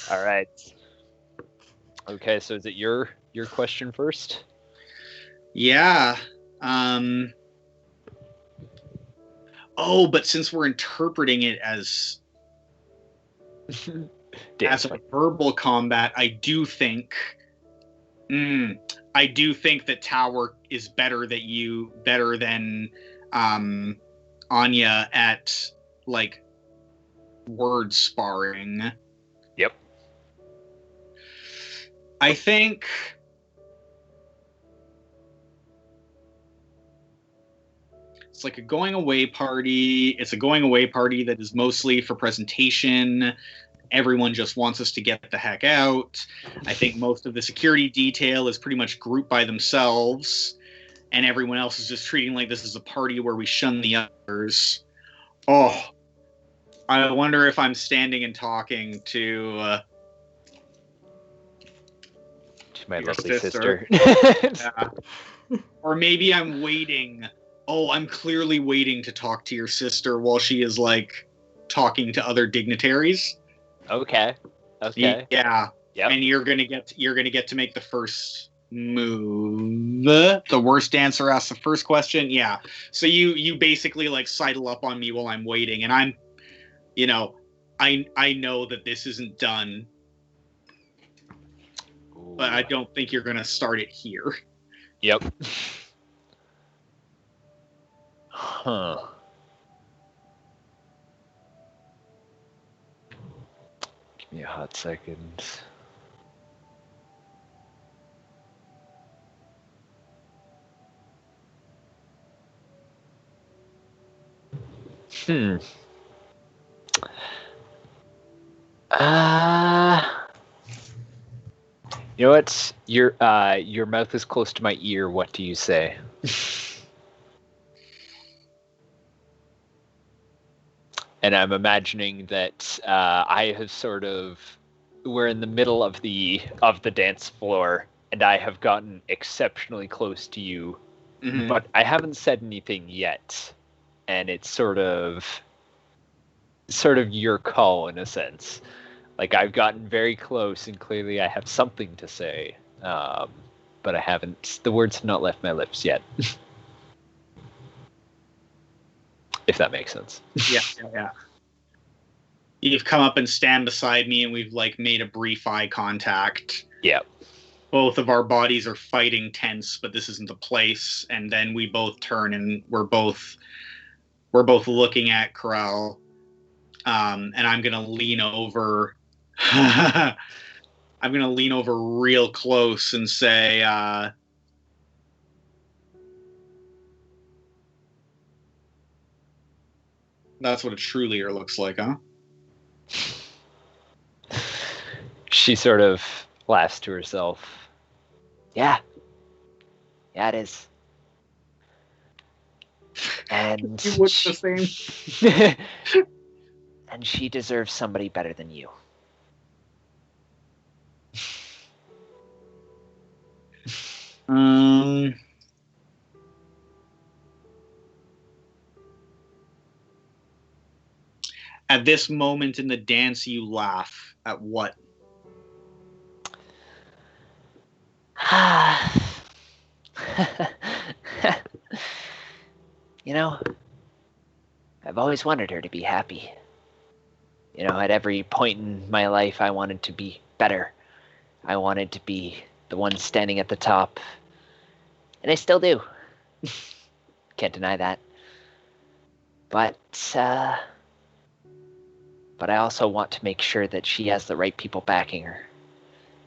S4: All right. Okay, so is it your question first?
S5: Yeah. But since we're interpreting it as a verbal combat, I do think that Tower is better than Anya at like word sparring.
S4: Yep.
S5: I think it's like a going away party. It's a going away party that is mostly for presentation. Everyone just wants us to get the heck out. I think most of the security detail is pretty much grouped by themselves, and everyone else is just treating like this is a party where we shun the others. Oh, I wonder if I'm standing and talking to
S4: my lovely sister.
S5: Yeah. Or maybe I'm waiting. Oh, I'm clearly waiting to talk to your sister while she is like talking to other dignitaries.
S4: Okay.
S5: Yeah.
S4: Yep.
S5: And you're gonna get to make the first move. The worst dancer asks the first question. Yeah. So you basically like sidle up on me while I'm waiting, and I'm, I know that this isn't done, but I don't think you're gonna start it here.
S4: Yep. Huh. Give me a hot second. You know what? Your mouth is close to my ear. What do you say? And I'm imagining that I have we're in the middle of the dance floor, and I have gotten exceptionally close to you, but I haven't said anything yet, and it's sort of your call in a sense. Like, I've gotten very close, and clearly I have something to say, but I haven't. The words have not left my lips yet. If that makes sense.
S5: Yeah. You've come up and stand beside me, and we've like made a brief eye contact.
S4: Yeah.
S5: Both of our bodies are fighting tense, but this isn't the place. And then we both turn, and we're both looking at Corral. And I'm gonna lean over. I'm going to lean over real close and say, that's what a true leader looks like, huh?
S4: She sort of laughs to herself.
S6: Yeah. Yeah, it is. And
S5: You look the same.
S6: and she deserves somebody better than you.
S5: At this moment in the dance, you laugh. At what?
S6: You know, I've always wanted her to be happy. You know, at every point in my life, I wanted to be better. I wanted to be the one standing at the top. And I still do. Can't deny that. But I also want to make sure that she has the right people backing her.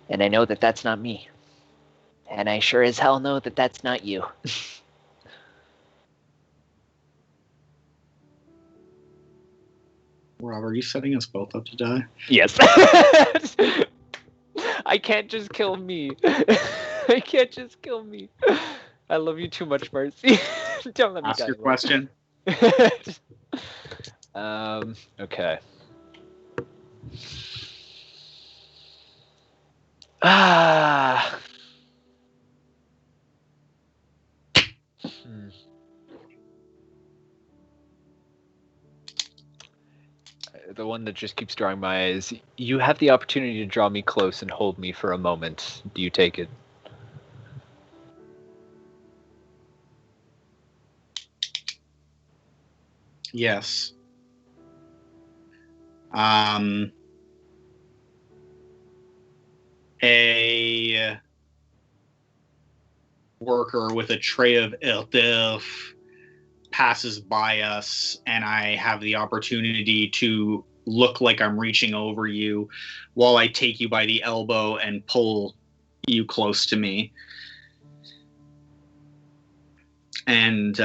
S6: And I know that that's not me. And I sure as hell know that that's not you.
S5: Rob, are you setting us both up to die?
S4: Yes. I can't just kill me. I can't just kill me. I love you too much, Marcy. Don't let me
S5: Ask
S4: die.
S5: your question.
S4: Okay. The one that just keeps drawing my eyes. You have the opportunity to draw me close and hold me for a moment. Do you take it?
S5: Yes. A worker with a tray of hors d'oeuvres passes by us, and I have the opportunity to look like I'm reaching over you while I take you by the elbow and pull you close to me. And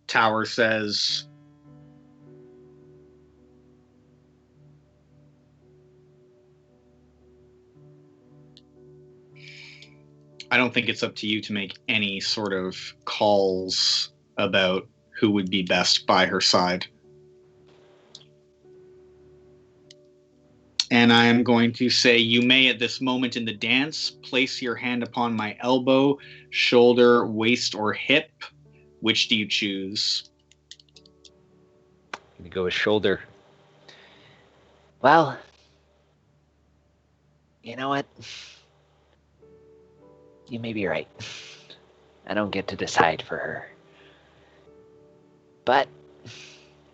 S5: Tower says, I don't think it's up to you to make any sort of calls about who would be best by her side. And I am going to say, you may at this moment in the dance place your hand upon my elbow, shoulder, waist, or hip. Which do you choose?
S4: I'm gonna go with shoulder.
S6: Well, you know what? You may be right. I don't get to decide for her. But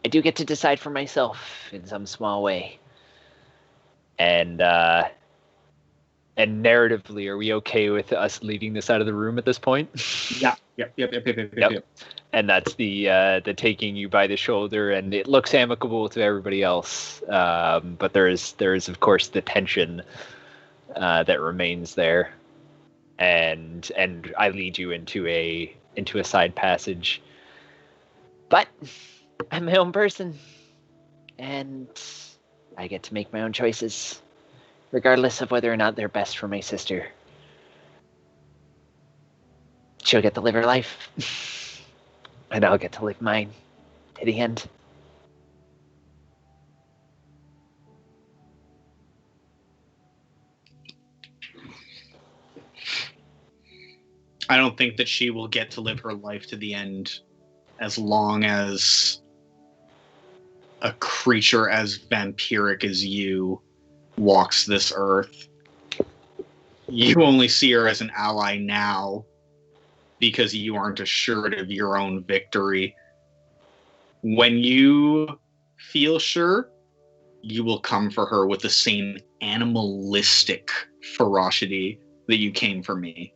S6: I do get to decide for myself in some small way.
S4: And narratively, are we okay with us leaving this out of the room at this point?
S5: Yep.
S4: And that's the taking you by the shoulder, and it looks amicable to everybody else. But there is of course the tension that remains there. And I lead you into a side passage.
S6: But I'm my own person. And I get to make my own choices, regardless of whether or not they're best for my sister. She'll get to live her life, and I'll get to live mine to the end.
S5: I don't think that she will get to live her life to the end as long as a creature as vampiric as you walks this earth. You only see her as an ally now because you aren't assured of your own victory. When you feel sure, you will come for her with the same animalistic ferocity that you came for me.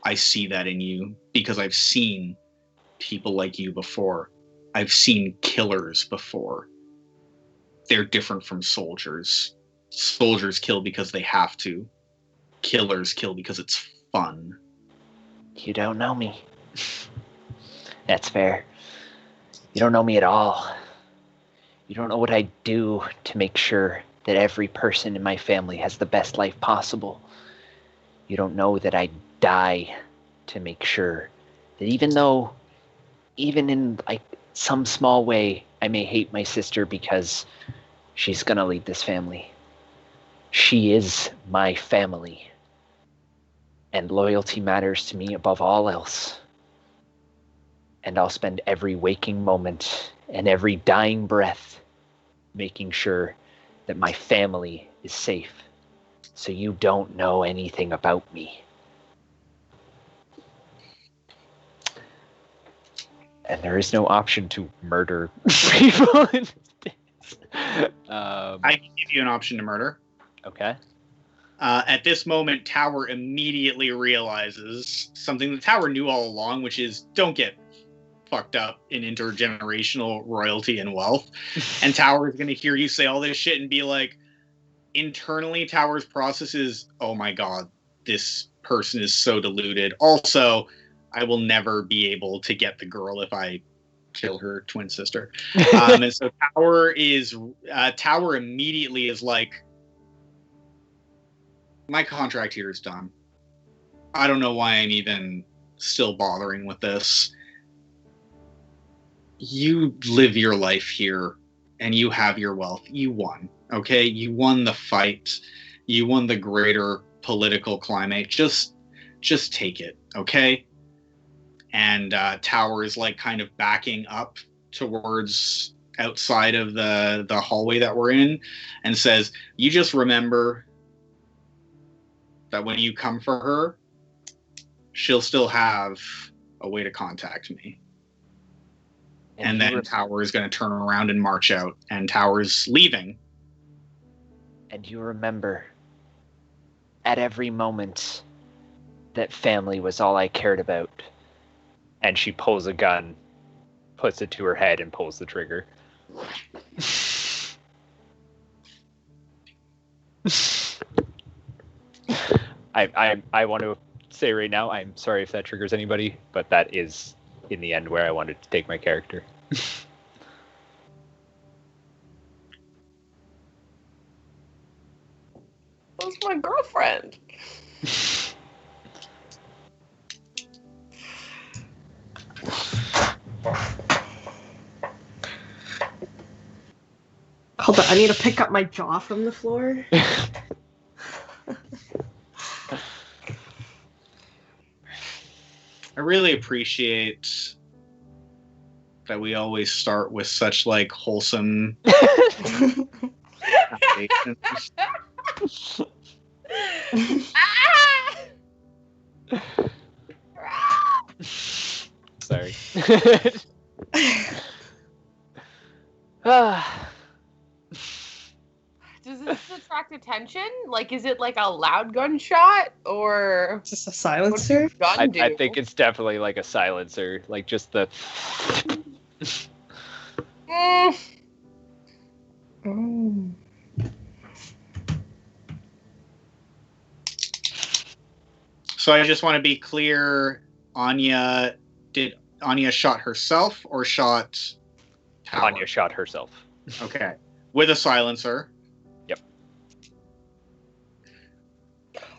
S5: I see that in you because I've seen people like you before. I've seen killers before. They're different from soldiers. Soldiers kill because they have to. killers kill because it's fun.
S6: You don't know me. That's fair. You don't know me at all. You don't know what I do to make sure that every person in my family has the best life possible. You don't know that I die to make sure that even in like some small way, I may hate my sister because she's gonna lead this family. She is my family. And loyalty matters to me above all else. And I'll spend every waking moment and every dying breath making sure that my family is safe. So you don't know anything about me. And there is no option to murder people in this.
S5: I can give you an option to murder.
S6: Okay.
S5: At this moment, Tower immediately realizes something the Tower knew all along, which is don't get fucked up in intergenerational royalty and wealth. And Tower is going to hear you say all this shit and be like, internally, Tower's process is, oh my god, this person is so deluded. Also, I will never be able to get the girl if I kill her twin sister. And so Tower immediately is like, my contract here is done. I don't know why I'm even still bothering with this. You live your life here and you have your wealth. You won, okay? You won the fight. You won the greater political climate. Just take it, okay? And Tower is like kind of backing up towards outside of the hallway that we're in and says, you just remember that when you come for her, she'll still have a way to contact me. And then Tower is going to turn around and march out, and Tower's leaving.
S6: And you remember at every moment that family was all I cared about.
S4: And she pulls a gun, puts it to her head, and pulls the trigger. I want to say right now, I'm sorry if that triggers anybody, but that is in the end where I wanted to take my character.
S3: That's my girlfriend.
S2: Hold on, I need to pick up my jaw from the floor.
S5: I really appreciate that we always start with such like wholesome foundations.
S4: Sorry.
S3: Does this attract attention? Like, is it like a loud gunshot or
S2: Just a silencer?
S3: gun do?
S4: I think it's definitely like a silencer, like just the.
S2: Oh.
S5: So I just want to be clear, did Anya shot herself or shot Tower?
S4: Anya shot herself.
S5: Okay. With a silencer.
S4: Yep.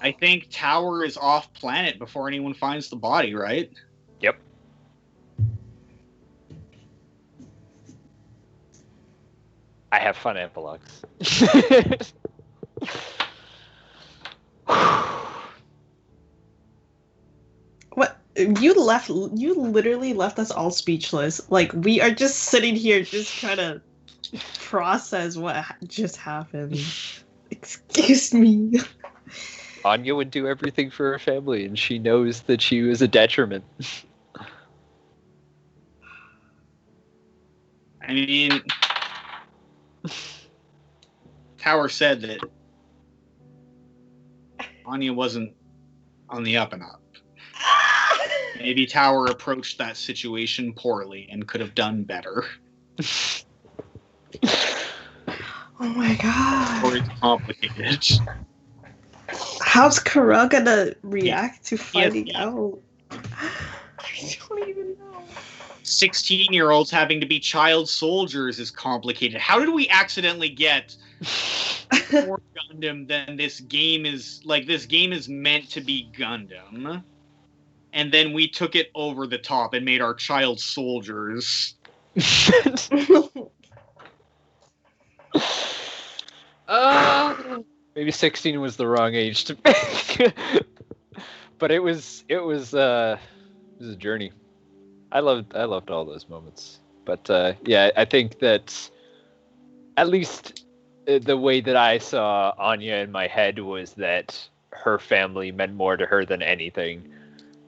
S5: I think Tower is off planet before anyone finds the body, right?
S4: Yep. I have fun epilogues.
S2: What? You literally left us all speechless. Like, we are just sitting here just trying to process what just happened. Excuse me.
S4: Anya would do everything for her family, and she knows that she was a detriment.
S5: I mean, Tower said that Anya wasn't on the up and up. Maybe Tower approached that situation poorly and could have done better.
S2: Oh my god.
S5: Or it's complicated.
S2: How's Kara gonna react to finding
S5: yeah.
S2: out? I don't even know.
S5: 16-year-olds having to be child soldiers is complicated. How did we accidentally get more Gundam than this game is? Like, this game is meant to be Gundam, and then we took it over the top and made our child soldiers.
S4: Maybe 16 was the wrong age to pick. But it was a journey. I loved all those moments. But yeah, I think that at least the way that I saw Anya in my head was that her family meant more to her than anything.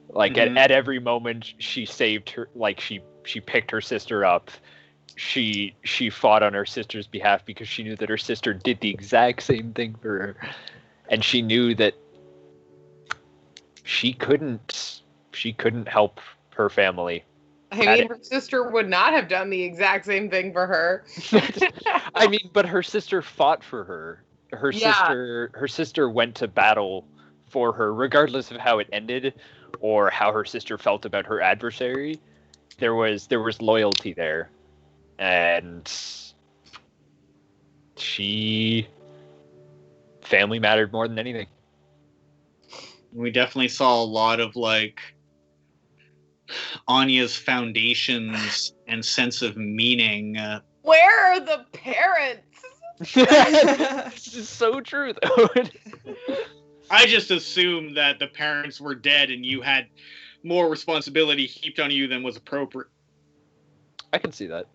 S4: Like at every moment she saved her, like she picked her sister up. She fought on her sister's behalf because she knew that her sister did the exact same thing for her, and she knew that she couldn't help her family.
S3: I mean, her sister would not have done the exact same thing for her.
S4: I mean, but her sister fought for her. Her sister went to battle for her, regardless of how it ended or how her sister felt about her adversary. There was loyalty there. And family mattered more than anything.
S5: We definitely saw a lot of like Anya's foundations and sense of meaning.
S3: Where are the parents?
S4: This is so true, though.
S5: I just assumed that the parents were dead and you had more responsibility heaped on you than was appropriate.
S4: I can see that.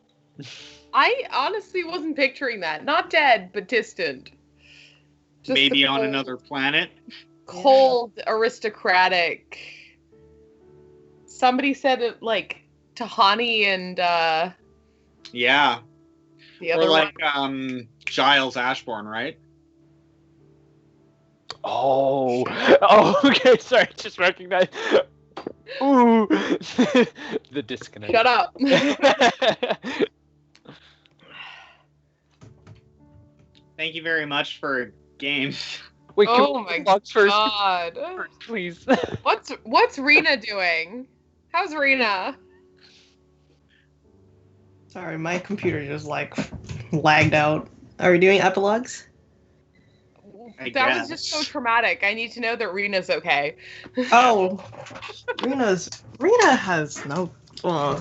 S3: I honestly wasn't picturing that. Not dead, but distant. Just
S5: maybe on another planet.
S3: Cold, aristocratic. Somebody said it like Tahani and
S5: yeah.
S3: The other
S5: or like
S3: one.
S5: Giles Ashbourne, right?
S4: Oh, okay. Sorry, just recognized. Ooh, the disconnect.
S3: Shut up.
S5: Thank you very much for game.
S4: Wait,
S3: oh my god!
S4: First, please.
S3: What's Rena doing? How's Rena?
S2: Sorry, my computer just like lagged out. Are we doing epilogues?
S3: That was just so traumatic. I need to know that Rena's okay.
S2: Oh, Rena has no. Well,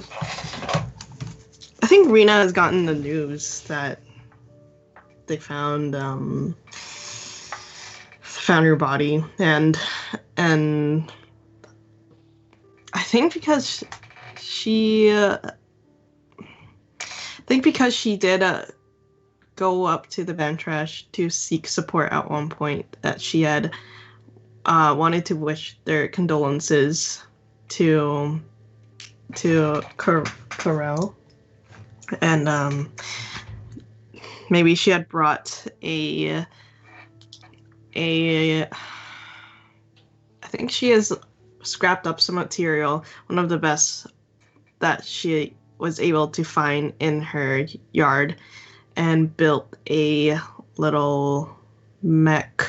S2: I think Rena has gotten the news that they found her body, and I think because she did go up to the Ventrash to seek support at one point, that she had wanted to wish their condolences to Carell, and maybe she had brought I think she has scrapped up some material, one of the best that she was able to find in her yard, and built a little mech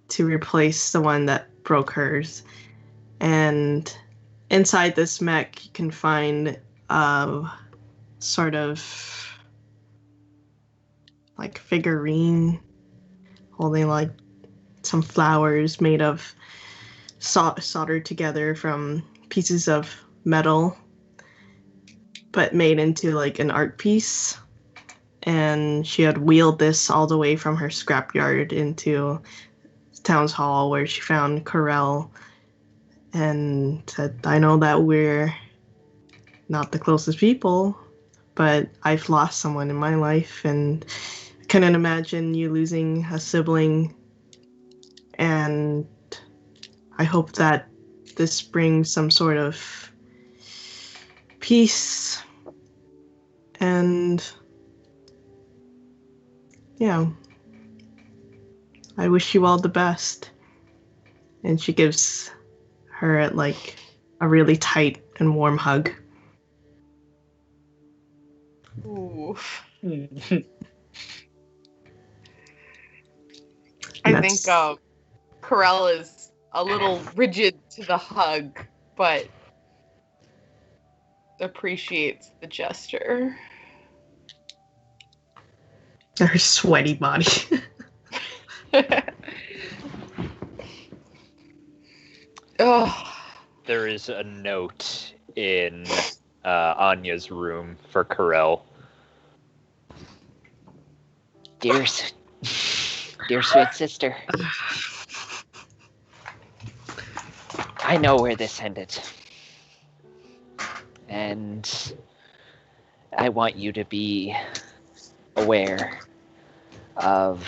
S2: to replace the one that broke hers. And inside this mech, you can find sort of like figurine holding like some flowers made of soldered together from pieces of metal, but made into like an art piece. And she had wheeled this all the way from her scrapyard into Town's Hall, where she found Carell and said, I know that we're not the closest people, but I've lost someone in my life, and I couldn't imagine you losing a sibling. And I hope that this brings some sort of peace. And yeah, I wish you all the best. And she gives her like a really tight and warm hug.
S3: Ooh. I think Corell is a little rigid to the hug, but appreciates the gesture.
S2: Her sweaty body.
S3: Oh.
S4: There is a note in Anya's room for Corell.
S6: Dear sweet sister, I know where this ended. And I want you to be aware of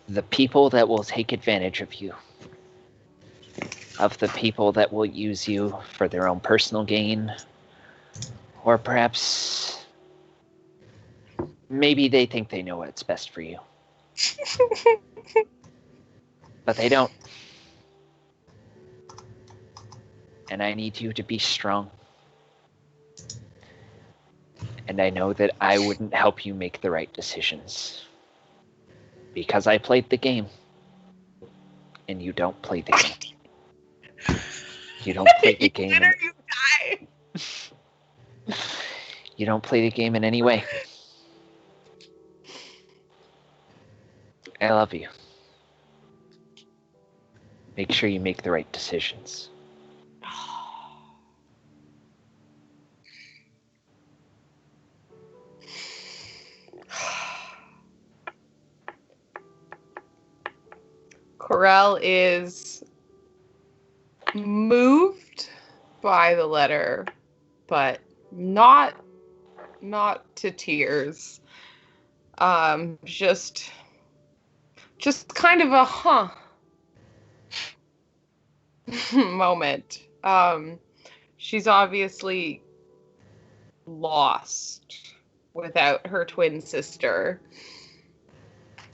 S6: the people that will take advantage of you, of the people that will use you for their own personal gain, or perhaps maybe they think they know what's best for you. But they don't. And I need you to be strong. And I know that I wouldn't help you make the right decisions. Because I played the game. And you don't play the game. You don't play the game.
S3: You die.
S6: You don't play the game in any way. I love you. Make sure you make the right decisions.
S3: Corell is moved by the letter, but not to tears. Just kind of a moment. She's obviously lost without her twin sister,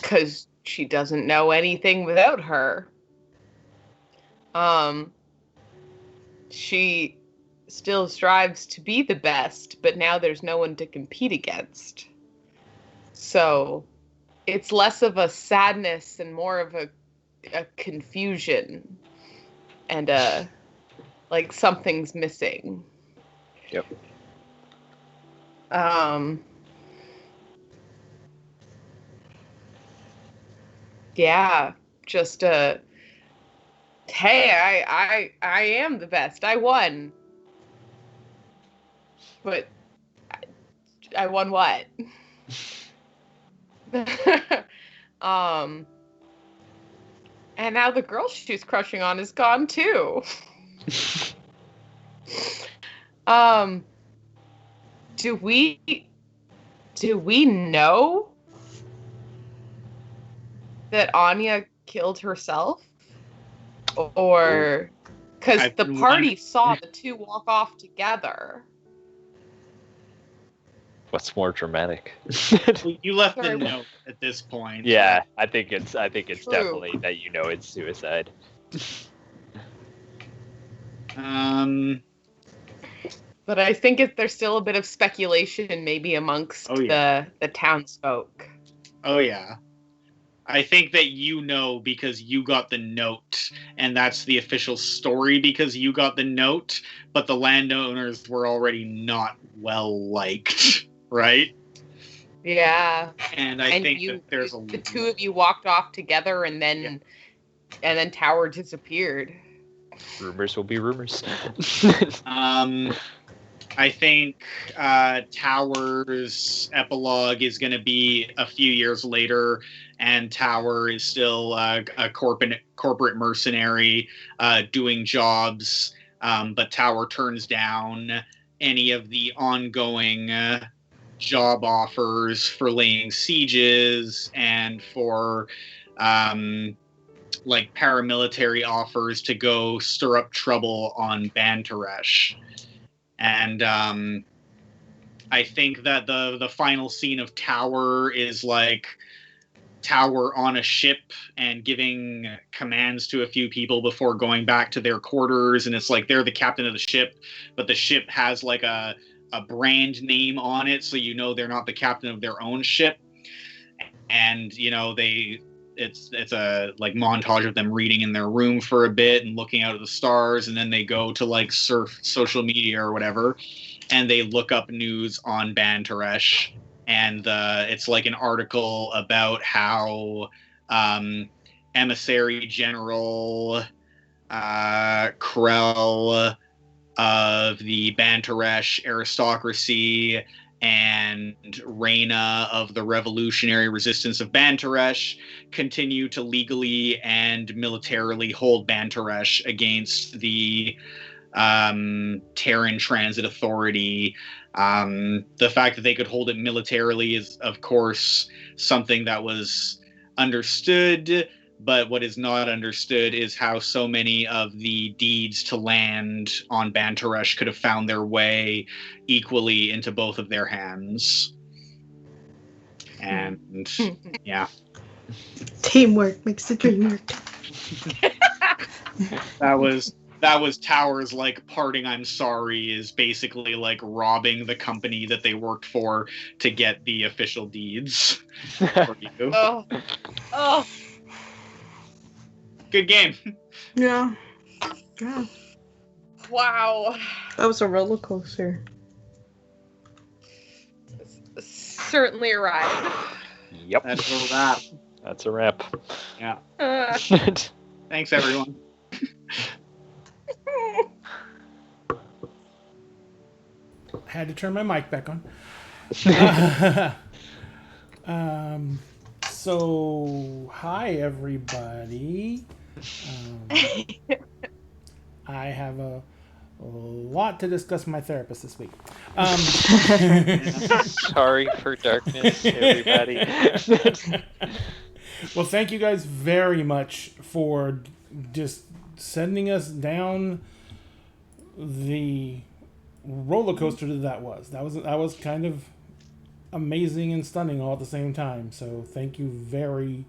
S3: because she doesn't know anything without her. She still strives to be the best, but now there's no one to compete against. So it's less of a sadness and more of a confusion and like something's missing.
S4: Yep.
S3: Yeah, just hey, I am the best. I won. But I won what? And now the girl she's crushing on is gone too. Do we know that Anya killed herself? Or because the party saw the two walk off together.
S4: What's more dramatic?
S5: Well, you left the note at this point.
S4: Yeah, I think it's
S3: True.
S4: definitely that you know it's suicide.
S3: But I think there's still a bit of speculation maybe amongst the townsfolk.
S5: Oh yeah. I think that you know because you got the note, and that's the official story because you got the note, but the landowners were already not well liked, right?
S3: Yeah.
S5: And I think that there's
S3: the two of you walked off together and then Tower disappeared.
S4: Rumors will be rumors.
S5: I think Tower's epilogue is going to be a few years later, and Tower is still a corporate mercenary doing jobs, but Tower turns down any of the ongoing job offers for laying sieges and for like paramilitary offers to go stir up trouble on Bantaresh. And I think that the final scene of Tower is like Tower on a ship and giving commands to a few people before going back to their quarters. And it's like they're the captain of the ship, but the ship has like a brand name on it, so you know they're not the captain of their own ship. And, you know, they it's a like montage of them reading in their room for a bit and looking out at the stars, and then they go to like surf social media or whatever, and they look up news on Banteresh, and it's like an article about how Emissary General Krell of the Banteresh aristocracy and Reyna of the Revolutionary Resistance of Banteresh continue to legally and militarily hold Banteresh against the Terran Transit Authority. The fact that they could hold it militarily is, of course, something that was understood, but what is not understood is how so many of the deeds to land on Banteresh could have found their way equally into both of their hands. And yeah.
S2: Teamwork makes the dream work.
S5: That was Towers like parting I'm sorry is basically like robbing the company that they worked for to get the official deeds for you.
S3: Oh.
S5: Good game.
S2: Yeah.
S3: Wow.
S2: That was a roller coaster.
S3: Certainly a ride.
S4: Yep.
S5: That's a wrap.
S4: That's a wrap.
S5: Yeah. Thanks, everyone.
S1: Had to turn my mic back on. So, hi everybody. I have a lot to discuss with my therapist this week.
S4: Sorry for darkness, everybody.
S1: Well, thank you guys very much for just sending us down the roller coaster that was. That was kind of amazing and stunning all at the same time. So thank you very,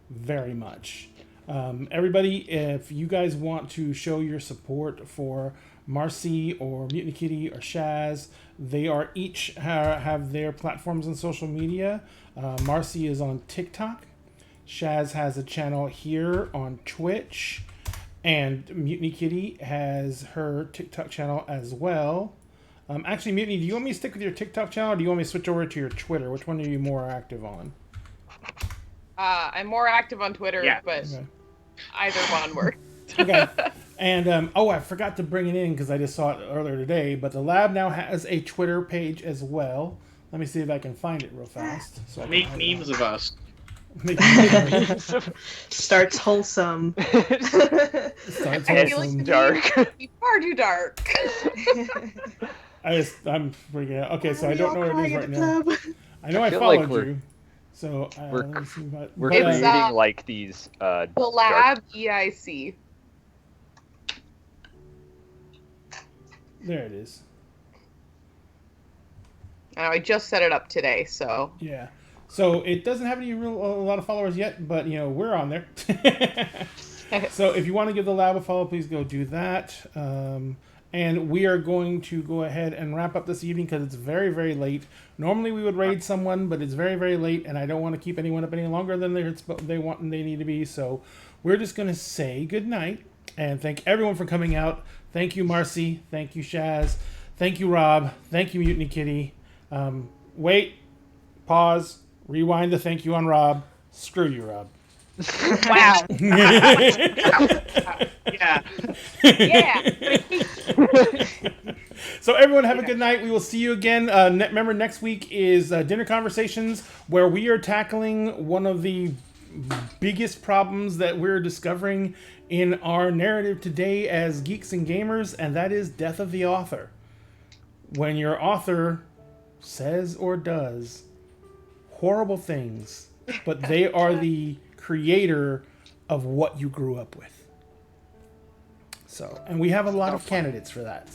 S1: very much. Everybody, if you guys want to show your support for Marcy or Mutiny Kitty or Shaz, they are each have their platforms on social media. Marcy is on TikTok. Shaz has a channel here on Twitch. And Mutiny Kitty has her TikTok channel as well. Actually, Mutiny, do you want me to stick with your TikTok channel, or do you want me to switch over to your Twitter? Which one are you more active on?
S3: I'm more active on Twitter, but
S1: okay.
S3: Either one works.
S1: Okay. And, I forgot to bring it in because I just saw it earlier today, but the lab now has a Twitter page as well. Let me see if I can find it real fast. So I
S5: Make memes of us.
S2: Starts wholesome.
S1: Starts
S3: I feel
S1: wholesome.
S3: like
S4: Dark.
S3: it's far too dark.
S1: I'm freaking out. Okay, so I don't know what it is right now. I know I
S4: feel
S1: followed
S4: like we're-
S1: you. So
S4: we're
S1: let me see what,
S4: We're
S1: but,
S4: creating like these
S3: The
S4: dark-
S3: lab EIC.
S1: there it is.
S3: I just set it up today, so
S1: Yeah. So it doesn't have a lot of followers yet, but we're on there. So if you want to give the lab a follow, please go do that. And we are going to go ahead and wrap up this evening because it's very, very late. Normally we would raid someone, but it's very, very late, and I don't want to keep anyone up any longer than they want and they need to be. So we're just going to say good night and thank everyone for coming out. Thank you, Marcy. Thank you, Shaz. Thank you, Rob. Thank you, Mutiny Kitty. Wait. Pause. Rewind the thank you on Rob. Screw you, Rob.
S3: wow.
S5: Yeah.
S3: Yeah.
S1: So everyone have a good night. We will see you again. Remember, next week is Dinner Conversations, where we are tackling one of the biggest problems that we're discovering in our narrative today as geeks and gamers, and that is death of the author. When your author says or does horrible things, but they are the creator of what you grew up with. So, and we have a lot of candidates for that.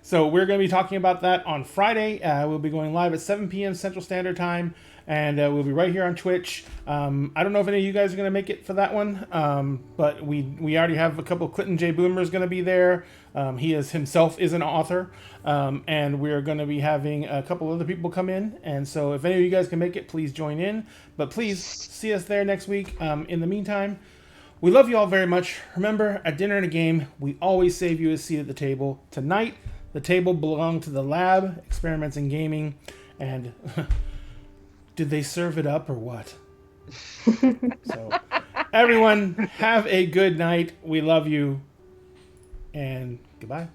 S1: So we're going to be talking about that on Friday. We'll be going live at 7 p.m. Central Standard Time. And we'll be right here on Twitch. I don't know if any of you guys are going to make it for that one, but we already have a couple. Clinton J. Boomer is going to be there. He himself is an author, and we're going to be having a couple other people come in. And so if any of you guys can make it, please join in. But please see us there next week. In the meantime, we love you all very much. Remember, at dinner and a game, we always save you a seat at the table. Tonight, the table belonged to the lab, experiments in gaming, and did they serve it up or what? So, everyone, have a good night. We love you, and goodbye.